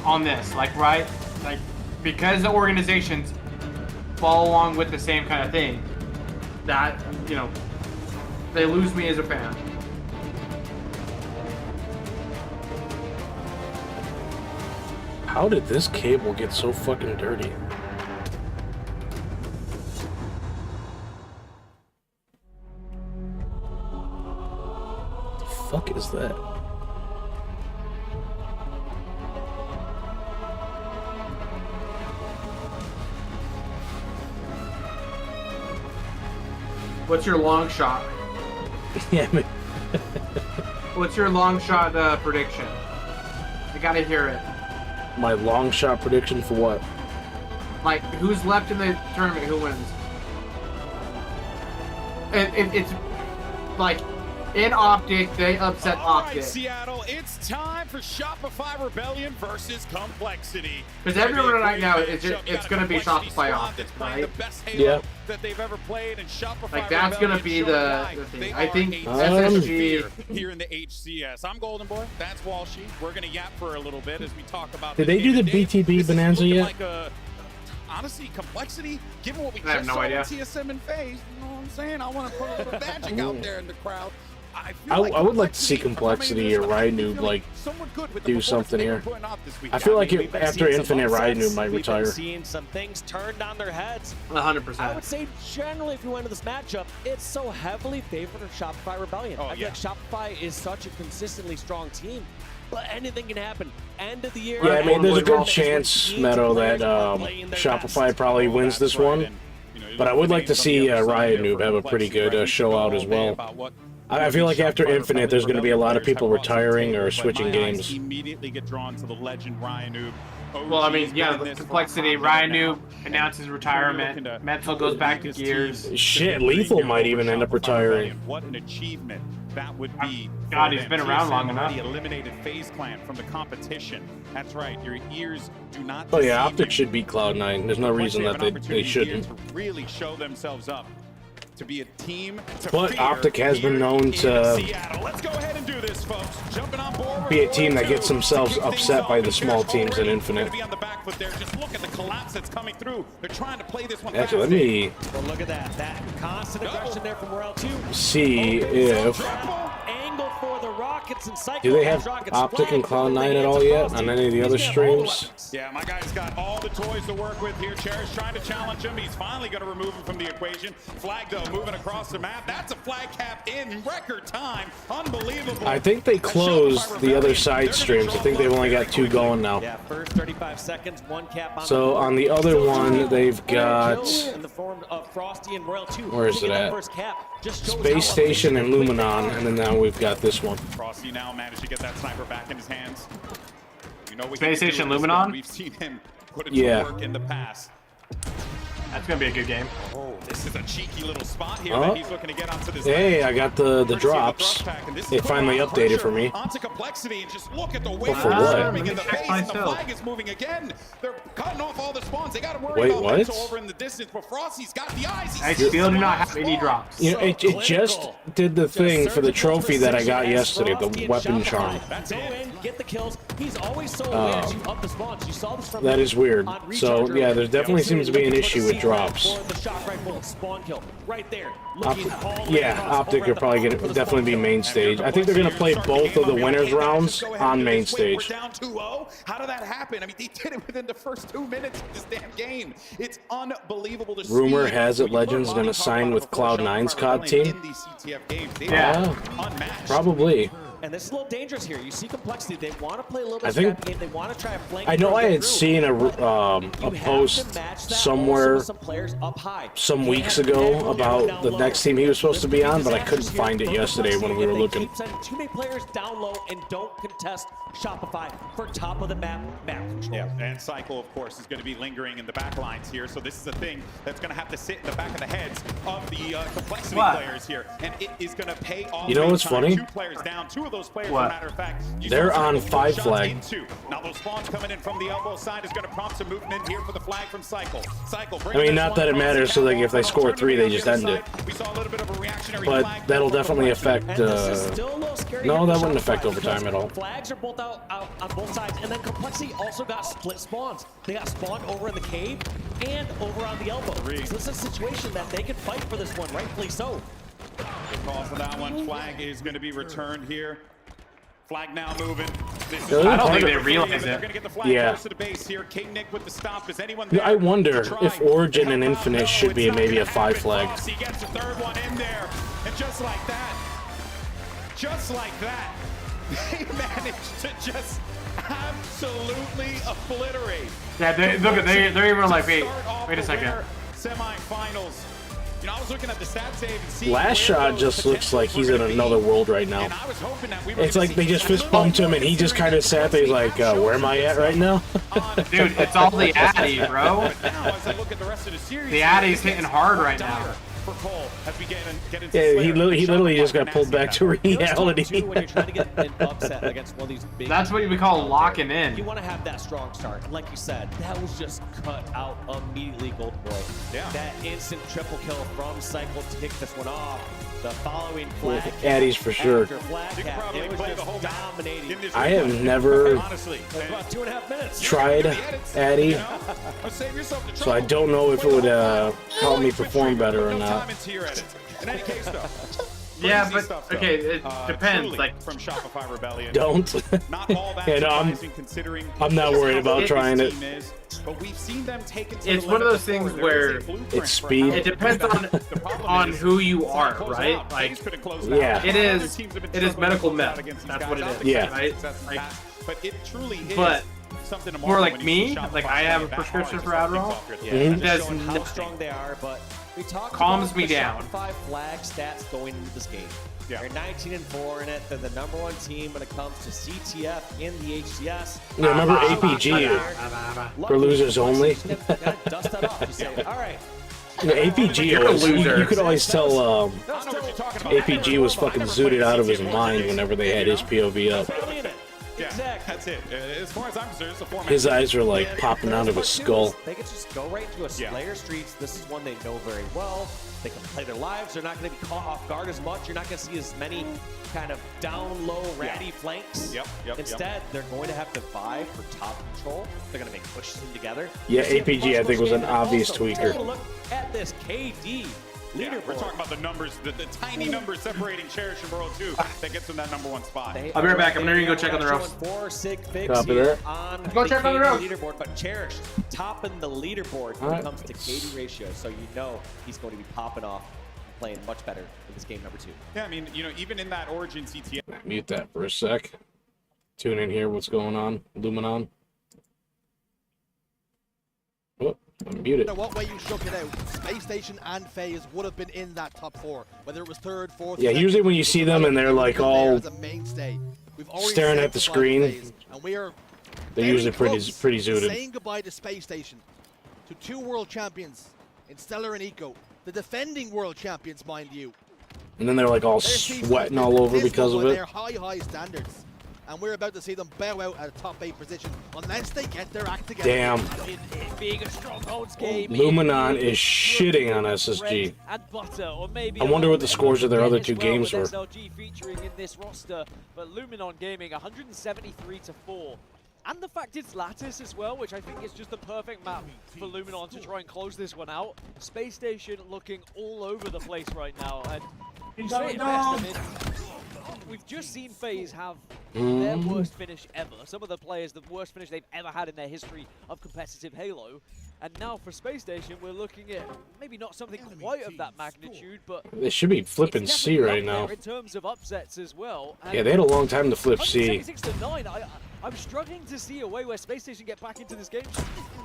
on this, right? Like, because the organizations follow along with the same kind of thing, that, they lose me as a fan. How did this cable get so fucking dirty? What the fuck is that? What's your long shot? Yeah, man. What's your long shot prediction? I gotta hear it. My long shot prediction for what? Like, who's left in the tournament? Who wins? It's like in Optic, they upset Optic. All right, Seattle, it's time for Shopify Rebellion versus Complexity. Because everyone right now, it's going to be Shopify Optic, right? Yeah. That they've ever played, and Shopify like that's going to be the thing. I think SSG here in the HCS. I'm Golden Boy. That's Walshy. We're going to yap for a little bit as we talk about. Did they do the BTB Bonanza yet? Honestly, Complexity, given what we I have just no saw idea. in TSM and FaZe, you know what I'm saying? I want to put a little magic out there in the crowd. I would like to see Complexity or Riot Noob do something here. I feel like after Infinite, Riot Noob might retire. We've been seeing some things turned on their heads. 100%. I would say generally, if you went into this matchup, it's so heavily favored of Shopify Rebellion. I feel like Shopify is such a consistently strong team. But anything can happen. End of the year. Yeah, I mean, there's a good chance, Meadow, that Shopify probably wins this one. But I would like to see Riot Noob have a pretty good show out as well. I feel like after Infinite, there's going to be a lot of people retiring or switching games. Immediately get drawn to the legend Ryan Noob. Well, I mean, yeah, the Complexity. Ryan Noob announces retirement. Mental goes back to Gears. Shit, Lethal might even end up retiring. What an achievement that would be. God, he's been around long enough. The eliminated FaZe Clan from the competition. That's right. Your ears do not. Oh yeah, Optic should beat Cloud9. There's no reason that they shouldn't. To really show themselves up. To be a team to but Optic has been known to Let's go ahead and do this, folks. Jumping on board be a team that gets themselves upset by the small teams in Infinite. Be on the back foot there. Just look at the collapse that's coming through. They're trying to play this one. Actually, let me look at that constant aggression there from Royal 2. See if Angle for the Rockets and Cycle. do they have Optic and Cloud9 at all yet on any of the other streams? Yeah, my guy's got all the toys to work with here. Cherish trying to challenge him. He's finally going to remove him from the equation. Flag though moving across the map. That's a flag cap in record time. Unbelievable. I think they closed the other side streams. I think they've only got 2 going now. Yeah, first 35 seconds, 1 cap on so on the other one, they've got in the form of Frosty and Royal 2. Where is it at? Space Station and Luminon, and then now we've got this one. Frosty now managed to get that sniper back in his hands. You know, Space Station Luminon? We've seen him put it to work in the past. That's gonna be a good game. Oh, this is a cheeky little spot here Oh. that he's looking to get onto this. Hey, ledge. I got the drops. It finally updated for me. Onto complexity and just look at the way For what? in the face, and the flag is moving again. They're cutting off all the spawns. They got to worry Wait, about what? Mental over in the distance, but Frosty's got the eyes. I still do not have any drops. You know, it just did the thing for the trophy that I got yesterday, the weapon charm. Go in, get the kills. He's always so aware as you up the spawns. You saw this from That is weird. on So Recharger. yeah, there definitely seems to be an issue with drops. For the shock rifle spawn kill right there. Looking all the way Yeah, across Optic over are at the probably bottom gonna for the definitely be spawn main stage. I think they're gonna play both of the winners rounds on main stage. We're down 2-0. How did that happen? I mean, they did it within the first 2 minutes of this damn game. It's unbelievable to see. Rumor has it Legends gonna sign with Cloud9's COD team. In these CTF games, they Yeah, are unmatched. probably. And this is a little dangerous here. You see complexity. They want to play a little bit I of think- scrappy game. They want to try to flank. I know through I the had group. seen a post somewhere Some players up high. some weeks ago about the next team he was supposed to be on, but I couldn't find it yesterday when we were looking. Keep sending too many players down low and don't contest Shopify for top of the map control. Yeah, and Cycle, of course, is going to be lingering in the back lines here. So this is a thing that's going to have to sit in the back of the heads of the complexity players here, and it is going to pay off. You know what's big time. funny? 2 players down. 2 of those players, What? as a matter of fact, you They're saw on Cycle 5 shots flag. into. Now those spawns coming in from the elbow side is going to prompt some movement here for the flag from Cycle. Cycle. I mean, not that it matters. So like, if they score 3, they just end it. We saw a little bit of a reactionary But flag that'll definitely affect. And this is still a little scary No, here that for wouldn't Shopify affect because overtime at all. Flags are both out on both sides, and then complexity also got split spawns. They got spawned over in the cave and over on the elbow. So this is a situation that they can fight for this one, rightfully so. Good call for that one. Flag is going to be returned here. Flag now moving. This Yeah, I don't think they realize They're it. going to get the flag Yeah. close to the base here. King Nick with the stop. Is anyone Yeah, there? I wonder to try if Origin and Infinite should be maybe a 5 flag. He gets the 3rd one in there, and just like that, they managed to just absolutely obliterate. Yeah, they're even like, wait a second. Semifinals. You know, I was looking at the stat save and seeing Last where shot those just looks like he's in potentials were another gonna be. world right now. And I was hoping that we were It's gonna like they see just a fist little bumped him more and he just kind of serious sat there. He's like, where am I at right now? Dude, it's all the Addy, bro. But now, as I look at the rest of the series, The Addy's hitting hard right now. for Cole as we get into Yeah, he Slayer. literally just got pulled back to reality. When you're trying to get an upset against one of these big That's what we call locking you in. want to have that strong start. And like you said, that was just cut out immediately, Golden Boy. Yeah. That instant triple kill from Cycle to kick this one off. The following flag cap Addies for sure. after flag cap, it was just dominating. I have never Honestly, About 2.5 minutes. tried Addy, so I don't know if it would help me perform better or not. In any case, though. Yeah, crazy but stuff, though. okay, it depends. Truly, Like from Shopify Rebellion. Don't. Not all that Yeah, no, surprising considering I'm not just worried how about big trying this it. team is, but we've seen them take it to It's the one of limit those things before. There is where a blueprint it's for speed. how it depends on who you are, right? Like, Yeah. it is medical meth. That's what it is. Yeah. Right? Like, but it truly is but something to for marvel like when you see me, Shopify like I have a that prescription hard, for just like Adderall. TikTok. Yeah, It does showing how nothing. strong they are, but we talked Calms about me the down. Shopify flag stats going into this game. Yeah. They're 19-4 in it. They're the #1 team when it comes to CTF in the HCS. Yeah, remember APG for losers only? Dust that off. Just say, all right. The APG You're a was, loser. you could always tell APG was fucking zooted out of his mind whenever they had his POV up. Yeah, that's it. As far as I'm concerned, it's a format. His eyes were like popping out of his skull. They can just go right into a Slayer Streets. This is one they know very well. They can play their lives. They're not going to be caught off guard as much. You're not going to see as many kind of down low ratty flanks. Instead, they're going to have to vie for top control. They're going to make pushes in together. Yeah, APG I think was an obvious tweaker. Take a look at this KD. Yeah, we're talking about the numbers, the tiny numbers separating Cherish and Burrow 2 that gets them that #1 spot. I'll be right back. I'm gonna go check on the ropes. 4 sig figs Copy here that. on Go the check on the KD ropes. leaderboard, but Cherish topping the leaderboard when Alright. it comes to KD ratio, so you know he's going to be popping off and playing much better in this game #2. Yeah, I mean, you know, even in that Origin CTF. Mute that for a sec. Tune in here. What's going on? Luminon. Oh, unmute No it. matter what way you shook it out, Space Station and FaZe would have been in that top 4, whether it was 3rd, 4th. Yeah, usually when you see them and they're like all as a mainstay. We've already staring said at the goodbye to screen, FaZe, and we are they're very usually pretty close pretty to zooted. saying goodbye to Space Station, to 2 world champions, in Stellar and Eco, the defending world champions, mind you. And then they're like all sweating all over because of it. Their high standards. And we're about to see them bow out at a top 8 position unless they get their act together. Damn. It being a strongholds game. Luminon is shitting on SSG. I wonder what the scores of their other 2 games were. SLG featuring in this roster, but Luminon Gaming 173-4. And the fact it's Lattice as well, which I think is just the perfect map for Luminon to try and close this one out. Space Station looking all over the place right now. And you say it best, I mean, we've just seen FaZe have their worst finish ever. Some of the players, the worst finish they've ever had in their history of competitive Halo. And now for Space Station, we're looking at maybe not something quite of that magnitude, but They should be flipping C right now. in terms of upsets as well. Yeah, they had a long time to flip C. 176-9. I'm struggling to see a way where Space Station get back into this game.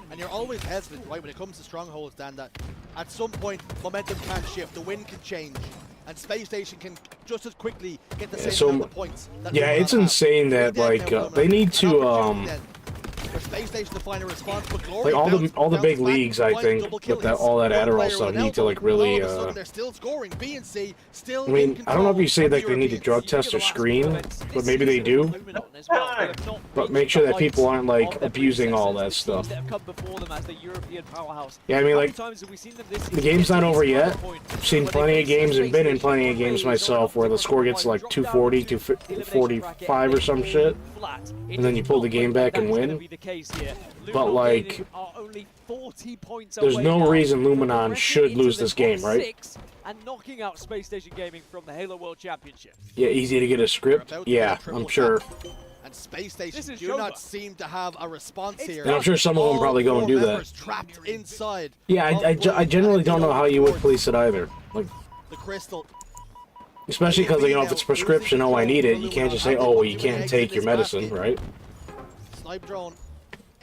And you're always hesitant, right, when it comes to strongholds, Dan, that at some point momentum can shift, the wind can change, and Space Station can just as quickly get the same amount of points. Yeah, it's insane that like they need to For Space Station to find a response, but like all the big leagues, I think, with that all that Adderall stuff need to like really they're still scoring. B and C still. I mean, I don't know if you say like they need to drug test or screen, but maybe they do. But make sure that people aren't like abusing all that stuff. Yeah, I mean, like the game's not over yet. I've seen plenty of games and been in plenty of games myself where the score gets like 240, 245 or some shit, and then you pull the game back and win. But like, there's no reason Luminon should lose this game, right? And knocking out Space Station Gaming from the Halo World Championship. Yeah, easy to get a script. Yeah, I'm sure. And Space Station do not seem to have a response here. And I'm sure some of them probably go and do that. Trapped inside. Yeah, I generally don't know how you would police it either. Like, the crystal. especially because, you know, if it's prescription, oh, I need it, you can't just say, oh, well, you can't take your medicine, right? Snipe drone.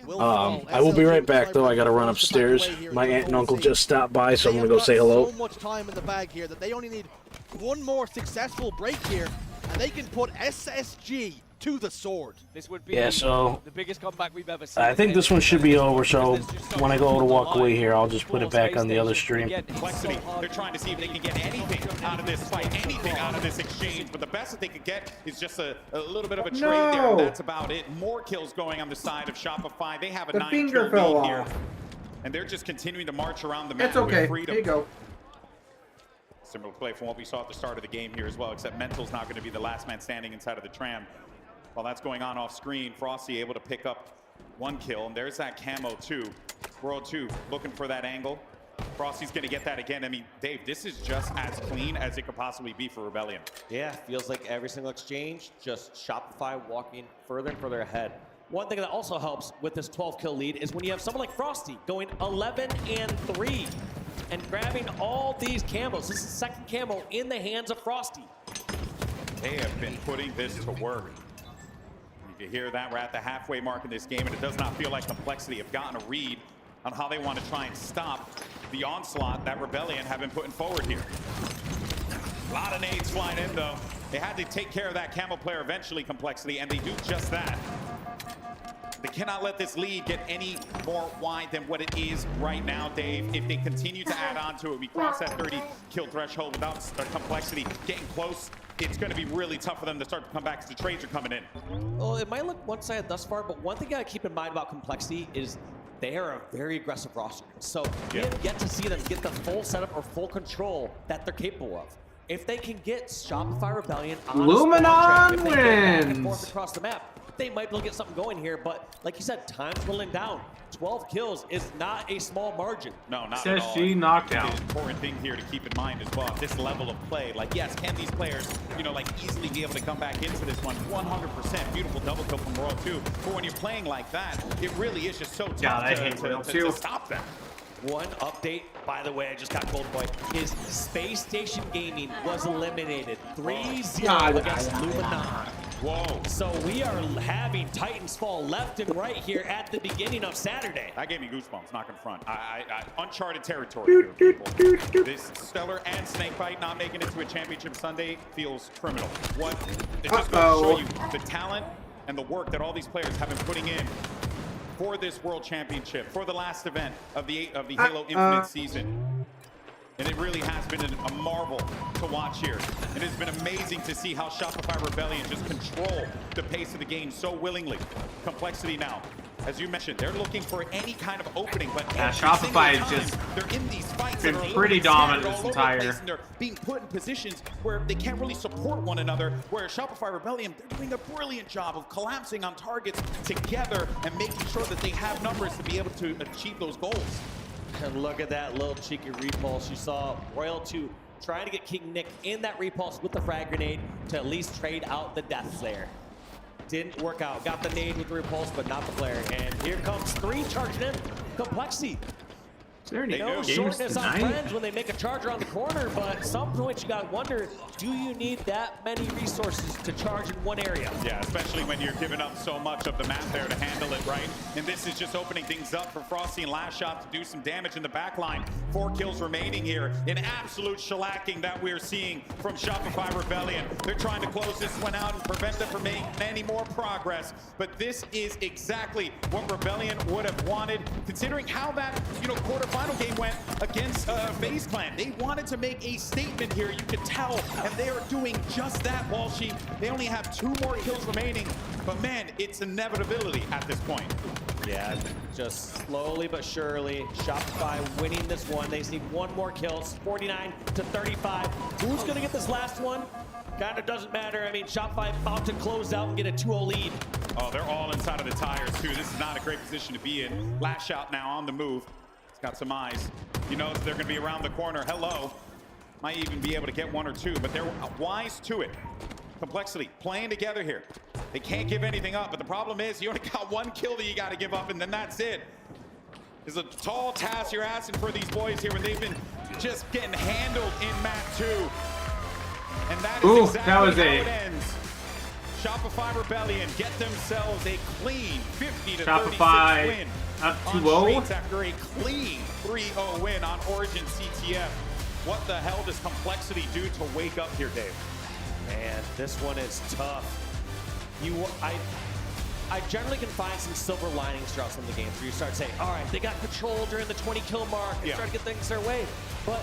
I will be right back, though. I gotta run upstairs. My aunt and uncle just stopped by, so I'm gonna go say hello. So much time in the bag here that they only need one more successful break here, and they can put SSG to the sword. This would be so the biggest comeback we've ever seen. I think this one should be over, so when I go to walk away here, I'll just put it back on the other stream. Complexity. They're trying to see if they can get anything out of this fight, anything out of this exchange, but the best that they could get is just a little bit of a trade there, and that's about it. More kills going on the side of Shopify. They have a 9-kill lead here, and they're just continuing to march around the map with freedom. Here you go. Similar play from what we saw at the start of the game here as well, except Mental's not going to be the last man standing inside of the tram. While that's going on off screen, Frosty able to pick up 1 kill, and there's that camo too. World 2 looking for that angle. Frosty's going to get that again. I mean, Dave, this is just as clean as it could possibly be for Rebellion. Yeah, feels like every single exchange, just Shopify walking further and further ahead. One thing that also helps with this 12-kill lead is when you have someone like Frosty going 11-3 and grabbing all these camos. This is the second camo in the hands of Frosty. They have been putting this to work. You hear that? We're at the halfway mark in this game, and it does not feel like Complexity have gotten a read on how they want to try and stop the onslaught that Rebellion have been putting forward here. A lot of nades flying in, though. They had to take care of that camo player eventually, Complexity, and they do just that. They cannot let this lead get any more wide than what it is right now, Dave. If they continue to add on to it, we cross that 30-kill threshold without Complexity getting close. It's going to be really tough for them to start to come back as the trades are coming in. Well, it might look one-sided thus far, but one thing you got to keep in mind about Complexity is they are a very aggressive roster. So we have yet to see them get the full setup or full control that they're capable of. If they can get Shopify Rebellion on Luminon wins! Back and forth across the map, they might be able to get something going here, but like you said, time's whittling down. 12 kills is not a small margin. No, not at all. SSG knockdown. The important thing here to keep in mind as well, at this level of play, like, yes, can these players, you know, like, easily be able to come back into this one? 100%. Beautiful double kill from World 2. But when you're playing like that, it really is just so tough to stop them. One update, by the way, I just got told by is Space Station Gaming was eliminated 3-0 against Luminon. Whoa. So we are having Titans fall left and right here at the beginning of Saturday. That gave me goosebumps, not confront. Uncharted territory here, people. This Stellar and Snakebite not making it to a championship Sunday feels criminal. What? It just goes to show you the talent and the work that all these players have been putting in for this World Championship, for the last event of the Halo Infinite season. And it really has been a marvel to watch here. It has been amazing to see how Shopify Rebellion just control the pace of the game so willingly. Complexity now, as you mentioned, they're looking for any kind of opening, but Shopify is just they're in these fights been that are pretty dominant this entire. and they're being put in positions where they can't really support one another. Where Shopify Rebellion, they're doing a brilliant job of collapsing on targets together and making sure that they have numbers to be able to achieve those goals. And look at that little cheeky repulse. You saw Royal 2 trying to get King Nick in that repulse with the frag grenade to at least trade out the deaths there. Didn't work out. Got the nade with the repulse, but not the flare. And here comes 3 charging in. Complexity. Is there any No shortness on friends when they make a charger on the corner, but at some point you got to wonder, do you need that many resources to charge in one area? Yeah, especially when you're giving up so much of the map there to handle it, right? And this is just opening things up for Frosty and Last Shot to do some damage in the back line. 4 kills remaining here. An absolute shellacking that we're seeing from Shopify Rebellion. They're trying to close this one out and prevent them from making any more progress. But this is exactly what Rebellion would have wanted, considering how that, quarterfinal game went against FaZe Clan. They wanted to make a statement here, you could tell, and they are doing just that, Walshy. They only have 2 more kills remaining, but man, it's inevitability at this point. Yeah, just slowly but surely, Shopify winning this one. They just need 1 more kill, 49 to 35. Who's gonna get this last one? Kind of doesn't matter. I mean, Shopify about to close out and get a 2-0 lead. Oh, they're all inside of the tires too. This is not a great position to be in. Last Shot now on the move. Got some eyes. He knows they're going to be around the corner. Hello. Might even be able to get 1 or 2, but they're wise to it. Complexity playing together here. They can't give anything up, but the problem is you only got 1 kill that you got to give up, and then that's it. It's a tall task you're asking for these boys here when they've been just getting handled in map 2. And that is exactly how it ends. Shopify Rebellion get themselves a clean 50 to 36 win. Up on 2-0 Streets after a clean 3-0 win on Origin CTF. What the hell does Complexity do to wake up here, Dave? Man, this one is tough. I generally can find some silver linings throughout some of the games where you start saying, all right, they got control during the 20 kill mark and start to get things their way. But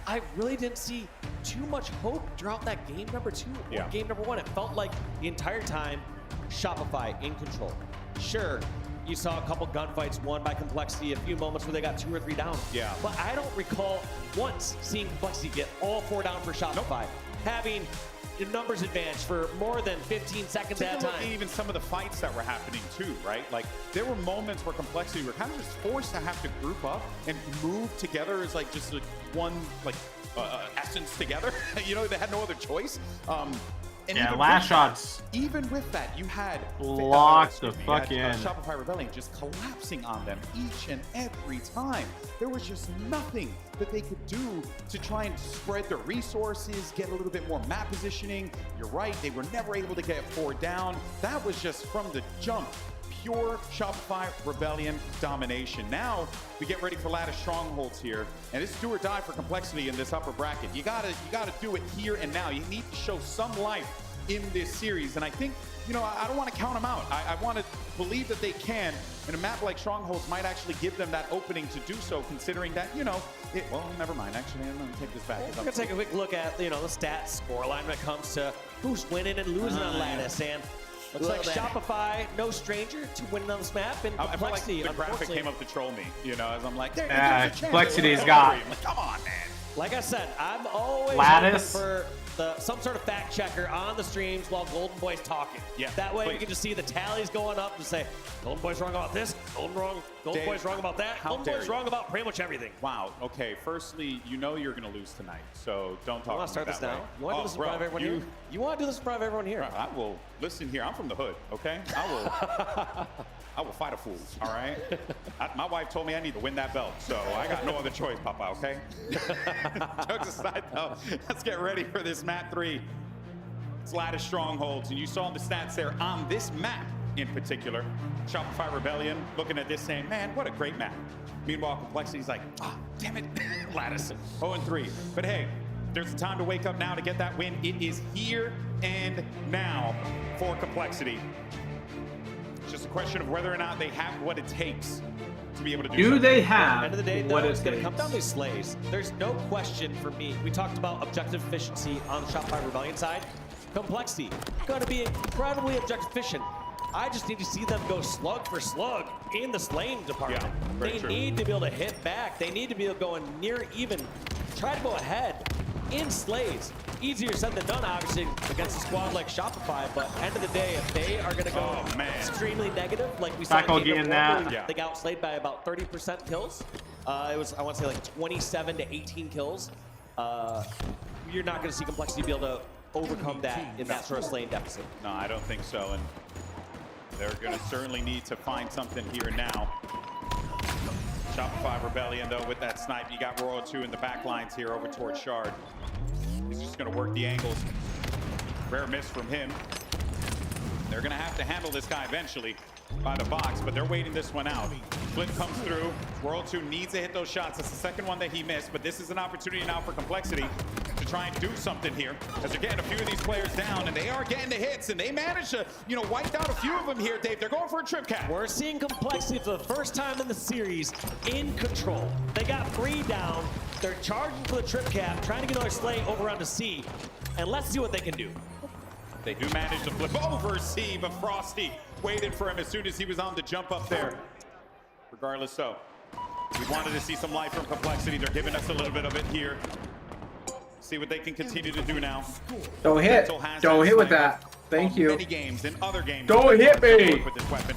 I really didn't see too much hope throughout that game number 2 or game number 1. It felt like the entire time Shopify in control. Sure, you saw a couple gunfights won by Complexity, a few moments where they got 2 or 3 down. Yeah. But I don't recall once seeing Complexity get all 4 down for Shopify. Having the numbers advantage for more than 15 seconds at a time. Even some of the fights that were happening too, right? Like there were moments where Complexity were kind of just forced to have to group up and move together as like just like one essence together. They had no other choice. And yeah, Last Shots. Even with that, you had locked the fuck in. Shopify Rebellion just collapsing on them each and every time. There was just nothing that they could do to try and spread their resources, get a little bit more map positioning. You're right, they were never able to get 4 down. That was just from the jump. Pure Shopify Rebellion domination. Now we get ready for lattice strongholds here, and it's do or die for Complexity in this upper bracket. You gotta do it here and now. You need to show some life in this series, and I think I don't want to count them out. I want to believe that they can, and a map like Strongholds might actually give them that opening to do so, considering that well, never mind. Actually, I'm gonna take this back. We're gonna take a quick look at the stats scoreline when it comes to who's winning and losing on lattice, and looks like Shopify, no stranger to winning on this map, and Complexity, I feel like the graphic came up to troll me, as I'm like, Complexity's got. Like, come on, man. Like I said, I'm always lattice looking for some sort of fact checker on the streams while Golden Boy's talking. Yeah. That way we can just see the tallies going up and say, Golden Boy's wrong about this, Golden Boy's wrong about that, Golden Boy's wrong about pretty much everything. Wow. Okay. Firstly, you're gonna lose tonight, so don't talk. You want to start this now? You want to do this in front of everyone here? You want to do this in front of everyone here? I will listen here. I'm from the hood. Okay. I will fight a fool. All right. My wife told me I need to win that belt, so I got no other choice, Papa. Okay. Jokes aside, though, let's get ready for this map 3. It's lattice strongholds, and you saw the stats there on this map in particular. Shopify Rebellion looking at this saying, man, what a great map. Meanwhile, Complexity's like, damn it, lattice 0-3. But hey, there's a time to wake up now to get that win. It is here and now for Complexity. Just a a question of whether or not they have what it takes to be able to do Do something. they have End of the day, though, what it's it going to takes? come down to these slays. There's no question for me. We talked about objective efficiency on the Shopify Rebellion side. Complexity, going to be incredibly objective efficient. I just need to see them go slug for slug in the slaying department. They need to be able to hit back. They need to be able to go near even, try to go ahead in slays. Easier said than done, obviously, against a squad like Shopify, but end of the day, if they are going to go extremely negative, like we saw in Game One, they got outslayed by about 30% kills. It was, I want to say, like 27 to 18 kills. You're not going to see Complexity be able to overcome that in that sort of slaying deficit. No, I don't think so. And they're going to certainly need to find something here now. Shopify Rebellion, though, with that snipe. You got Royal 2 in the back lines here over towards Shard. He's just going to work the angles. Rare miss from him. They're going to have to handle this guy eventually by the box, but they're waiting this one out. Flip comes through. Royal 2 needs to hit those shots. That's the second one that he missed, but this is an opportunity now for Complexity to try and do something here, as they're getting a few of these players down, and they are getting the hits, and they managed to, you know, wipe out a few of them here, Dave. They're going for a trip cap. We're seeing Complexity for the first time in the series in control. They got 3 down. They're charging for the trip cap, trying to get another slay over onto C, and let's see what they can do. They do manage to flip over C, but Frosty waited for him as soon as he was on the jump up there. Regardless, so we wanted to see some life from Complexity. They're giving us a little bit of it here. See what they can continue to do now. Don't hit. Don't hit with that. Thank you. Many games and other games. Don't hit me. With this weapon.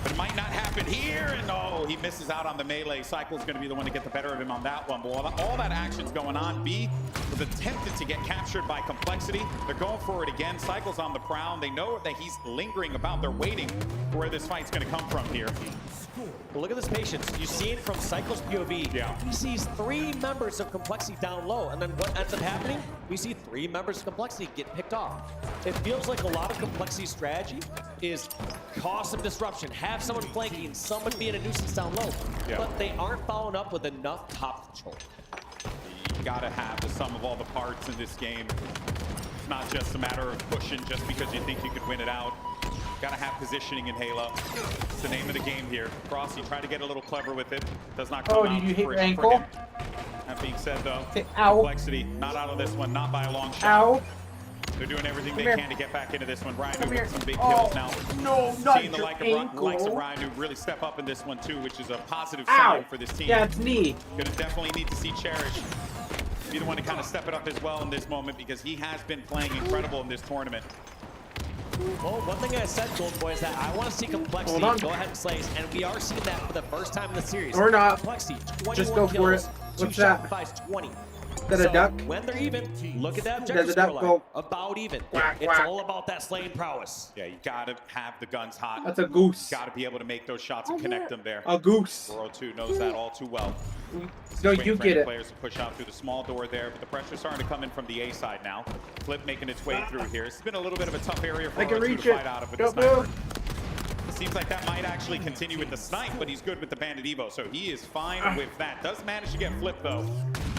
But it might not happen here, and oh, he misses out on the melee. Cycle's going to be the one to get the better of him on that one. But while all that action's going on, B was attempted to get captured by Complexity. They're going for it again. Cycle's on the prowl. They know that he's lingering about. They're waiting for where this fight's going to come from here. But look at this patience. You see it from Cycle's POV. Yeah. He sees 3 members of Complexity down low, and then what ends up happening? We see 3 members of Complexity get picked off. It feels like a lot of Complexity strategy is cause some disruption, have someone flanking, someone being a nuisance down low, but they aren't following up with enough top control. You gotta have the sum of all the parts in this game. It's not just a matter of pushing just because you think you could win it out. Gotta have positioning in Halo. It's the name of the game here. Frosty tried to get a little clever with it. Does not come out. Did you hit your for ankle? him. That being said, though, Ow. Complexity not out of this one, not by a long shot. Ow. They're doing everything Come they here. can to get back into this one. Ryan Come with here. some big Oh, kills now. no, not Seeing the your likes of ankle. Ryan who really step up in this one too, which is a positive Ow. sign for this team. Yeah, it's knee. Gonna definitely need to see Cherish be the one to kind of step it up as well in this moment, because he has been playing incredible in this tournament. Well, one thing I said, Gold Boy, is that I want to see Complexity Hold on. go ahead and slays, and we are seeing that for the first time in the series. Or not. Complexity, 21 Just go for kills, it. 2 What's that? Shopify's 20. Is that a duck? When they're even, look at that Does objective the duck scoreline. go About even. quack, It's quack? all about that slaying prowess. Yeah, you gotta have the guns hot. That's a goose. You gotta be able to make those shots and connect them there. A goose. World 2 knows that all too well. No, Waiting you for get any it. Players to push out through the small door there, but the pressure's starting to come in from the A side now. Flip making its way through here. It's been a little bit of a tough area for I can World 2 reach to it. fight out of. But Don't the sniper, move. it seems like that might actually continue with the snipe, but he's good with the Bandit Evo, so he is fine with that. Does manage to get flipped though.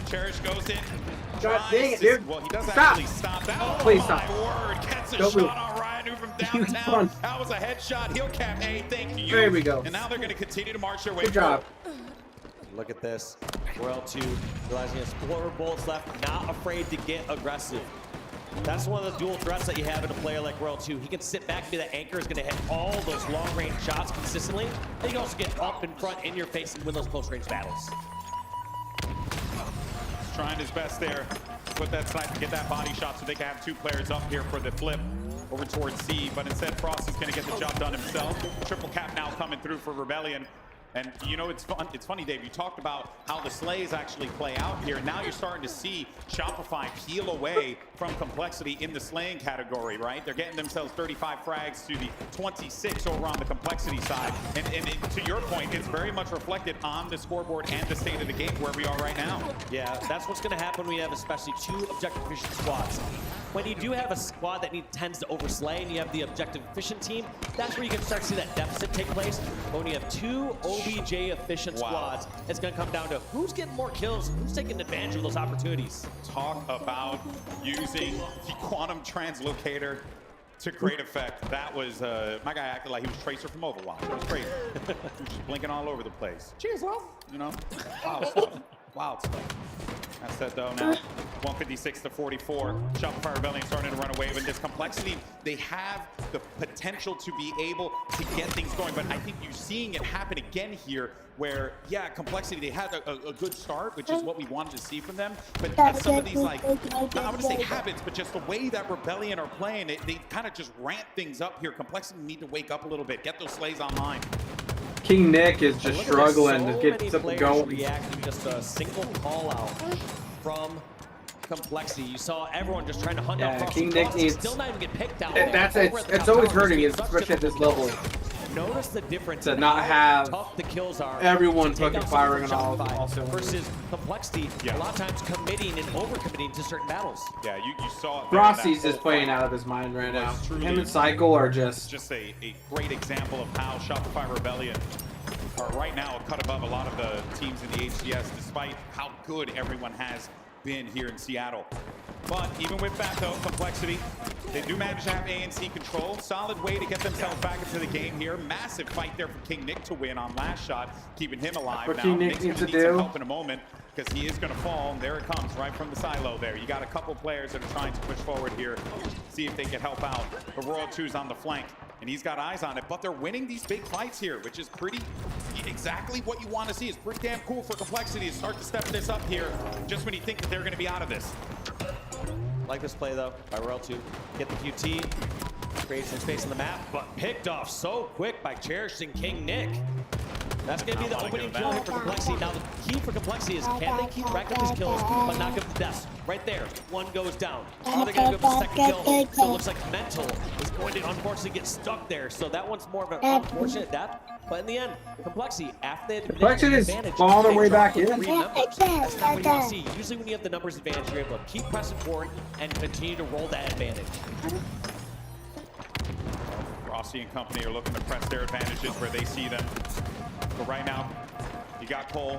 Cherish goes in. God tries dang it, to- dude. Well, he does Stop. actually stop that. Oh, Please my stop. word. Gets a Don't shot move. on Ryan from You downtown. run. That was a headshot. He'll cap A. Thank you. There we go. And now they're going to continue to march their way Good job. Look at this. Royal 2 realizing he has 4 bullets left, not afraid to get aggressive. That's one of the dual threats that you have in a player like Royal 2. He can sit back and be the anchor, is going to hit all those long-range shots consistently. And he can also get up in front, in your face, and win those close-range battles. He's trying his best there. Put that snipe to get that body shot so they can have 2 players up here for the flip over towards C. But instead, Frost is going to get the job done himself. Triple cap now coming through for Rebellion. And you know, it's funny, Dave, you talked about how the slays actually play out here. Now you're starting to see Shopify peel away from Complexity in the slaying category, right? They're getting themselves 35 frags to the 26 over on the Complexity side. And to your point, it's very much reflected on the scoreboard and the state of the game where we are right now. Yeah, that's what's going to happen when you have especially 2 objective efficient squads. When you do have a squad that tends to overslay and you have the objective efficient team, that's where you can start to see that deficit take place. But when you have 2 OBJ efficient squads, it's going to come down to who's getting more kills, who's taking advantage of those opportunities. Talk about using the quantum translocator to great effect. That was, my guy acted like he was Tracer from Overwatch. It was crazy. He was just blinking all over the place. Cheers, love. You know, wild stuff. Wild stuff. That said, though, now 156 to 44. Shopify Rebellion starting to run away with this complexity. They have the potential to be able to get things going, but I think you're seeing it happen again here where, yeah, complexity, they had a good start, which is what we wanted to see from them, but some of these, like, not I want to say habits, but just the way that Rebellion are playing, they kind of just ramp things up here. Complexity need to wake up a little bit, get those slays online. King Nick is just struggling to get something going. Reacting just a single call out from complexity. You saw everyone just trying to hunt down Frosty. King Nick needs. Still not even get picked out. It's always hurting, especially at this level. Notice the difference to not have tough the kills are. Everyone fucking firing on all cylinders. Versus complexity, a lot of times committing and overcommitting to certain battles. Yeah, you saw it. Frosty's just playing out of his mind right now. Him and Cycle are just a great example of how Shopify Rebellion are right now a cut above a lot of the teams in the HCS, despite how good everyone has been here in Seattle. But even with that, though, complexity, they do manage to have ANC control. Solid way to get themselves back into the game here. Massive fight there for King Nick to win on last shot, keeping him alive. What now, King Nick Nick's needs gonna to need some do. help in a moment because he is going to fall. And there it comes, right from the silo there. You got a couple players that are trying to push forward here, see if they can help out. The Royal 2's on the flank, and he's got eyes on it. But they're winning these big fights here, which is pretty exactly what you want to see. It's pretty damn cool for complexity to start to step this up here, just when you think that they're going to be out of this. Like this play, though, by Royal 2. Get the QT, create some space on the map, but picked off so quick by Cherishing King Nick. That's going to be the opening kill here for complexity. Now, the key for complexity is can they keep racking these kills, but not give them deaths? Right there, one goes down. Are they going to go for the second kill? So it looks like Mental is going to unfortunately get stuck there. So that one's more of an unfortunate death. But in the end, complexity, after they Complexity is falling their way back in. That's not what you want to see. Usually when you have the numbers advantage, you're able to keep pressing forward and continue to roll that advantage. Frosty and company are looking to press their advantages where they see them. But right now, you got Cole,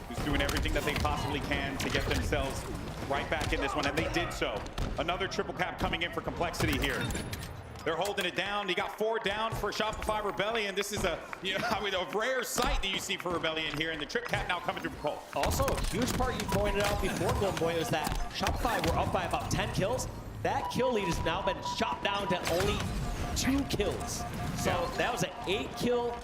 who's doing everything that they possibly can to get themselves right back in this one, and they did so. Another triple cap coming in for complexity here. They're holding it down. You got 4 down for Shopify Rebellion. This is a rare sight that you see for Rebellion here, and the trip cap now coming through for Cole. Also, a huge part you pointed out before, Golden Boy, was that Shopify were up by about 10 kills. That kill lead has now been chopped down to only 2 kills. So that was an 8-kill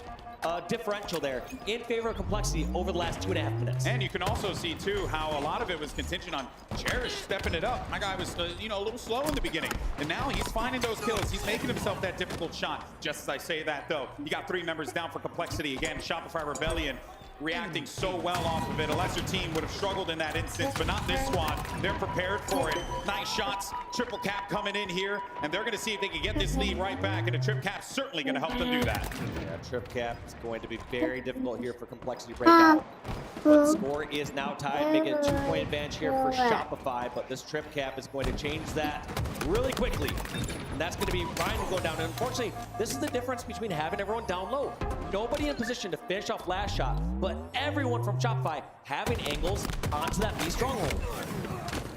differential there in favor of complexity over the last 2.5 minutes. And you can also see too how a lot of it was contingent on Cherish stepping it up. My guy was a little slow in the beginning, and now he's finding those kills. He's making himself that difficult shot. Just as I say that, though, you got 3 members down for complexity again. Shopify Rebellion reacting so well off of it. A lesser team would have struggled in that instance, but not this squad. They're prepared for it. Nice shots. Triple cap coming in here, and they're going to see if they can get this lead right back, and a trip cap's certainly going to help them do that. Yeah, trip cap is going to be very difficult here for complexity to break out. But the score is now tied, making a 2-point advantage here for Shopify, but this trip cap is going to change that really quickly. And that's going to be Ryan going down. And unfortunately, this is the difference between having everyone down low. Nobody in position to finish off last shot, but everyone from Shopify having angles onto that B stronghold.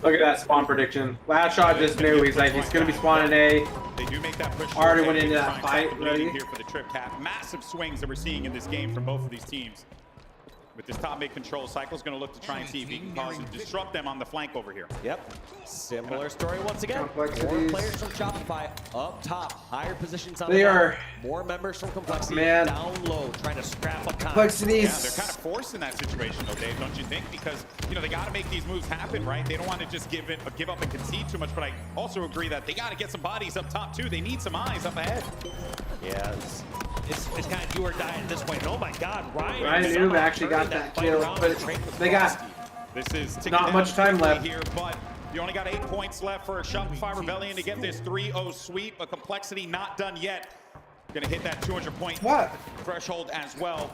Look at that spawn prediction. Last shot just knew he's going to be spawning A. They do make that push. Already went into that fight. Ready here for the trip cap. Massive swings that we're seeing in this game from both of these teams. With this top mid control, Cycle's going to look to try and see if he can cause and disrupt them on the flank over here. Yep. Similar story once again. More players from Shopify up top, higher positions on the map. More members from Complexity down low, trying to scrap up time. Yeah, they're kind of forced in that situation, though, Dave, don't you think? Because, they got to make these moves happen, right? They don't want to just give up and concede too much, but I also agree that they got to get some bodies up top, too. They need some eyes up ahead. Yeah, it's kind of do or die at this point. Oh, my God, Ryan Noob actually got that kill, but they got not much time left here, but you only got 8 points left for Shopify Rebellion to get this 3-0 sweep. A complexity not done yet. Gonna hit that 200-point threshold as well.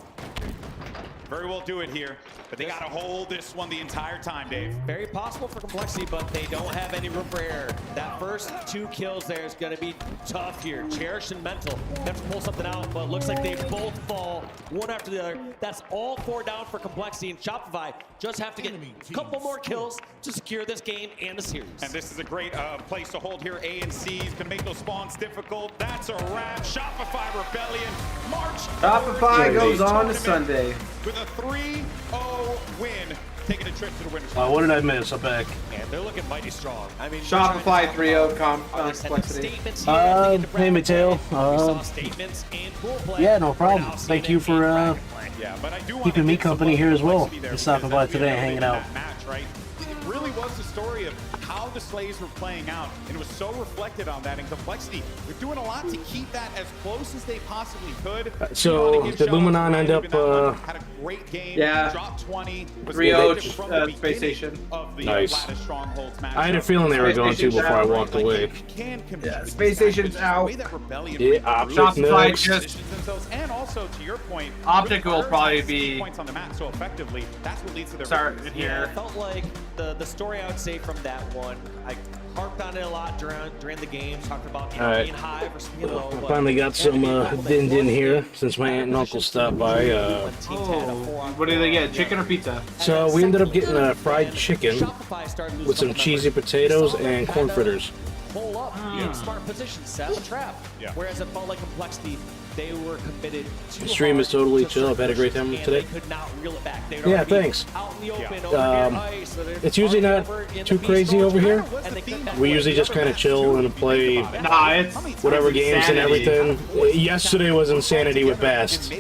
very well do it here, but they got to hold this one the entire time, Dave. Very possible for Complexity, but they don't have any room for error. That first 2 kills there is going to be tough here. Cherish and Mental have to pull something out, but it looks like they both fall one after the other. That's all 4 down for Complexity, and Shopify just have to get a couple more kills to secure this game and the series. And this is a great place to hold here. A and C can make those spawns difficult. That's a wrap. Shopify Rebellion March. Shopify goes on to Sunday with a 3-0 win, taking a trip to the winners. What did I miss? I'm back. And they're looking mighty strong. I mean, Shopify 3-0 Complexity. Hey, Mateo. Yeah, no problem. Thank you for keeping me company here as well. Just stopping by today and hanging out. It really was the story of how the Slays were playing out, and it was so reflected on that. And Complexity, they're doing a lot to keep that as close as they possibly could. So did Luminon end up? Had a great game. Yeah. Dropped 20. 3-0 Space Station. Nice. I had a feeling they were going to before I walked away. Yeah, Space Station's out. Yeah, Shopify just. And also to your point, Optic will probably be points on the map so effectively. That's what leads to their starting Yeah, here. it felt like the story I would say from that one, I harped on it a lot during the game, talked about being high versus being low. I finally got some din here since my aunt and uncle stopped by. What did they get? Chicken or pizza? So we ended up getting a fried chicken with some cheesy potatoes and corn fritters. Pull up in smart position, set a trap. Whereas it felt like Complexity, they were committed to The stream is totally chill. I've had a great time today. They could not reel it back. Yeah, thanks. It's usually not too crazy over here. We usually just kind of chill and play whatever games and everything. Yesterday was insanity with Bast.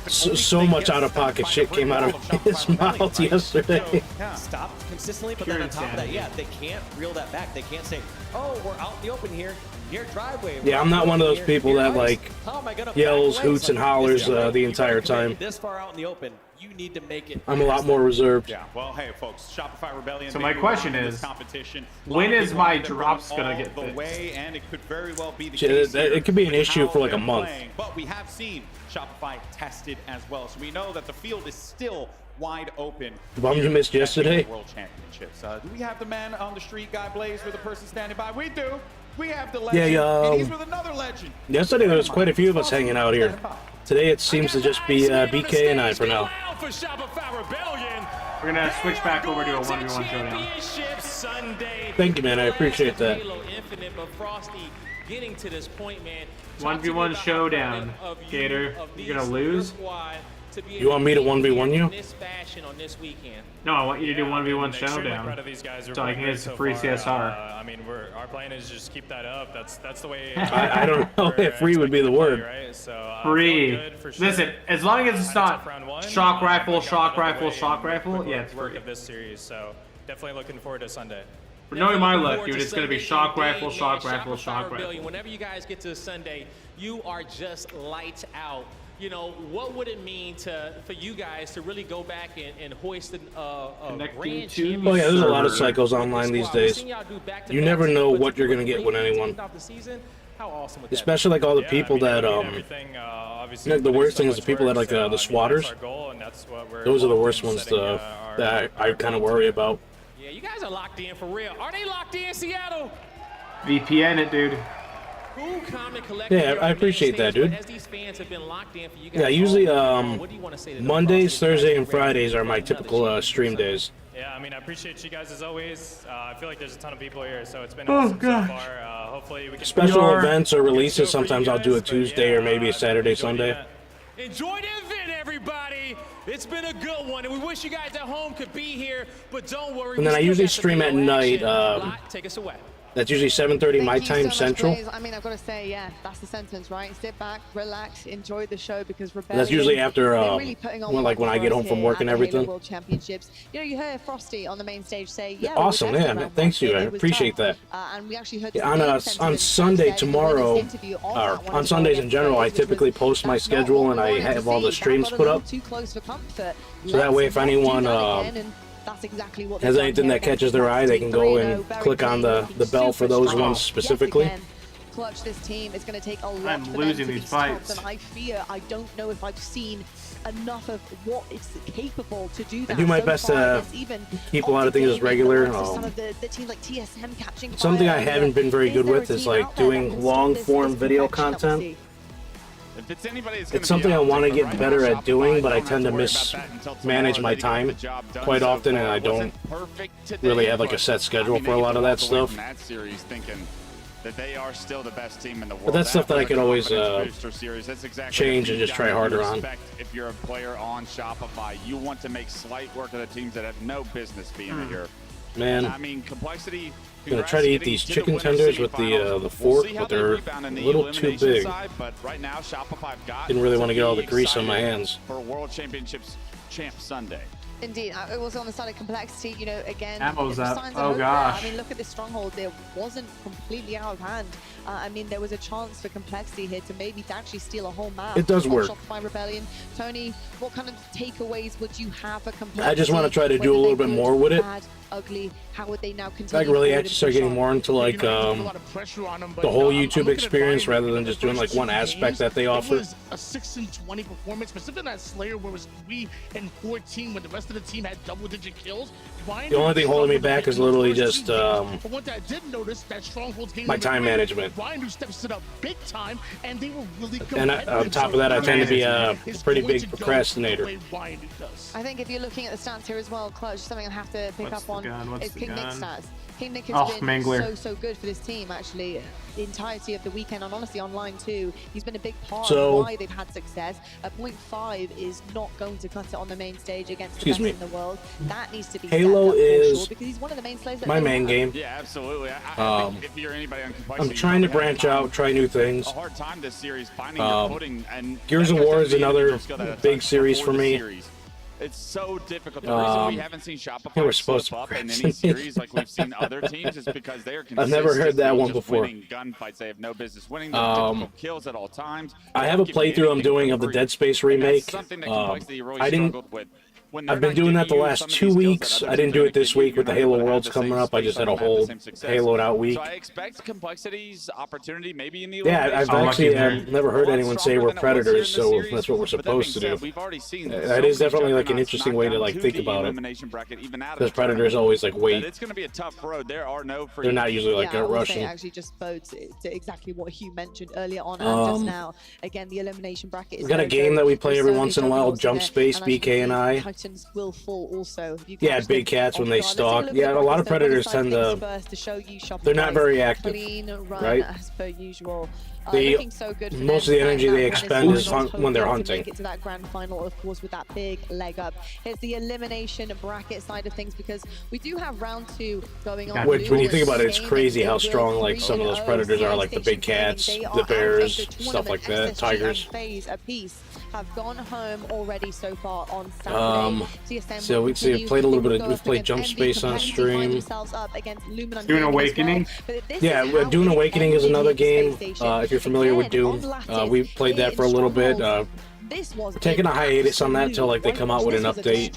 So much out-of-pocket shit came out of his mouth yesterday. Stopped consistently, but then on top of that, they can't reel that back. They can't say, oh, we're out in the open here. Near driveway. Yeah, I'm not one of those people that like yells, hoots, and hollers the entire time. This far out in the open, you need to make it. I'm a lot more reserved. Yeah, well, hey, folks, Shopify Rebellion. So my question is, when is my drops gonna get fixed? And it could very well be the case. It could be an issue for like a month. But we have seen Shopify tested as well, so we know that the field is still wide open. Bummed you missed yesterday. World Championships. Do we have the man on the street, Guy Blaze, with the person standing by? We do. We have the legend. Yeah, and he's with another legend. Yesterday there was quite a few of us hanging out here. Today it seems to just be BK and I for now. We're gonna switch back over to a 1v1 showdown. Thank you, man. I appreciate that. Getting to this point, man. 1v1 showdown. Gator, you're gonna lose? You want me to 1v1 you? No, I want you to do 1v1 showdown. So I can get some free CSR. I mean, our plan is just keep that up. That's the way. I don't know if free would be the word. Right? So, free. Listen, as long as it's not shock rifle, shock rifle, shock rifle, yeah, it's work free. of this series. So definitely looking forward to Sunday. But knowing my luck, dude, it's gonna be shock rifle, shock rifle, shock rifle. Whenever you guys get to Sunday, you are just lights out. You know, what would it mean for you guys to really go back and hoist a grand championship? Oh yeah, there's a lot of cycles online these days. You never know what you're gonna get with anyone. Especially like all the people that the worst thing is the people that like the swatters. Those are the worst ones that I kind of worry about. Yeah, you guys are locked in for real. Are they locked in, Seattle? VPN it, dude. Yeah, I appreciate that, dude. Yeah, usually Mondays, Thursdays, and Fridays are my typical stream days. Yeah, I mean, I appreciate you guys as always. I feel like there's a ton of people here, so it's been awesome so far. Hopefully we can Special events or releases, sometimes I'll do a Tuesday or maybe a Saturday, Sunday. Enjoy the event, everybody. It's been a good one, and we wish you guys at home could be here, but don't worry. And then I usually stream at night. Take us away. That's usually 7:30 my time central. I mean, I've got to say, yeah, that's the sentence, right? Sit back, relax, enjoy the show because Rebellion. That's usually after, really putting on like when I get home from work and everything. World Championships. You know, you heard Frosty on the main stage say, "Yeah, awesome, yeah, man, thanks you, I appreciate that." And we actually heard on Sunday tomorrow, or on Sundays in general, I typically post my schedule and I have all the streams put up. So that way, if anyone that's exactly what has anything that catches their eye, they can go and click on the bell for those ones specifically. Clutch, this team is going to take a lot I'm for them losing to these be stopped, fights. and I don't know if I've seen enough of what it's capable to do that. I do my so best far to against even keep a lot of things as regular. some of the teams like TSM catching Something fire I earlier. haven't been very Is good there a with is team like out there that can doing stop long this form video perfection that we content. see? If it's anybody, It's something I want to get better at doing, but I tend to mismanage my time quite often, and I don't really have like a set schedule for a lot of that stuff. That series thinking that they are still the best team in the world. But that's stuff that I could always exactly change and just try harder on. If you're a player on Shopify, you want to make slight work of the teams that have no business being here. Man, I mean, complexity. I'm gonna try to eat these chicken tenders with the fork, but they're a little too big. But right now, Shopify got Didn't really want to get all the grease on my hands. For World Championships Champ Sunday. Indeed, it was on the side of complexity, you know, again, Ammo's up. signs of Oh hope there. gosh. I mean, look at this stronghold, it wasn't completely out of hand. I mean, there was a chance for complexity here to maybe actually steal a whole map. It does work. Shopify Rebellion. Tony, what kind of takeaways would you have for complexity? I just want to try to do a little bit more with it. Bad, ugly, how would they now continue? I could really forward actually and start push getting on? more into like the whole YouTube experience rather than just doing like one aspect that they offer. It was a 6-20 performance, specifically that Slayer where it was 3-14 when the rest of the team had double-digit kills. The only thing holding me back is literally just But one thing I did notice that Stronghold's game my time management. Ryan who steps it up big time, and they were really And on top of that, I tend to be a pretty big procrastinator. I think if you're looking at the stats here as well, Clutch, something I have to pick What's up the on gun? What's is the King Nick's gun? stats. King Nick has Oh, been Mangler. so good for this team, actually, the entirety of the weekend, and honestly online too. He's been a big part So- of why they've had success. A 0.5 is not going to cut it on the main stage against the Excuse best me. in the world. That needs to be Halo stepped up for is sure, because he's one of the main players that my they main have. game. Yeah, absolutely. I think if you're anybody on complexity, I'm trying to branch out, try new things. A hard time this series finding your footing, and Gears of War is another big series for me. It's so difficult. The reason we haven't seen they Shopify were supposed slip to up in any progress. series like we've seen other teams is because they are I've never heard that consistently one just before. winning gunfights. They have no business winning. They're difficult kills at all times. I have a playthrough I'm doing of the Dead Space remake. I didn't. I've been doing that the last 2 weeks. I didn't do it this week with the Halo Worlds coming up. I just had a whole Halo'd out week. So I expect complexity's opportunity maybe in the Yeah, I've actually never heard anyone say we're predators, so that's what we're supposed to do. That is definitely like an interesting way to like think about it. Because predators always like wait. It's going to be a tough road. There are no free. They're not usually like I a will say Russian. it actually just bodes to exactly what Hugh mentioned earlier on and just now. Again, the elimination bracket is We got a very game good. that we play There's every so once in many a while, juggernauts Jump there, Space, and I BK and I. Titans will fall also. You Yeah, catch big them cats when off they guard. Let's take a stalk. look Yeah, at a lot of the predators side tend things to. first to show you They're not Shopify's very active, clean run right? as per usual. They- Looking so good for most them of the energy tonight. they That expend win is hoping when they're to hunting. Make it to that grand final, of course, with that big leg up. Here's the elimination bracket side of things because we do have round 2 going on. Which, when you think about it, it's crazy how strong like some of those predators are, like the big cats, the bears, stuff like that, tigers. Phase apiece have gone home already so far on Saturday. TSM So will we've played a little bit of, go we've up played against Jump Envy. Space on Complexity find stream. themselves up against Lumen on Dune gaming as Awakening? well. But this Yeah, is how Dune we Awakening is another MVP game. PlayStation. If you're familiar with Again, Dune, on lattice, we played that for a little bit. This was We're taking a hiatus on that till like they come out with an update.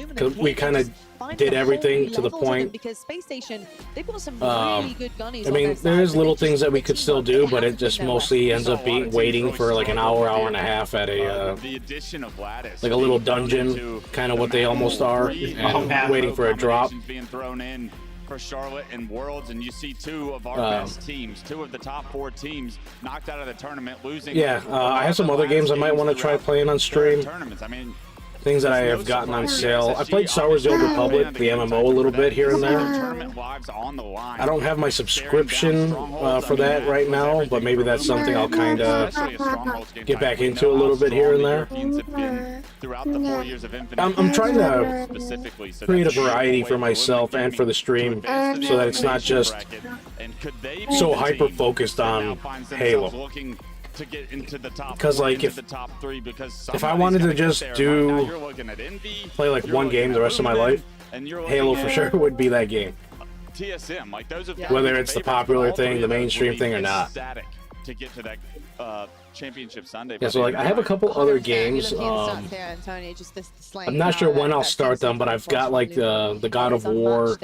Because we kind of did everything to the point. Because Space Station, they've got some really good gunnies. I mean, there is little things that we could still do, but it just mostly ends up being waiting for like an hour and a half at a The addition of Lattice, like a little dungeon, kind of what they almost are, and waiting for a drop. being thrown in for Charlotte and Worlds, and you see 2 of our best teams, 2 of the top 4 teams knocked out of the tournament, losing. Yeah, I have some other games I might want to try playing on stream. Tournaments. I mean, Things that I have gotten on sale. I played Star Wars: The Old Republic, the MMO, a little bit here and there. I don't have my subscription for that right now, but maybe that's something I'll kind of get back into a little bit here and there. I'm trying to create a variety for myself and for the stream, so that it's not just so hyper focused on Halo. To get into the top because like if I wanted to just play like one game the rest of my life, Halo for sure would be that game. TSM, like those of whether it's the popular thing, the mainstream thing, or not. To get to that championship Sunday. Yeah, so like I have a couple other games. I'm not sure when I'll start them, but I've got like the God of War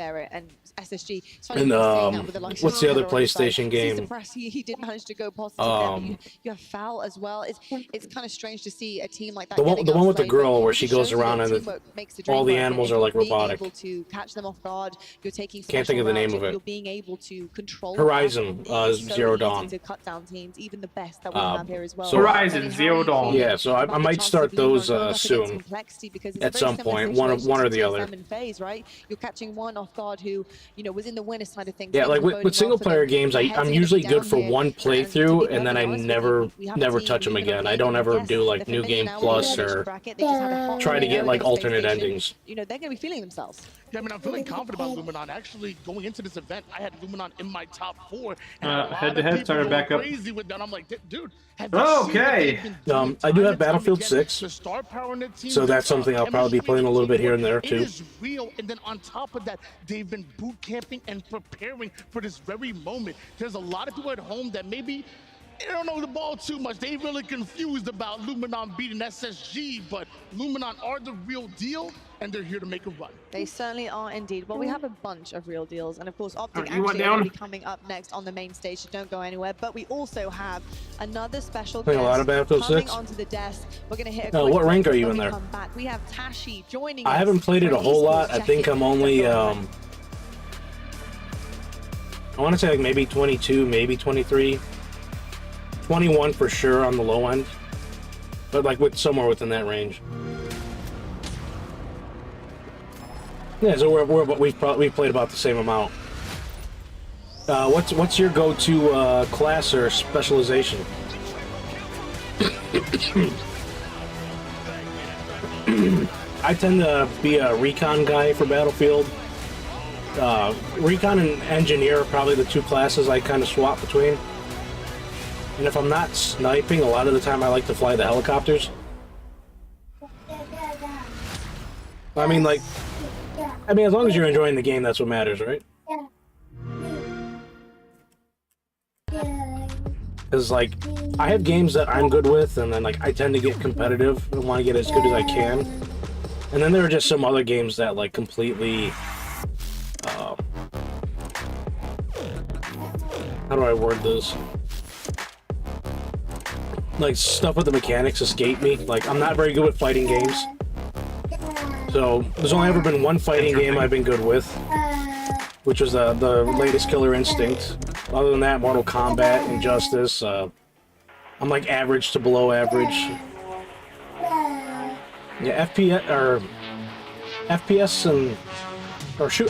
SSG. It's funny And you were saying that with the likes of what's the other Taylor on his side. PlayStation game? Season Press, he did manage to go positive there, but you have Foul as well. It's kind of strange to see a team like that. The one with the getting girl outside, where but she it goes shows you around that and teamwork makes the all dream the work, animals and are like being robotic. able to catch them off guard, you're taking Can't think of the name of it. You're being able to control Horizon it's so Zero easy Dawn. to cut down teams, even the best that we have here as well. So Horizon Zero Dawn. Yeah, so I might start those soon. At some point, one or the other. Phase, right? You're catching one off guard who, was in the winner side of things. Yeah, like with single player games, I'm usually good for one playthrough, and then I never touch them again. I don't ever do like New Game Plus or try to get like alternate endings. They're going to be feeling themselves. Yeah, I mean, I'm feeling confident about Luminon. Actually, going into this event, I had Luminon in my top 4. And Head-to-head started back up. Crazy with that. I'm like, dude. Okay. I do have Battlefield 6, so that's something I'll probably be playing a little bit here and there too. It is real, and then on top of that, they've been boot camping and preparing for this very moment. There's a lot of people at home that maybe they don't know the ball too much. They really confused about Luminon beating SSG, but Luminon are the real deal, and they're here to make a run. They certainly are indeed. Well, we have a bunch of real deals, and of course, Optic you actually down? will be coming up next on the main stage, so don't go anywhere. But we also have another special Playing a lot of Battlefield coming 6? onto the desk. We're going to hit a what rank are you when in we there? come back. We have Tashi joining I us haven't played it for a whole lot. esports I think check-in. I'm only I want to say like maybe 22, maybe 23. 21 for sure on the low end, but like somewhere within that range. Yeah, so we've played about the same amount. What's your go-to class or specialization? I tend to be a recon guy for Battlefield. Recon and engineer are probably the two classes I kind of swap between. And if I'm not sniping, a lot of the time I like to fly the helicopters. I mean, as long as you're enjoying the game, that's what matters, right? Because, like, I have games that I'm good with, and then, like, I tend to get competitive and want to get as good as I can. And then there are just some other games that, like, completely... how do I word this? Like, stuff with the mechanics escape me. Like, I'm not very good with fighting games. So, there's only ever been one fighting game I've been good with, which was the latest Killer Instinct. Other than that, Mortal Kombat, Injustice, I'm like average to below average. Yeah, FPS and...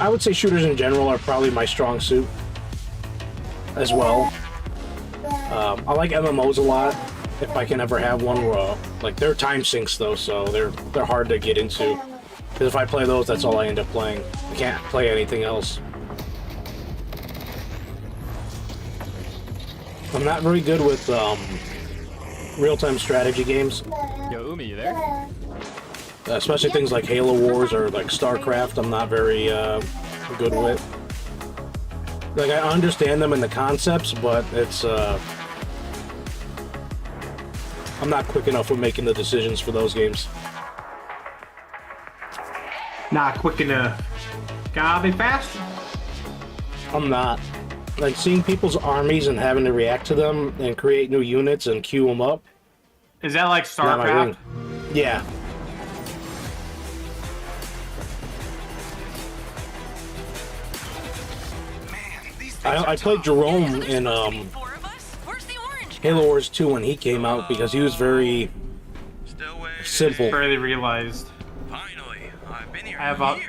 I would say shooters in general are probably my strong suit as well. I like MMOs a lot. If I can ever have one, like they're time sinks though, so they're hard to get into. Because if I play those, that's all I end up playing. I can't play anything else. I'm not very good with real-time strategy games. Yo, Umi, you there? Especially things like Halo Wars or like StarCraft. I'm not very good with. Like I understand them in the concepts, but it's I'm not quick enough with making the decisions for those games. Not quick enough. Gotta be faster. I'm not. Like, seeing people's armies and having to react to them and create new units and queue them up. Is that like not my StarCraft? thing. Yeah. I played Jerome in Halo Wars 2 when he came out because he was very simple. Barely realized. I have about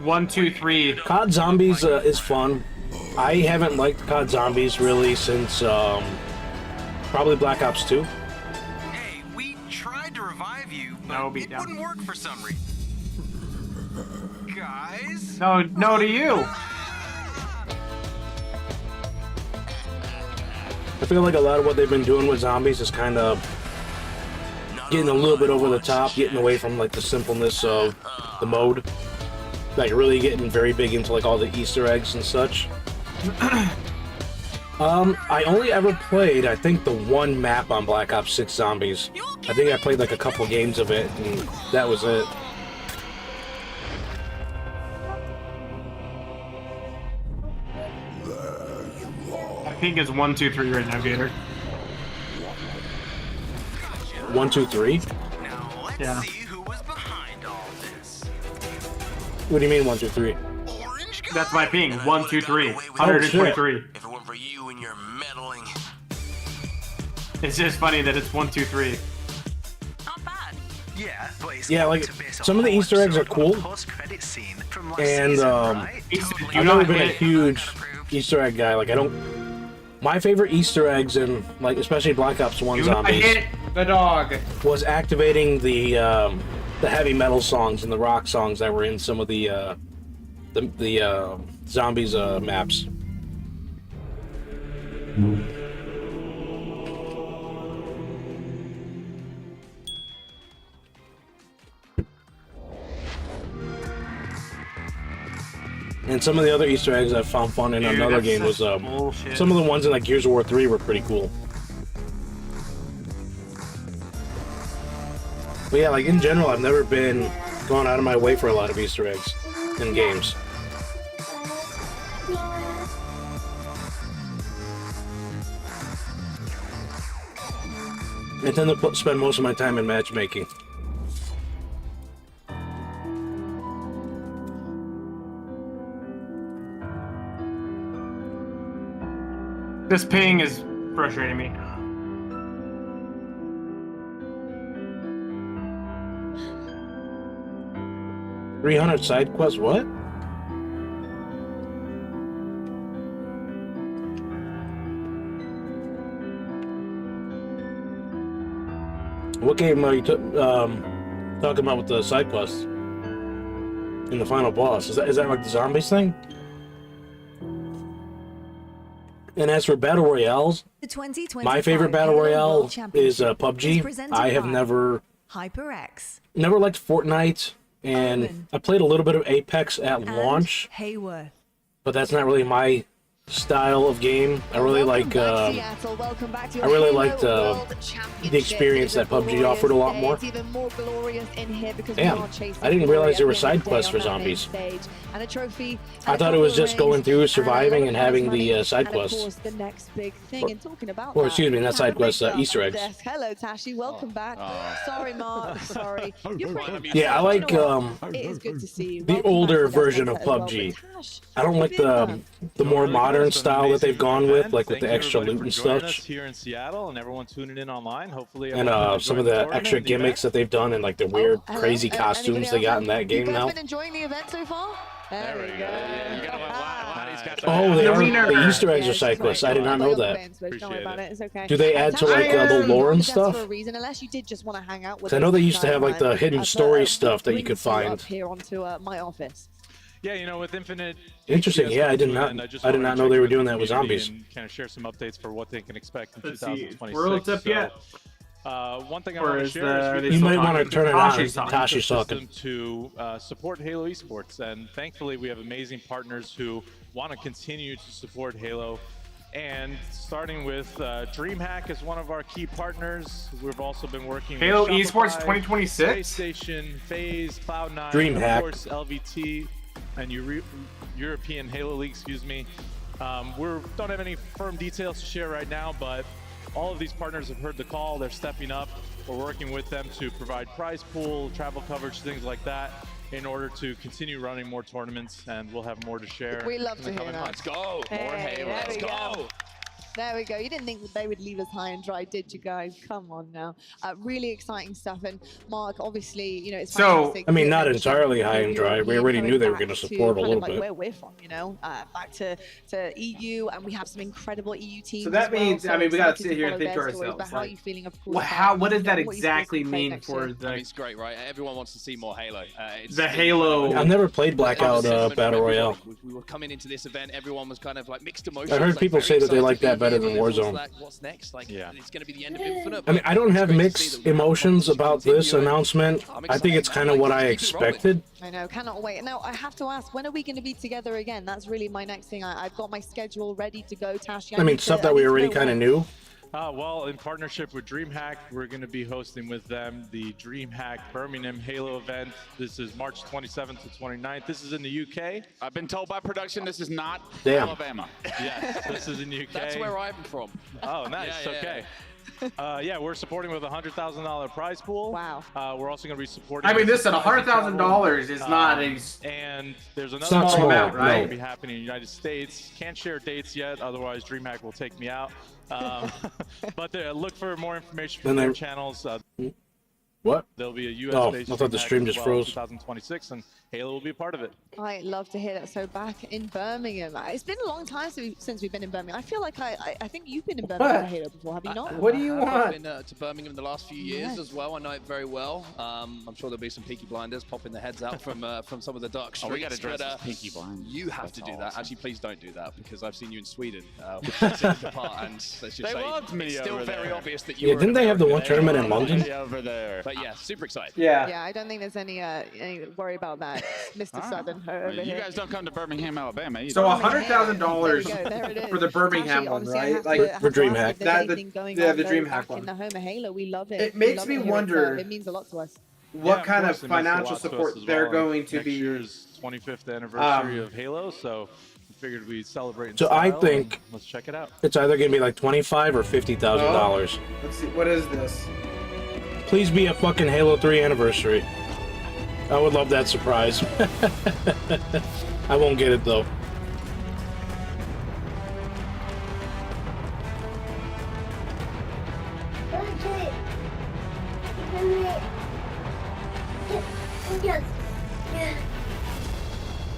1, 2, 3. COD Zombies is fun. I haven't liked COD Zombies really since probably Black Ops 2. Hey, we tried to revive you, but it wouldn't work for some reason. Guys? No to you. I feel like a lot of what they've been doing with zombies is kind of getting a little bit over the top, getting away from like the simpleness of the mode. Like really getting very big into like all the Easter eggs and such. I only ever played, I think, the one map on Black Ops 6 Zombies. I think I played like a couple games of it, and that was it. ping is 1, 2, 3 right now, Gator. 1, 2, 3. Yeah. What do you mean 1, 2, 3? That's my ping. 1, 2, 3. 123. If it weren't for you and your meddling. It's just funny that it's 1, 2, 3. Yeah, but it's Yeah, like some of the Easter eggs are cool, and I've never been a huge Easter egg guy. Like I don't. My favorite Easter eggs in like especially Black Ops 1 zombies hit the dog was activating the heavy metal songs and the rock songs that were in some of the zombies maps. And some of the other Easter eggs I found fun in another game was some of the ones in like Gears of War 3 were pretty cool. But yeah, like in general, I've never been going out of my way for a lot of Easter eggs in games. I tend to spend most of my time in matchmaking. This ping is frustrating me. $300 side quests, what? What game are you talking about with the side quests? In the final boss? Is that like the zombies thing? And as for battle royales, my favorite battle royale is PUBG. I have never liked Fortnite, and I played a little bit of Apex at launch, but that's not really my style of game. I really like the experience that PUBG offered a lot more. Damn, I didn't realize there were side quests for zombies. I thought it was just going through, surviving, and having the side quests. Or excuse me, not side quests, Easter eggs. Hello, Tashi. Welcome back. Sorry, Mark. Sorry. Yeah, I like it is good to see you. the older version of PUBG. I don't like the more modern style that they've gone with, like with the extra loot and stuff. Here in Seattle, and everyone tuning in online. Hopefully, and some of the extra gimmicks that they've done, and like the weird, crazy costumes they got in that game now. Been enjoying the event so far? There we go. Oh, they are. The Easter eggs are side quests. I did not know that. Do they add to like the lore and stuff? Unless you did just want to hang out with. I know they used to have like the hidden story stuff that you could find. Here onto my office. Yeah, you know, with Infinite. Interesting. Yeah, I did not know they were doing that with zombies. Kind of share some updates for what they can expect in Let's 2026. World's up yet? One thing I want to share is you might want to turn it on. Tashi's talking. To support Halo Esports, and thankfully we have amazing partners who want to continue to support Halo. And starting with DreamHack is one of our key partners. We've also been working Halo with Esports 2026, PlayStation, FaZe, Cloud9, DreamHack, of course, LVT, and European Halo League. Excuse me. We don't have any firm details to share right now, but all of these partners have heard the call. They're stepping up. We're working with them to provide prize pool, travel coverage, things like that, in order to continue running more tournaments, and we'll have more to share. We love to hear that. Let's go. Hey, more Halo. Let's go. There we go. You didn't think that they would leave us high and dry, did you guys? Come on now. Really exciting stuff. And Mark, obviously, you know, it's fantastic. I mean, not entirely high and dry. We already knew they were going to support a little bit. Where we're from, you know, back to EU, and we have some incredible EU teams. So that means, I mean, we got to sit here and think to ourselves. But how are you feeling, of course? What does that exactly mean for the? I mean, it's great, right? Everyone wants to see more Halo. The Halo. I've never played Blackout Battle Royale. We were coming into this event, everyone was kind of like mixed emotions. I heard people say that they like that better than Warzone. What's next? Like, it's going to be the end of Infinite. I mean, I don't have mixed emotions about this announcement. I think it's kind of what I expected. I know, cannot wait. Now, I have to ask, when are we going to be together again? That's really my next thing. I've got my schedule ready to go, Tashi. I mean, stuff that we already kind of knew. Well, in partnership with DreamHack, we're going to be hosting with them the DreamHack Birmingham Halo event. This is March 27th to 29th. This is in the UK. I've been told by production this is not Damn. Alabama. Yes, this is in the UK. That's where I'm from. Oh, nice. Yeah, yeah, okay. Yeah, we're supporting with a $100,000 prize pool. Wow. We're also going to be supporting. I mean, listen, $100,000 is not a and there's another small amount, right? Will be happening in the United States. Can't share dates yet, otherwise DreamHack will take me out. But look for more information from their channels. What? There'll be a US Oh, based I thought the stream just froze. 2026, and Halo will be a part of it. I love to hear that. So back in Birmingham, it's been a long time since we've been in Birmingham. I feel like I think you've been in Birmingham for Halo before, have you not? What do you want? I've been to Birmingham the last few years as well. I know it very well. I'm sure there'll be some Peaky Blinders popping their heads out from some of the dark streets. Oh, we got to dress as Peaky Blinders. You have That's to do awesome. that. Actually, please don't do that because I've seen you in Sweden. Which sets it apart, and let's just They say loved me it's still over very there. obvious that you Yeah, were didn't they have the one tournament in London? Over there. But yeah, super excited. Yeah, I don't think there's any worry about that, Mr. All right. Southern over Well, you here. guys don't come to Birmingham, Alabama either. So $100,000 There it is. for the Birmingham Actually, one, obviously, I right? have Like to- I have For to ask DreamHack. if there's anything going on, the though, DreamHack back one. in the home of Halo, we love it. It We makes love me to hear it. wonder It means a lot to us. what Yeah, kind of course, it means a financial lot to us support as they're well. going to Next be. year's 25th anniversary of Halo, so we figured we'd celebrate in So I style, think- and let's check it out. It's either gonna be like $25,000 or $50,000. Let's see, what is this? Please be a fucking Halo 3 anniversary. I would love that surprise. I won't get it though.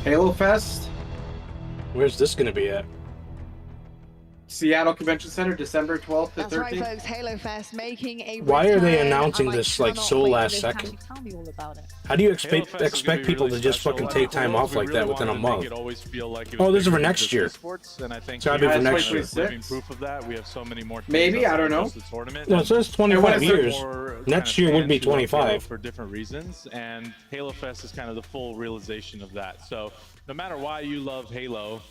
Halo Fest, Where's this gonna be at? Seattle Convention Center, December 12th to That's right, 13th. folks. Halo Fest making a Why are they return, announcing and I this, like, cannot so wait for last this. second? Actually, tell me all about it. How do you Halo Fest is gonna expect be people really to just special. fucking At take time Worlds, off like we that really within a wanted to month? make it always feel like it Oh, was this is bigger for than next just year. esports, and I think It's gotta be for Halo next is year. living proof of that. We have so many more things Maybe, I outside don't of know. just the tournament. Well, it says 25 And what is years. More Next kind of year would be fans who love Halo 25. for different reasons, and Halo Fest is kind of the full realization of that. So no matter why you love Halo,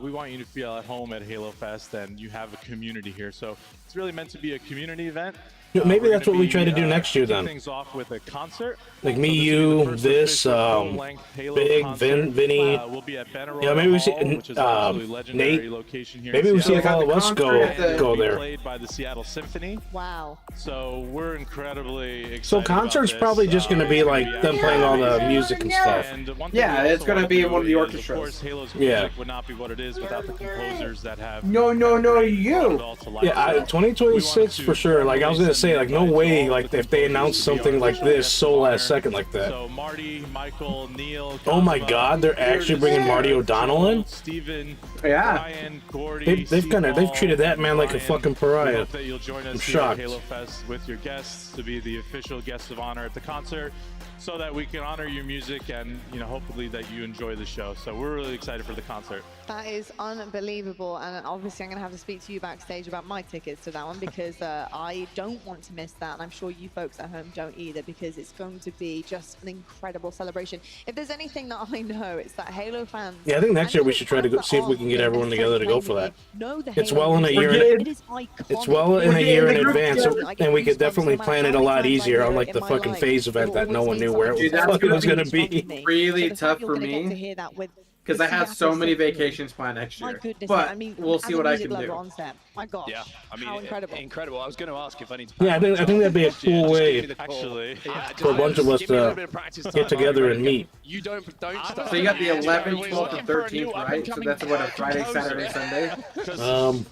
we want you to feel at home at Halo Fest, and you have a community here. So it's really meant to be a community event. Yeah, maybe We're that's gonna what we be, try to do next year kicking then. things off with a concert. Like me, So this will be the you, first this, official full-length Halo Big, concert. Vinny. We'll be at Benaroya Yeah, maybe we see Hall, which is an absolutely legendary Nate. location here Maybe in we see Seattle. all of us go And it'll go be there. Played by the Seattle Symphony. Wow. So we're incredibly excited. So concert's probably just gonna be like them playing all the music and stuff. And one thing Yeah, we it's also gonna wanna be do one of the is, orchestras. Of course, Halo's Yeah. music would not be what it is without the composers that have. No, brought it you. all to life. Yeah, So 2026 we for wanted sure. Like I was gonna say, like no way, like if they composers announced to be something our like official this guests so of last honor. second like that. So Marty, Michael, Neil. Oh my Cosmo, God, they're actually bringing Marty O'Donnell in? Steven, Yeah. Brian, Gordy, They've treated that man like a Ryan. fucking We pariah. hope that you'll join us I'm here at shocked. Halo Fest with your guests to be the official guests of honor at the concert, so that we can honor your music and hopefully that you enjoy the show. So we're really excited for the concert. That is unbelievable, and obviously I'm going to have to speak to you backstage about my tickets to that one because I don't want to miss that, and I'm sure you folks at home don't either, because it's going to be just an incredible celebration. If there's anything that I know, it's that Halo fans. Yeah, I think next year we should try to go, see if we can get everyone together to go for that. It's well in a year. It's well in a year in advance, and we could definitely plan it a lot easier, unlike the fucking phase event that no one knew where Dude, it that's fucking was gonna gonna be. really tough for me because I have so many vacations planned next My year. goodness, But I mean, we'll as see a what I music can lover do. on set. My gosh, Yeah, I mean, how incredible. Incredible. I was going to ask if I need to. Yeah, I think that'd be a cool way Actually, for a bunch of us to get together and meet. You don't start. So you got the 11th, 12th, and 13th, right? So that's what, a Friday, Saturday, Sunday?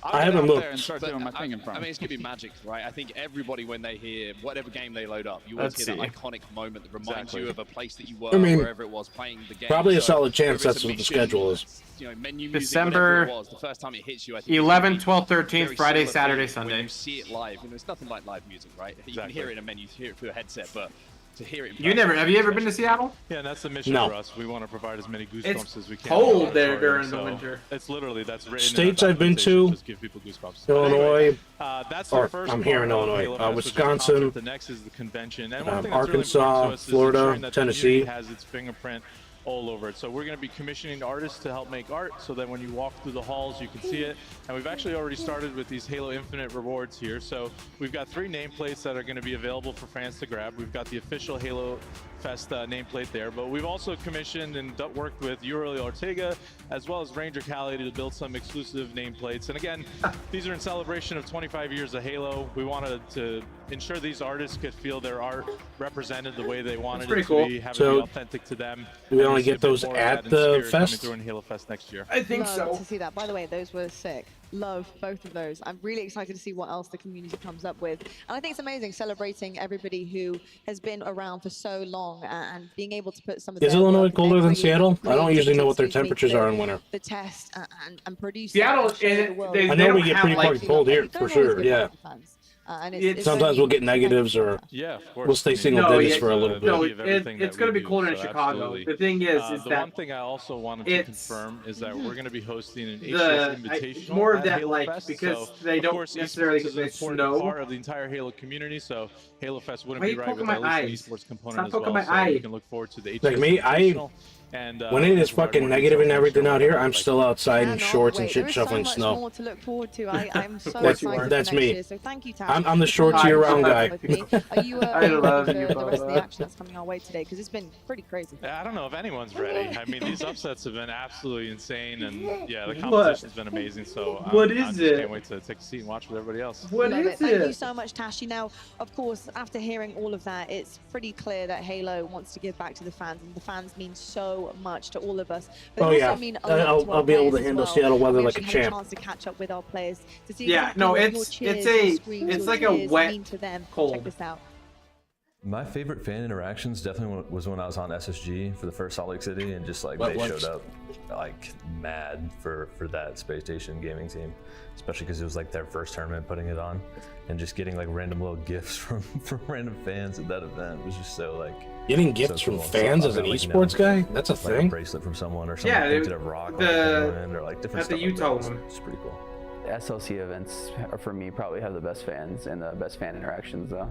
I haven't looked. I mean, it's gonna be magic, right? I think everybody, when they hear whatever game they load up, you always Let's hear that see. iconic moment that reminds Exactly. you of a place that you were, I mean, wherever it was, playing the game. Probably a So, solid chance whether that's it's a what the mission, schedule is. Menu music, December whatever it was, the first time it hits you, I think 11th, 12th, 13th, very Friday, similar Saturday, feeling when Sunday. you see it live. It's nothing like live music, right? You can hear it in a menu, you hear it through a headset, but to hear it. Have you ever been to Seattle? Yeah, and that's the mission No. for us. We want to provide as many goosebumps It's as we can. cold there So during the winter. It's literally that's written. States in our I've been documentation, to, just give people goosebumps. Illinois, That's or the first I'm here in part of Illinois, Halo Fest, which is the Wisconsin, concert. The next is the convention. And one thing that's really Arkansas, important to us is Florida, ensuring that the Tennessee. community has its fingerprint all over it. So we're going to be commissioning artists to help make art, so that when you walk through the halls, you can see it. And we've actually already started with these Halo Infinite rewards here. So we've got 3 nameplates that are going to be available for fans to grab. We've got the official Halo Fest nameplate there, but we've also commissioned and worked with Uriel Ortega as well as Ranger Cali to build some exclusive nameplates. And again, these are in celebration of 25 years of Halo. We wanted to ensure these artists could feel their art represented the way they wanted it to be, have it be authentic to them. Do we only get those at the fest? Through in Halo Fest next year. I think so. To see that. By the way, those were sick. Love both of those. I'm really excited to see what else the community comes up with. And I think it's amazing celebrating everybody who has been around for so long and being able to put some of Is Illinois colder than Seattle? I don't usually know what their temperatures are in winter. The test and produce. Seattle, I know we get pretty fucking cold here, for sure, yeah. And sometimes we'll get negatives, or we'll stay single digits for a little bit. No, it's going to be colder in Chicago. Absolutely. The thing is the that one thing I also wanted to confirm is that we're going to be hosting an the HCS Invitational more of at that, Halo like, Fest. because So, they of don't course, necessarily esports is get an important snow. part of the entire Halo community, so Halo Fest wouldn't Why be you right poking without my at least eyes? an esports component Stop as poking well. my So eye. you can look forward to the HCS Like me, Invitational. And, when it is provide fucking more negative and details everything on out here, I'm still outside in Cannot shorts and wait. shit There is shoveling so much snow. more to look forward to. I'm so That's- excited that's for next me. year. So thank you, Tam. I'm the shorts year-round guy. Are you I love ready you, for the rest of the Bubba. action that's coming our way today? Because it's been pretty crazy. I don't know if anyone's ready. I mean, these upsets have been absolutely insane, and yeah, the What? competition's been amazing. So What I is just it? can't wait to take a seat and watch with everybody else. What Love is it. Thank you it? so much, Tashi. Now, of course, after hearing all of that, it's pretty clear that Halo wants to give back to the fans, and the fans mean so much to all of us. But Oh, they yeah. also mean a lot to our I'll be able to players as handle well. Seattle weather We like a actually had champ. chance to catch up with our players to see Yeah, exactly no, what your it's cheers, a your screams, it's your like a tears wet mean to them. cold. Check this out. My favorite fan interactions definitely was when I was on SSG for the first Salt Lake City, and just like What they works? showed up like mad for that Space Station gaming team, especially because it was like their first tournament putting it on, and just getting like random little gifts from random fans at that event was just so like Getting gifts from cool. So fans I've as an got, like, esports guy? That's a like thing? a bracelet from someone, or someone Yeah, painted a rock like the- Finland, or like different at the stuff like Utah that. one. It's pretty cool. SLC events are, for me, probably have the best fans and the best fan interactions though.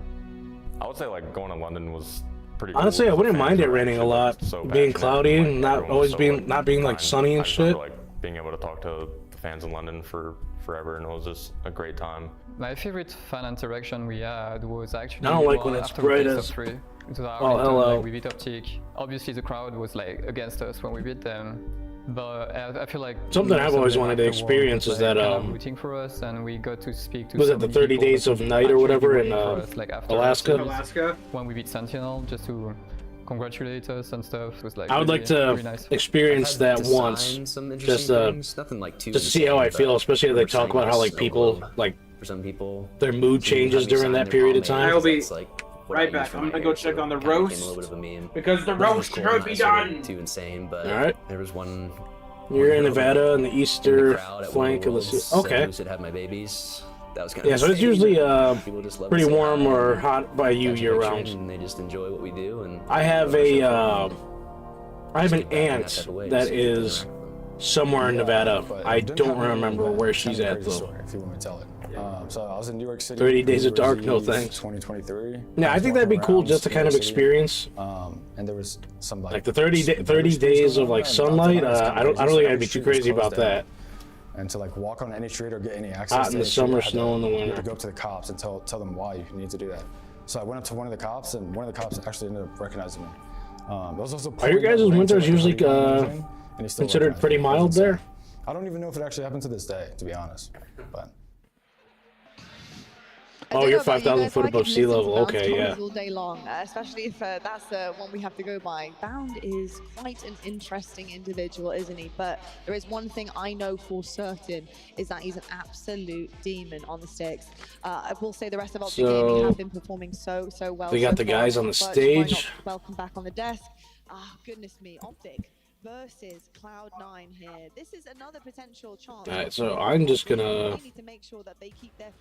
I would say like going to London was pretty Honestly, cool. I wouldn't The mind fans it were raining a actually, lot, so being passionate, cloudy, like, and not everyone always was so, being like, not being like kind. sunny I and just shit. remember, like being able to talk to the fans in London for forever, and it was just a great time. My favorite fan interaction we had was actually I don't like one when it's after we bright played as- top 3. It was our Oh, return, hello. like, we beat Optic. Obviously the crowd was like against us when we beat them, but I feel like Something most I've of always them wanted to afterwards, experience is like, that, kind of um, rooting for us, and we got to speak to Was so it the many 30 people days that of were night or actually whatever in rooting for us, like, after Alaska? the series Alaska? when we beat Sentinel, just to congratulate us and stuff. It was like I would really, like to really nice. experience I've that designed once, some interesting just things, nothing like too just to see how I insane, feel, but especially as they 100% talk about how like so people low like for some people. their mood So you changes have me during sign that their period of pomade, time. I'll be that's, like, what I right use back. for I'm my gonna go hair, check so on the it kinda became roast, a little bit of a meme. because the It was roast cool, should not be sort of done. too insane, but Alright. there was one. You're in one girl Nevada in the in eastern crowd at one flank of the Worlds city. said, Okay. "Who should have my babies?" That was kind Yeah, of so it's insane. usually People just love to pretty say warm hi or and hot by you catch a year picture, round. and they just enjoy what we do. And I have an get back in that aunt type of way, that just get to is somewhere in Nevada. I don't remember where she's at though. Story, if you want me to tell it. So I was in New York City. 30 Days of New Dark, Year's no Eve, thanks. 2023. Yeah, I think that'd be cool just to kind of experience. And there was some Like the 30 days of like sunlight. I don't think I'd be too crazy about that. And to like walk on any street or get any access Hot to in the any street, summer, I had snow in the you had winter. to go up to the cops and tell them why you need to do that. So I went up to one of the cops, and one of the cops actually ended up recognizing me. It was also Are your guys' winters usually considered considered pretty mild there? I don't even know if it actually happened to this day, to be honest. But Oh, you're 5,000 foot above sea level. Okay, yeah. All day long, especially if that's the one we have to go by. Bound is quite an interesting individual, isn't he? But there is one thing I know for certain, is that he's an absolute demon on the sticks. I will say the rest of Optic Gaming have been performing so well. We got so the far, guys on the but why stage. not welcome back on the desk. Ah, goodness me, Optic versus Cloud9 here. This is another potential chance. Alright, so I'm just gonna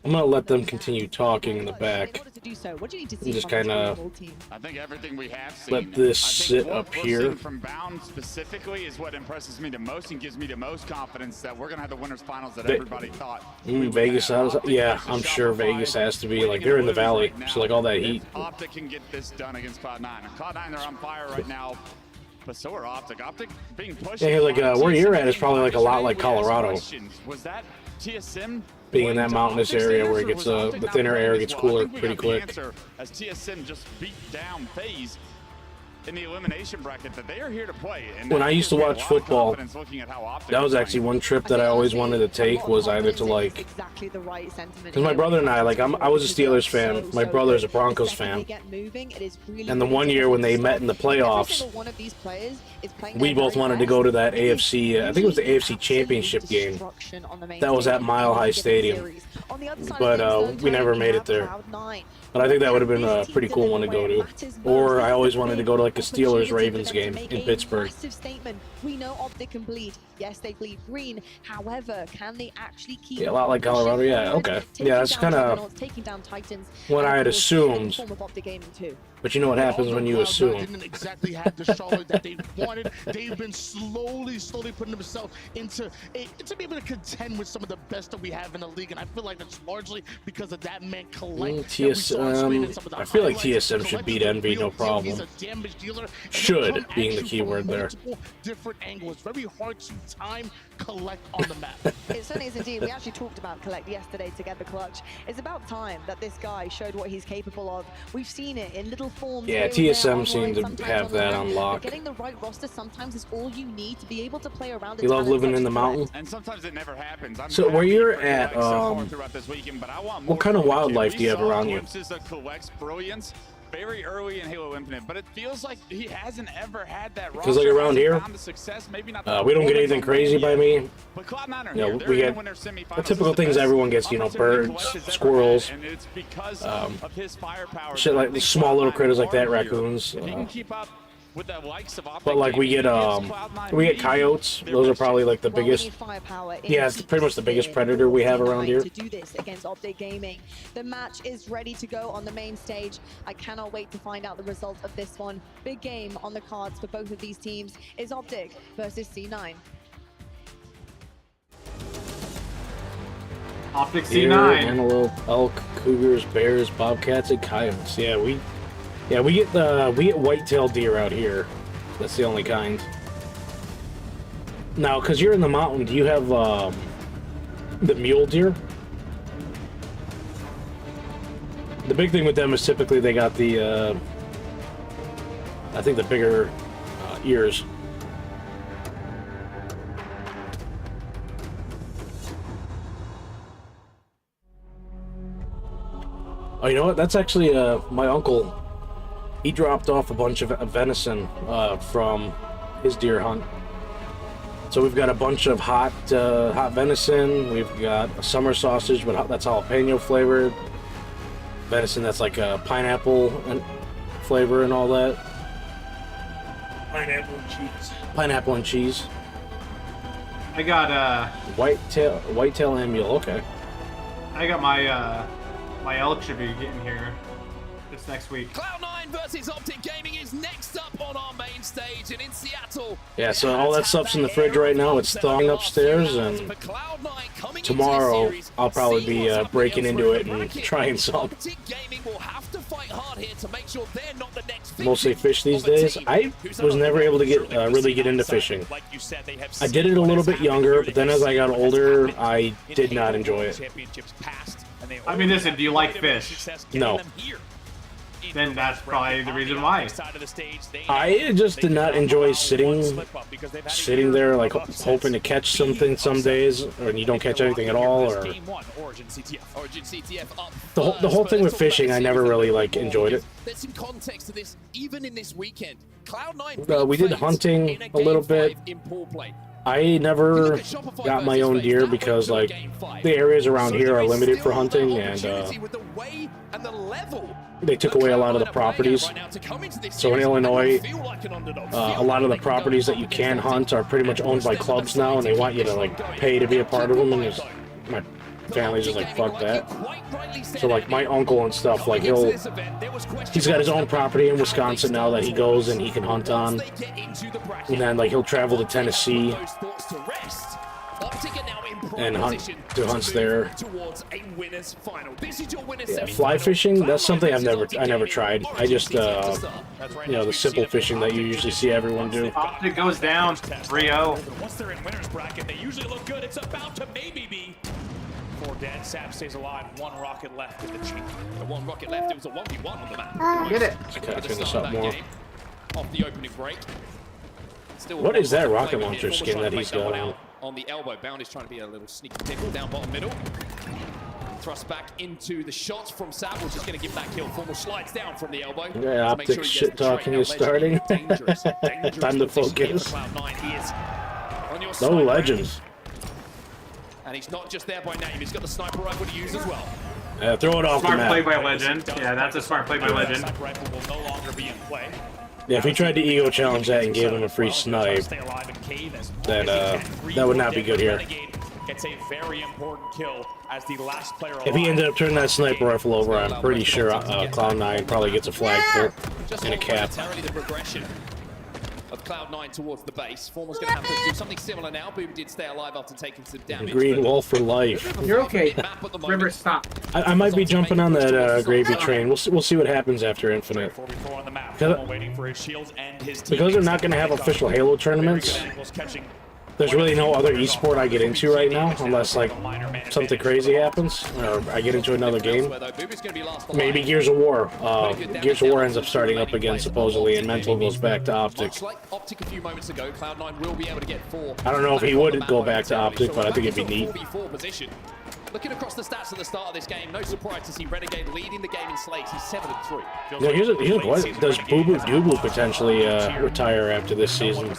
let them continue talking in the back. To do so, what do you need to see And just from this kind of whole team? I think everything we have seen. let this I sit think what up we're here. seeing from Bound specifically is what impresses me the most and gives me the most confidence that we're gonna have the winners finals that everybody thought. Vegas has, yeah, I'm sure Vegas has to be like they're in the valley, so like all that heat. Optic can get this done against Cloud9. And Cloud9, they're on fire right now. But so are Optic. Optic being pushed. Yeah, like where you're at is probably like a lot like Colorado. Was that TSM being in that mountainous area where it gets the thinner air gets cooler pretty quick. As TSM just beat down FaZe in the elimination bracket that they are here to play. And when I used to watch football, that was actually one trip that I always wanted to take, was either to like, because my brother and I, like I was a Steelers fan, my brother's a Broncos fan, and the one year when they met in the playoffs, we both wanted to go to that AFC, I think it was the AFC Championship game, that was at Mile High Stadium, but we never made it there. But I think that would have been a pretty cool one to go to. Or I always wanted to go to like a Steelers-Ravens game in Pittsburgh. We know Optic can bleed. Yes, they bleed green. However, can they actually keep? Yeah, a lot like Colorado. Yeah, okay. Yeah, that's kind of what I had assumed. But you know what happens when you assume. Didn't exactly have the Charlotte that they wanted. They've been slowly putting themselves into to be able to contend with some of the best that we have in the league, and I feel like it's largely because of that man Collect. TSM. I feel like TSM should beat Envy, no problem. Should being the key word there. Different angles. Very hard to time Collect on the map. It certainly is indeed. We actually talked about Collect yesterday together, Clutch. It's about time that this guy showed what he's capable of. We've seen it in little forms. Yeah, TSM seemed to have that on lock. Getting the right roster sometimes is all you need to be able to play around. You love living in the mountain. And sometimes it never happens. So where you're at, what kind of wildlife do you have around you? Collect's brilliance very early in Halo Infinite, but it feels like he hasn't ever had that. Because like around here, we don't get anything crazy by me. You know, we get the typical things everyone gets, you know, birds, squirrels, shit like the small little critters like that, raccoons. But like we get coyotes. Those are probably like the biggest. Yeah, it's pretty much the biggest predator we have around here. To do this against Optic Gaming. The match is ready to go on the main stage. I cannot wait to find out the result of this one. Big game on the cards for both of these teams is Optic versus C9. Optic C9. Deer, antelope, elk, cougars, bears, bobcats, and coyotes. Yeah, we get white-tailed deer out here. That's the only kind. Now, because you're in the mountain, do you have the mule deer? The big thing with them is typically they got the, I think the bigger ears. Oh, you know what? That's actually my uncle. He dropped off a bunch of venison from his deer hunt. So we've got a bunch of hot venison. We've got a summer sausage, but that's jalapeno flavored. Venison that's like a pineapple and flavor and all that. Pineapple and cheese. Pineapple and cheese. I got whitetail and mule. Okay. I got my my elk should be getting here this next week. Cloud9 versus Optic Gaming is next up on our main stage, and in Seattle. Yeah, so all that stuff's in the fridge right now. It's thawing upstairs, and tomorrow I'll probably be breaking into it and trying some. Mostly fish these days. I was never able to get really get into fishing. I did it a little bit younger, but then as I got older, I did not enjoy it. I mean, listen, do you like fish? No. Then that's probably the reason why. I just did not enjoy sitting there, like hoping to catch something some days, or you don't catch anything at all, or the whole thing with fishing. I never really like enjoyed it. There's some context to this, even in this weekend. Cloud9 we did hunting a little bit. I never got my own deer because like the areas around here are limited for hunting, and they took away a lot of the properties. So in Illinois, a lot of the properties that you can hunt are pretty much owned by clubs now, and they want you to like pay to be a part of them. And my family's just like, fuck that. So like my uncle and stuff, like he's got his own property in Wisconsin now that he goes and he can hunt on. And then like he'll travel to Tennessee and Hunt's there. Towards a winner's final. This is your winner's Yeah, fly fishing, that's something I never tried. I just you know, the simple fishing that you usually see everyone do. Optic goes down 3-0. Once they're in winner's bracket, they usually look good. It's about to maybe be 4 dead. Sab stays alive. 1 rocket left in the cheek. The 1 rocket left. It was a 1v1 on the map. Get it. Okay, finish up more. Off the opening break. Still What is that rocket launcher skin that he's got on? On the elbow, Bound is trying to be a little sneaky pickle down bottom middle. Thrust back into the shots from Sab, which is going to give that kill. Formal slides down from the elbow. Yeah, Optic shit talking is starting. Time to focus. No legends. And he's not just there by name, he's got the sniper rifle to use as well. Yeah, throw it off the Smart map. play by Legend. Yeah, that's a smart play by Legend. Sniper rifle will no longer be in play. Yeah, if he tried to ego challenge that and gave him a free snipe, then that would not be good here. It's a very important kill as the last player alive. If he ended up turning that sniper rifle over, I'm pretty sure Cloud9 probably gets a flagpole and a cap. The progression of Cloud9 towards the base. Formal's going to have to do something similar now. Boom did stay alive after taking some damage. Green wall for life. You're okay. River, stop. I might be jumping on that gravy train. We'll see what happens after Infinite. Because they're not going to have official Halo tournaments, there's really no other esport I get into right now, unless like something crazy happens, or I get into another game. Maybe Gears of War. Gears of War ends up starting up again supposedly, and Mental goes back to Optic. Much like Optic a few moments ago, Cloud9 will be able to get 4. I don't know if he would go back to Optic, but I think it'd be neat. 4v4 position. Looking across the stats at the start of this game, no surprise to see Renegade leading the game in slates. He's 7-3. Yeah, here's a question. Does Boo Boo Doo potentially retire after this season?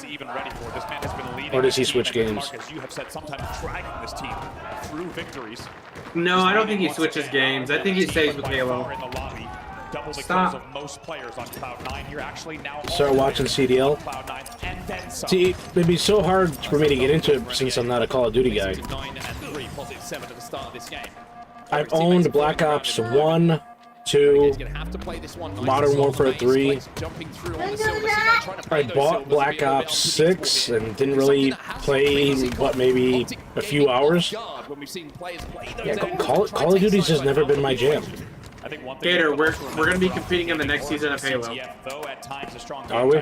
Or does he switch games? You have said sometimes dragging this team through victories. No, I don't think he switches games. I think he stays with Halo. Double the kills of most players on Cloud9. You're actually now Start watching CDL. See, it'd be so hard for me to get into it since I'm not a Call of Duty guy. 9-3, positive 7 at the start of this game. I've owned Black Ops 1, 2, Modern Warfare 3. I bought Black Ops 6 and didn't really play, what, maybe a few hours? Yeah, Call of Duty's just never been my jam. Gator, we're going to be competing in the next season of Halo. Are we?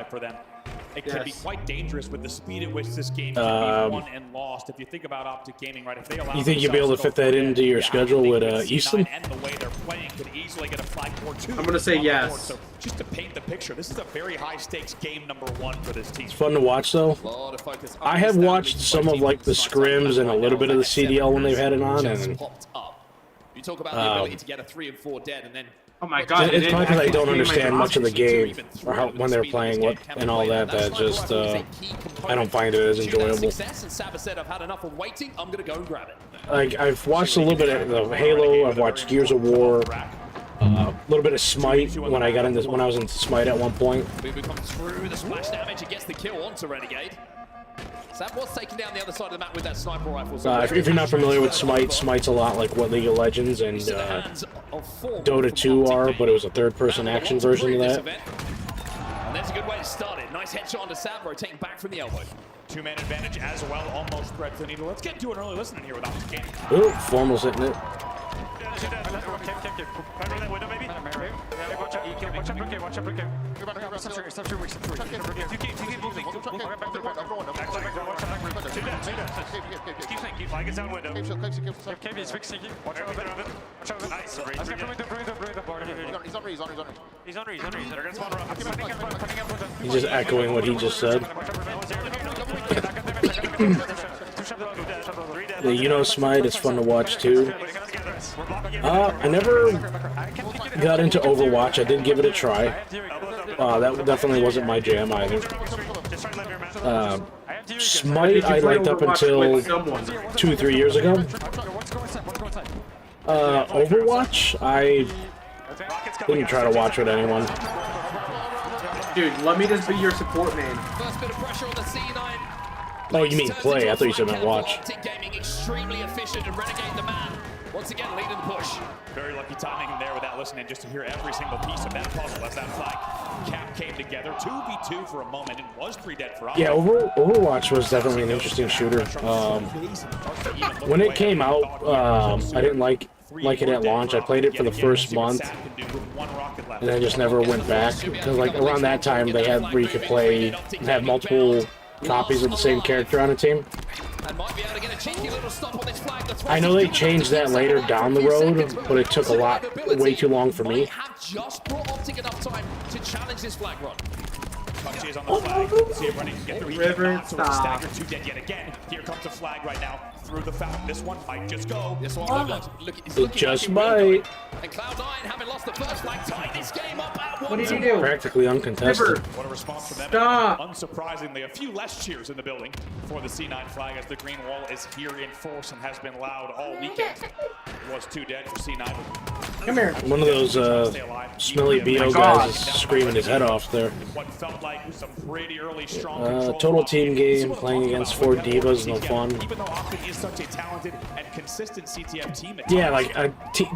It can be quite dangerous with the speed at which this game can be won and lost. If you think about Optic Gaming, right? If they allow you think you'll be able to fit that into your schedule with Easton? And the way they're playing could easily get a flag or 2. I'm going to say yes. So just to paint the picture, this is a very high stakes game number 1 for this team. It's fun to watch though. I have watched some of like the scrims and a little bit of the CDL when they've had it on, and you talk about the ability to get a 3 and 4 dead, and then oh my god! It's probably because I don't understand much of the game or how, when they're playing what and all that. That just I don't find it as enjoyable. Like I've watched a little bit of Halo. I've watched Gears of War. A little bit of Smite when I got into when I was in Smite at one point. Boo comes through the splash damage and gets the kill onto Renegade. Sab was taken down the other side of the map with that sniper rifle. If you're not familiar with Smite, Smite's a lot like what League of Legends and Dota 2 are, but it was a third-person action version of that. And there's a good way to start it. Nice headshot onto Sab, rotating back from the elbow. 2-man advantage as well, almost threads the needle. Let's get into an early listening here without the game. Ooh, Formal's hitting it. Keep flying it down window. He's just echoing what he just said. Yeah, you know Smite, it's fun to watch too. I never got into Overwatch. I did give it a try. That definitely wasn't my jam either. Smite I liked up until 2-3 years ago. Overwatch I didn't try to watch with anyone. Dude, let me just be your support man. First bit of pressure on the C9. Oh, you mean play? I thought you said meant watch. Optic Gaming extremely efficient and Renegade the man. Once again, leading the push. Very lucky timing there without listening, just to hear every single piece of that puzzle as that flag cap came together. 2v2 for a moment. It was 3 dead for us. Yeah, Overwatch was definitely an interesting shooter. When it came out, I didn't like it at launch. I played it for the first month, and I just never went back. Because like around that time, they had where you could play and have multiple copies of the same character on a team. I know they changed that later down the road, but it took way too long for me. Just brought Optic enough time to challenge this flag run. Punches on the flag. See it running. Get the River, stop. 2 dead yet again. Here comes the flag right now through the fountain. This one might just go. This one It just might. And Cloud9, having lost the first flag, tied this game up at 1. What did you do? Practically uncontested. What a response from them. Stop. Unsurprisingly, a few less cheers in the building for the C9 flag as the green wall is here in force and has been loud all weekend. It was 2 dead for C9. Come here. One of those smelly BO guys is screaming his head off there. What felt like some pretty early strong Total team game, playing against 4 divas, no fun. Even though Optic is such a talented and consistent CTF team, Yeah, like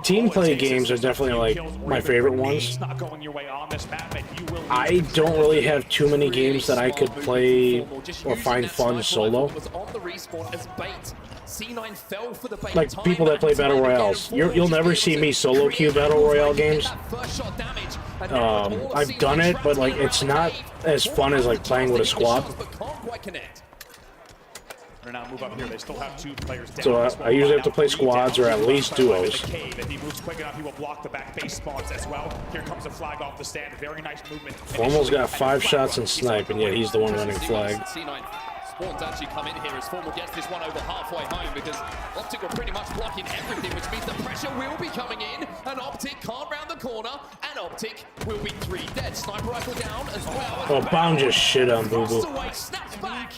team play games are definitely like my favorite ones. I don't really have too many games that I could play or find fun solo. Like people that play battle royales, you'll never see me solo queue battle royale games. I've done it, but like it's not as fun as like playing with a squad. Now move up here. They still have 2 players down. So I usually have to play squads or at least duos. If he moves quick enough, he will block the back base spawns as well. Here comes a flag off the stand. Very nice movement. Formal's got 5 shots and snipe, and yet he's the one running flag. Spawns actually come in here as Formal gets this one over halfway home because Optic were pretty much blocking everything, which means the pressure will be coming in, and Optic can't round the corner, and Optic will be 3 dead. Sniper rifle down as well. Oh, Bound just shit on Boo Boo. Snaps back,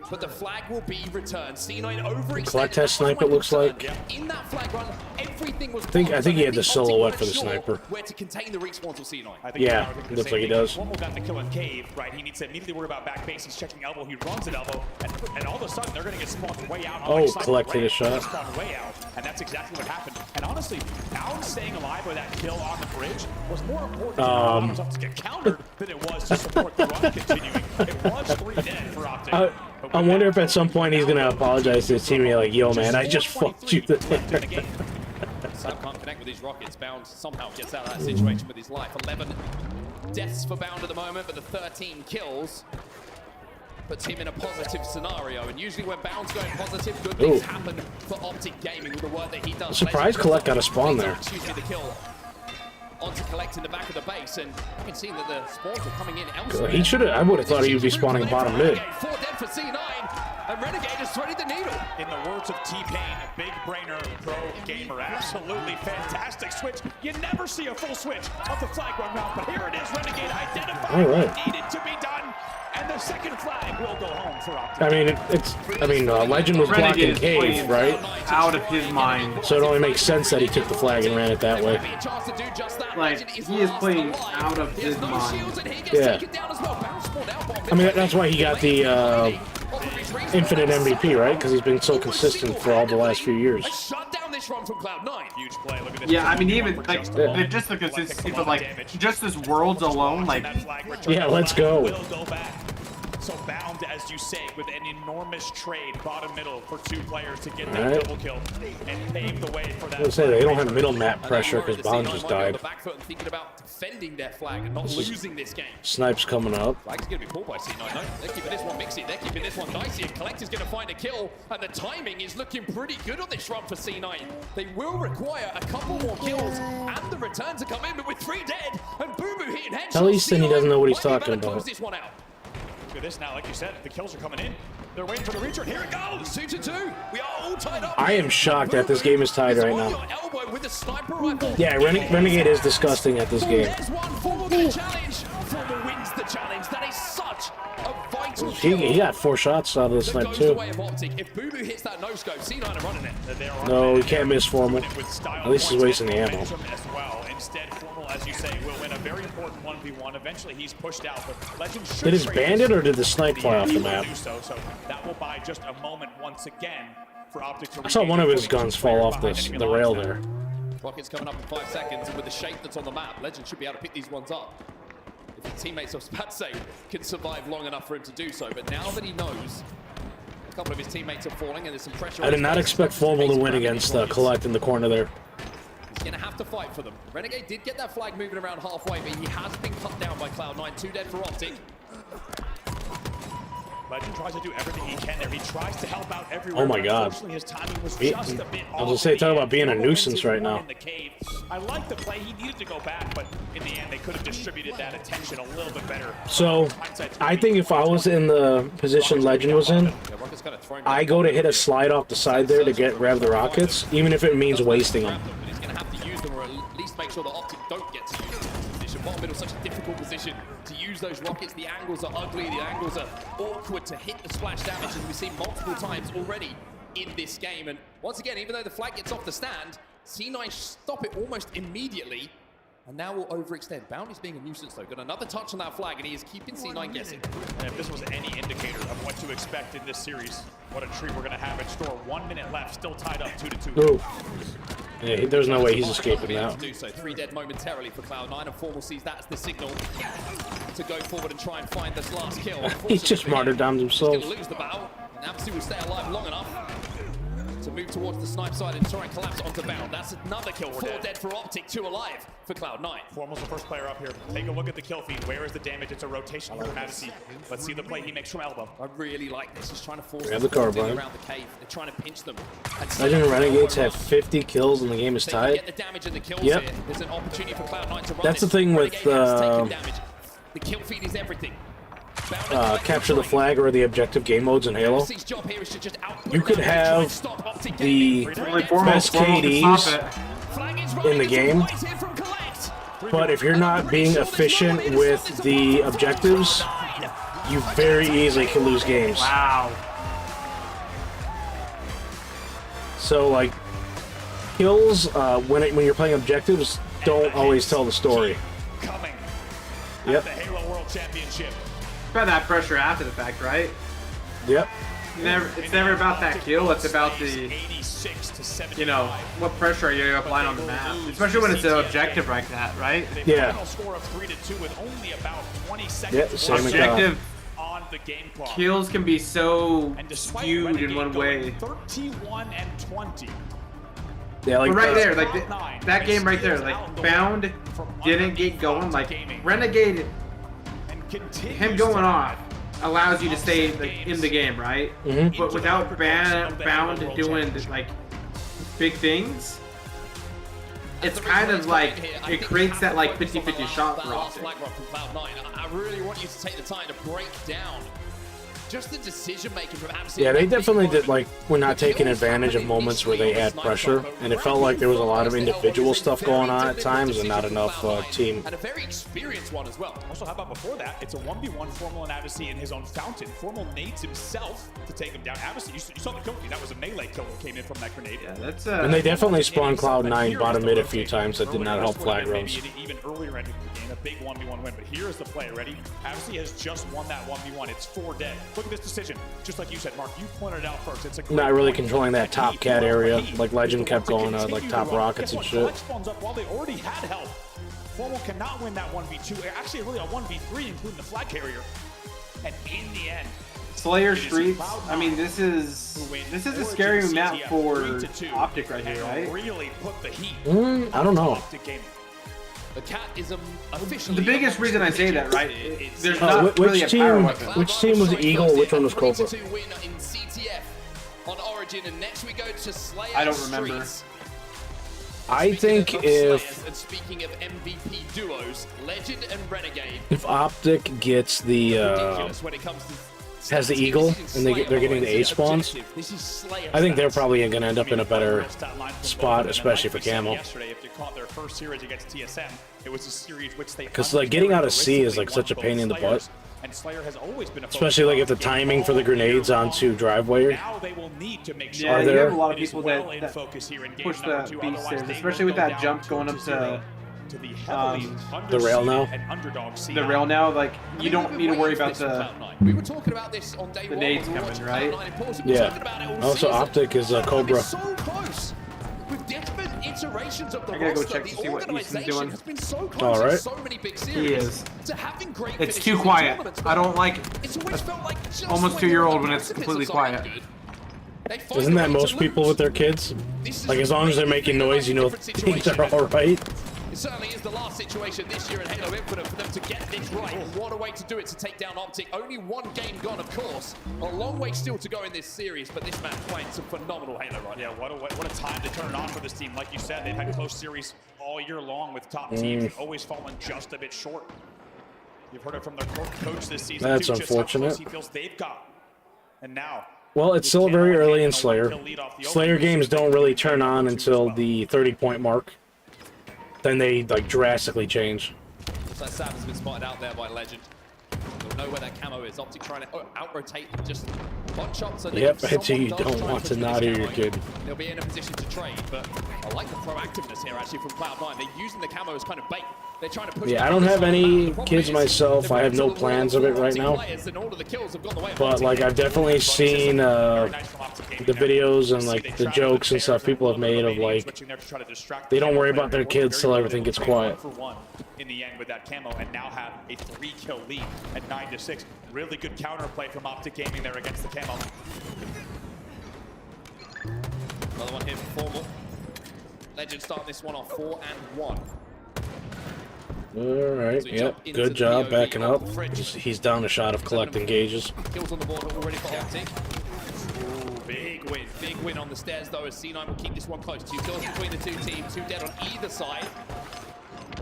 but the flag will be returned. C9 overextended. Collect test sniper looks like. In that flag run, everything was. I think he had the silhouette for the sniper. Where to contain the respawns of C9. Yeah, looks like he does. One got the kill in cave, right? He needs to immediately worry about back base. He's checking elbow. He runs at elbow, and all of a sudden they're going to get spawned way out. Oh, Collect hit a shot. Spawned way out, and that's exactly what happened. And honestly, Bound staying alive with that kill on the bridge was more important to get countered than it was to support the run continuing. It was 3 dead for Optic. I wonder if at some point he's gonna apologize to his teammate, like, "Yo, man, I just fucked you." So can't connect with these rockets. Bound somehow gets out of that situation with his life. 11 deaths for Bound at the moment, but the 13 kills puts him in a positive scenario. And usually when Bound's going positive, good things happen for Optic Gaming with the work that he does. Surprised Collect got a spawn there. Excuse me, the kill onto Collect in the back of the base, and you can see that the spawns are coming in elsewhere. He should have. I would have thought he would be spawning bottom mid. 4 dead for C9, and Renegade has threaded the needle. In the words of T-Pain, big brainer, pro gamer, absolutely fantastic switch. You never see a full switch of the flag run route, but here it is. Renegade identified what needed to be done, and the second flag will go home for Optic. I mean, Legend was blocking cave, right? Out of his mind. So it only makes sense that he took the flag and ran it that way. Like, he is playing out of his mind. Yeah. I mean, that's why he got the infinite MVP, right? Because he's been so consistent for all the last few years. Shut down this run from Cloud9. Huge play. Look at this. Yeah, I mean, even like just the consistency, but like just this Worlds alone, like. Yeah, let's go. So Bound, as you say, with an enormous trade, bottom middle for 2 players to get that double kill and pave the way for that. I was say they don't have middle map pressure because Bound just died. Back foot and thinking about defending their flag and not losing this game. Snipes coming up. Flag's going to be pulled by C9. No, they're keeping this one mixy. They're keeping this one dicey. And Collect is going to find a kill, and the timing is looking pretty good on this run for C9. They will require a couple more kills and the return to come in, but with 3 dead and Boo Boo hitting headshots. At least then he doesn't know what he's talking about. This one out. Look at this now, like you said, the kills are coming in. They're waiting for the return. Here it goes! 2-2. We are all tied up. I am shocked that this game is tied right now. Yeah, Renegade is disgusting at this game. There's one. Formal the challenge. Formal wins the challenge. That is such a vital kill. He got 4 shots out of the snipe too. If Boo Boo hits that no-scope, C9 are running it. No, he can't miss Formal. At least he's wasting the ammo. As well. And Instead, Formal, as you say, will win a very important 1v1. Eventually, he's pushed out, but Legend should Did his trade bandit this. or did the snipe fly off the He will map? do so that will buy just a moment once again for Optic to I saw one of his guns fall off the rail there. Rockets coming up in 5 seconds, and with the shape that's on the map, Legend should be able to pick these ones up. If his teammates, I was about to say, can survive long enough for him to do so. But now that he knows a couple of his teammates are falling and there's some pressure. I did not expect Formal to win against Collect in the corner there. He's going to have to fight for them. Renegade did get that flag moving around halfway, but he has been cut down by Cloud9. 2 dead for Optic. Legend tries to do everything he can there. He tries to help out everywhere. Oh my God. Unfortunately, his timing was just a bit I was gonna say, talk about being a nuisance right now. in the cave. I like the play. He needed to go back, but in the end, they could have distributed that attention a little bit better. So, I think if I was in the position Legend was in, I go to hit a slide off the side there to grab the rockets, even if it means wasting them. But he's going to have to use them, or at least make sure that Optic don't get to use them. Position. Bottom middle, such a difficult position to use those rockets. The angles are ugly, the angles are awkward to hit the splash damage, as we've seen multiple times already in this game. And once again, even though the flag gets off the stand, C9 stop it almost immediately. And now we'll overextend. Bounty's being a nuisance though. Got another touch on that flag, and he is keeping C9 guessing. And if this was any indicator of what to expect in this series, what a treat we're going to have in store. 1 minute left, still tied up 2-2. Ooh. Yeah, there's no way he's escaping now. Do so. 3 dead momentarily for Cloud9, and Formal sees that as the signal to go forward and try and find this last kill. He's just martyrdomed himself. He's going to lose the battle. Napsu will stay alive long enough to move towards the snipe side and try and collapse onto Bound. That's another kill. 4 dead for Optic, 2 alive for Cloud9. Formal's the first player up here. Take a look at the kill feed. Where is the damage? It's a rotation from Madison. Let's see the play he makes from elbow. I really like this. He's trying to force Grab the carbine. around the cave. They're trying to pinch them. Legend and Renegades have 50 kills and the game is tied. Get the damage and the kills Yep. here. There's an opportunity for Cloud9 to run That's the this. thing with The kill feed is everything. capture the flag or the objective game modes in Halo. You could have the best KDs in the game, but if you're not being efficient with the objectives, you very easily can lose games. Wow. So like kills when you're playing objectives don't always tell the story. Yep. The Halo World Championship. About that pressure after the fact, right? Yep. It's never about that kill. It's about the, you know, what pressure are you applying on the map, especially when it's an objective like that, right? Yeah. Score of 3-2 with only about 20 Yeah, seconds same objective on the game clock. kills can be so skewed in one way. 31 and 20. Yeah, like but right there, like that game right there, like Bound didn't get going. Like Renegade, him going off allows you to stay like, in the game, right? Mm-hmm. But without Bound doing like big things, it's kind of like it creates that like 50-50 shot for Optic. I really want you to take the time to break down just the decision making from Amnesty. Yeah, they definitely did, like, were not taking advantage of moments where they had pressure, and it felt like there was a lot of individual stuff going on at times and not enough team. And a very experienced one as well. Also, how about before that? It's a 1v1 Formal and Avicii in his own fountain. Formal nades himself to take him down. Avicii, you saw the kill feed. That was a melee kill that came in from that grenade. Yeah, that's And they definitely spawned Cloud9 bottom mid a few times. That did not help flag rows. Even earlier in the game, a big 1v1 win. But here's the play. Ready? Avicii has just won that 1v1. It's 4 dead. Look at this decision. Just like you said, Mark, you pointed it out first. It's a Not really controlling that top cat area. Like Legend kept going like top rockets and shit. While they already had help, Formal cannot win that 1v2. Actually, really a 1v3, including the flag carrier. And in the end, Slayer Streets. I mean, this is a scary map for Optic right here, right? Really put the heat. I don't know. The cat is officially the biggest reason I say that, right? There's not really a power weapon. Which team was Eagle? Which one was Cobra? Win in CTF on Origin, and next we go to Slayer I don't remember. Streets. I think if And speaking of MVP duos, Legend and Renegade. if Optic gets the Ridiculous when it comes to has the Eagle and they're getting the A spawns, I think they're probably going to end up in a better spot, especially for Camel. Yesterday, if you caught their first series against TSM, it was a series which they Because like getting out of C is like such a pain in the butt. And Slayer has always been a Especially like if the timing for the grenades onto driveway now they will need to make sure Yeah, are you there. have a lot of people that push the beast stairs, especially with that jump going up to to the heavily the rail now. and underdog scene. The rail now, like you don't need to worry about the We were talking about this on day one. nades coming, right? Yeah. Also, Optic is a Cobra. So close. With different iterations of the I gotta go roster, check to see what Easton's doing. has been so close All right. in so many big series. He is. To having great It's finishes too in quiet. tournaments, I don't like it's always felt like just almost when you're 2-year-old on when the it's precipice completely of something quiet. good, they find Isn't a that way most to people lose. with their kids? This is Like, as long as they're making noise, you know things are all right. It certainly is the last situation this year in Halo Infinite for them to get this right. What a way to do it, to take down Optic. Only one game gone, of course. A long way still to go in this series, but this man playing some phenomenal Halo right now. Yeah, what a time to turn it on for this team. Like you said, they've had close series all year long with top teams, always falling just a bit short. You've heard it from their coach this season. That's too, just how unfortunate. close he feels they've got. And now, Well, it's still very early in Slayer. Slayer games don't really turn on until the 30-point mark. Then they like drastically change. So that Sam has been spotted out there by Legend. They'll know where that camo is. Optic trying to out-rotate, just one shot. So Yep, you don't want to not hear your kid. They'll be in a position to trade, but I like the proactiveness here actually from Cloud9. They're using the camo as kind of bait. They're trying to push. Yeah, I don't have any kids myself. I have no plans of it right now. But like, I've definitely seen the videos and like the jokes and stuff people have made of like they don't worry about their kids till everything gets quiet. In the end with that camo, and now have a 3-kill lead at 9-6. Really good counterplay from Optic Gaming there against the camo. Another one here for Formal. Legend starting this one off 4-1. Alright, yep, good job backing up. He's down a shot of collecting gauges. Kills on the board already for Optic. Ooh, big win on the stairs though, as C9 will keep this one close. 2 kills between the two teams, 2 dead on either side.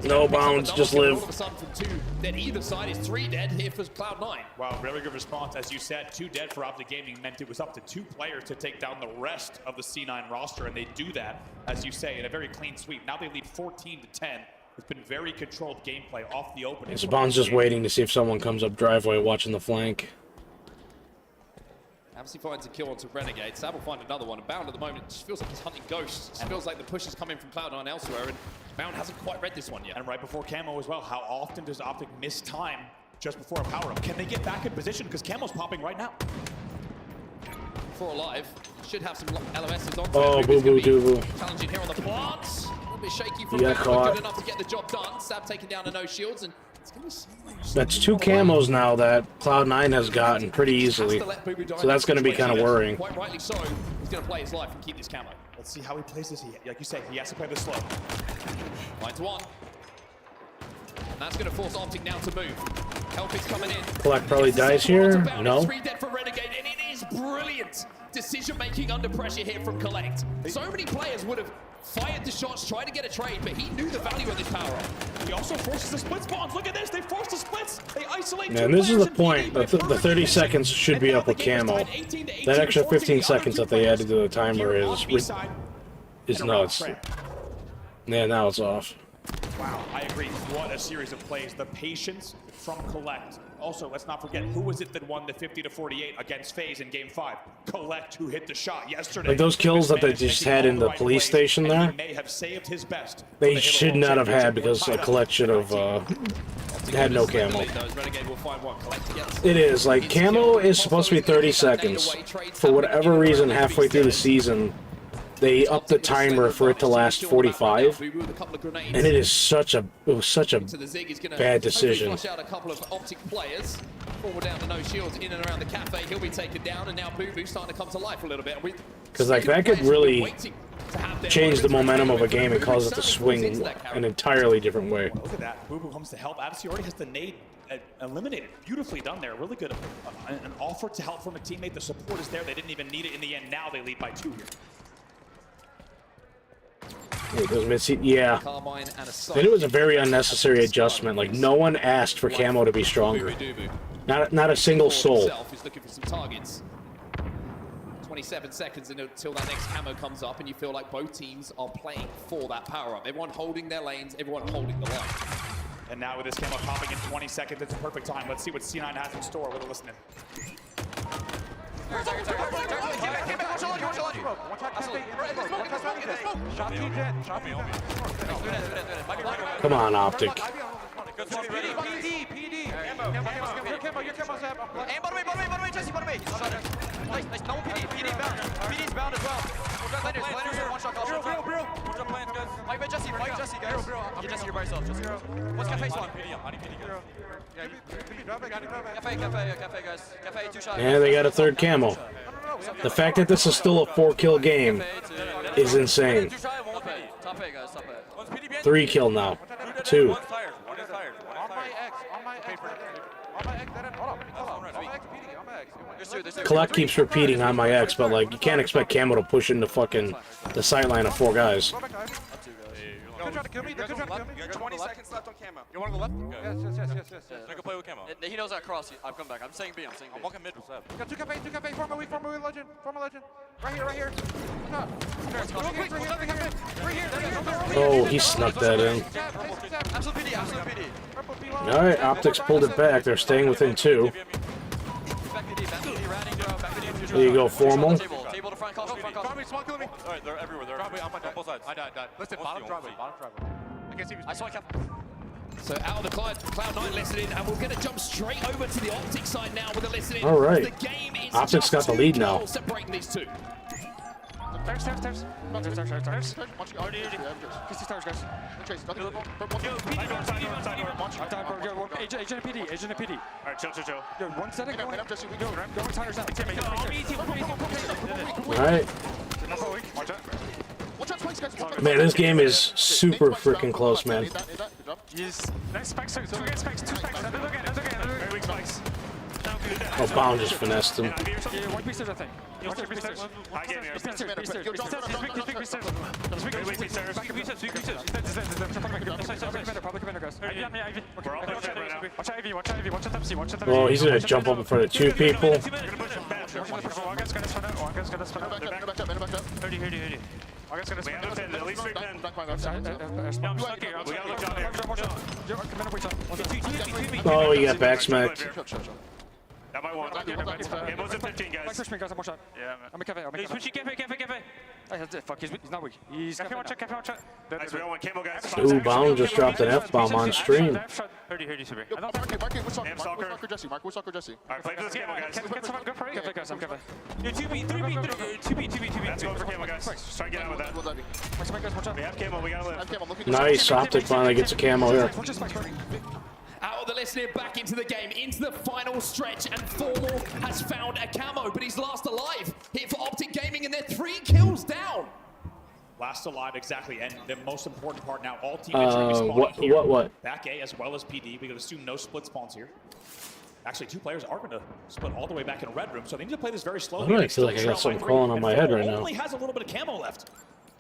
No bounds, just live. All of a sudden from 2 dead either side is 3 dead here for Cloud9. Wow, very good response. As you said, 2 dead for Optic Gaming meant it was up to 2 players to take down the rest of the C9 roster, and they do that, as you say, in a very clean sweep. Now they lead 14-10. It's been very controlled gameplay off the opening. Saban's just waiting to see if someone comes up driveway watching the flank. Amnesty finds a kill onto Renegade. Sab will find another one. And Bound at the moment just feels like he's hunting ghosts. It feels like the push is coming from Cloud9 elsewhere, and Bound hasn't quite read this one yet. And right before camo as well, how often does Optic miss time just before a power-up? Can they get back in position? Because camo's popping right now. 4 alive. Should have some LOSs on. Oh, boo-boo-doo-boo. Challenging here on the plants. A little bit shaky from Yeah, Bound, but good enough to get the job done. Sab taking down the no shields, and it's going to be That's 2 camos now that Cloud9 has gotten pretty easily. So that's going to be kind of worrying. Quite rightly so. He's going to play his life and keep this camo. Let's see how he plays this. Like you said, he has to play this slow. 9-1. And that's going to force Optic now to move. Help is coming in. Collect probably dies here. No. 3 dead for Renegade, and it is brilliant decision-making under pressure here from Collect. So many players would have fired the shots, tried to get a trade, but he knew the value of this power-up. He also forces the split spawns. Look at this. They force the splits. They isolate. Man, this is the point. The 30 seconds should be up with camo. That extra 15 seconds that they added to the timer is nuts. Yeah, now it's off. Wow, I agree. What a series of plays. The patience from Collect. Also, let's not forget, who was it that won the 50-48 against FaZe in Game 5? Collect, who hit the shot yesterday. Like those kills that they just had in the police station there, may have saved his best. they should not have had because Collect should have had no camo. It is, like, camo is supposed to be 30 seconds. For whatever reason, halfway through the season, they upped the timer for it to last 45, and it was such a bad decision. Flush out a couple of Optic players. Forward down to no shields in and around the cafe. He'll be taken down, and now Boo Boo starting to come to life a little bit. Because like that could really change the momentum of a game and cause it to swing an entirely different way. Look at that. Boo Boo comes to help. Odyssey already has the nade eliminated. Beautifully done there. Really good. An offer to help from a teammate. The support is there. They didn't even need it in the end. Now they lead by 2 here. Yeah, and it was a very unnecessary adjustment. Like, no one asked for camo to be stronger. Not a single soul. He's looking for some targets. 27 seconds until that next camo comes up, and you feel like both teams are playing for that power-up. Everyone holding their lanes, everyone holding the line. And now with this camo popping in 20 seconds, it's a perfect time. Let's see what C9 has in store. We're listening. Come on, Optic. Yeah, they got a third camo. The fact that this is still a 4-kill game is insane. 3 kill now. 2. Collect keeps repeating on my X, but like you can't expect camo to push into fucking the sightline of 4 guys. They're trying to kill me. They're trying to kill me. You got 20 seconds left on camo. You want to go left? Yes. I can play with camo. He knows that cross. I'm coming back. I'm saying B. I'm walking mid. We got 2 cafe. Form a weak legend. Right here. Oh, he snuck that in. Absolute PD. Alright, Optics pulled it back. They're staying within 2. There you go, Formal. Table to front, cross me. Alright, they're everywhere. They're on both sides. I died. Listen, bottom driveway. I can't see you. I saw cap. So out of the Cloud9 listening, and we're going to jump straight over to the Optic side now with the listening. All right. The game is Optic's got the lead now. Separating these two. Stairs. Agent and PD. Alright, chill. Yo, one second. Go tires out. Alright. Man, this game is super freaking close, man. Oh, Bound just finessed him. Oh, he's gonna jump up in front of 2 people. Oh, he got back smacked. That might want. It wasn't 15, guys. Yeah, I'm a cafe. He's pushing cafe. Fuck, he's not weak. He's cafe, watch out. Nice, we all want camo, guys. Ooh, Bound just dropped an F-bomb on stream. Mark Jesse. Alright, play for this camo, guys. Get someone, go for it. Cafe, guys, I'm cafe. 2B. Let's go for camo, guys. Try to get out with that. We have camo, we gotta live. Nice, Optic finally gets a camo here. Out of the listening, back into the game, into the final stretch, and Formal has found a camo, but he's last alive. Hit for Optic Gaming, and they're 3 kills down. Last alive, exactly, and the most important part now, all teammates are respawning here. What? Back A as well as PD. We can assume no split spawns here. Actually, 2 players are going to split all the way back in a red room, so they need to play this very slowly. I feel like I got something crawling on my head right now. Only has a little bit of camo left.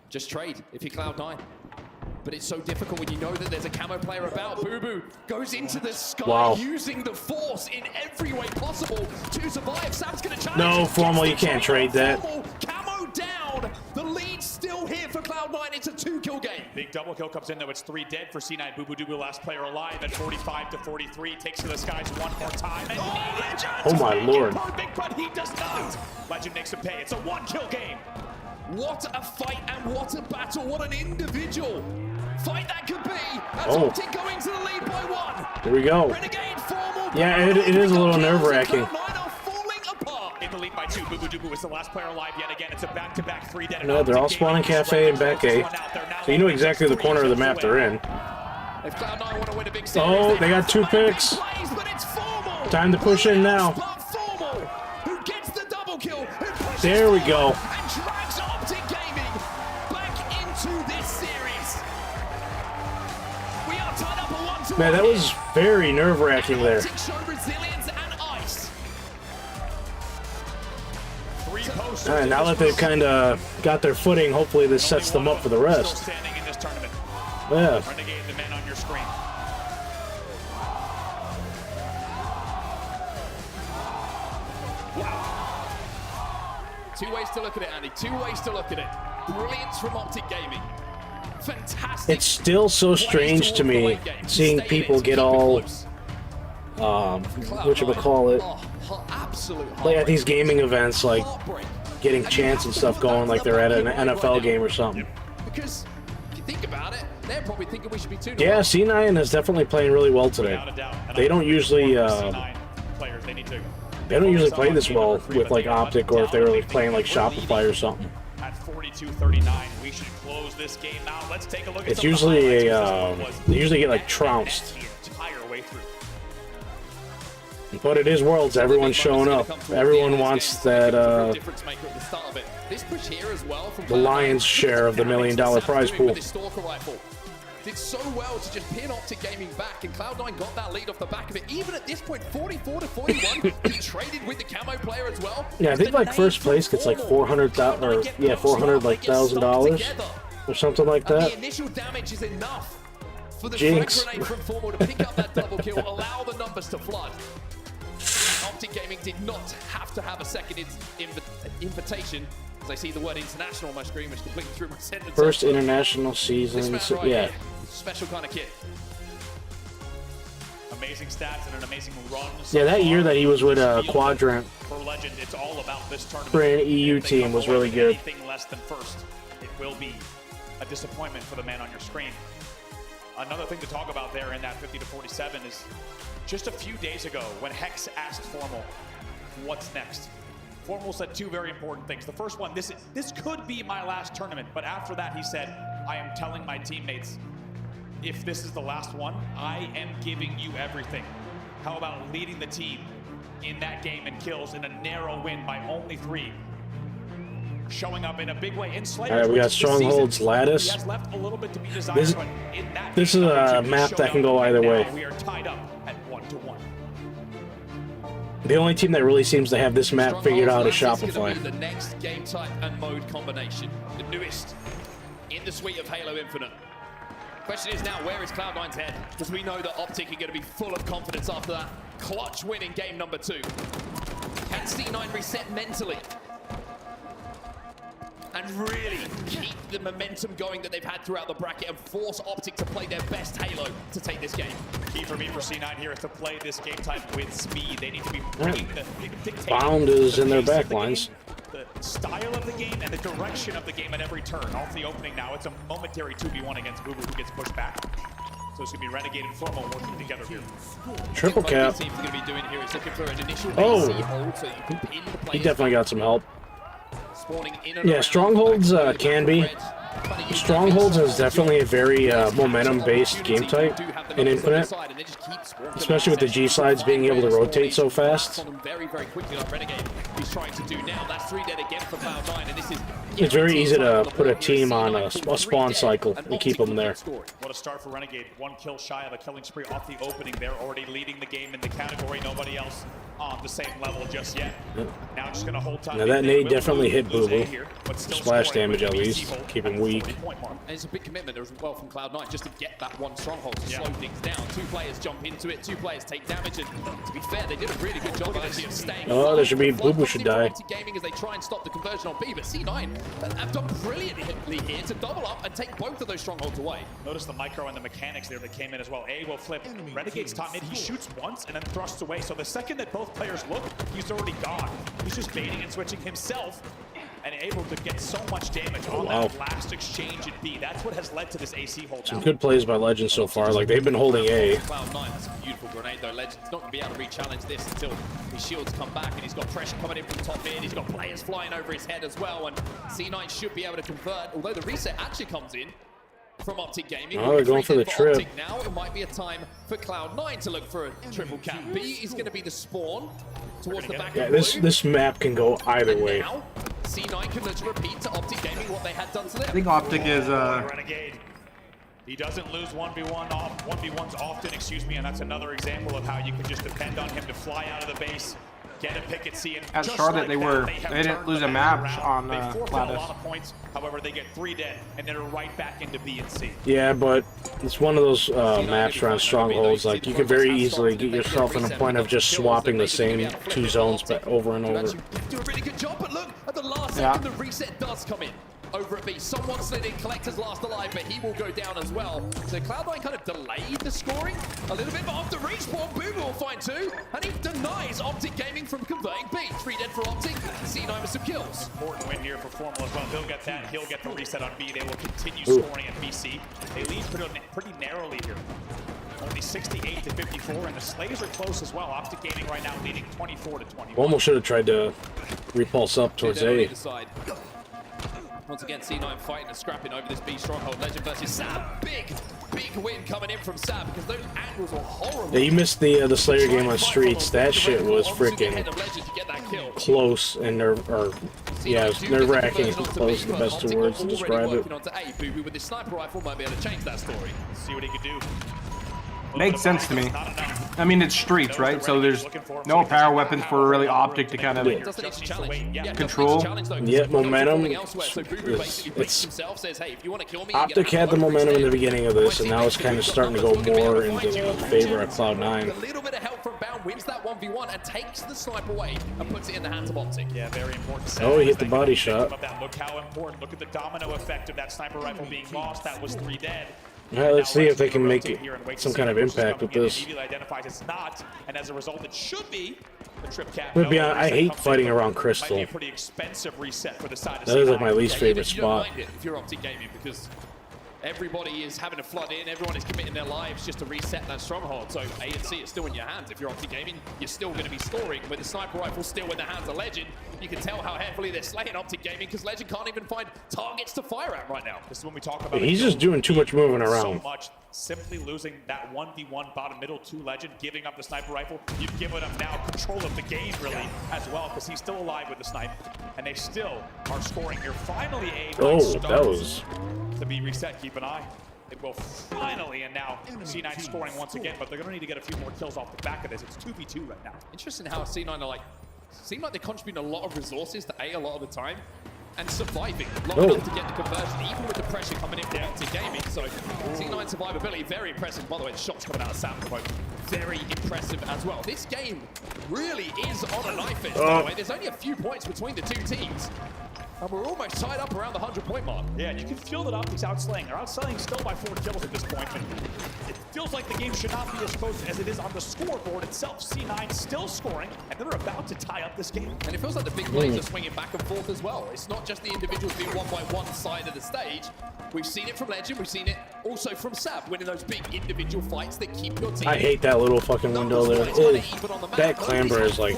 Just trade if you're Cloud9. But it's so difficult when you know that there's a camo player about. Boo Boo goes into the sky using the force in every way possible to survive. Sam's going to challenge. No, Formal, you can't trade that. Camo down. The lead's still here for Cloud9. It's a 2-kill game. Big double kill comes in, though. It's 3 dead for C9. Boo Boo Doo, last player alive at 45-43. Takes to the skies one more time. And Legend! Oh my lord. Perfect, but he does not. Legend makes him pay. It's a 1-kill game. What a fight and what a battle. What an individual fight that could be. As Oh. Optic going to the lead by 1. Here we go. Renegade, Formal. Yeah, it is a little nerve-wracking. In the lead by 2. Boo Boo Doo is the last player alive yet again. It's a back-to-back 3 dead. No, they're all spawning Cafe and back A. So you know exactly the corner of the map they're in. If Cloud9 want to win a big series, Oh, they got 2 picks. Time to push in now. Who gets the double kill? There we go. And drags Optic Gaming back into this series. We are tied up a 1-1. Man, that was very nerve-wracking there. Optic show resilience and ice. All right, now that they've kind of got their footing, hopefully this sets them up for the rest. Yeah. Renegade, the men on your screen. Two ways to look at it, Andy. 2 ways to look at it. Brilliance from Optic Gaming. Fantastic. It's still so strange to me seeing people get all, whatchamacallit, like at these gaming events, like getting chants and stuff going like they're at an NFL game or something. Because if you think about it, they're probably thinking we should be 2-0. Yeah, C9 is definitely playing really well today. They don't usually play this well with like Optic, or if they were like playing like Shopify or something. At 42-39, we should close this game out. Let's take a look at It's usually a they usually get like trounced. the entire way through. But it is Worlds. Everyone's showing up. Everyone wants that This push here as well from the lion's share of the $1 million prize pool. Did so well to just pin Optic Gaming back, and Cloud9 got that lead off the back of it. Even at this point, 44-41, he traded with the camo player as well. Yeah, I think like first place gets like $400,000 or yeah, $400,000 or something like that. The initial damage is enough for the Jinx. frag grenade from Formal to pick up that double kill, allow the numbers to flood. Optic Gaming did not have to have a second invitation. As I see the word international on my screen, which completely threw my sentence. First international season, This man right yeah. here, special kind of kid. Amazing stats and an amazing run. Yeah, that year that he was with Quadrant For Legend, it's all about this tournament. for an EU team was really good. Anything less than first, it will be a disappointment for the man on your screen. Another thing to talk about there in that 50-47 is just a few days ago when Hex asked Formal, what's next? Formal said two very important things. The first one, this could be my last tournament, but after that he said, I am telling my teammates, if this is the last one, I am giving you everything. How about leading the team in that game in kills in a narrow win by only 3? Showing up in a big way in Slayers. All right, we got Stronghold's Lattice. This is a map that can go either way. We are tied up at 1-1. The only team that really seems to have this map figured out is Shopify. Shopify. The next game type and mode combination, the newest in the suite of Halo Infinite. Question is now, where is Cloud9's head? Because we know that Optic are going to be full of confidence after that clutch win in game number 2. Can C9 reset mentally and really keep the momentum going that they've had throughout the bracket and force Optic to play their best Halo to take this game? Key for me for C9 here is to play this game type with speed. They need to be bringing the Bound is in their backlines. the style of the game and the direction of the game at every turn. Off the opening now, it's a momentary 2v1 against Boo Boo who gets pushed back. So it's going to be Renegade and Formal working together here. Triple cap. Team's going to be doing here is looking for an initial Oh, AC hold so you can pin the he players definitely got some help. spawning in and Yeah, around. Strongholds can be. Strongholds is definitely a very momentum-based game type in Infinite, especially with the G-sides being able to rotate so fast. Very, very quickly like Renegade he's trying to do now. That's 3 dead again for Cloud9, and this is It's very easy to put a team on a spawn cycle and keep them there. What a start for Renegade. 1 kill shy of a killing spree off the opening. They're already leading the game in the category. Nobody else on the same level just yet. Now just going to hold time. Now that nade definitely hit Boo Boo. Splash damage at least, keep him weak. And it's a big commitment as well from Cloud9 just to get that one stronghold to slow things down. 2 players jump into it, 2 players take damage, and to be fair, they did a really good job actually of staying. Oh, there should be Boo Boo should die. Gaming as they try and stop the conversion on B, but C9 have done brilliantly here to double up and take both of those strongholds away. Notice the micro and the mechanics there that came in as well. A will flip. Renegade's top mid. He shoots once and then thrusts away. So the second that both players look, he's already gone. He's just baiting and switching himself and able to get so much damage on that last exchange at B. That's what has led to this AC hold. Some good plays by Legends so far. Like, they've been holding A. Cloud9, that's a beautiful grenade though. Legend's not going to be able to re-challenge this until his shields come back, and he's got pressure coming in from top mid. He's got players flying over his head as well, and C9 should be able to convert, although the reset actually comes in from Optic Gaming. Oh, they're going for the trip. Optic now, it might be a time for Cloud9 to look for a triple cap. B is going to be the spawn towards the back Yeah, of this map can go either way. now, C9 can let's repeat to Optic Gaming what they had done to them. I think Optic is Renegade. He doesn't lose 1v1s often, excuse me, and that's another example of how you can just depend on him to fly out of the base, get a pick at C, and at just Charlotte like they didn't lose a match on They forfeit a Lattice. lot of points, however they get 3 dead, and then are right back into B and C. Yeah, but it's one of those maps around Strongholds. Like, you can very easily get yourself in a point of just swapping the same 2 zones over and over. Do a really good job, but look, at the last second the reset does come in. over at B. Someone slid in, Collector's last alive, but he will go down as well. So Cloud9 kind of delayed the scoring a little bit, but after respawn, Boomer will find 2, and he denies Optic Gaming from converting B. 3 dead for Optic, C9 with some kills. Important win here for Formal as well. He'll get that, he'll get the reset on B. They will continue scoring at BC. They lead pretty narrowly here. Only 68 to 54, and the Slays are close as well. Optic Gaming right now leading 24 to 21. Almost should have tried to repulse up towards A. Once again, C9 fighting and scrapping over this B stronghold. Legend versus Sab. Big win coming in from Sab because those angles were horrible. Yeah, you missed the Slayer game on Streets. That shit was freaking close and nerve-wracking. Close, the best 2 words to describe it. Boo-Boo with his sniper rifle might be able to change that story. See what he can do. Makes sense to me. I mean, it's Streets, right? So there's no power weapons for really Optic to kind of control. Yeah, momentum. Optic had the momentum in the beginning of this, and now it's kind of starting to go more into the favor of Cloud9. A little bit of help from Bound wins that 1v1 and takes the sniper away and puts it in the hands of Optic. Yeah, very important. Oh, he hit the body shot. Look how important. Look at the domino effect of that sniper rifle being lost. That was 3 dead. All right, let's see if they can make some kind of impact with this. Identifies it's not, and as a result, it should be the trip cap. I hate fighting around Crystal. Might be a pretty expensive reset for the side of That is like my least favorite spot. If you're Optic Gaming, because everybody is having to flood in, everyone is committing their lives just to reset that stronghold. So A and C is still in your hands. If you're Optic Gaming, you're still going to be scoring. With the sniper rifle still in the hands of Legend, you can tell how heavily they're slaying Optic Gaming because Legend can't even find targets to fire at right now. This is when we talk about. He's just doing too much moving around. So much, simply losing that 1v1 bottom middle to Legend, giving up the sniper rifle. You've given him now control of the game really as well because he's still alive with the snipe, and they still are scoring here. Finally, A. That was to be reset. Keep an eye. It will finally, and now C9 scoring once again, but they're going to need to get a few more kills off the back of this. It's 2v2 right now. Interesting how C9 are like, seem like they contribute a lot of resources to A lot of the time, and surviving long enough to get the conversion, even with the pressure coming in from Optic Gaming. So C9 survivability, very impressive. By the way, the shots coming out of Sam, very impressive as well. This game really is on a knife edge, by the way. There's only a few points between the 2 teams. And we're almost tied up around the 100-point mark. Yeah, and you can feel that Optic's outslaying. They're outslaying still by 4 kills at this point. And it feels like the game should not be as close as it is on the scoreboard itself. C9 still scoring, and they're about to tie up this game. And it feels like the big plays are swinging back and forth as well. It's not just the individuals being one by one side of the stage. We've seen it from Legend. We've seen it also from Sab, winning those big individual fights that keep your team. I hate that little fucking window there. That clamber is like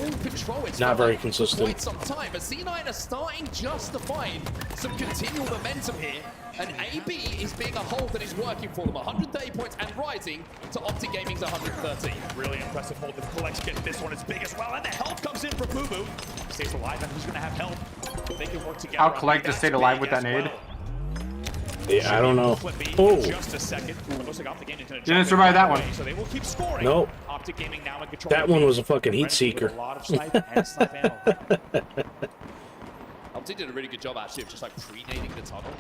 not very consistent. Quite some time, but C9 are starting just to find some continual momentum here, and AB is being a hold that is working for them. 130 points and rising to Optic Gaming's 113. Really impressive hold. If Collects get this one, it's big as well, and the help comes in from Boo-Boo. Stays alive, and he's going to have help. They can work together. How Collect just stayed alive with that nade? Yeah, I don't know. Just a second. Didn't survive that one. So they will keep scoring. Nope. Optic Gaming now in control. That one was a fucking heat seeker. Optic did a really good job actually of just like pre-nading the tunnel,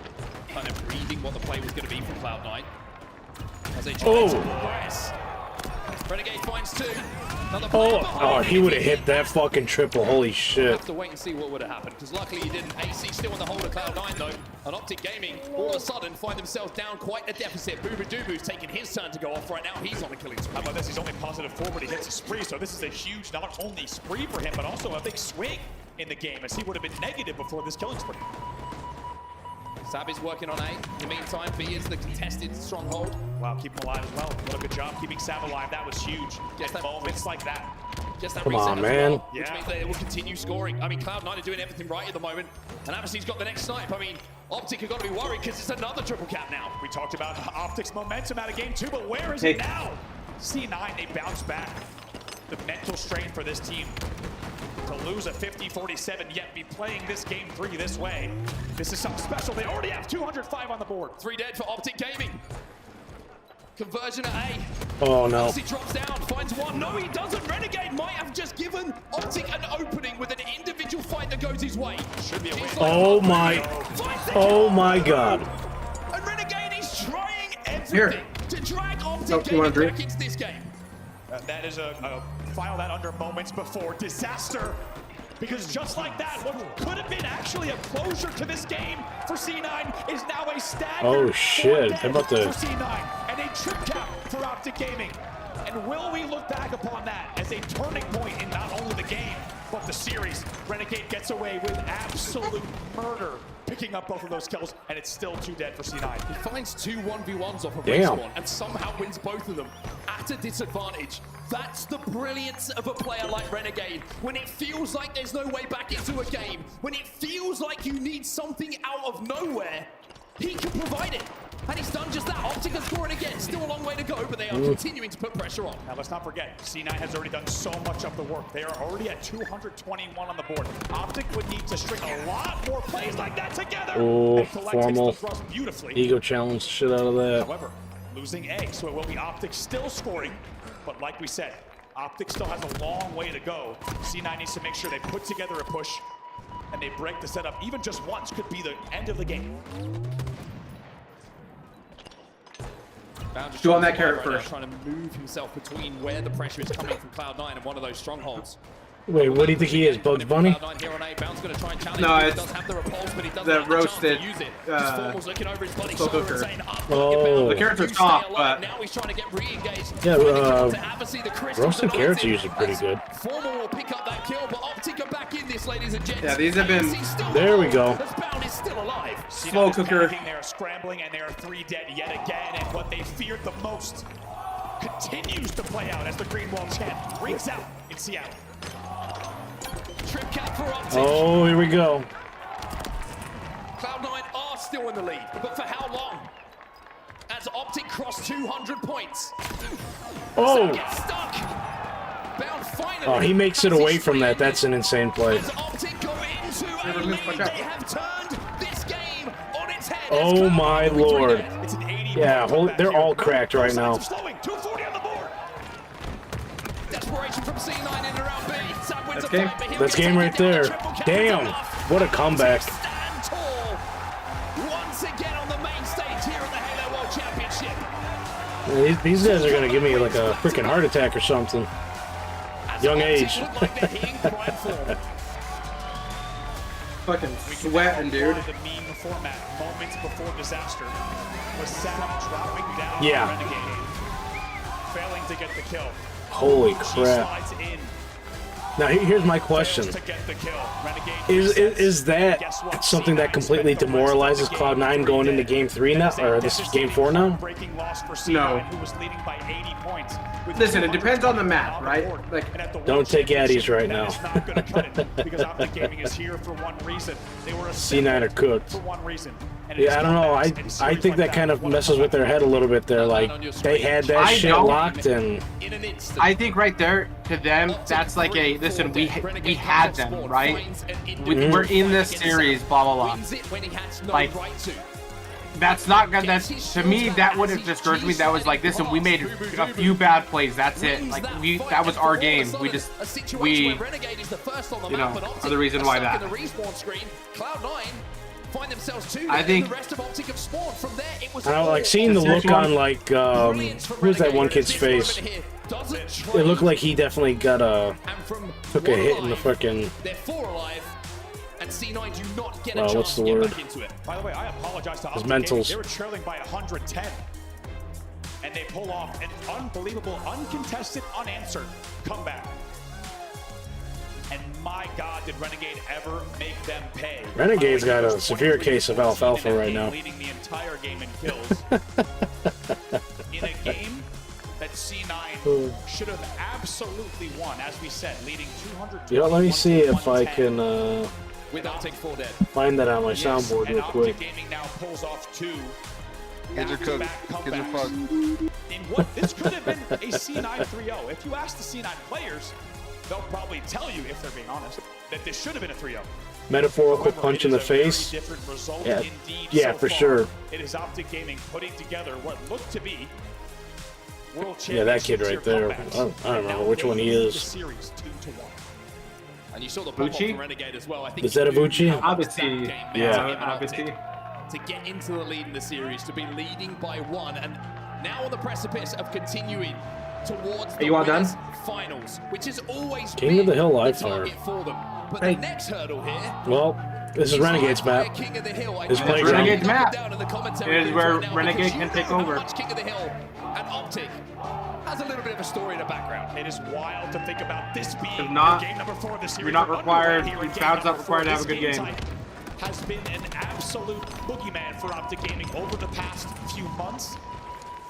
kind of reading what the play was going to be from Cloud9 as they try to progress. Renegade finds 2. He would have hit that fucking triple. Holy shit. We'll have to wait and see what would have happened, because luckily he didn't. AC still on the hold of Cloud9 though, and Optic Gaming all of a sudden find themselves down quite a deficit. Booba-Doobu's taking his turn to go off right now. He's on the killing spree. How about this? He's only positive 4, but he hits a spree, so this is a huge, not only spree for him, but also a big swing in the game, as he would have been negative before this killing spree. Sab is working on A. In the meantime, B is the contested stronghold. Wow, keep him alive as well. What a good job keeping Sab alive. That was huge. Just that moments like that. Just that Come reset on, as man. well, which means they will continue scoring. I mean, Cloud9 are doing everything right at the moment, and Abassi's got the next snipe. I mean, Optic have got to be worried because it's another triple cap now. We talked about Optic's momentum out of game 2, but where is it now? C9, they bounce back. The mental strain for this team to lose a 50-47, yet be playing this game 3 this way. This is something special. They already have 205 on the board. 3 dead for Optic Gaming. Conversion at A. Oh no. As he drops down, finds 1. No, he doesn't. Renegade might have just given Optic an opening with an individual fight that goes his way. Should be a win. Oh my god. And Renegade is trying everything to drag Optic Gaming back into this game. That is a file that under moments before disaster. Because just like that, what could have been actually a closure to this game for C9 is now a staggered Oh shit! How about for the? C9 and a trip cap for Optic Gaming. And will we look back upon that as a turning point in not only the game, but the series? Renegade gets away with absolute murder, picking up both of those kills, and it's still 2 dead for C9. He finds 2 1v1s off of Damn. Respawn and somehow wins both of them at a disadvantage. That's the brilliance of a player like Renegade. When it feels like there's no way back into a game, when it feels like you need something out of nowhere, he can provide it. And he's done just that. Optic are scoring again. Still a long way to go, but they are continuing to put pressure on. Now let's not forget, C9 has already done so much of the work. They are already at 221 on the board. Optic would need to string a lot more plays like that together. Oh, And Collect takes formal the thrust beautifully. ego challenge shit out of that. However, losing A, so it will be Optic still scoring. But like we said, Optic still has a long way to go. C9 needs to make sure they put together a push and they break the setup. Even just once could be the end of the game. Do on that carrot first. Trying to move himself between where the pressure is coming from Cloud9 and one of those strongholds. Wait, what do you think he is, Bugs Bunny? No, it's the roasted slow cooker. Oh. The carrots are soft, but yeah, roasted carrots are usually pretty good. Formal will pick up that kill, but Optic are back in this, ladies and gents. Yeah, these have been. There we go. Bound is still alive. Slow cooker. They are scrambling and they are 3 dead yet again. And what they feared the most continues to play out as the green wall chant rings out in Seattle. Trip cap for Optic. Oh, here we go. Cloud9 are still in the lead, but for how long? As Optic cross 200 points. Oh. Gets stuck. Bound finally. Oh, he makes it away from that. That's an insane play. As Optic go into a lead, they have turned this game on its head. Oh my lord. Yeah, they're all cracked right now. Desperation from C9 in and around B. Sam wins That's game. That's game right there. Damn, what a comeback. Stand tall once again on the main stage here at the Halo World Championship. Yeah, these guys are gonna give me like a freaking heart attack or something. Young age. Fucking sweating, dude. The meme format, moments before disaster, was Sam dropping down. Yeah. Renegade, failing to get the kill. Holy crap. Now here's my question. Is that something that completely demoralizes Cloud9 going into Game 3 now, or this is Game 4 now? No. Listen, it depends on the map, right? Like, don't take Addies right now. C9 are cooked. Yeah, I don't know. I think that kind of messes with their head a little bit there. Like, they had that shit locked, and I think right there, to them, that's like a, listen, we had them, right? We're in this series, blah, blah, blah. Like, that's not gonna, that's, to me, that would have discouraged me. That was like, listen, we made a few bad plays, that's it. Like, that was our game. We just, you know, are the reason why that. Find themselves too. I think the rest of Optic have spawned. From there, it was I don't know, like seeing the look on like who's that one kid's face? It looked like he definitely got took a hit in the fucking. They're 4 alive, and C9 do not get a what's chance the to word? get back into it. By the way, I apologize to His Optic Gaming. mentals. They were trailing by 110, and they pull off an unbelievable, uncontested, unanswered comeback. And my God, did Renegade ever make them pay? Renegade's got a severe case of alfalfa right now. Leading the entire game in kills. In a game that C9 should have absolutely won, as we said, leading 200. You know, let me see if I can With Optic 4 dead. find that on my soundboard real quick. Optic Gaming now pulls off 2. Kids are cooked. Kids are fucked. In what this could have been a C9 3-0. If you ask the C9 players, they'll probably tell you, if they're being honest, that this should have been a 3-0. Metaphorical punch in the face. Yeah, yeah, for sure. It is Optic Gaming putting together what looked to be world Yeah, that kid right there. I don't remember which one he is. Series 2-1. And you saw the pop from Renegade as well. I think Is that a Vucci? Abiti. Yeah. to get into the lead in the series, to be leading by 1, and now on the precipice of continuing towards the you all done? finals, which is always King of the Hill live fire. target for them. But the next hurdle here. Well, this is Renegade's map. His playground. Renegade's map. It is where Renegade can take over. King of the Hill and Optic has a little bit of a story in the background. It is wild to think about this being not, game number 4 of the series. You're not required. Cloud's not required to have a good game. Has been an absolute boogeyman for Optic Gaming over the past few months.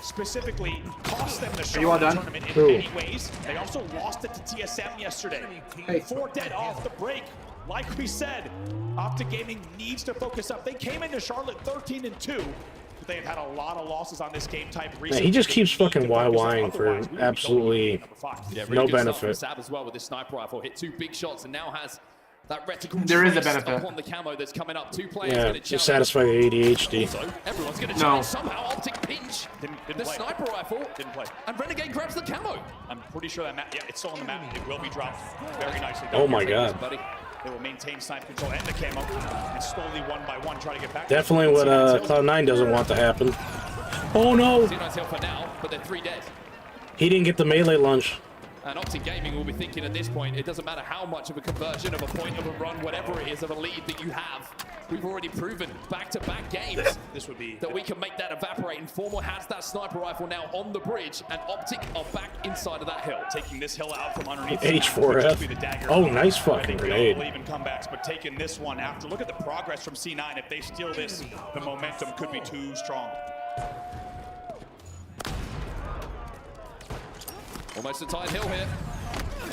Specifically, cost them the Charlotte tournament in many ways. They also lost it to TSM yesterday. 4 dead off the break. Like we said, Optic Gaming needs to focus up. They came into Charlotte 13-2. But they have had a lot of losses on this game type recently. Man, he just keeps fucking YYing for absolutely no benefit. Sab as well with this sniper rifle, hit 2 big shots and now has that reticle. There is a benefit upon the camo that's coming up. 2 players. Yeah, to satisfy the ADHD. Also, everyone's going to challenge somehow. Optic pinch the sniper rifle. Didn't play. And Renegade grabs the camo. I'm pretty sure that map. Yeah, it's still on the map. It will be dropped very nicely. Oh my god. They will maintain snipe control and the camo and slowly one by one try to get back. Definitely what Cloud9 doesn't want to happen. Oh no! C9's hill for now, but they're 3 dead. He didn't get the melee lunge. And Optic Gaming will be thinking at this point, it doesn't matter how much of a conversion of a point of a run, whatever it is, of a lead that you have. We've already proven back-to-back games that we can make that evaporate. And Formal has that sniper rifle now on the bridge, and Optic are back inside of that hill. Taking this hill out from underneath. H4F. Oh, nice fucking grenade. Even comebacks, but taking this one after. Look at the progress from C9. If they steal this, the momentum could be too strong. Almost a tight hill here.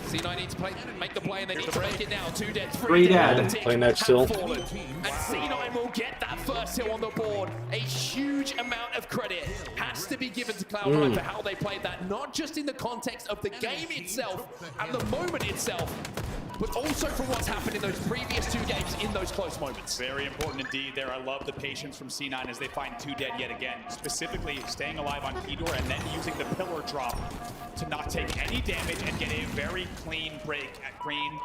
C9 needs to make the play, and they need to break it now. 2 dead, 3 dead. Play next hill. And C9 will get that first hill on the board. A huge amount of credit has to be given to Cloud9 for how they played that, not just in the context of the game itself and the moment itself, but also for what's happened in those previous 2 games in those close moments. Very important indeed there. I love the patience from C9 as they find 2 dead yet again. Specifically staying alive on Keydoor and then using the pillar drop to not take any damage and get a very clean break at green.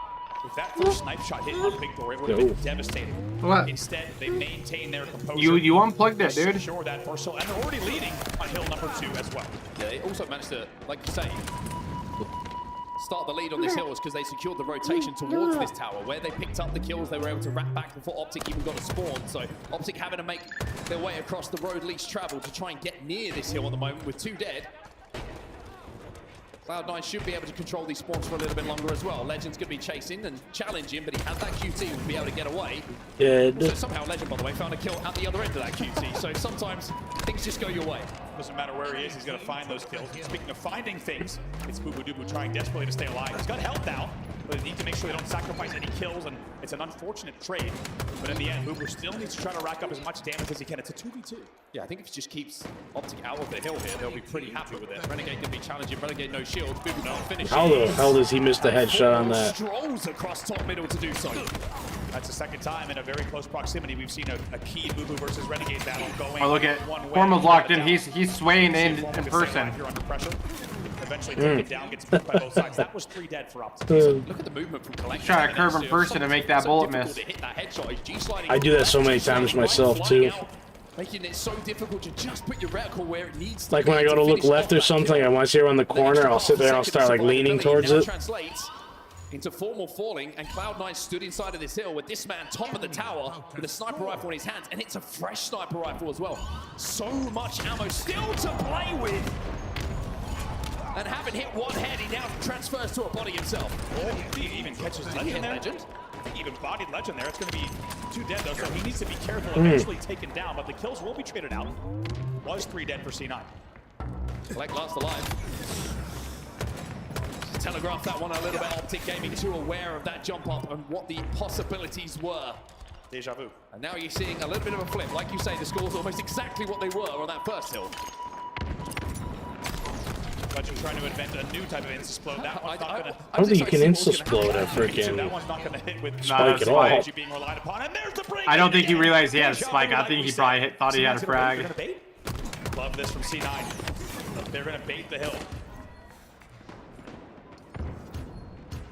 If that first snipe shot hit on Big Door, it would have been devastating. What? Instead, they maintain their composure. You unplugged it, dude. Sure, that first hill, and they're already leading on hill number 2 as well. Yeah, they also managed to, like you say, start the lead on this hill was because they secured the rotation towards this tower. Where they picked up the kills, they were able to wrap back before Optic even got a spawn. So Optic having to make their way across the road least traveled to try and get near this hill at the moment with 2 dead. Cloud9 should be able to control these spawns for a little bit longer as well. Legend's going to be chasing and challenging, but he has that QT to be able to get away. Dead. So somehow Legend, by the way, found a kill at the other end of that QT. So sometimes things just go your way. Doesn't matter where he is, he's going to find those kills. Speaking of finding things, it's Boo-Boo-Doo-Boo trying desperately to stay alive. He's got health now, but they need to make sure they don't sacrifice any kills, and it's an unfortunate trade. But in the end, Boo-Boo still needs to try to rack up as much damage as he can. It's a 2v2. Yeah, I think if he just keeps Optic out of the hill here, they'll be pretty happy with it. Renegade going to be challenging. Renegade no shields. Boo-Boo can't finish. How the hell does he miss the headshot on that? Strolls across top middle to do so. That's the second time in a very close proximity we've seen a key Boo-Boo versus Renegade battle going. Oh, look at one way. Formal's locked in. He's swaying in person. If you're under pressure, eventually take it down, gets moved by both sides. That was 3 dead for Optic. Look at the movement from Collection. Trying to curve in person to make that bullet miss. I do that so many times myself too. Making it so difficult to just put your reticle where it needs to. Like when I go to look left or something, I want to see around the corner, I'll sit there and I'll start like leaning towards it. Translates into Formal falling, and Cloud9 stood inside of this hill with this man top of the tower with a sniper rifle in his hands, and it's a fresh sniper rifle as well. So much ammo still to play with. And having hit one head, he now transfers to a body himself. Oh, he even catches Legend there. Legend. Even bodied Legend there. It's going to be 2 dead though, so he needs to be careful, eventually taken down, but the kills will be traded out. Was 3 dead for C9. Collect last alive. Telegraph that one a little bit. Optic Gaming too aware of that jump up and what the possibilities were. Deja vu. And now you're seeing a little bit of a flip. Like you say, the scores are almost exactly what they were on that first hill. Legend trying to invent a new type of insta-splode. That one's not going to... I don't think you can insta-splode a freaking that one's not going to hit with spike at all. being relied upon. And there's the break. I don't think he realized he had a spike. I think he probably thought he had a frag. Love this from C9. They're going to bait the hill.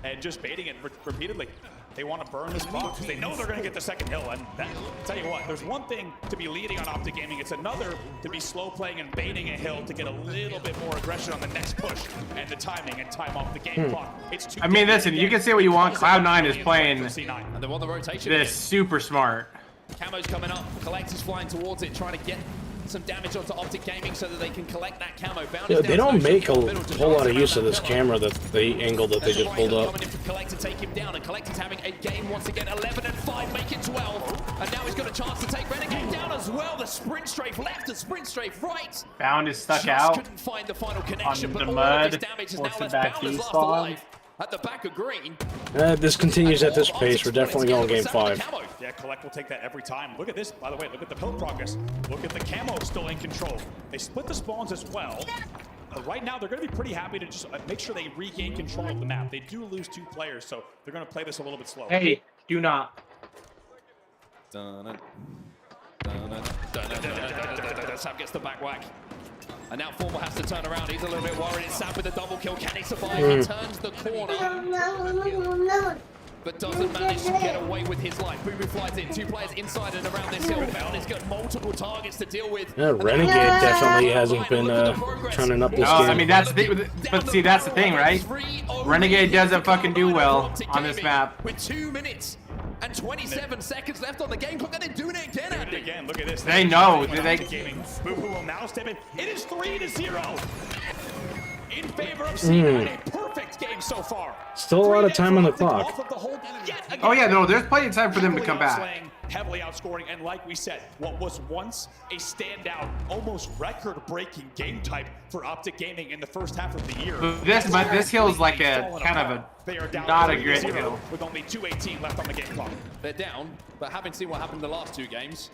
And just baiting it repeatedly. They want to burn this box because they know they're going to get the second hill. And that, tell you what, there's one thing to be leading on Optic Gaming. It's another to be slow playing and baiting a hill to get a little bit more aggression on the next push and the timing and time off the game clock. It's too I mean, listen, you can say what you want. Cloud9 is playing And they want the rotation. this super smart. Camo's coming up. Collect is flying towards it, trying to get some damage onto Optic Gaming so that they can collect that camo. Yeah, they don't make a whole lot of use of this camera, the angle that they just pulled up. Coming in for Collect to take him down, and Collect is having a game once again. 11 and 5, make it 12. And now he's got a chance to take Renegade down as well. The sprint strafe left, the sprint strafe right. Bound is stuck Just out couldn't find the final connection, on but the all mud. of his damage is now Forced left. back Bound is last despawn. alive at the back of green. This continues at this pace. We're definitely going game 5. Yeah, Collect will take that every time. Look at this, by the way. Look at the pill progress. Look at the camo still in control. They split the spawns as well. But right now, they're going to be pretty happy to just make sure they regain control of the map. They do lose 2 players, so they're going to play this a little bit slow. Hey, do not. Sam gets the back whack. And now Formal has to turn around. He's a little bit worried. It's Sam with the double kill. Can he survive? He turns the corner. But doesn't manage to get away with his life. Boo Boo flies in. 2 players inside and around this hill. Bound has got multiple targets to deal with. Yeah, Renegade definitely hasn't been turning up this game. I mean, that's the but see, that's the thing, right? Renegade doesn't fucking do well on this map. With 2 minutes and 27 seconds left on the game clock, and they're doing it again, Andy. Again, look at this. They know. Boo Boo will now step in. It is 3-0 in favor of C9. A perfect game so far. Still a lot of time on the clock. Oh yeah, no, there's plenty of time for them to come back. Heavily outscoring, and like we said, what was once a standout, almost record-breaking game type for Optic Gaming in the first half of the year. This hill is like a kind of a not a great hill. With only 2:18 left on the game clock. They're down, but having seen what happened in the last 2 games,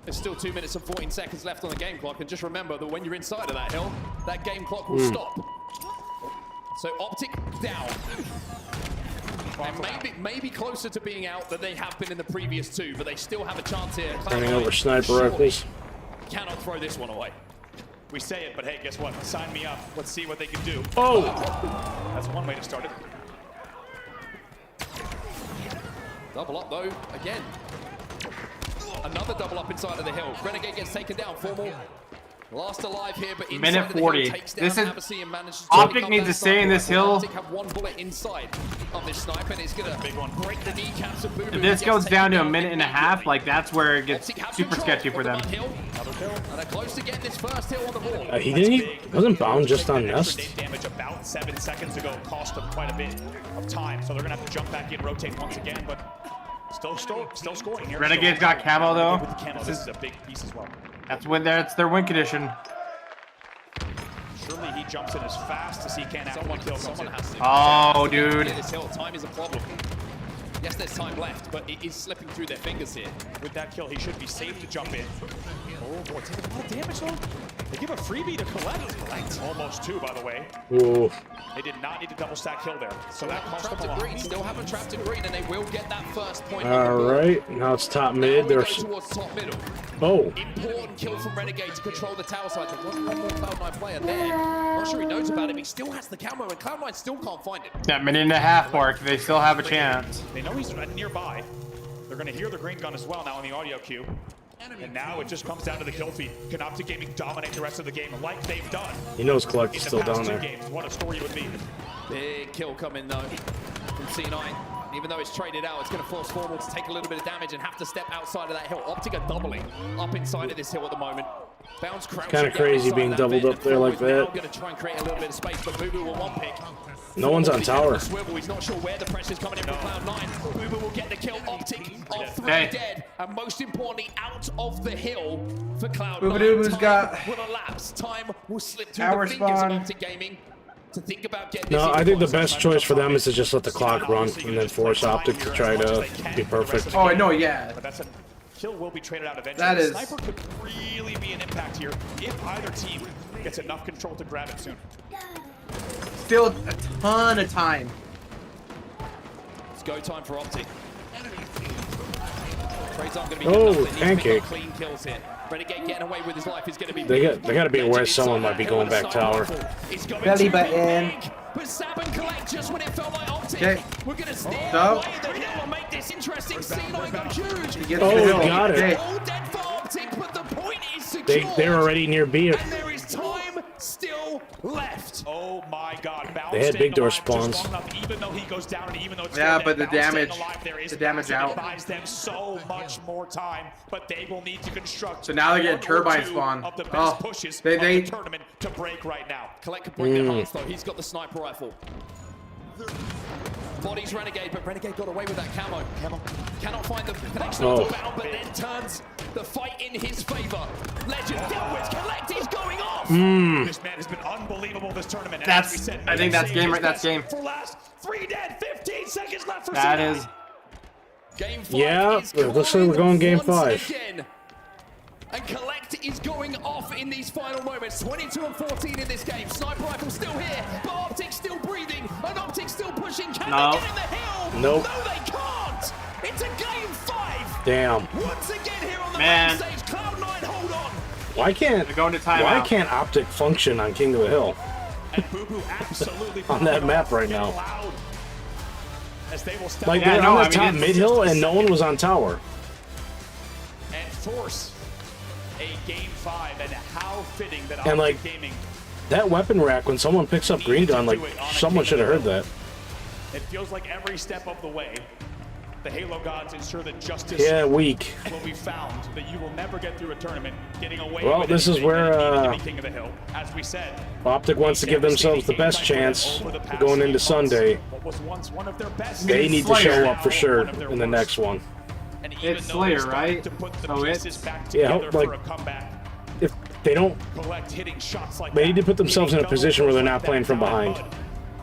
there's still 2 minutes and 14 seconds left on the game clock, and just remember that when you're inside of that hill, that game clock will stop. So Optic down. And maybe closer to being out than they have been in the previous 2, but they still have a chance here. Turning over sniper rifles. Cannot throw this one away. We say it, but hey, guess what? Sign me up. Let's see what they can do. Oh! That's one way to start it. Double up though, again. Another double up inside of the hill. Renegade gets taken down. Formal last alive here, but inside Minute of the 40. hill takes down This is Abbacy and manages to Optic pick needs up to that stay in this sniper. hill. Optic have 1 bullet inside of this sniper, and it's gonna break the kneecaps of Boo Boo. If this goes down to a minute and a half, like that's where it gets super sketchy for them. And they're close to getting this first hill on the board. He wasn't bound just on Nest. Damage about 7 seconds ago cost them quite a bit of time, so they're gonna have to jump back in, rotate once again, but still scoring here. Renegade's got camo though. With the camo, this is a big piece as well. That's their win condition. Surely he jumps in as fast as he can after the kill. Someone has to. Oh, dude. This hill. Time is a problem. Yes, there's time left, but it is slipping through their fingers here. With that kill, he should be safe to jump in. Oh boy, taking a lot of damage though. They give a freebie to collect. Almost 2, by the way. Ooh. They did not need to double stack kill there, so that cost them a lot. Green. Still haven't trapped in green, and they will get that first point. All right, now it's top mid. There's towards top middle. Oh. Important kill from Renegade to control the tower side. There was one more Cloud9 player there. Not sure he knows about it, but he still has the camo, and Cloud9 still can't find it. That minute and a half mark, they still have a chance. They know he's nearby. They're going to hear the green gun as well now in the audio queue. And now it just comes down to the kill feed. Can Optic Gaming dominate the rest of the game like they've done? He knows Collect is in still the past down 2 there. games. What a story it would be. Big kill coming though from C9. Even though it's traded out, it's going to force Formal to take a little bit of damage and have to step outside of that hill. Optic are doubling up inside of this hill at the moment. Bounce crouching Kind of crazy being doubled up there like that. Going to try and create a little bit of space, but Boo Boo will 1 pick. No one's on tower. Swivel. He's not sure where the pressure's coming in from Cloud9. Boo Boo will get the kill. Optic are 3 dead, and most importantly, out of the hill for Cloud9. Boo Boo's got will elapse. Time will slip through tower the fingers spawn. of Optic Gaming to think about getting No, this I think the best choice for them is to just let the clock run and then force Optic to try to be perfect. Oh, no, yeah. But that's a kill will be traded out eventually. That is. Sniper could really be an impact here if either team gets enough control to grab it soon. Still a ton of time. It's go time for Optic. Trades aren't going to be Oh, good enough. They need to pancake. pick up clean kills here. Renegade getting away with his life is going to be They got to be aware someone might be going back tower. Belly button. But Sab and Collect, just when it felt like Optic, we're going to steer So? away the hill and make this interesting. C9 got huge. Oh, we got it. All dead for Optic, but the point is secure. They're already near B. And there is time still left. Oh my God! They had big door spawns. Even though he goes down, and even though it's but the damage out. buys them so much more time. But they will need to construct. So now they're getting turbine spawn. Of the best pushes they of the tournament to break right now. Collect can bring their hearts though. He's got the sniper rifle. Bodies Renegade, but Renegade got away with that camo. Cannot find the connection to Bound, but then turns the fight in his favor. Legend dealt with. Collect is going off. This man has been unbelievable this tournament. And That's. as we said, I think that's game. Right, that's game. for last 3 dead, 15 seconds left for That C9. is. Game 5 Yeah, is looks like we're going game once 5. again. And Collect is going off in these final moments. 22 and 14 in this game. Sniper rifle still here, but Optic still breathing, and Optic still pushing. Can they get in the hill? Nope. No, they can't. It's a game 5. Damn. Once again here on the Man. main stage. Cloud9, hold on. Why can't They're going to timeout. Why can't Optic function on King of the Hill And Boo Boo absolutely on that map right now? loud as they will step Like up they're on the top mid hill and no one was on tower. and force a game 5, and how fitting that And like Optic Gaming. that weapon rack, when someone picks up green gun, like someone should have heard that. It feels like every step of the way, the Halo gods ensure that justice Yeah, weak. will be found, that you will never get through a tournament getting away Well, with this is anything where, that needed to be King of the Hill. As we said, Optic wants to give themselves the best chance going into Sunday. what was once one of their best They need to show up for sure one of their in the next one. And even It's though they Slayer, started right? to put the Oh, pieces it's- back Yeah, together like- for a comeback, If they don't, Collect hitting shots like they need to that, put themselves in a hitting position where they're double not playing from that behind. Bud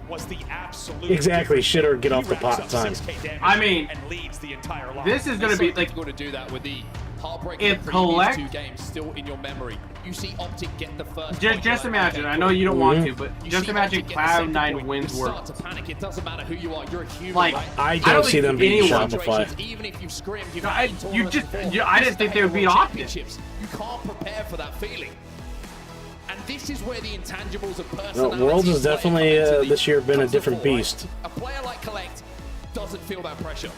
was the absolute Exactly, difference. shit or get He off the racks pot up time. 6K damage I mean, and leads the entire line. This is going to be like. Going to do that with the heartbreak If of the previous Collect- 2 games still in your memory. You see Optic get the first. Just imagine. I know you don't want to, but just imagine Cloud9 wins You work. start to panic. It doesn't matter who you are. You're a human, Like, right? I don't see them beating Shopify. Even if you scream, you I didn't think they would beat Optic. You can't prepare for that feeling. And this is where the intangibles of No, personality. Worlds has play definitely come into this year been a comes to different fore, right? beast. A player like Collect doesn't feel that pressure.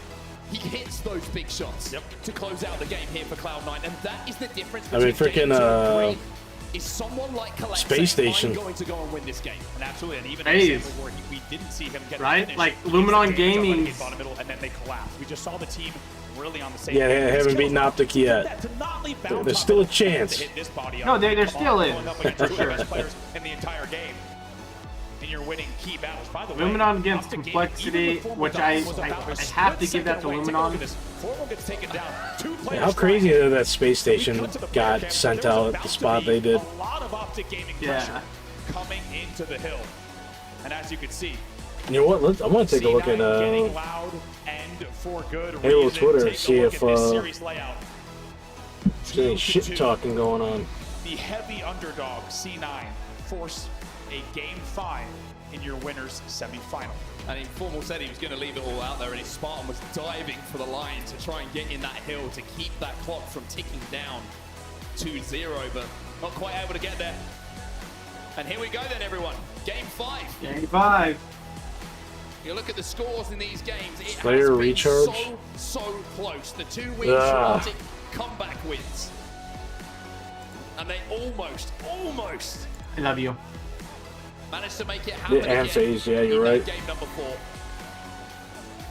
He hits those big shots to close out the game here for Cloud9, and that is the difference I mean, between freaking, game 2 and 3. Is someone like Collect Space saying, Station. I'm going to go and win this game. And absolutely, and even Phase. an example where we didn't see him get Right? the finish. Like, He Luminon gets the damage up Gaming's- against bottom middle, and then they collapse. We just saw the team really on the same Yeah, page. they haven't beaten Optic yet. To not leave bound There's top still a middle to chance. hit this body No, up. there Come still on, is, going up against for two of the sure. best players in the entire game. And you're winning key battles. By the way, Luminon against Optic Gaming, Complexity, even with Formal which I Dom, was about a have to split give that to second away. Take a look Luminon. at this. Formal gets taken down. Two Yeah, players how crazy flying. that Space Station got sent out at the spot they did. A lot of Optic Gaming pressure coming into the hill. And as you can see, You know what? I want to take a look at getting loud and for good Halo reason. Twitter, Take a see look if at this series layout. there's any shit talking going on. The heavy underdog C9 force a game 5 in your winners semifinal. And Informal said he was going to leave it all out there, and his Spartan was diving for the line to try and get in that hill to keep that clock from ticking down to 0, but not quite able to get there. And here we go then, everyone. Game 5. Game 5. You look at the scores in these games. It Player has been recharge. so close. The 2 wins for Arctic comeback wins. And they almost I love you. managed to make it happen Yeah, and again FaZe, yeah, you're in right. Game number 4.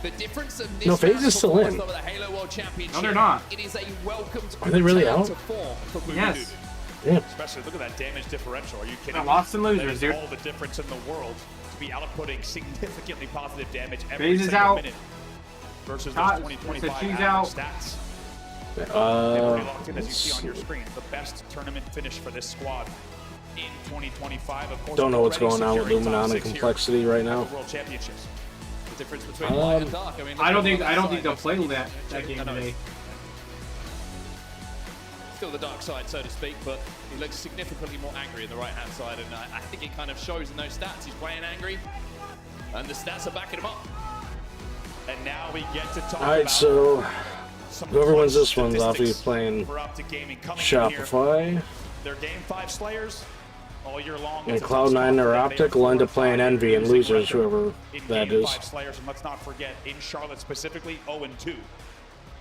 The difference of this No, FaZe man's is still performance in. over the Halo World Championship, No, they're not. it is a welcomed Are they really return out? to form for Boo Yes. Yeah. Especially look at that damage differential. Are you kidding They're me? lost and That losers, is dude. all the difference in the world to be outputting significantly positive damage every FaZe is single out. minute versus Todd- those 2025 said she's average out. stats. They were already locked in, as you see let's on your see. screen. The best tournament finish for this squad in 2025. Of course, Don't know what's already going on with securing top Luminon and 6 here Complexity right at now. the World Championships. The difference between light and dark. I mean, I don't think look at the they'll side. play that game today. Still the dark side, so to speak, but he looks significantly more angry in the right-hand side, and I think it kind of shows in those stats. He's playing angry, and the stats are backing him up. And now we get to talk All right, about so some whoever wins clutch this one's obviously statistics playing for Optic Gaming coming in here. Shopify. Their Game 5 Slayers all year long. And Cloud9 or Optic will end up playing Envy and losers, whoever that Game is. 5 Slayers, and let's not forget, in Charlotte specifically, 0-2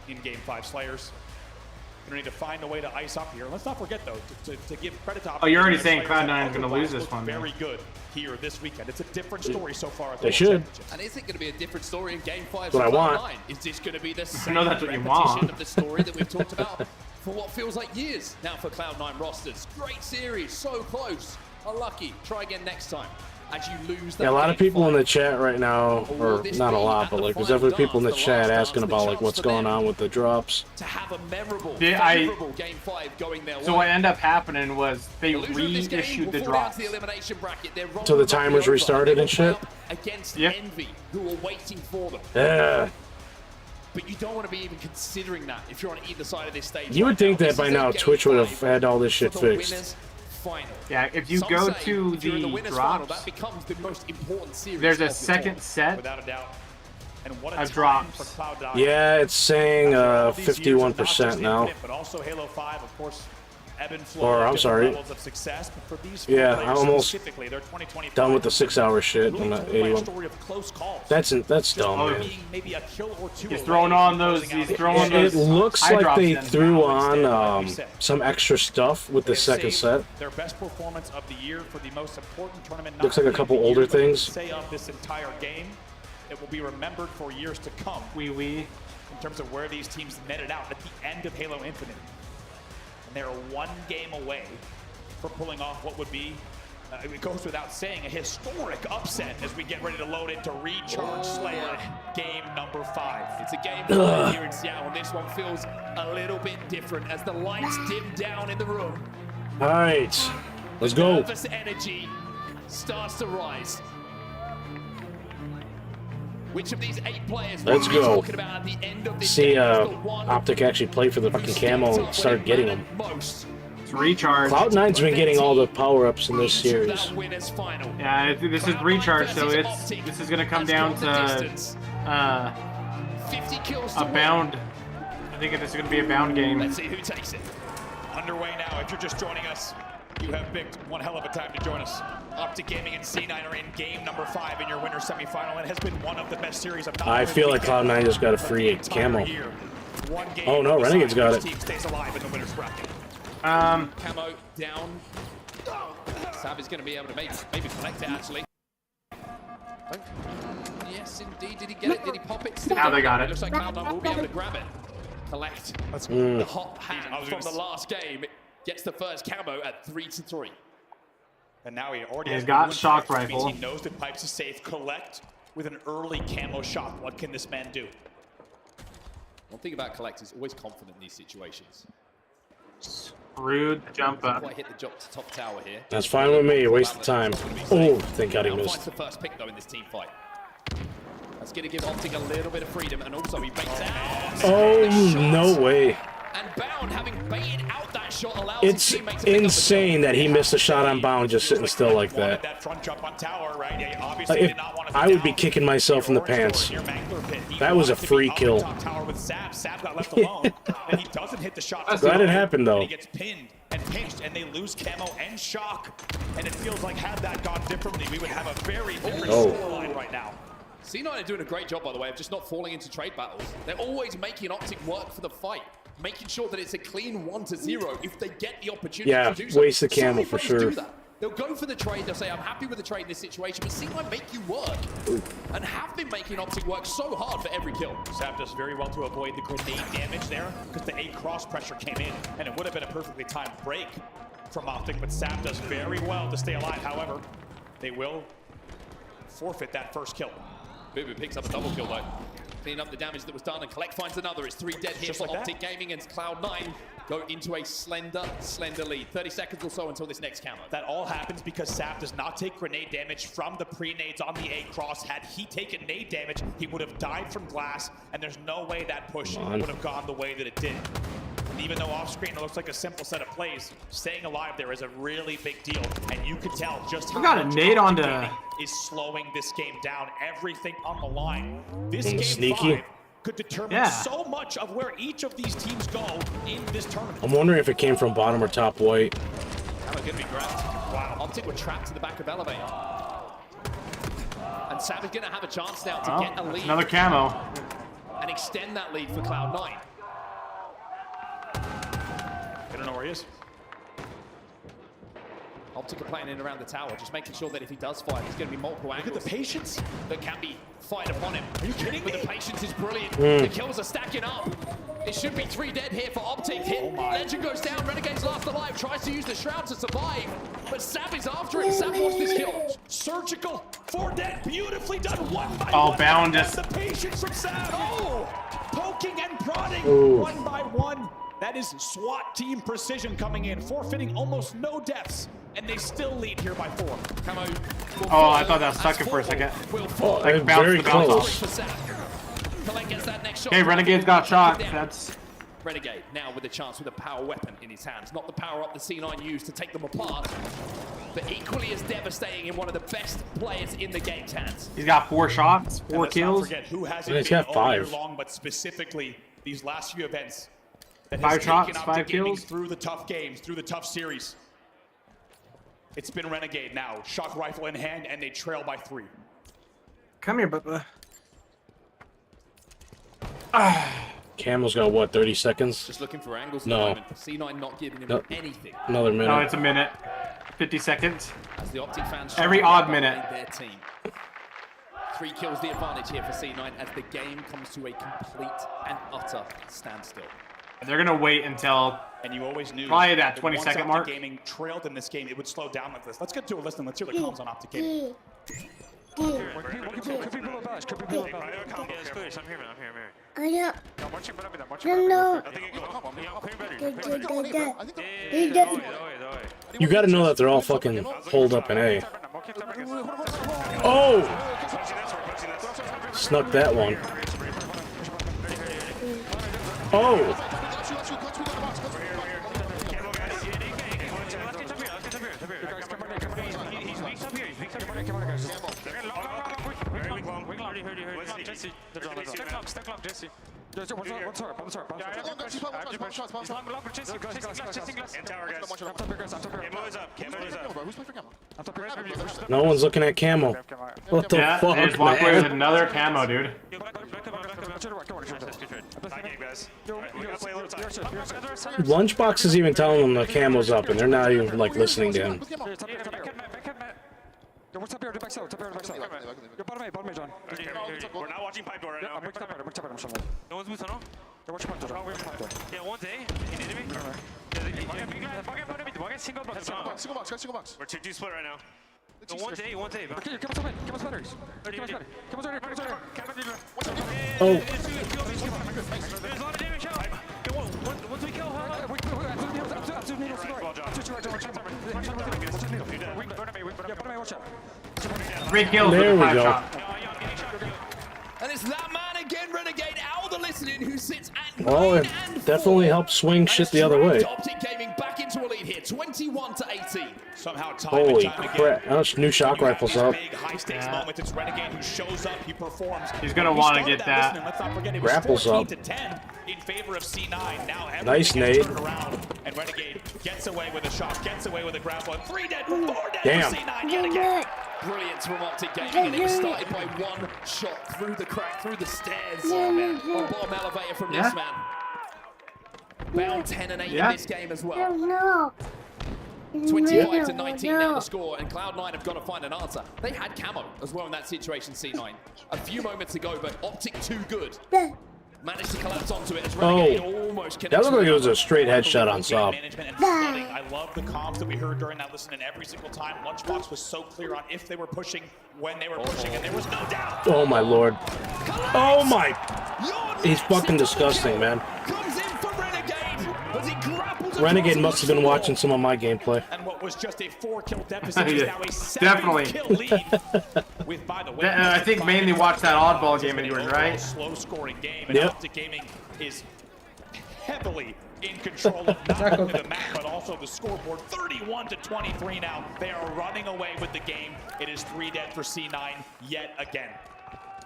in Game 5 Slayers. We're going to need to find a way to ice up here. Let's not forget, though, to give credit to... Oh, you're already saying Cloud9 is going to lose this one. Very good here this weekend. It's a different story so far. They should. And is it going to be a different story in Game 5? That's what I want. Is this going to be the I same know that's what you repetition want. of the story that we've talked about for what feels like years now for Cloud9 rosters? Great series, so close. Unlucky. Try again next time. As you lose that Yeah, a lot of people in the fight. chat right now, or not a lot, but like there's definitely people in the chat asking about like what's going on with the drops. To have a memorable, Yeah, favorable Game 5 going their So way. what ended up happening was they The loser of this game reissued will the fall down drops. to the elimination bracket. They're So the rolling timers over, restarted and shit? against Yep. Envy, who are waiting for them. Yeah. But you don't want to be even considering that if you're on either side of this stage. You would right think now. that by This is a now Game Twitch would 5 have had all this shit for the fixed. winners final. Yeah, if you Some go say to if you're in the winners final, drops, that becomes the most important series. there's a of the second tournament. set Without a doubt. And what a of time drops. for Cloud9. Yeah, it's saying All these years of not just 51% now. Infinite, but also Halo 5, of course, ebb and flow. Or, I'm different sorry. levels of success, but for these four Yeah, players I'm almost specifically, they're 2025 done with the 6-hour shit. I'm at told by a 81. story of close calls. That's dumb, Just man. being maybe a kill or two he's away throwing on from those. closing He's out. throwing It those. looks eye like drops they in. threw on some extra stuff with the They've second saved set. their best performance of the year for the most important tournament. Looks not like a only couple of the older year, but things. Say of this entire game, it will be remembered for years to come. In terms of where these teams netted out at the end of Halo Infinite, and they're one game away from pulling off what would be, it goes without saying, a historic upset as we get ready to load into Recharge Slayer game number 5. It's a game 5 here in Seattle, and this one feels a little bit different as the lights dim down in the room. All right, let's go. Nervous energy starts to rise. Which of these 8 players Let's will we be go. talking about at the end of this See, game? Is the one Optic actually play for the fucking camo and start getting them. most It's recharge. Cloud9's been getting all the power-ups in this series. winners final? Yeah, this is recharge, so this is gonna come down to 50 kills a bound. I think this is gonna be a bound game. Let's see who takes it. Underway now. If you're just joining us, you have picked one hell of a time to join us. Optic Gaming and C9 are in game number 5 in your winner semifinal. It has been one of the best series of I feel like Cloud9 just got a free camo. One game Oh no, Renegade's got team it. stays alive in the winner's bracket. Camo down. Sav is going to be able to maybe collect it actually. Yes, indeed. Did he get it? Did he pop it? Still Now they got it. Looks like Cloud9 will be able to grab it. Collect. The hot hand from the last game gets the first camo at 3-3. And now he already He's has got one shock Pipes, which means rifle. He knows that Pipes is safe. Collect with an early camo shot. What can this man do? One thing about Collect is always confident in these situations. Rude jump up. Quite hit the top tower here. That's fine with me. Waste of time. Oh, thank God he Now missed. finds the first pick though in this team fight. That's going to give Optic a little bit of freedom, and also he baits out. Oh, no way. And Bound, having baited out that shot, allows It's his teammates to pick up the insane that he missed a shot on Bound just sitting still like that. That front jump on tower, right? Yeah, Like, obviously if, did not want to I would be kicking myself in the pants. That was a free kill. top tower with Sab. Sab got left alone, and he doesn't hit the shot. Glad it happened, though. And he gets pinned and pinched, and they lose camo and shock. And it feels like had that gone differently, we would have a very different scoreline right now. C9 are doing a great job, by the way, of just not falling into trade battles. They're always making Optic work for the fight, making sure that it's a clean 1-0 if they get the opportunity Yeah, to do so. waste the So camo many for players sure. do that. They'll go for the trade, they'll say, I'm happy with the trade in this situation, but C9 make you work. And have been making Optic work so hard for every kill. Sab does very well to avoid the grenade damage there, because the A cross pressure came in, and it would have been a perfectly timed break from Optic, but Sab does very well to stay alive. However, they will forfeit that first kill. Bubu picks up a double kill though. Clean up the damage that was done, and Collect finds another. It's 3 dead here Just for like Optic Gaming, and Cloud9 go into a slender lead. 30 seconds or so until this next camo. That all happens because Sap does not take grenade damage from the pre-nades on the A cross. Had he taken nade damage, he would have died from glass, and there's no way that push would have gone the way that it did. And even though off-screen it looks like a simple set of plays, staying alive there is a really big deal, and you can tell just how got a much nade Optic onto- Gaming is slowing this game down. Everything on the line. This game Sneaky. 5 could determine so much of where each of these teams go in this tournament. I'm wondering if it came from bottom or top white. Camo going to be grabbed. Wow. Optic were trapped to the back of elevator. And Sam is going to have a chance now to get a lead. Another camo. And extend that lead for Cloud9. I don't know where he is. Optic are playing in around the tower, just making sure that if he does fire, there's going to be multiple angles. Look at the patience that can be fired upon him. Are you kidding me? But the patience is brilliant. The kills are stacking up. It should be 3 dead here for Optic. Legend goes down. Renegade's last alive. Tries to use the shroud to survive. But Sam is after it. Sam wants this kill. Surgical. 4 dead. Beautifully done. 1 by 1. Oh, bound just. The patience from Sam. Oh! Poking and prodding. 1 by 1. That is SWAT team precision coming in. Forfeiting almost no deaths. And they still lead here by 4. Camo. Oh, I thought that was stuck it for a second. Like very close. Okay, Renegade's got shot. That's Renegade now with a chance with a power weapon in his hands. Not the power up the C9 used to take them apart, but equally as devastating in one of the best players in the game's hands. He's got 4 shots, 4 kills. Forget who hasn't And he's been got all year 5. long, but specifically these last few events that 5 has shots, taken 5 Optic Gaming kills. through the tough games, through the tough series. It's been Renegade now, shock rifle in hand, and they trail by 3. Come here, Bubba. Camo's got what, 30 seconds? Just looking for angles No. at the moment. C9 not giving him anything. Another minute. No, it's a minute. 50 seconds. As the Optic fans Every odd minute. their team. 3 kills the advantage here for C9 as the game comes to a complete and utter standstill. They're gonna wait until and you always knew probably that that 20-second once mark. Optic Gaming trailed in this game, it would slow down like this. Let's get to a listen. Let's hear the comms on Optic Gaming. You gotta know that they're all fucking holed up in A. Oh! Snuck that one. Oh! No one's looking at camo. What the fuck, they just walk away with man? another camo, dude. Lunchbox is even telling them the camo's up, and they're not even like listening to him. We're not watching pipe door right now. No one's moving, no? Yeah, one's A. We're 2-2 split right now. No, one's A, one's A. Oh. There's a lot of damage out. Once we kill Three kills There with we a 5 go. shot. And it's that man again, Renegade, out of the listening, who sits at Well, 9 it and 4. definitely helped swing shit the other way. Optic Gaming back into a lead here, 21-18. Somehow time Holy and time crap. Oh, new shock rifles up. Big high-stakes moments. It's Renegade who shows up, he performs. He's gonna want to get that. Listening, let's not forget it was Grapples up. 14-10 in favor of C9. Now Nice everything gets nade. turned around, and Renegade gets away with a shot, gets away with a grapple, and 3 dead, 4 dead Damn. for C9 yet again. Brilliance from Optic Gaming, and it was started by 1 shot through the crack, through the stairs. On bottom elevator from this man. Bound 10 and 8 in this game as well. 25-19 now the score, and Cloud9 have got to find an answer. They had camo as well in that situation, C9. A few moments ago, but Optic too good. Managed to collapse onto it as Renegade almost connects. That looked like it was a straight headshot on Saab. Management and flooding. I love the comms that we heard during that listen, and every single time Lunchbox was so clear on if they were pushing, when they were pushing, and there was no doubt. Oh my lord. Oh my. He's fucking disgusting, man. Comes in for Renegade, but he grapples Renegade must have been watching some of my gameplay. And what was just a 4-kill deficit is now a 7-kill Definitely. lead. With, by the way, I think mainly watched that oddball game of yours, right? Slow-scoring game, and Yep. Optic Gaming is heavily in control of not only the map but also the scoreboard. 31-23 now. They are running away with the game. It is 3 dead for C9 yet again.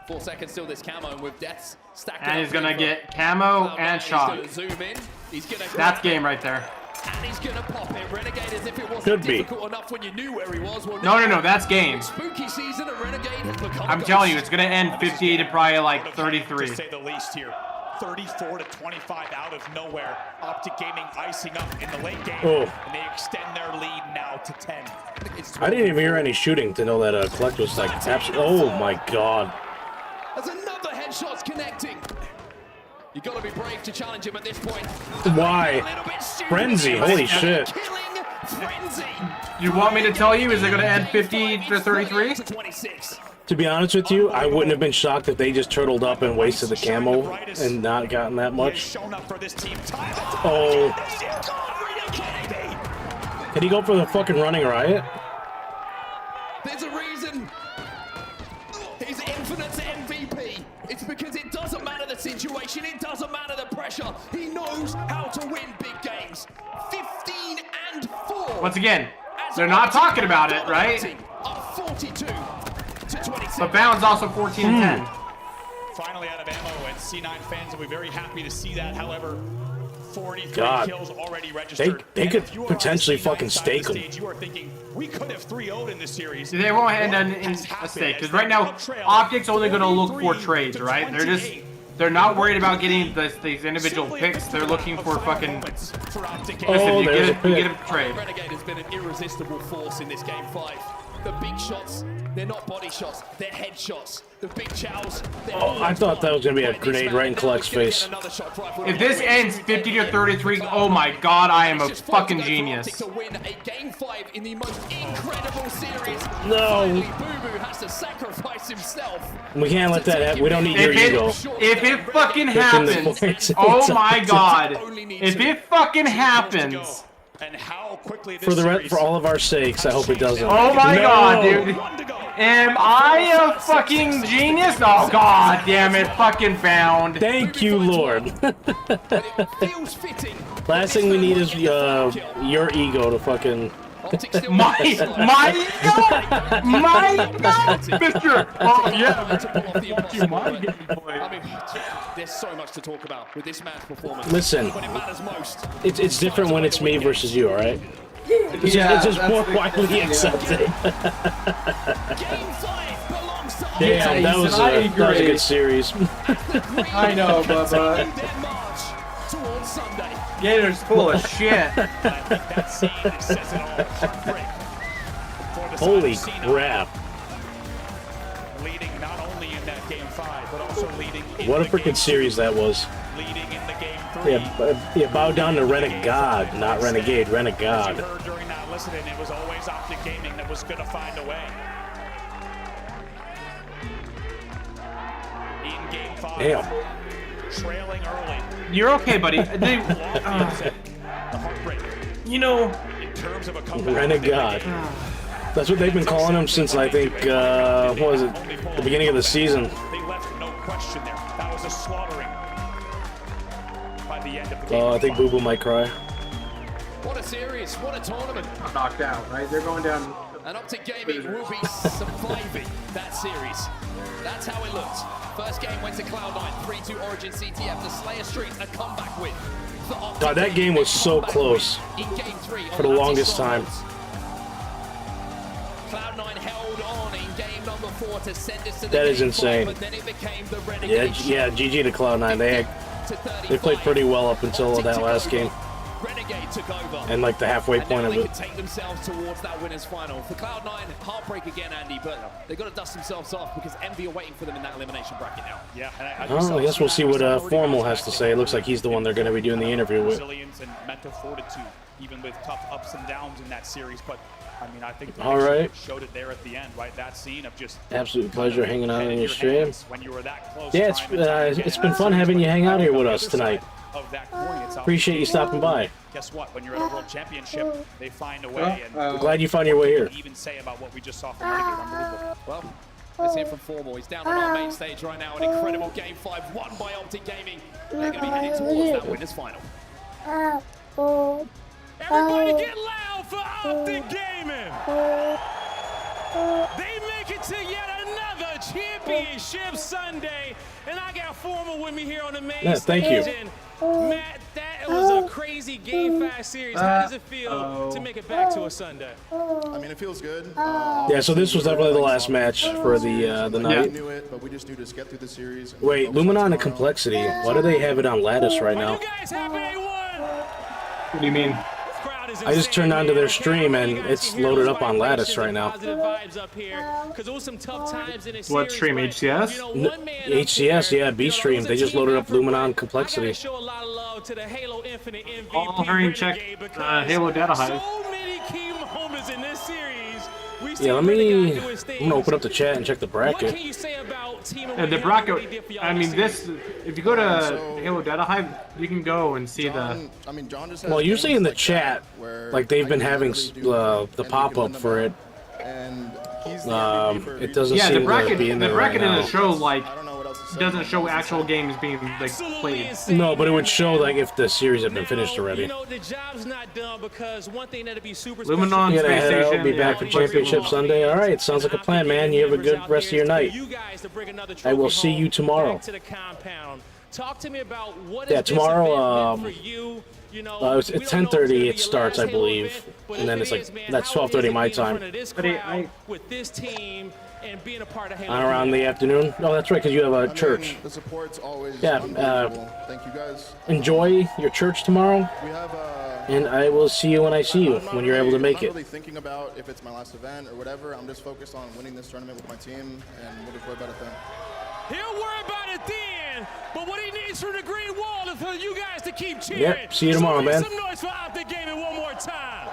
4 seconds still this camo, and with deaths stacked And he's gonna get camo and shot. He's gonna zoom in. He's gonna That's game right there. And he's gonna pop it. Renegade as if it wasn't Could be. difficult enough when you knew where he was. Well, No, that's game. Spooky season of Renegade has become I'm telling you, it's gonna end 50 to probably like 33. To say the least here. 34 to 25 out of nowhere. Optic Gaming icing up in the late game, and they extend their lead now to 10. I didn't even hear any shooting to know that Collect was like absolutely. Oh my god. There's another headshots connecting. You gotta be brave to challenge him at this point. Why? Frenzy, holy shit. Killing Frenzy. You want me to tell you, is it gonna end 50 to 33? To be honest with you, I wouldn't have been shocked if they just turtled up and wasted the camo and not gotten that much. Oh. Can he go for the fucking running riot? There's a reason. He's infinite MVP. It's because it doesn't matter the situation, it doesn't matter the pressure. He knows how to win big games. 15 and 4. Once again, they're not talking about it, right? Up 42 to 26. But Bound's also 14 and 10. Finally out of ammo, and C9 fans will be very happy to see that. However, 43 God. kills already registered. They could potentially fucking stake him. You are thinking, we could have 3-0'd in this series. They won't end in a stake, because right now, Optic's only going to look for trades, right? They're not worried about getting these individual picks. They're looking for fucking. Oh, you there's a get pick. a trade. Renegade has been an irresistible force in this game 5. The big shots, they're not body shots, they're headshots. The big chows, Oh, I thought that was gonna be a grenade right in Collect's face. If this ends 50 to 33, oh my god, I am a fucking genius. To win a game 5 in the most incredible series. No. Finally, Boo Boo has to sacrifice himself. We can't let that happen. We don't need your ego. If it fucking happens, oh my god. If it fucking happens. And how quickly For all of our sakes, I hope it doesn't. Oh my No. god, dude. Am I a fucking genius? Oh god damn it, fucking Bound. Thank you, Lord. Last thing we need is your ego to fucking. My Mr. Oh yeah. I mean, there's so much to talk about with this man's performance. Listen, When it matters most. it's different when it's me versus you, all right? It's just more widely accepted. Damn, that was a good series. I know, Bubba. Gator's full of shit. Holy crap. Leading not only in that game 5, but also leading in What a the freaking game series that was. leading in the game 3. Yeah, bow down to Renegade, not Renegade, As you Renegade. heard during that listening, it was always Optic Gaming that was going to find a way. In game 5, Damn. trailing early. You're okay, buddy. You know, in terms of a comeback, Renegade. That's what they've been calling him since, I think, what was it, the beginning of the season. they left no question there. That was a slaughtering by the end of the game. Oh, I think Boo Boo might cry. What a series, what a tournament. knocked out, right? They're going down. And Optic Gaming will be surviving that series. That's how it looked. First game went to Cloud9, 3-2 Origin CTF to Slayer Street, a comeback win. God, that game was so close In game 3 for the longest time. Cloud9 held on in game number 4 to send us to the That is game insane. 5, but then it became the Renegade Yeah, GG to Cloud9. They played pretty well up until that last game. Renegade took over. And like the halfway And point now of they it. can take themselves towards that winners final. For Cloud9, heartbreak again, Andy, but they've got to dust themselves off because Envy are waiting for them in that elimination bracket now. Yeah, and Oh, I guess we'll see what Formal has to say. It looks like he's the one they're going to be doing the interview with. Resilience and mental fortitude, even with tough ups and downs in that series. But I mean, I think the All right. showed it there at the end, right? That scene of just Absolute pleasure hanging out on your stream. when you were that close. Yeah, it's been fun having you hang out here with us tonight. Of that coin, it's Appreciate you stopping by. Guess what? When you're at a world championship, they find a way. And I'm glad you found your way here. Even say about what we just saw from Renegade, unbelievable. Well, let's hear from Formal. He's down on our main stage right now. An incredible game 5 won by Optic Gaming. They're going to be heading towards that winners final. Everybody get loud for Optic Gaming! They make it to yet another championship Sunday, and I got Formal with me here on the main Yeah, stage. thank you. And Matt, that was a crazy crazy Game 5 series. How does it feel to make it back to a Sunday? I mean, it feels good. Yeah, so this was definitely the last match for the night. We knew it, but we just knew to get through the series. Wait, Luminon and Complexity. Why do they have it on Lattice right now? What do you mean? I just turned on to their stream and it's loaded up on Lattice right now. What stream, HCS? HCS, yeah, B stream. They just loaded up Luminon Complexity. I'll hurry and check Halo Data Hive. Yeah, I'm gonna open up the chat and check the bracket. The bracket, I mean, this, if you go to Halo Data Hive, you can go and see the... Well, usually in the chat, like, they've been having the pop-up for it. It doesn't seem to be in there right now. The bracket doesn't show, like, doesn't show actual games being, like, played. No, but it would show, like, if the series had been finished already. Luminon, Space Space Station, Station, be back for Championship Sunday. All right, sounds like a plan, man. You have a good rest of your night. I will see you tomorrow. Talk to me about what Yeah, tomorrow, it's at 10:30 it starts, I believe, and then it's like, that's 12:30 my time. With this team and being a part of Around the afternoon? No, that's right, because you have a church. The support's always Yeah, thank you guys. enjoy your church tomorrow, We have and I will see you when I see you, when you're able to make I'm it. not really thinking about if it's my last event or whatever. I'm just focused on winning this tournament with my team, and we'll just worry about it then. He'll worry about it then, but what he needs from the green wall is for you guys to keep cheering. Yep, see you tomorrow, man. Some noise for Optic Gaming one more time.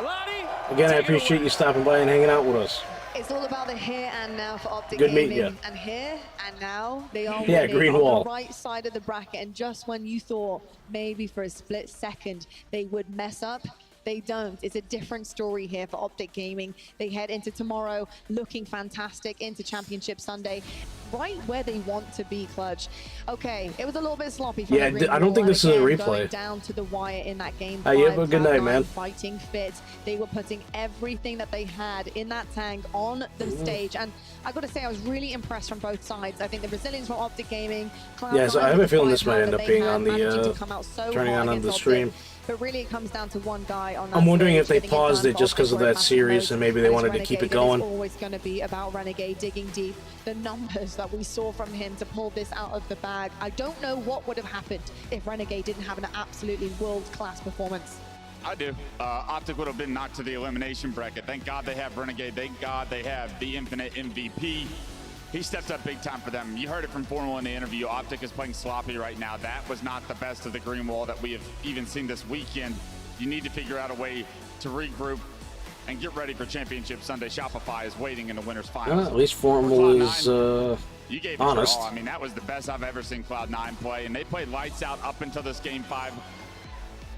Lonnie, Again, I appreciate you stopping by and hanging out with us. It's all about the here and now for Optic Good Gaming. meeting ya. And here and now, they are Yeah, winning green on wall. the right side of the bracket. And just when you thought maybe for a split second they would mess up, they don't. It's a different story here for Optic Gaming. They head into tomorrow looking fantastic into Championship Sunday, right where they want to be, Clutch. Okay, it was a little bit sloppy for Yeah, the green I don't wall, think and this is a again, replay. going down to the wire in that game. You have a good night, Cloud9 man. Fighting fit. They were putting everything that they had in that tank on the stage, and I got to say I was really impressed from both sides. I think the Brazilians from Optic Gaming, Yeah, so I have a feeling this might end up being on the, turning on the stream. But really, it comes down to one guy on that I'm wondering if stage they getting paused done it just for because of that massive series note. and maybe they It's wanted to keep it Renegade. going. It's always going to be about Renegade digging deep. The numbers that we saw from him to pull this out of the bag, I don't know what would have happened if Renegade didn't have an absolutely world-class performance. I do. Optic would have been knocked to the elimination bracket. Thank God they have Renegade. Thank God they have the infinite MVP. He stepped up big time for them. You heard it from Formal in the interview. Optic is playing sloppy right now. That was not the best of the green wall that we have even seen this weekend. You need to figure out a way to regroup and get ready for Championship Sunday. Shopify is waiting in the winners finals. At least Formal is You gave it honest. your all. I mean, that was the best I've ever seen Cloud9 play, and they played lights out up until this game 5.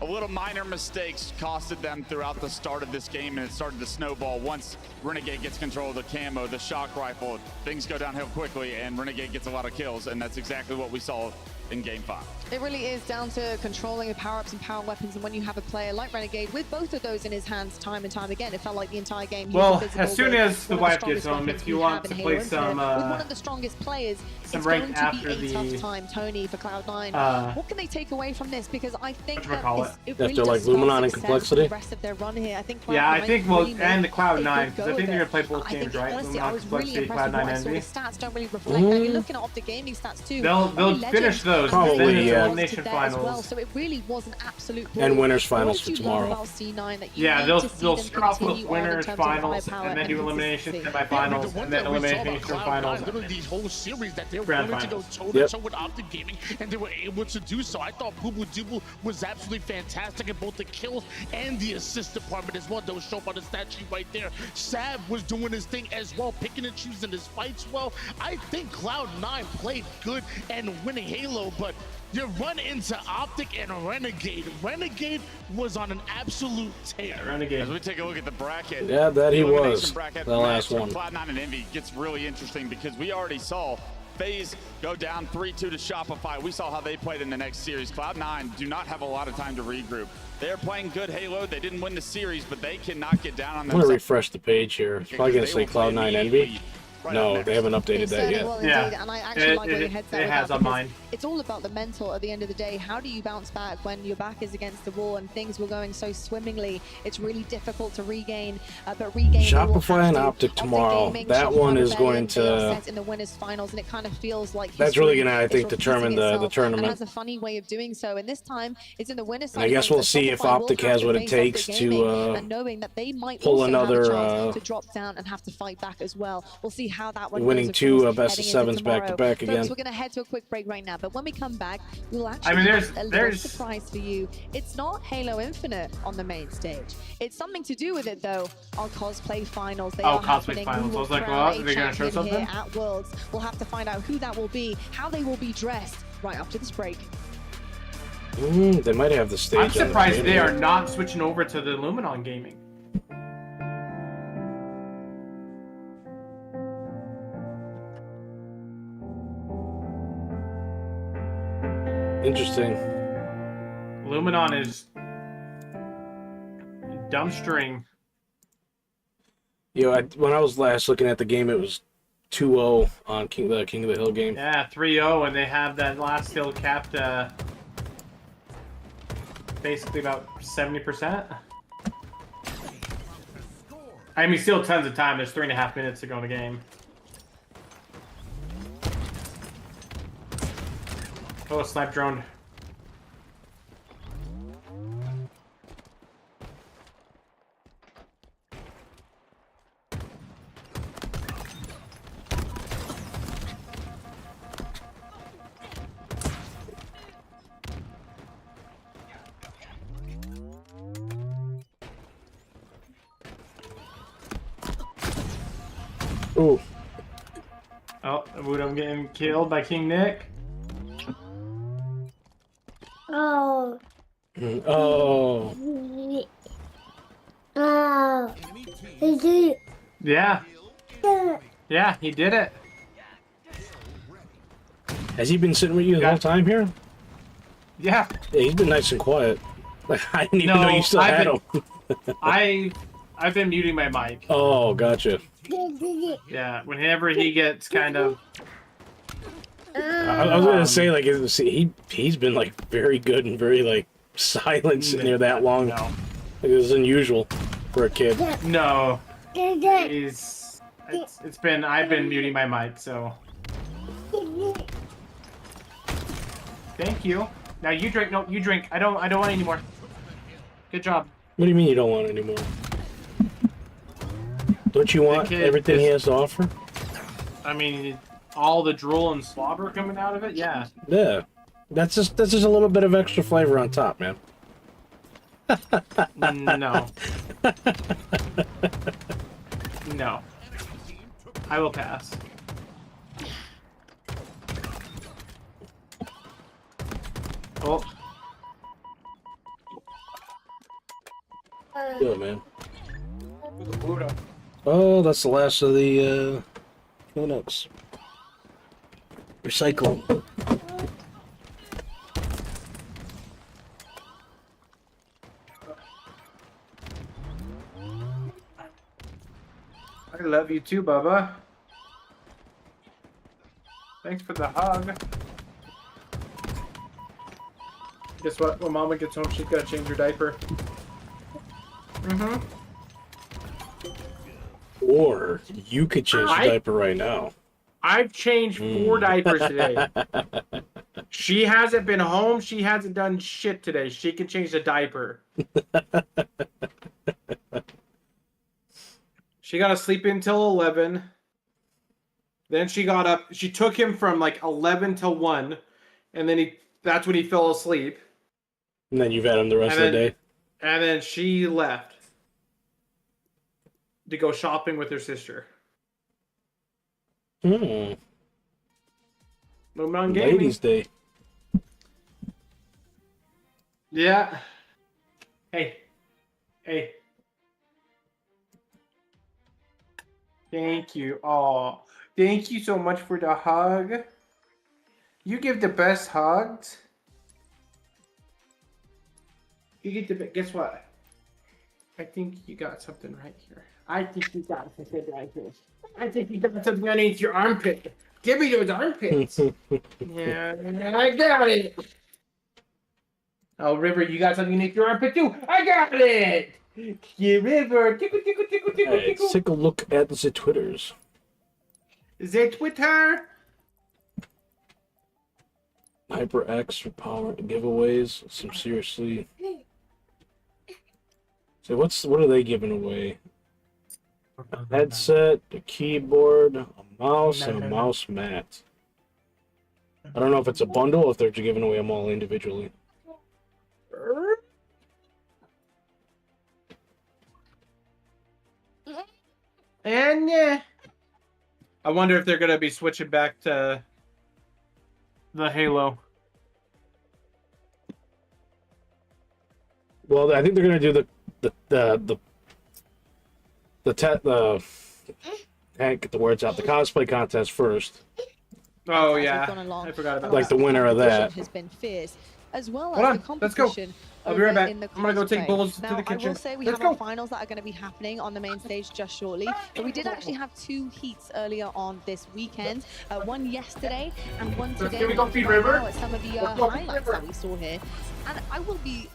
A little minor mistakes costed them throughout the start of this game, and it started to snowball. Once Renegade gets control of the camo, the shock rifle, things go downhill quickly, and Renegade gets a lot of kills, and that's exactly what we saw in game 5. It really is down to controlling the power-ups and power weapons, and when you have a player like Renegade with both of those in his hands time and time again, it felt like the entire game. Well, as soon as the wife gets home, if you want to play some with one of the strongest players, some it's rank going to after be a the tough time, Tony, for Cloud9. What can they take away from this? Because I think that it really After like does spell Luminon and success for Complexity. the rest of their run here. I think Yeah, I Cloud9 think really and made the Cloud9, a because good I go think of they're it. gonna play both I games, think, right? honestly, I Luminon, was really Complexity, impressed with what I Cloud9 saw. The Envy. stats don't really reflect that. You're looking at Optic Gaming stats too. They'll finish those. Probably, Finish yeah. elimination There as well, finals. so it really was an absolute And brawl. winners finals What for did you love tomorrow. about C9 that you Yeah, need they'll to see they'll them start off with continue on in winners terms of finals firepower and then do and elimination consistency? semifinals and then elimination finals. Literally these whole series that they're Grand willing to go finals. toe-to-toe with Optic Gaming, and they were able to do so. I thought Boo Boo Doo was absolutely fantastic in both the kills and the assist department as well. That was shown by the stat sheet right there. Sav was doing his thing as well, picking and choosing his fights well. I think Cloud9 played good and winning Halo, but you run into Optic and Renegade. Renegade was on an absolute tear. As we take a look at the bracket, Yeah, that he the elimination was. bracket The last match one. for Cloud9 and Envy gets really interesting because we already saw FaZe go down 3-2 to Shopify. We saw how they played in the next series. Cloud9 do not have a lot of time to regroup. They're playing good Halo. They didn't win the series, but they cannot get down on I'm themselves. gonna refresh the page here. It's probably gonna say Cloud9 Envy. No, they haven't updated that yet. Well, indeed, and I actually like where your head's at it with has that, on mine. it's all about the mental at the end of the day. How do you bounce back when your back is against the wall and things were going so swimmingly? It's really difficult to regain, but regain. Shopify and Optic tomorrow. That one is going to. In the winners finals, and it kind of feels like That's really going to, I think, determine the tournament. And has a funny way of doing so. And this time, it's in the winners. And I guess we'll see if Optic has what it takes to knowing that they might pull also another have a chance to drop down and have to fight back as well. We'll see how that one winning goes, two course, best of sevens back to back again. Folks, we're going to head to a quick break right now, but when we come back, we'll actually have a little surprise for you. It's not Halo Infinite on the main stage. It's something to do with it though. Our cosplay finals. They are cosplay happening. finals. I was like, well, they're going to show something here at Worlds. We'll have to find out who that will be, how they will be dressed right after this break. They might have the stage. I'm surprised they are not switching over to the Luminon gaming. Interesting. Luminon is dumpstering. Yo, when I was last looking at the game, it was 2-0 on King of the Hill game. Yeah, 3-0, and they have that last hill capped basically about 70%. I mean, still tons of time. There's 3.5 minutes to go in the game. Oh, snipe drone. Ooh. Oh, I'm getting killed by King Nick. Oh. Oh. Oh. He did it. Yeah. Yeah, he did it. Has he been sitting with you the whole time here? Yeah. Yeah, he's been nice and quiet. Like, I didn't even know you still had him. I've been muting my mic. Oh, gotcha. Yeah, whenever he gets kind of. I was gonna say, like, he's been like very good and very like silent sitting there that long. No. Like, this is unusual for a kid. No. It's been I've been muting my mic, so. Thank you. Now you drink. No, you drink. I don't want any more. Good job. What do you mean you don't want any more? Don't you want everything he has to offer? I mean, all the drool and slobber coming out of it. Yeah. Yeah. That's just a little bit of extra flavor on top, man. No. No. I will pass. Oh. Good, man. Oh, that's the last of the cleanups. Recycle. I love you too, Bubba. Thanks for the hug. Guess what? When Mama gets home, she's got to change her diaper. Mm-hmm. Or you could change the diaper right now. I've changed 4 diapers today. She hasn't been home. She hasn't done shit today. She can change the diaper. She got to sleep until 11. Then she got up. She took him from like 11 till 1. And then that's when he fell asleep. And then you've had him the rest of the day. And then she left to go shopping with her sister. Luminon Gaming. Ladies' Day. Yeah. Hey. Hey. Thank you. Oh, thank you so much for the hug. You give the best hugs. You get the guess what? I think you got something right here. I think you got something right here. I think you got something underneath your armpit. Give me those armpits. Yeah, I got it. Oh, River, you got something underneath your armpit too. I got it. Yeah, River. Tickle, tickle, tickle, tickle, Alright, tickle. let's take a look at the Twitters. The Twitter. HyperX for power giveaways. Some seriously. So what are they giving away? A headset, a keyboard, a mouse, and a mouse mat. I don't know if it's a bundle or if they're giving away them all individually. And I wonder if they're gonna be switching back to the Halo. Well, I think they're gonna do I can't get the words out. The cosplay contest first. Oh yeah, I forgot about like the winner of that. Has been fierce, as well Hold as on, the competition. let's go. I'll be right back. In the I'm gonna go take cosplay. Bulls to Now, the kitchen. I will say we Let's have our go. finals that are going to be happening on the main stage just shortly. But we did actually have 2 heats earlier on this weekend. One yesterday and one today. Here we go, Feed Right River. now, it's some of the Let's go, Feed highlights River. that we saw here. And I will be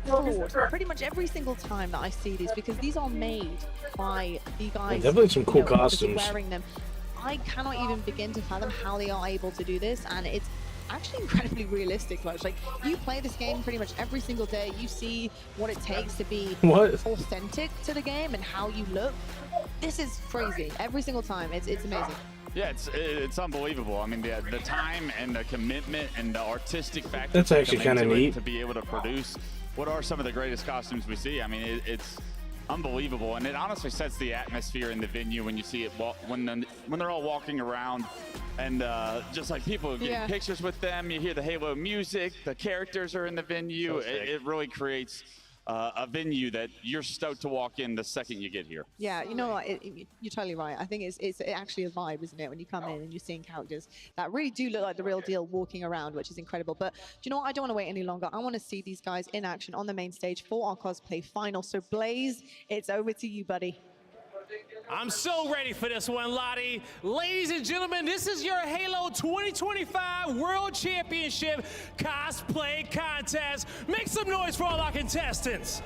floored pretty much every single time that I see these, because these are made by the guys. Definitely some cool obviously costumes. wearing them. I cannot even begin to fathom how they are able to do this, and it's actually incredibly realistic. Like you play this game pretty much every single day, you see what it takes to be authentic to the game and how you look. This is crazy every single time. It's amazing. Yeah, it's unbelievable. I mean, the time and the commitment and the artistic factor That's actually kinda neat. to be able to produce what are some of the greatest costumes we see. I mean, it's unbelievable, and it honestly sets the atmosphere in the venue when you see it when they're all walking around, and just like people getting pictures with them. You hear the Halo music, the characters are in the venue. It really creates a venue that you're stoked to walk in the second you get here. Yeah, you know what? You're totally right. I think it's actually a vibe, isn't it? When you come in and you're seeing characters that really do look like the real deal walking around, which is incredible. But do you know what? I don't want to wait any longer. I want to see these guys in action on the main stage for our cosplay final. So Blaze, it's over to you, buddy. I'm so ready for this one, Lottie. Ladies and gentlemen, this is your Halo 2025 World Championship Cosplay Contest. Make some noise for all our contestants.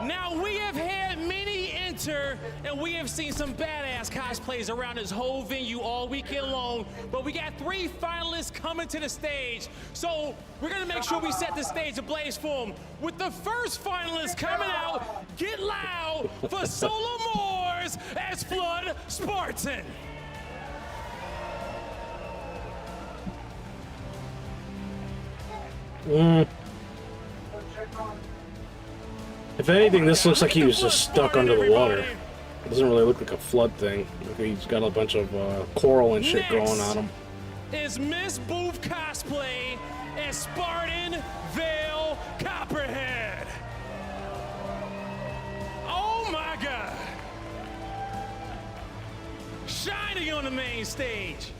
Now, we have had many enter, and we have seen some badass cosplays around this whole venue all weekend long, but we got 3 finalists coming to the stage. So we're gonna make sure we set the stage ablaze for them. With the first finalist coming out, get loud for Solar Moors as Flood Spartan. If anything, this looks like he was just stuck under the water. It doesn't really look like a flood thing. Like he's got a bunch of coral and shit growing on him. Is Miss Booth cosplay as Spartan Veil Copperhead. Oh my God. Shining on the main stage.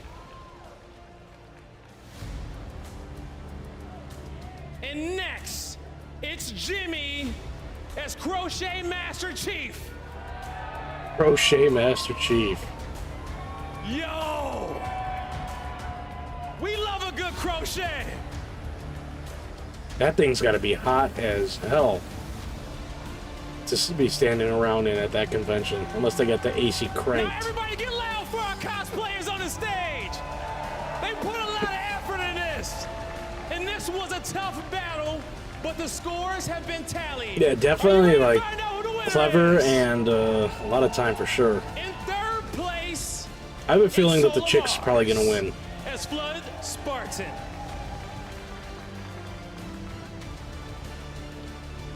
And next, it's Jimmy as Crochet Master Chief. Crochet Master Chief. Yo! We love a good crochet. That thing's got to be hot as hell to be standing around in at that convention, unless they got the AC Now cranked. everybody get loud for our cosplayers on the stage. They put a lot of effort in this. And this was a tough battle, but the scores have been tallied. Yeah, definitely like clever and a lot of time for sure. In third place, I have a feeling that the chick's probably gonna win. as Flood Spartan.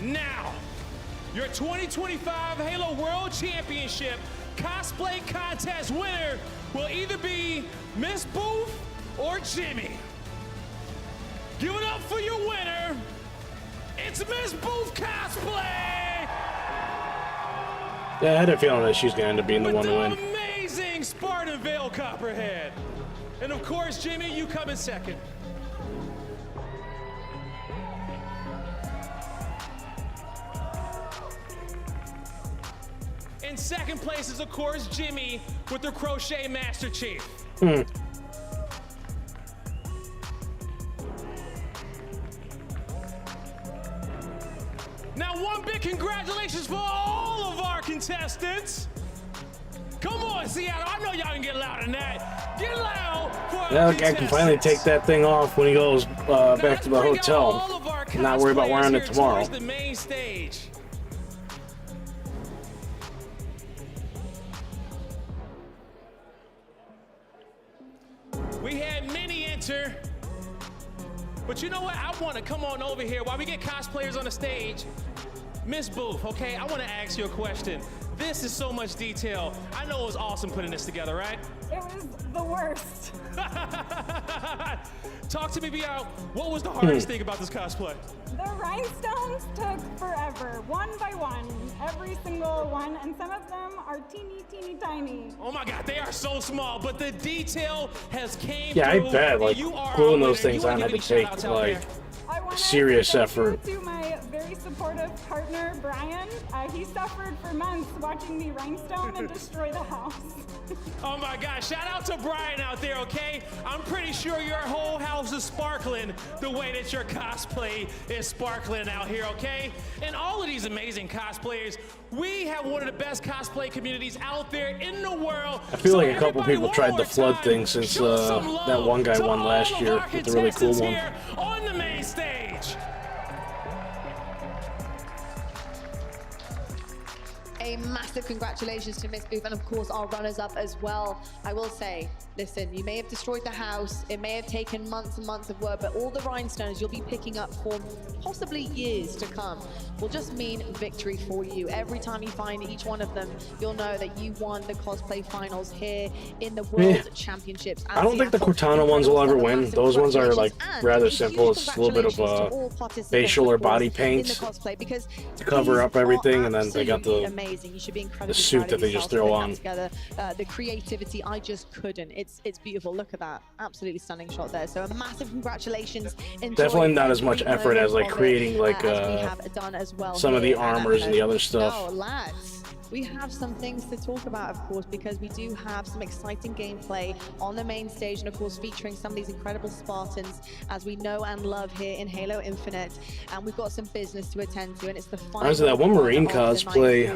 Now, your 2025 Halo World Championship Cosplay Contest winner will either be Miss Booth or Jimmy. Give it up for your winner. It's Miss Booth Cosplay. Yeah, I had a feeling that she's gonna end up being the one to win. Amazing Spartan Veil Copperhead. And of course, Jimmy, you come in second. And second place is, of course, Jimmy with the Crochet Master Chief. Now, one big congratulations for all of our contestants. Come on, Seattle. I know y'all can get loud in that. Get loud for our Yeah, the guy can finally take that thing off when he goes back to the hotel. And not worry about wearing it tomorrow. The main stage. We had many enter. But you know what? I want to come on over here while we get cosplayers on the stage. Miss Booth, okay, I want to ask you a question. This is so much detail. I know it was awesome putting this together, right? It was the worst. Talk to me about what was the hardest thing about this cosplay? The rhinestones took forever, one by one, every single one, and some of them are teeny, teeny, tiny. Oh my God, they are so small, but the detail has came Yeah, I through. bet, like, gluing those things on had to take, like, serious effort. To my very supportive partner, Brian, he suffered for months watching me rhinestone and destroy the house. Oh my God, shout out to Brian out there, okay? I'm pretty sure your whole house is sparkling the way that your cosplay is sparkling out here, okay? And all of these amazing cosplayers, we have one of the best cosplay communities out there in the world. I feel like a couple people tried the flood thing since that one guy won last year with the really cool one. On the main stage. A massive congratulations to Miss Booth and of course our runners-up as well. I will say, listen, you may have destroyed the house, it may have taken months and months of work, but all the rhinestones you'll be picking up for possibly years to come will just mean victory for you. Every time you find each one of them, you'll know that you won the cosplay finals here in the World Championships. I don't think the Cortana ones will ever win. Those ones are like rather simple. It's a little bit of facial or body paint to cover up everything, and then they got the you should be incredibly suit that they just throw on. Together. The creativity, I just couldn't. It's beautiful. Look at that, absolutely stunning shot there. So a massive congratulations. Definitely not as much effort as like creating like some of the armors and the other stuff. Oh, lads. We have some things to talk about, of course, because we do have some exciting gameplay on the main stage, and of course featuring some of these incredible Spartans as we know and love here in Halo Infinite. And we've got some business to attend to, and it's the final. There's that one Marine cosplay.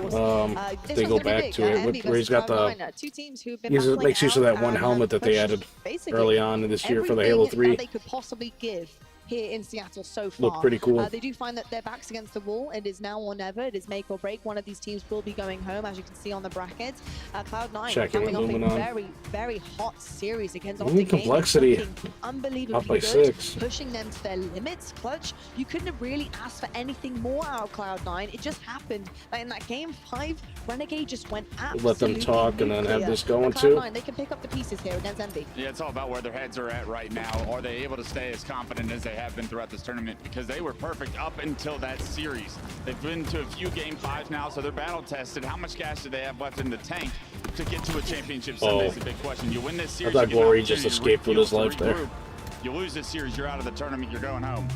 They go back to it where he's got the. He makes use of that one helmet that they added early on in this year for the Halo 3. They could possibly give here in Seattle so far. Look pretty cool. They do find that their back's against the wall. It is now or never. It is make or break. One of these teams will be going home, as you can see on the brackets. Cloud9 coming off a very, very hot series against Optic Complexity unbelievably up by good, 6, pushing them to their limits. Clutch, you couldn't have really asked for anything more out of Cloud9. It just happened. Like in that game 5, Renegade just went absolutely let them talk and then have this going Cloud9, they can pick up the pieces here against Envy. Yeah, it's all about where their heads are at right now. Are they able to stay as confident as they have been throughout this tournament? Because they were perfect up until that series. They've been to a few game 5s now, so they're battle tested. How much gas do they have left in the tank to get to a championship Sunday is the big question. You win this series, I thought Glory just escaped with his life there. You lose this series, you're out of the tournament, you're going home.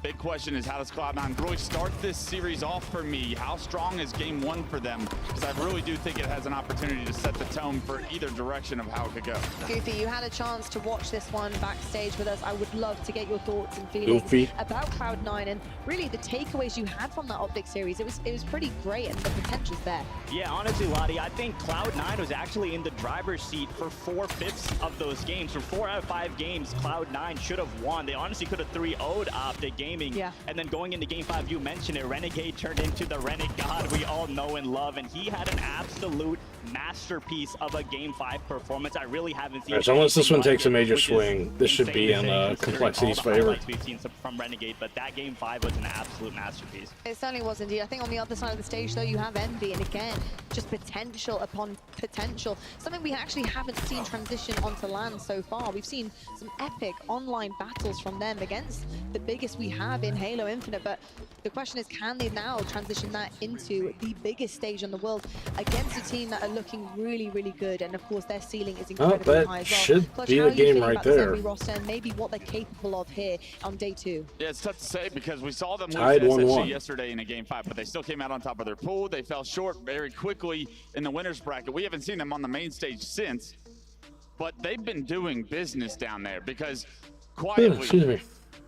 Big question is, how does Cloud9 really start this series off for me? How strong is game 1 for them? Because I really do think it has an opportunity to set the tone for either direction of how it could go. Goofy, you had a chance to watch this one backstage with us. I would love to get your thoughts and feelings about Cloud9 and really the takeaways you had from that Optic series. It was pretty great and the potential's there. Yeah, honestly, Lottie, I think Cloud9 was actually in the driver's seat for 4/5 of those games. For 4 out of 5 games, Cloud9 should have won. They honestly could have 3-0'd Optic Gaming. Yeah. And then going into game 5, you mentioned it, Renegade turned into the Renegade we all know and love, and he had an absolute masterpiece of a game 5 performance. I really haven't seen. So unless this one takes a major swing, this should be in Complexity's favor. We've seen from Renegade, but that game 5 was an absolute masterpiece. It certainly was indeed. I think on the other side of the stage, though, you have Envy, and again, just potential upon potential. Something we actually haven't seen transition onto land so far. We've seen some epic online battles from them against the biggest we have have in Halo Infinite, but the question is, can they now transition that into the biggest stage in the world against a team that are looking really, really good, and of course their ceiling is incredibly that high as well. should Clutch, be how the are you game feeling right about this there. enemy roster and maybe what they're capable of here on day 2? Yeah, it's tough to say because we saw them lose Tied to 1-1. SSG yesterday in a game 5, but they still came out on top of their pool. They fell short very quickly in the winners bracket. We haven't seen them on the main stage since, but they've been doing business down there because quietly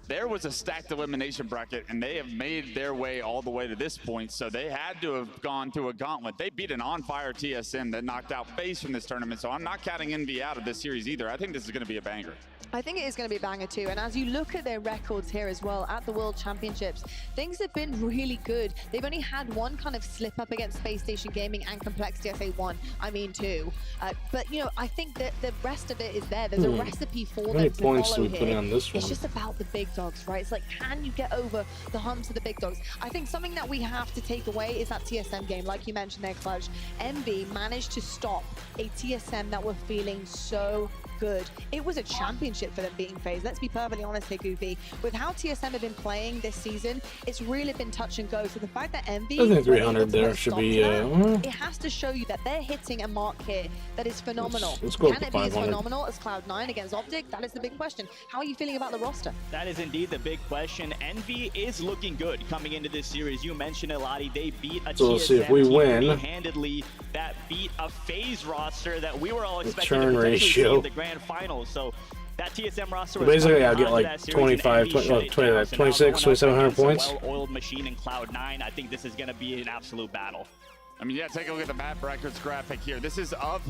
there was a stacked elimination bracket and they have made their way all the way to this point, so they had to have gone through a gauntlet. They beat an on-fire TSM that knocked out FaZe from this tournament, so I'm not counting Envy out of this series either. I think this is going to be a banger. I think it is going to be a banger too, and as you look at their records here as well at the World Championships, things have been really good. They've only had one kind of slip up against Space Station Gaming and Complexity. I say one, I mean two. But you know, I think that the rest of it is there. There's a recipe for them to points follow do we put here. on this It's one? just about the big dogs, right? It's like, can you get over the humps of the big dogs? I think something that we have to take away is that TSM game, like you mentioned there, Clutch. Envy managed to stop a TSM that were feeling so good. It was a championship for them beating FaZe. Let's be perfectly honest here, Goofy. With how TSM have been playing this season, it's really been touch and go. So the fact that Envy, I think 300 there should be. it has to show you that they're hitting a mark here that is phenomenal. Let's go Can up it to be as 500. phenomenal as Cloud9 against Optic? That is the big question. How are you feeling about the roster? That is indeed the big question. Envy is looking good coming into this series. You mentioned it, Lottie. They beat a So let's see if TSM we team win. handedly that beat a FaZe roster that we were all expecting turn to potentially see ratio. in the grand finals. So that TSM roster was Basically, coming I'll get onto like that series, 25, and Envy 20, shut it down. So now 26, going up 2700 against a points. well-oiled machine in Cloud9. I think this is going to be an absolute battle. I mean, yeah, take a look at the map records graphic here. This is of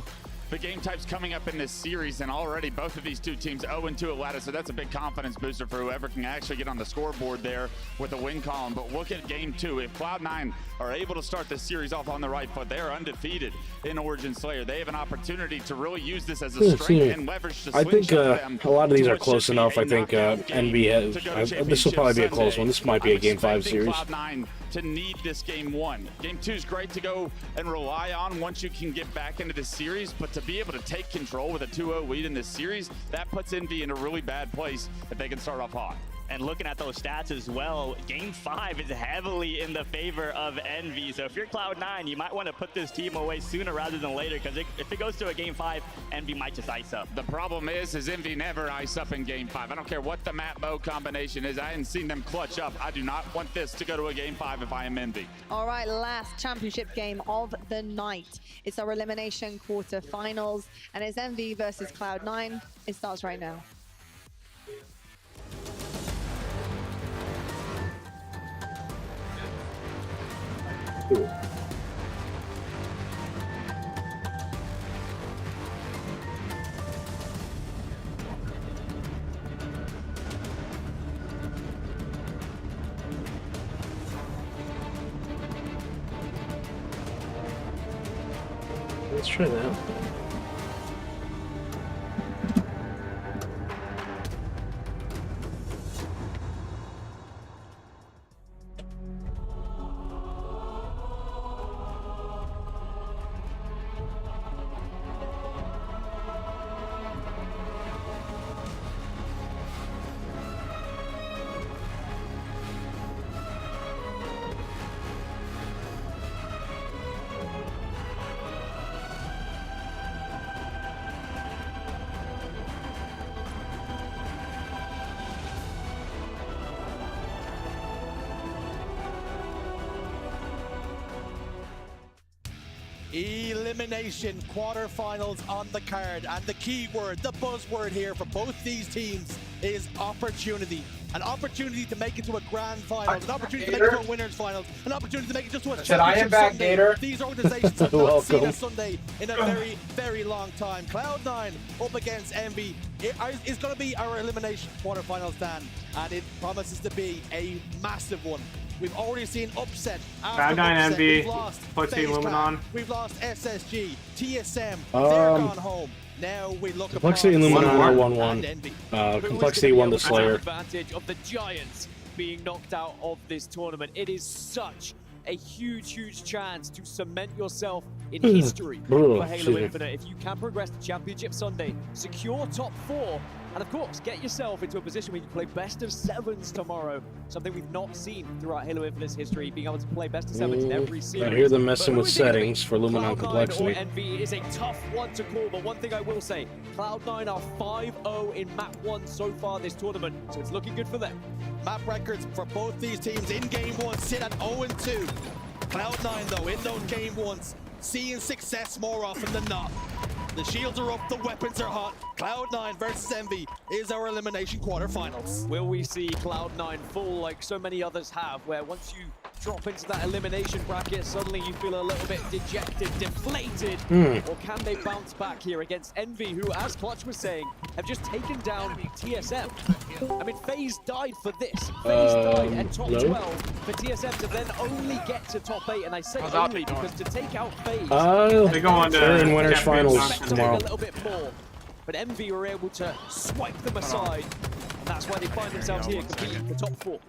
the game types coming up in this series, and already both of these two teams 0-2 at ladder, so that's a big confidence booster for whoever can actually get on the scoreboard there with the win column. But look at game 2. If Cloud9 are able to start this series off on the right foot, they're undefeated in Origin Slayer. They have an opportunity to really use this as a strength and leverage to I think slingshot them a lot of these to are what close should be enough. a I think knockout game Envy has. to go to This will probably be a close Championship one. This might be a game 5 I'm series. expecting Cloud9 to need this game 1. Game 2 is great to go and rely on once you can get back into this series, but to be able to take control with a 2-0 lead in this series, that puts Envy in a really bad place if they can start off hot. And looking at those stats as well, game 5 is heavily in the favor of Envy. So if you're Cloud9, you might want to put this team away sooner rather than later, because if it goes to a game 5, Envy might just ice up. The problem is Envy never ice up in game 5. I don't care what the map mode combination is. I hadn't seen them clutch up. I do not want this to go to a game 5 if I am Envy. All right, last championship game of the night. It's our elimination quarterfinals, and it's Envy versus Cloud9. It starts right now. Cool. Let's try that. Elimination quarterfinals on the card, and the key word, the buzzword here for both these teams is opportunity. An opportunity to make it to a grand final, an opportunity to make it to a winners final, an opportunity to make it just to a Said I am back, Sunday. Gator. These organizations have not seen Welcome. a Sunday in a very, very long time. Cloud9 up against Envy. It is going to be our elimination quarterfinals, Dan, and it promises to be a massive one. We've already seen upset after Cloud9 upset. Envy, We've lost puts the FaZe Lumen Clan. on. We've lost SSG, TSM, they're gone home. Now we look Complexity and upon Lumen are and 1-1. Envy. Complexity won the Slayer. Advantage of the Giants being knocked out of this tournament. It is such a huge chance to cement yourself in history for Halo Infinite. If you can progress to Championship Sunday, secure top 4, And of course, get yourself into a position where you can play best of sevens tomorrow. Something we've not seen throughout Halo Infinite's history, being able to play best of sevens in every series. I hear them messing with settings for Luminon Cloud9 complexity. or Envy is a tough one to call, but one thing I will say, Cloud9 are 5-0 in map 1 so far this tournament, so it's looking good for them. Map records for both these teams in game 1 sit at 0-2. Cloud9 though, in those game 1s, seeing success more often than not. The shields are up, the weapons are hot. Cloud9 versus Envy is our elimination quarterfinals. Will we see Cloud9 fall like so many others have, where once you drop into that elimination bracket, suddenly you feel a little bit dejected, deflated? Or can they bounce back here against Envy, who, as Clutch was saying, have just taken down TSM? I mean, FaZe died for this. FaZe died at top 12 for TSM to then only get to top 8, and I say only because to take out FaZe... they go on they're in winners finals a tomorrow. little bit more, but Envy were able to swipe them aside, and that's why they find themselves here competing for top 4.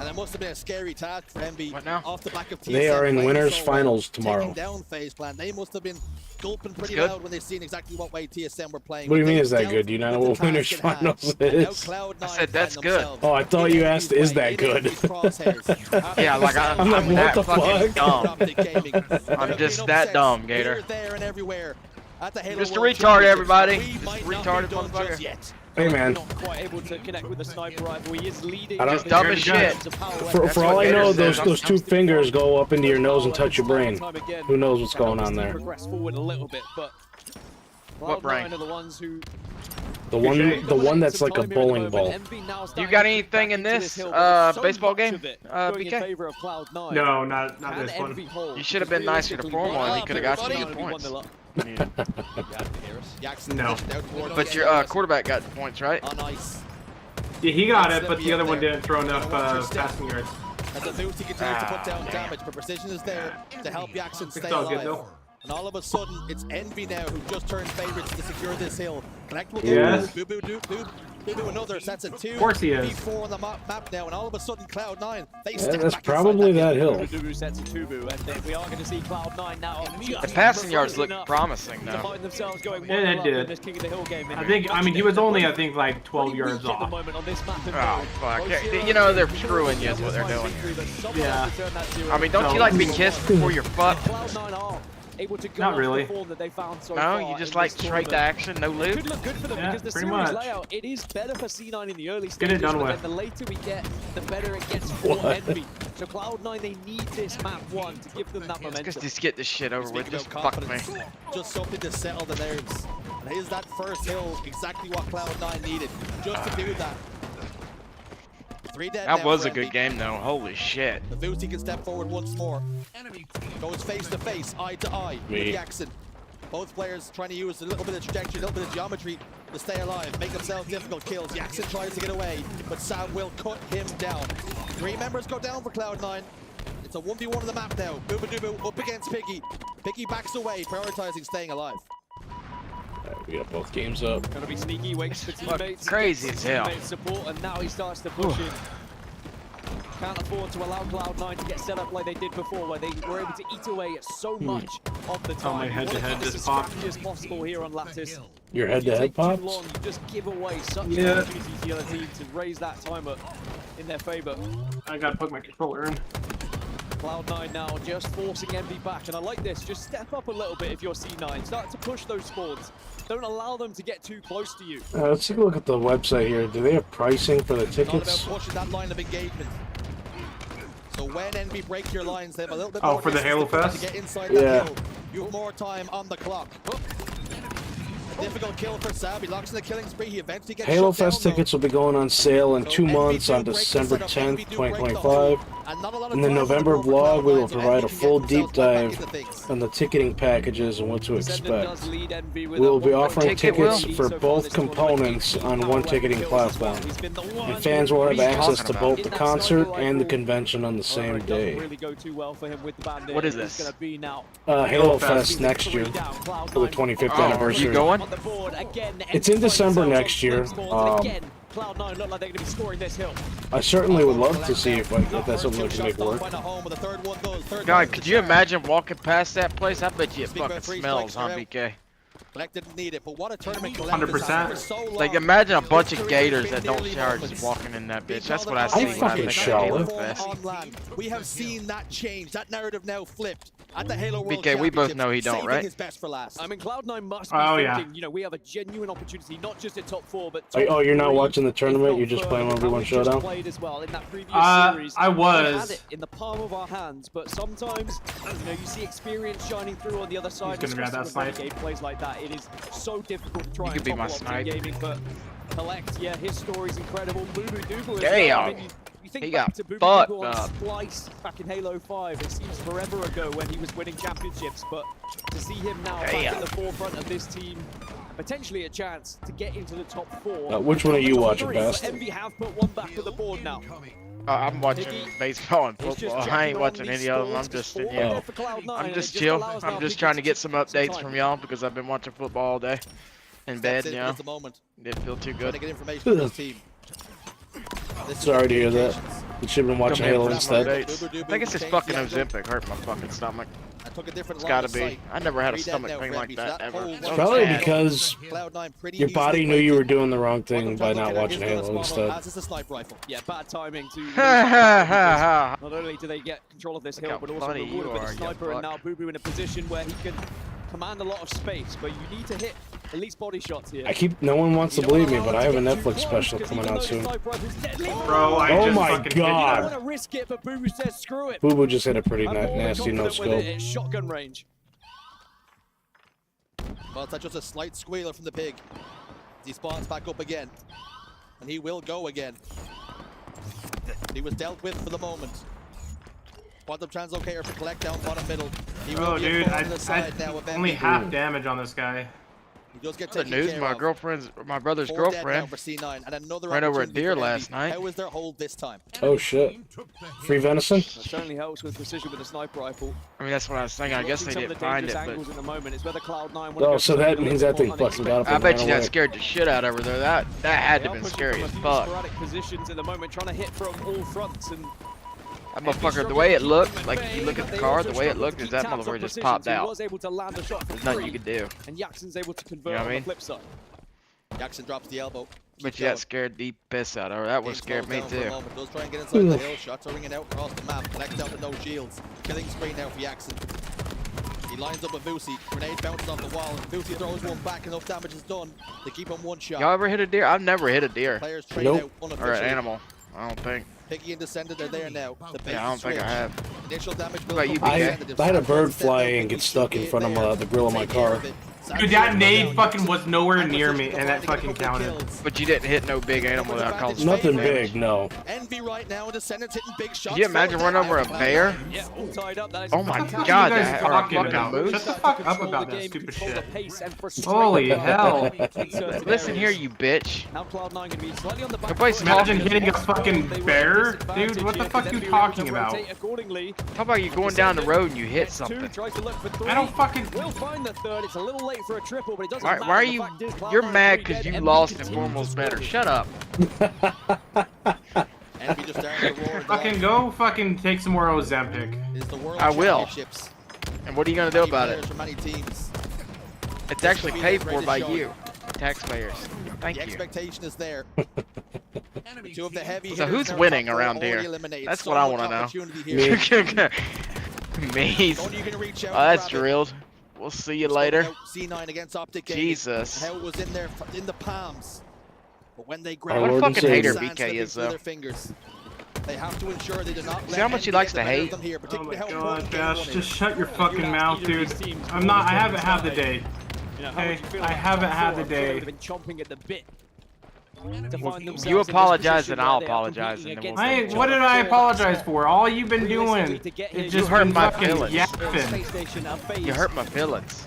And that must have been a scary task for Envy off the back of TSM. They are in playing winners so well, finals tomorrow. taking down FaZe Clan. They must have been gulping pretty good. loud when they seen exactly what way TSM were playing. What do you mean They is that dealt good? Do you not know with what the winners task at hand. finals And now is? Cloud9 I said that's find good. themselves Oh, I thought you asked, is that good? Yeah, like I'm like, what the fuck? Dumb. I'm just that dumb, Gator. Here, there, and everywhere. At the Halo Just a World retard, Championship, everybody. we Just might retarded not be done motherfucker. just yet. Hey, man. Not quite able to connect with the sniper rifle. He is leading. I don't- Just dumb as shit. For all I know, those two fingers go up into your nose and touch your brain. Who knows what's going on there? Progress forward a little bit, but What brain? Cloud9 are the ones who The one that's like a bowling ball. You got anything in this baseball game, BK? No, not this one. You should have been nicer to form one. He could have got some good points. No. But your quarterback got points, right? Yeah, he got it, but the other one didn't throw enough passing yards. As the booty continues to put down damage, but precision is there to help Jackson stay all good, alive. though. And all of a sudden, it's Envy now who just turned favorites to secure this hill. Connect will Yes. go. Boo another. That's a 2. Of course he is. 4 on the map now, and all of a sudden, Cloud9 they Yeah, step that's back probably inside that hill. Tubu sets a Tubu, and we are going to see Cloud9 now. The passing yards look promising, To though. find themselves going Yeah, they 1-0 did. in this King of the Hill game. I mean, he was only, I think, like 12 yards off. Oh, fuck. You know, they're screwing you is what they're doing here. Yeah. I mean, don't you like to be kissed before you're fucked? Cloud9 are able to go Not off really. the form that they found so No, far you just in like this straight to tournament. action, no loot? Could look good for them Yeah, because the pretty series much. layout, it is better for C9 in the early Get stages, it done but with. then the later we get, the better it gets for What? Envy. So Cloud9, they need this map 1 to give them that momentum. Just get this shit over with. Just fuck me. Just something to settle the nerves. And here's that first hill, exactly what Cloud9 needed, just to do that. 3 dead That now was for a good Envy. game, though. Holy shit. The Vusi can step forward once more. Goes face to face, eye to eye with Jackson. Both players trying to use a little bit of trajectory, a little bit of geometry to stay alive, make themselves difficult kills. Jackson tries to get away, but Sam will cut him down. 3 members go down for Cloud9. It's a 1v1 on the map now. Booba up against Piggy. Piggy backs away, prioritizing staying alive. We got both games up. Gonna be sneaky, waits for teammates. Crazy as hell. Teammate support, and now he starts to push in. Can't afford to allow Cloud9 to get set up like they did before, where they were able to eat away at so much of the time. my head-to-head This just as popped. scrappy as possible here on Lattice. Your If you head-to-head take too pops? long, you just give away such Yeah. opportunities to the other team to raise that timer in their favor. I gotta put my controller in. Cloud9 now just forcing Envy back, and I like this. Just step up a little bit if you're C9. Start to push those spawns. Don't allow them to get too close to you. Let's take a look at the website here. Do they have pricing for the It's all about tickets? pushing that line of engagement. So when Envy break your lines, they have a little bit Oh, more for the distance Halo to cover Fest? to get inside Yeah. that hill. You have more time on the clock. Difficult kill for Sab. He locks in the killing spree. He eventually gets Halo shut down, Fest though. tickets will be going on sale in 2 Envy months do on break the December setup, 10th, Envy do break the 2025. hole. And not a lot of In the time on November road for vlog, we will Cloud9, so provide a Envy can full get deep themselves back dive into things. on the ticketing packages and what to Descendant expect. does lead Envy with We a will be 1.8 offering Ticket tickets will? for so far both this tournament. components on one ticketing platform. He's been the one And fans will have What are you access talking to about? both the concert and the convention on the However, same it doesn't day. really go too well for him with the bandit. What is It's this? gonna be now. Halo Fest next year for the 25th Oh, anniversary. you going? On the board again. It's in December next year. Again, Cloud9 look like they're going to be scoring this hill. I certainly would love to see if that's something we can make work. God, could you imagine walking past that place? I bet you it fucking smells, huh, BK? Collect didn't need it, but what a tournament Collect 100%. for so long. Like, imagine a bunch of gators that don't shower just walking in that bitch. That's what I see when I fucking think shower. of Halo Fest. On land. We have seen that change. That narrative now flipped at the Halo World BK, we both know he don't, saving right? his best for last. I mean, Cloud9 must be thinking, you know, we have a genuine opportunity, not just at top 4, but top Oh, you're not 3, watching the tournament? You're just playing 1v1 showdown? played as well in that previous series. I was. We had it in the palm of our hands, but sometimes, you know, you see experience shining through on the other side. He's gonna grab that snipe. Game plays like that, it is so difficult to try You and could be my topple snipe. gaming, but Collect, yeah, his story's incredible. Boo Boo Dooble as Damn. well. I mean, you think He back got to Boo Boo fucked Dooble on up. Splice back in Halo 5. It seems forever ago when he was winning championships, but to see him now back Damn. at the forefront of this team, potentially a chance to get into the top 4. Which one are you Top watching, 3, Bast? but Envy have put one back on the board now. I'm watching baseball and football. I ain't watching any of them. I'm just, I'm just chill. I'm just trying to get some updates from y'all because I've been watching football all day in bed, you know. Didn't feel too good. Sorry to hear that. You should have been watching Halo instead. I think it's this fucking Ozempic hurt my fucking stomach. It's gotta be. I never had a stomach pain like that ever. It's probably because your body knew you were doing the wrong thing by not watching Halo instead. Yeah, bad timing to Ha not only do they get control of this Look hill, how but also funny rewarded you with are, a you sniper, and fuck. now Boo Boo in a position where he can command a lot of space, but you need to hit at least body shots here. No one wants to believe me, but I have a Netflix special coming out soon. Bro, I Oh just my fucking God. I want to risk it, but Boo Boo says screw it. Boo Boo just hit a pretty I'm more nasty no confident with it. scope. It's shotgun range. Well, that's just a slight squealer from the pig. He spawns back up again. And he will go again. He was dealt with for the moment. Quantum translocator for Collect down bottom middle. He will Oh, be dude, on the side now of only Envy. half damage on this guy. He does get The taken news, care my of. girlfriend's, my brother's 4 dead now girlfriend for C9, and another ran over a opportunity deer for last Envy. night. How is their hold this time? Oh shit. Free venison? That certainly helps with precision with a sniper rifle. I mean, that's what I was thinking. I guess they didn't find it, Angles but in the moment. It's whether Cloud9 Oh, so that means that thing fucking got up I and bet ran you that away. scared the shit out of her though. That had to have been scary as fuck. sporadic positions in the moment, trying to hit from all fronts, and That motherfucker, the way it looked, like if you look at the car, the way it looked is that motherfucker just popped out. was able to land a shot for There's nothing free, you could do. and Jackson's able to convert You know what I on mean? the flip side. Jackson drops the elbow. But you got scared deep piss out of her. That would scare me too. Does try and get inside the hill. Shots are ringing out across the map. Connects down to no shields. Killing spree now for Jackson. He lines up with Vusi. Grenade bounces off the wall. Vusi throws one back. Enough damage is done. They keep him one shot. Y'all ever hit a deer? I've never hit a deer. Players trade Nope. out Or an unofficially. animal. I don't think. Piggy and Descendant are there now. The base Yeah, I don't think I switch. have. Initial damage What about you, come from I Descendant. had a bird fly and get stuck in front of the grill of my car. Dude, that nade fucking was nowhere near me, and that fucking counted. But you didn't hit no big animal that caused Nothing damage. big, no. Envy right now. Descendant's hitting big shots. Could you imagine running over a bear? Yeah, all tied up. That is Oh my fantastic. god, What are you guys that or a talking fucking about? moose? Shut the fuck up Control about the that game, stupid control shit. the pace, and frustrate Holy the hell. opponent. Listen here, you bitch. Now Cloud9 going to be slightly on the back Everybody's foot. Imagine talking. hitting a fucking bear? Dude, what the fuck are you talking about? How about you going down the road and you hit Two, something? tries to look for three. I don't fucking... We'll find the third. It's a little late for a triple, but it doesn't Why matter. are The you? fact is, You're Cloud9 mad three because dead. you Envy lost and continues Formal's to better. push. Shut up. Envy just starting to roar. Fucking go fucking take some more Ozempic. Is the World I will. Championships. And what are you gonna do Many about players it? from many teams. It's actually could be paid their for by greatest you, taxpayers. Thank The you. expectation is there. Two of the heavy So hitters who's in our winning top four around already here? eliminated. That's So what I much want to opportunity know. here. Me. Only you can reach out Oh, and that's grab it. drilled. We'll see you Spoke later. about C9 against Optic Gaming, Jesus. How it was in the palms. But when they Our grab What a Lord and fucking hater Savior. sand BK slipping is, through though. their fingers. They have to ensure they do not See let how much he Envy likes get the to better of hate? them here, Oh particularly my how god, important game Bash, one is. just shut your fucking ask mouth, either of dude. these teams I haven't to had the decide. day. You know, how Okay, would you feel I about haven't top had four? the I'm sure day. they've been chomping at the bit to find themselves You in this apologize position and I'll where they are apologize competing and then against we'll each What other did I for that apologize spot. for? All you've been doing Realistically, to get here, is you just hurt been my fucking feelings. yapping. Space station are phased. You hurt my feelings.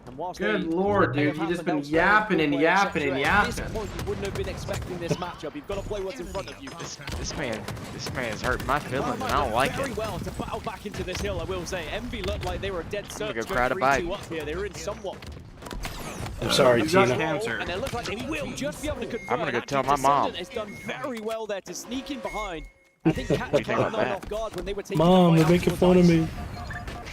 And whilst Good they lord, may dude, have you just happened been elsewhere, yapping and good yapping play, and etc., At yapping. this point, you wouldn't have been expecting this matchup. You've got to play what's in front of you. This man is hurting my feelings, and I don't like very it. well to battle back into this hill, I will say. Envy looked like they were dead gonna certain go cry to to bite. 3-2 up here. They were in somewhat. I'm sorry, You got Tina. cancer. And it looked like they will just be able to convert. I'm gonna go Actually, tell my mom. Descendant has done very well there to sneak in behind. I think catch What do you think about Cloud9 that? off guard when they were taking Mom, the they're fight making out fun of towards me.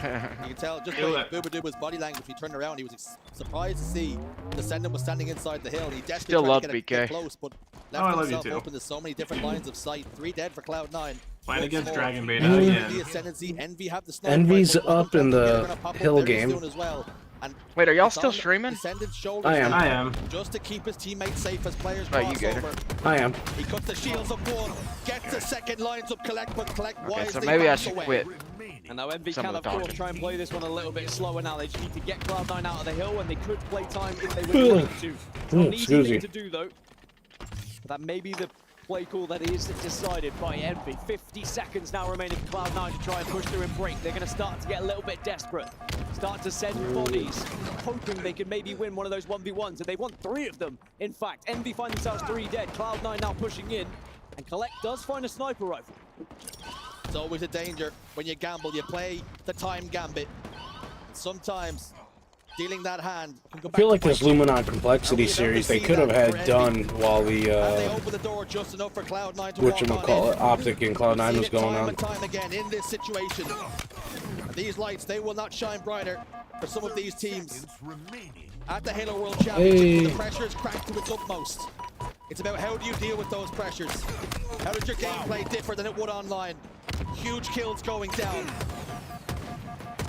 can tell just by Boobadoob's body language. He turned around. He was surprised to see Descendant was standing inside the hill. He desperately Still tried love to BK. get close, but left himself open to so many different lines of sight. 3 dead for Cloud9. Playing against Dragon Beta again. Envy have the sniper Envy's rifle. up in the hill Very game. soon as well. And Wait, are y'all it's still on streaming? Descendant's shoulders I am. now, I am. Just to keep his teammates safe as players Right, cross you get over. I am. He cuts the shields up one, gets the second, lines up Collect, but Collect Okay, wisely so maybe I backs should away. quit. And now Envy Some can, of of the course, talking. try and play this one a little bit slower now. They just need to get Cloud9 out of the hill, and they could play time if they were willing to. It's not an easy Excuse thing me. to do, though. But that may be the play call that is decided by Envy. 50 seconds now remaining for Cloud9 to try and push through and break. They're going to start to get a little bit desperate. Start to send bodies, hoping they can maybe win one of those 1v1s. And they want 3 of them. In fact, Envy find themselves 3 dead. Cloud9 now pushing in. And Collect does find a sniper rifle. It's always a danger when you gamble. You play the time gambit. Sometimes dealing that hand can go I feel back like to this bite you. Luminon Complexity And we've series they seen could have that had for done Envy. while And they the open the door just enough for Cloud9 to walk on whatchamacallit, in. Optic and Cloud9 We've was seen it going time on. and time again in this situation. These lights, they will not shine brighter for some of these teams. At the Halo World Championship, the pressure is cranked to its utmost. It's about how do you deal with those pressures? How does your gameplay differ than it would online? Huge kills going down.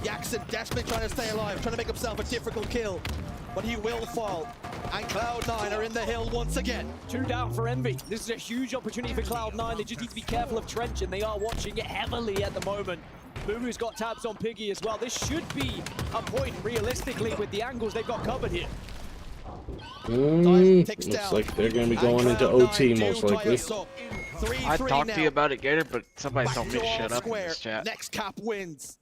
Jackson desperately trying to stay alive, trying to make himself a difficult kill. But he will fall. And Cloud9 are in the hill once again. 2 down for Envy. This is a huge opportunity for Cloud9. They just need to be careful of Trench, and they are watching it heavily at the moment. Boobu's got tabs on Piggy as well. This should be a point, realistically, with the angles they've got covered here. Looks like they're going to be going into OT most likely. I talked to you about it, Gator, but somebody told me to shut up in this chat. Next cap wins.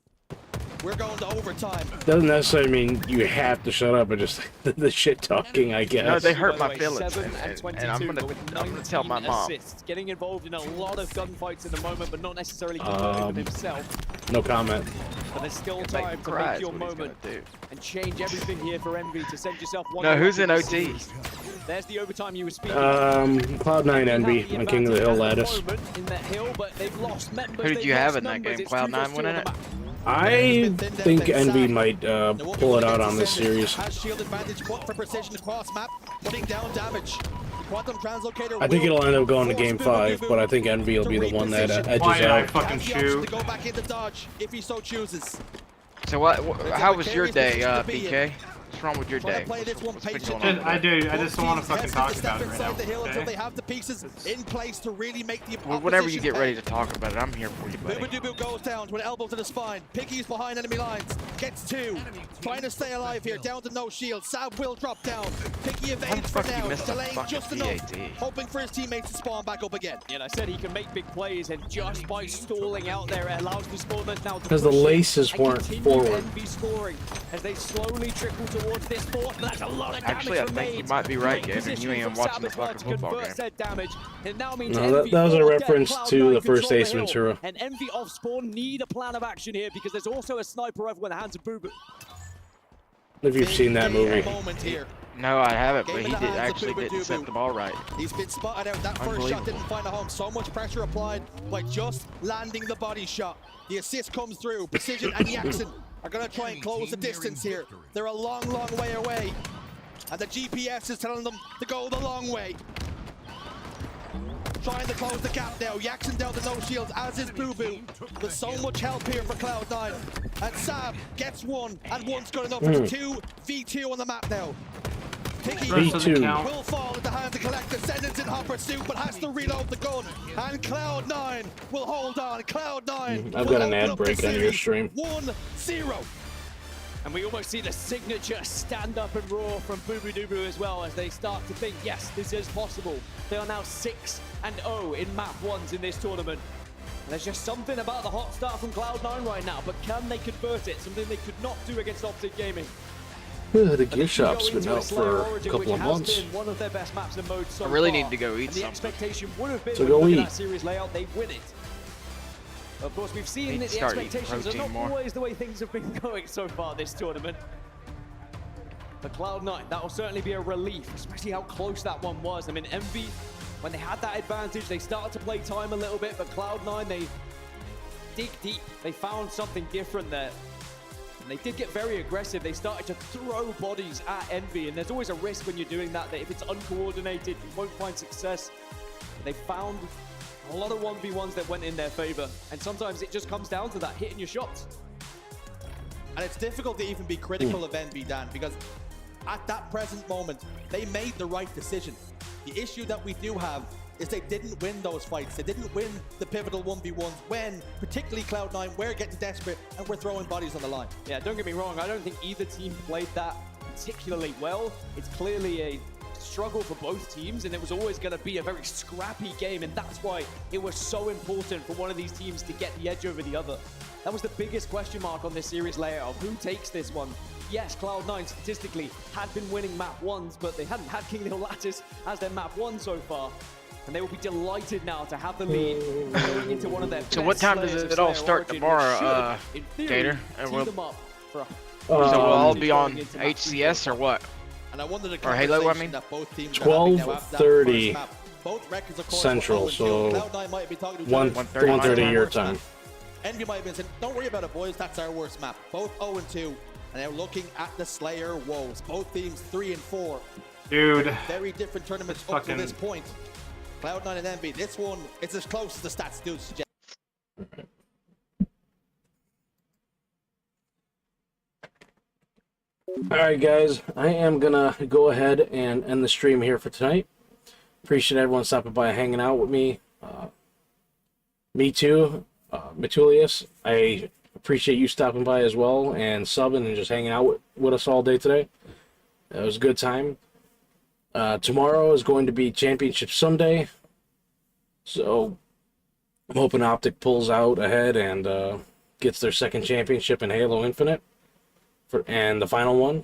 We're going to overtime. Doesn't necessarily mean you have to shut up, but just the shit talking, I guess. No, they hurt my feelings, 7 and 22, and I'm gonna tell my mom. Assists, getting involved in a lot of gunfights in the moment, but not necessarily converting with himself. No comment. But there's still It's like time to cries make your what he's moment gonna do. and change everything here for Envy to send yourself one. No, who's in OT? There's the overtime you were speaking. Cloud9 Envy on King of the Hill lattice. In that hill, but they've lost members. Who did you have in that game? Cloud9 winning it? I think Envy might pull it out on this series. Has shield advantage, but for precision across map, putting down damage. The Quantum Translocator I think will it'll end up going to force Game 5, but I think Envy will be the one that edges Why did I out. fucking has the option shoot? to go back into dodge if he so chooses. So what? How was your day, BK? What's wrong with your Trying day? to play this one What's been patiently. going on? I just don't want to fucking Hesitant talk to step about it right inside now. the hill until Okay? they have the pieces in place to really make the Well, whenever you opposition get ready pay. to talk about it, I'm here for you, buddy. Boobadooboo goes down to an elbow to the spine. Piggy's behind enemy lines. Gets 2. Trying to stay alive here. Down to no shield. Sab will drop down. Piggy evades for fuck you now. missed a Delaying fucking just enough. PAT? Hoping for his teammates to spawn back up again. And I said he can make big plays, and just by stalling out there, it allows the spawners now to Because the push in laces and weren't continue forward. Envy scoring as they slowly trickle towards this fort. But that's a lot of damage Actually, I think you remains. might be right, Great Gator. You position ain't even from watching the Sabbath fucking to football convert game. said damage. It now means No, Envy that was a all dead. reference Cloud9 to the first control Ace the hill. Ventura. And Envy off spawn need a plan of action here because there's also a sniper over in the hands of Boo Boo. If you've seen that movie. Moment here. No, I haven't, but Game he in the did hands of actually didn't Boobadooboo. set the ball right. He's been spotted out. That first shot didn't find a home. So much pressure applied by just landing the body shot. The assist comes through. Precision and Jackson are going to try and close the distance here. They're a long, long way away. And the GPS is telling them to go the long way. Trying to close the gap now. Jackson down to no shields, as is Boo Boo. There's so much help here for Cloud9. And Sab gets 1, and 1's good enough. It's 2v2 on the map now. Piggy V2. will fall at the hands of Collect. Descendants in hot pursuit, but has to reload the gun. And Cloud9 will hold on. Cloud9. I've got an ad break on your stream. 1-0. And we almost see the signature stand up and roar from Boobadooboo as well as they start to think, yes, this is possible. They are now 6-0 in map 1s in this tournament. And there's just something about the hot start from Cloud9 right now, but can they convert it? Something they could not do against Optic Gaming. The gift shop's been out for a couple of months. One of their best maps and modes so I really far. need to go eat And the something. expectation would have been So when go you look eat. at that series layout, they win it. Of course, we've seen Need that to the start eating expectations are protein not more. always the way things have been going so far this tournament. But Cloud9, that will certainly be a relief, especially how close that one was. I mean, Envy, when they had that advantage, they started to play time a little bit, but Cloud9, they dig deep. They found something different there. And they did get very aggressive. They started to throw bodies at Envy, and there's always a risk when you're doing that, that if it's uncoordinated, you won't find success. But they found a lot of 1v1s that went in their favor, and sometimes it just comes down to that, hitting your shots. And it's difficult to even be critical of Envy, Dan, because at that present moment, they made the right decision. The issue that we do have is they didn't win those fights. They didn't win the pivotal 1v1s when, particularly Cloud9, we're getting desperate and we're throwing bodies on the line. Yeah, don't get me wrong. I don't think either team played that particularly well. It's clearly a struggle for both teams, and it was always going to be a very scrappy game, and that's why it was so important for one of these teams to get the edge over the other. That was the biggest question mark on this series layout of who takes this one. Yes, Cloud9 statistically had been winning map 1s, but they hadn't had King Hill Lattice as their map 1 so far. And they will be delighted now to have the lead going into one of their So what time does it all start tomorrow, Gator? And we'll, so we'll all be on HCS or what? And I wonder or Halo, I mean? 12:30 Central, so 1:30 your time. Envy might have been saying, don't worry about it, boys, that's our worst map. Both 0-2, and they're looking at the Slayer woes. Both teams 3-4. Dude. Very different tournaments up to this point. Cloud9 and Envy, this one, it's as close as the stats do suggest. Alright guys, I am gonna go ahead and end the stream here for tonight. Appreciate everyone stopping by and hanging out with me. Me too, Metulius. I appreciate you stopping by as well and subbing and just hanging out with us all day today. It was a good time. Tomorrow is going to be Championship Sunday, so I'm hoping Optic pulls out ahead and gets their second championship in Halo Infinite, and the final one.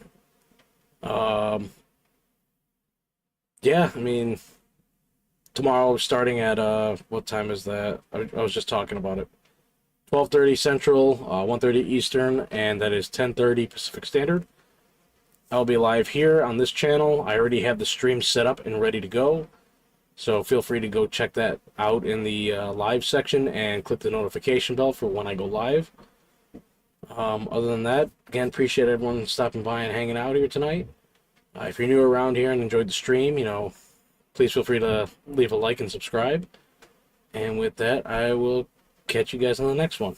Yeah, I mean, tomorrow starting at, what time is that? I was just talking about it. 12:30 Central, 1:30 Eastern, and that is 10:30 Pacific Standard. I'll be live here on this channel. I already have the stream set up and ready to go, so feel free to go check that out in the live section and click the notification bell for when I go live. Other than that, again, appreciate everyone stopping by and hanging out here tonight. If you're new around here and enjoyed the stream, you know, please feel free to leave a like and subscribe. And with that, I will catch you guys on the next one.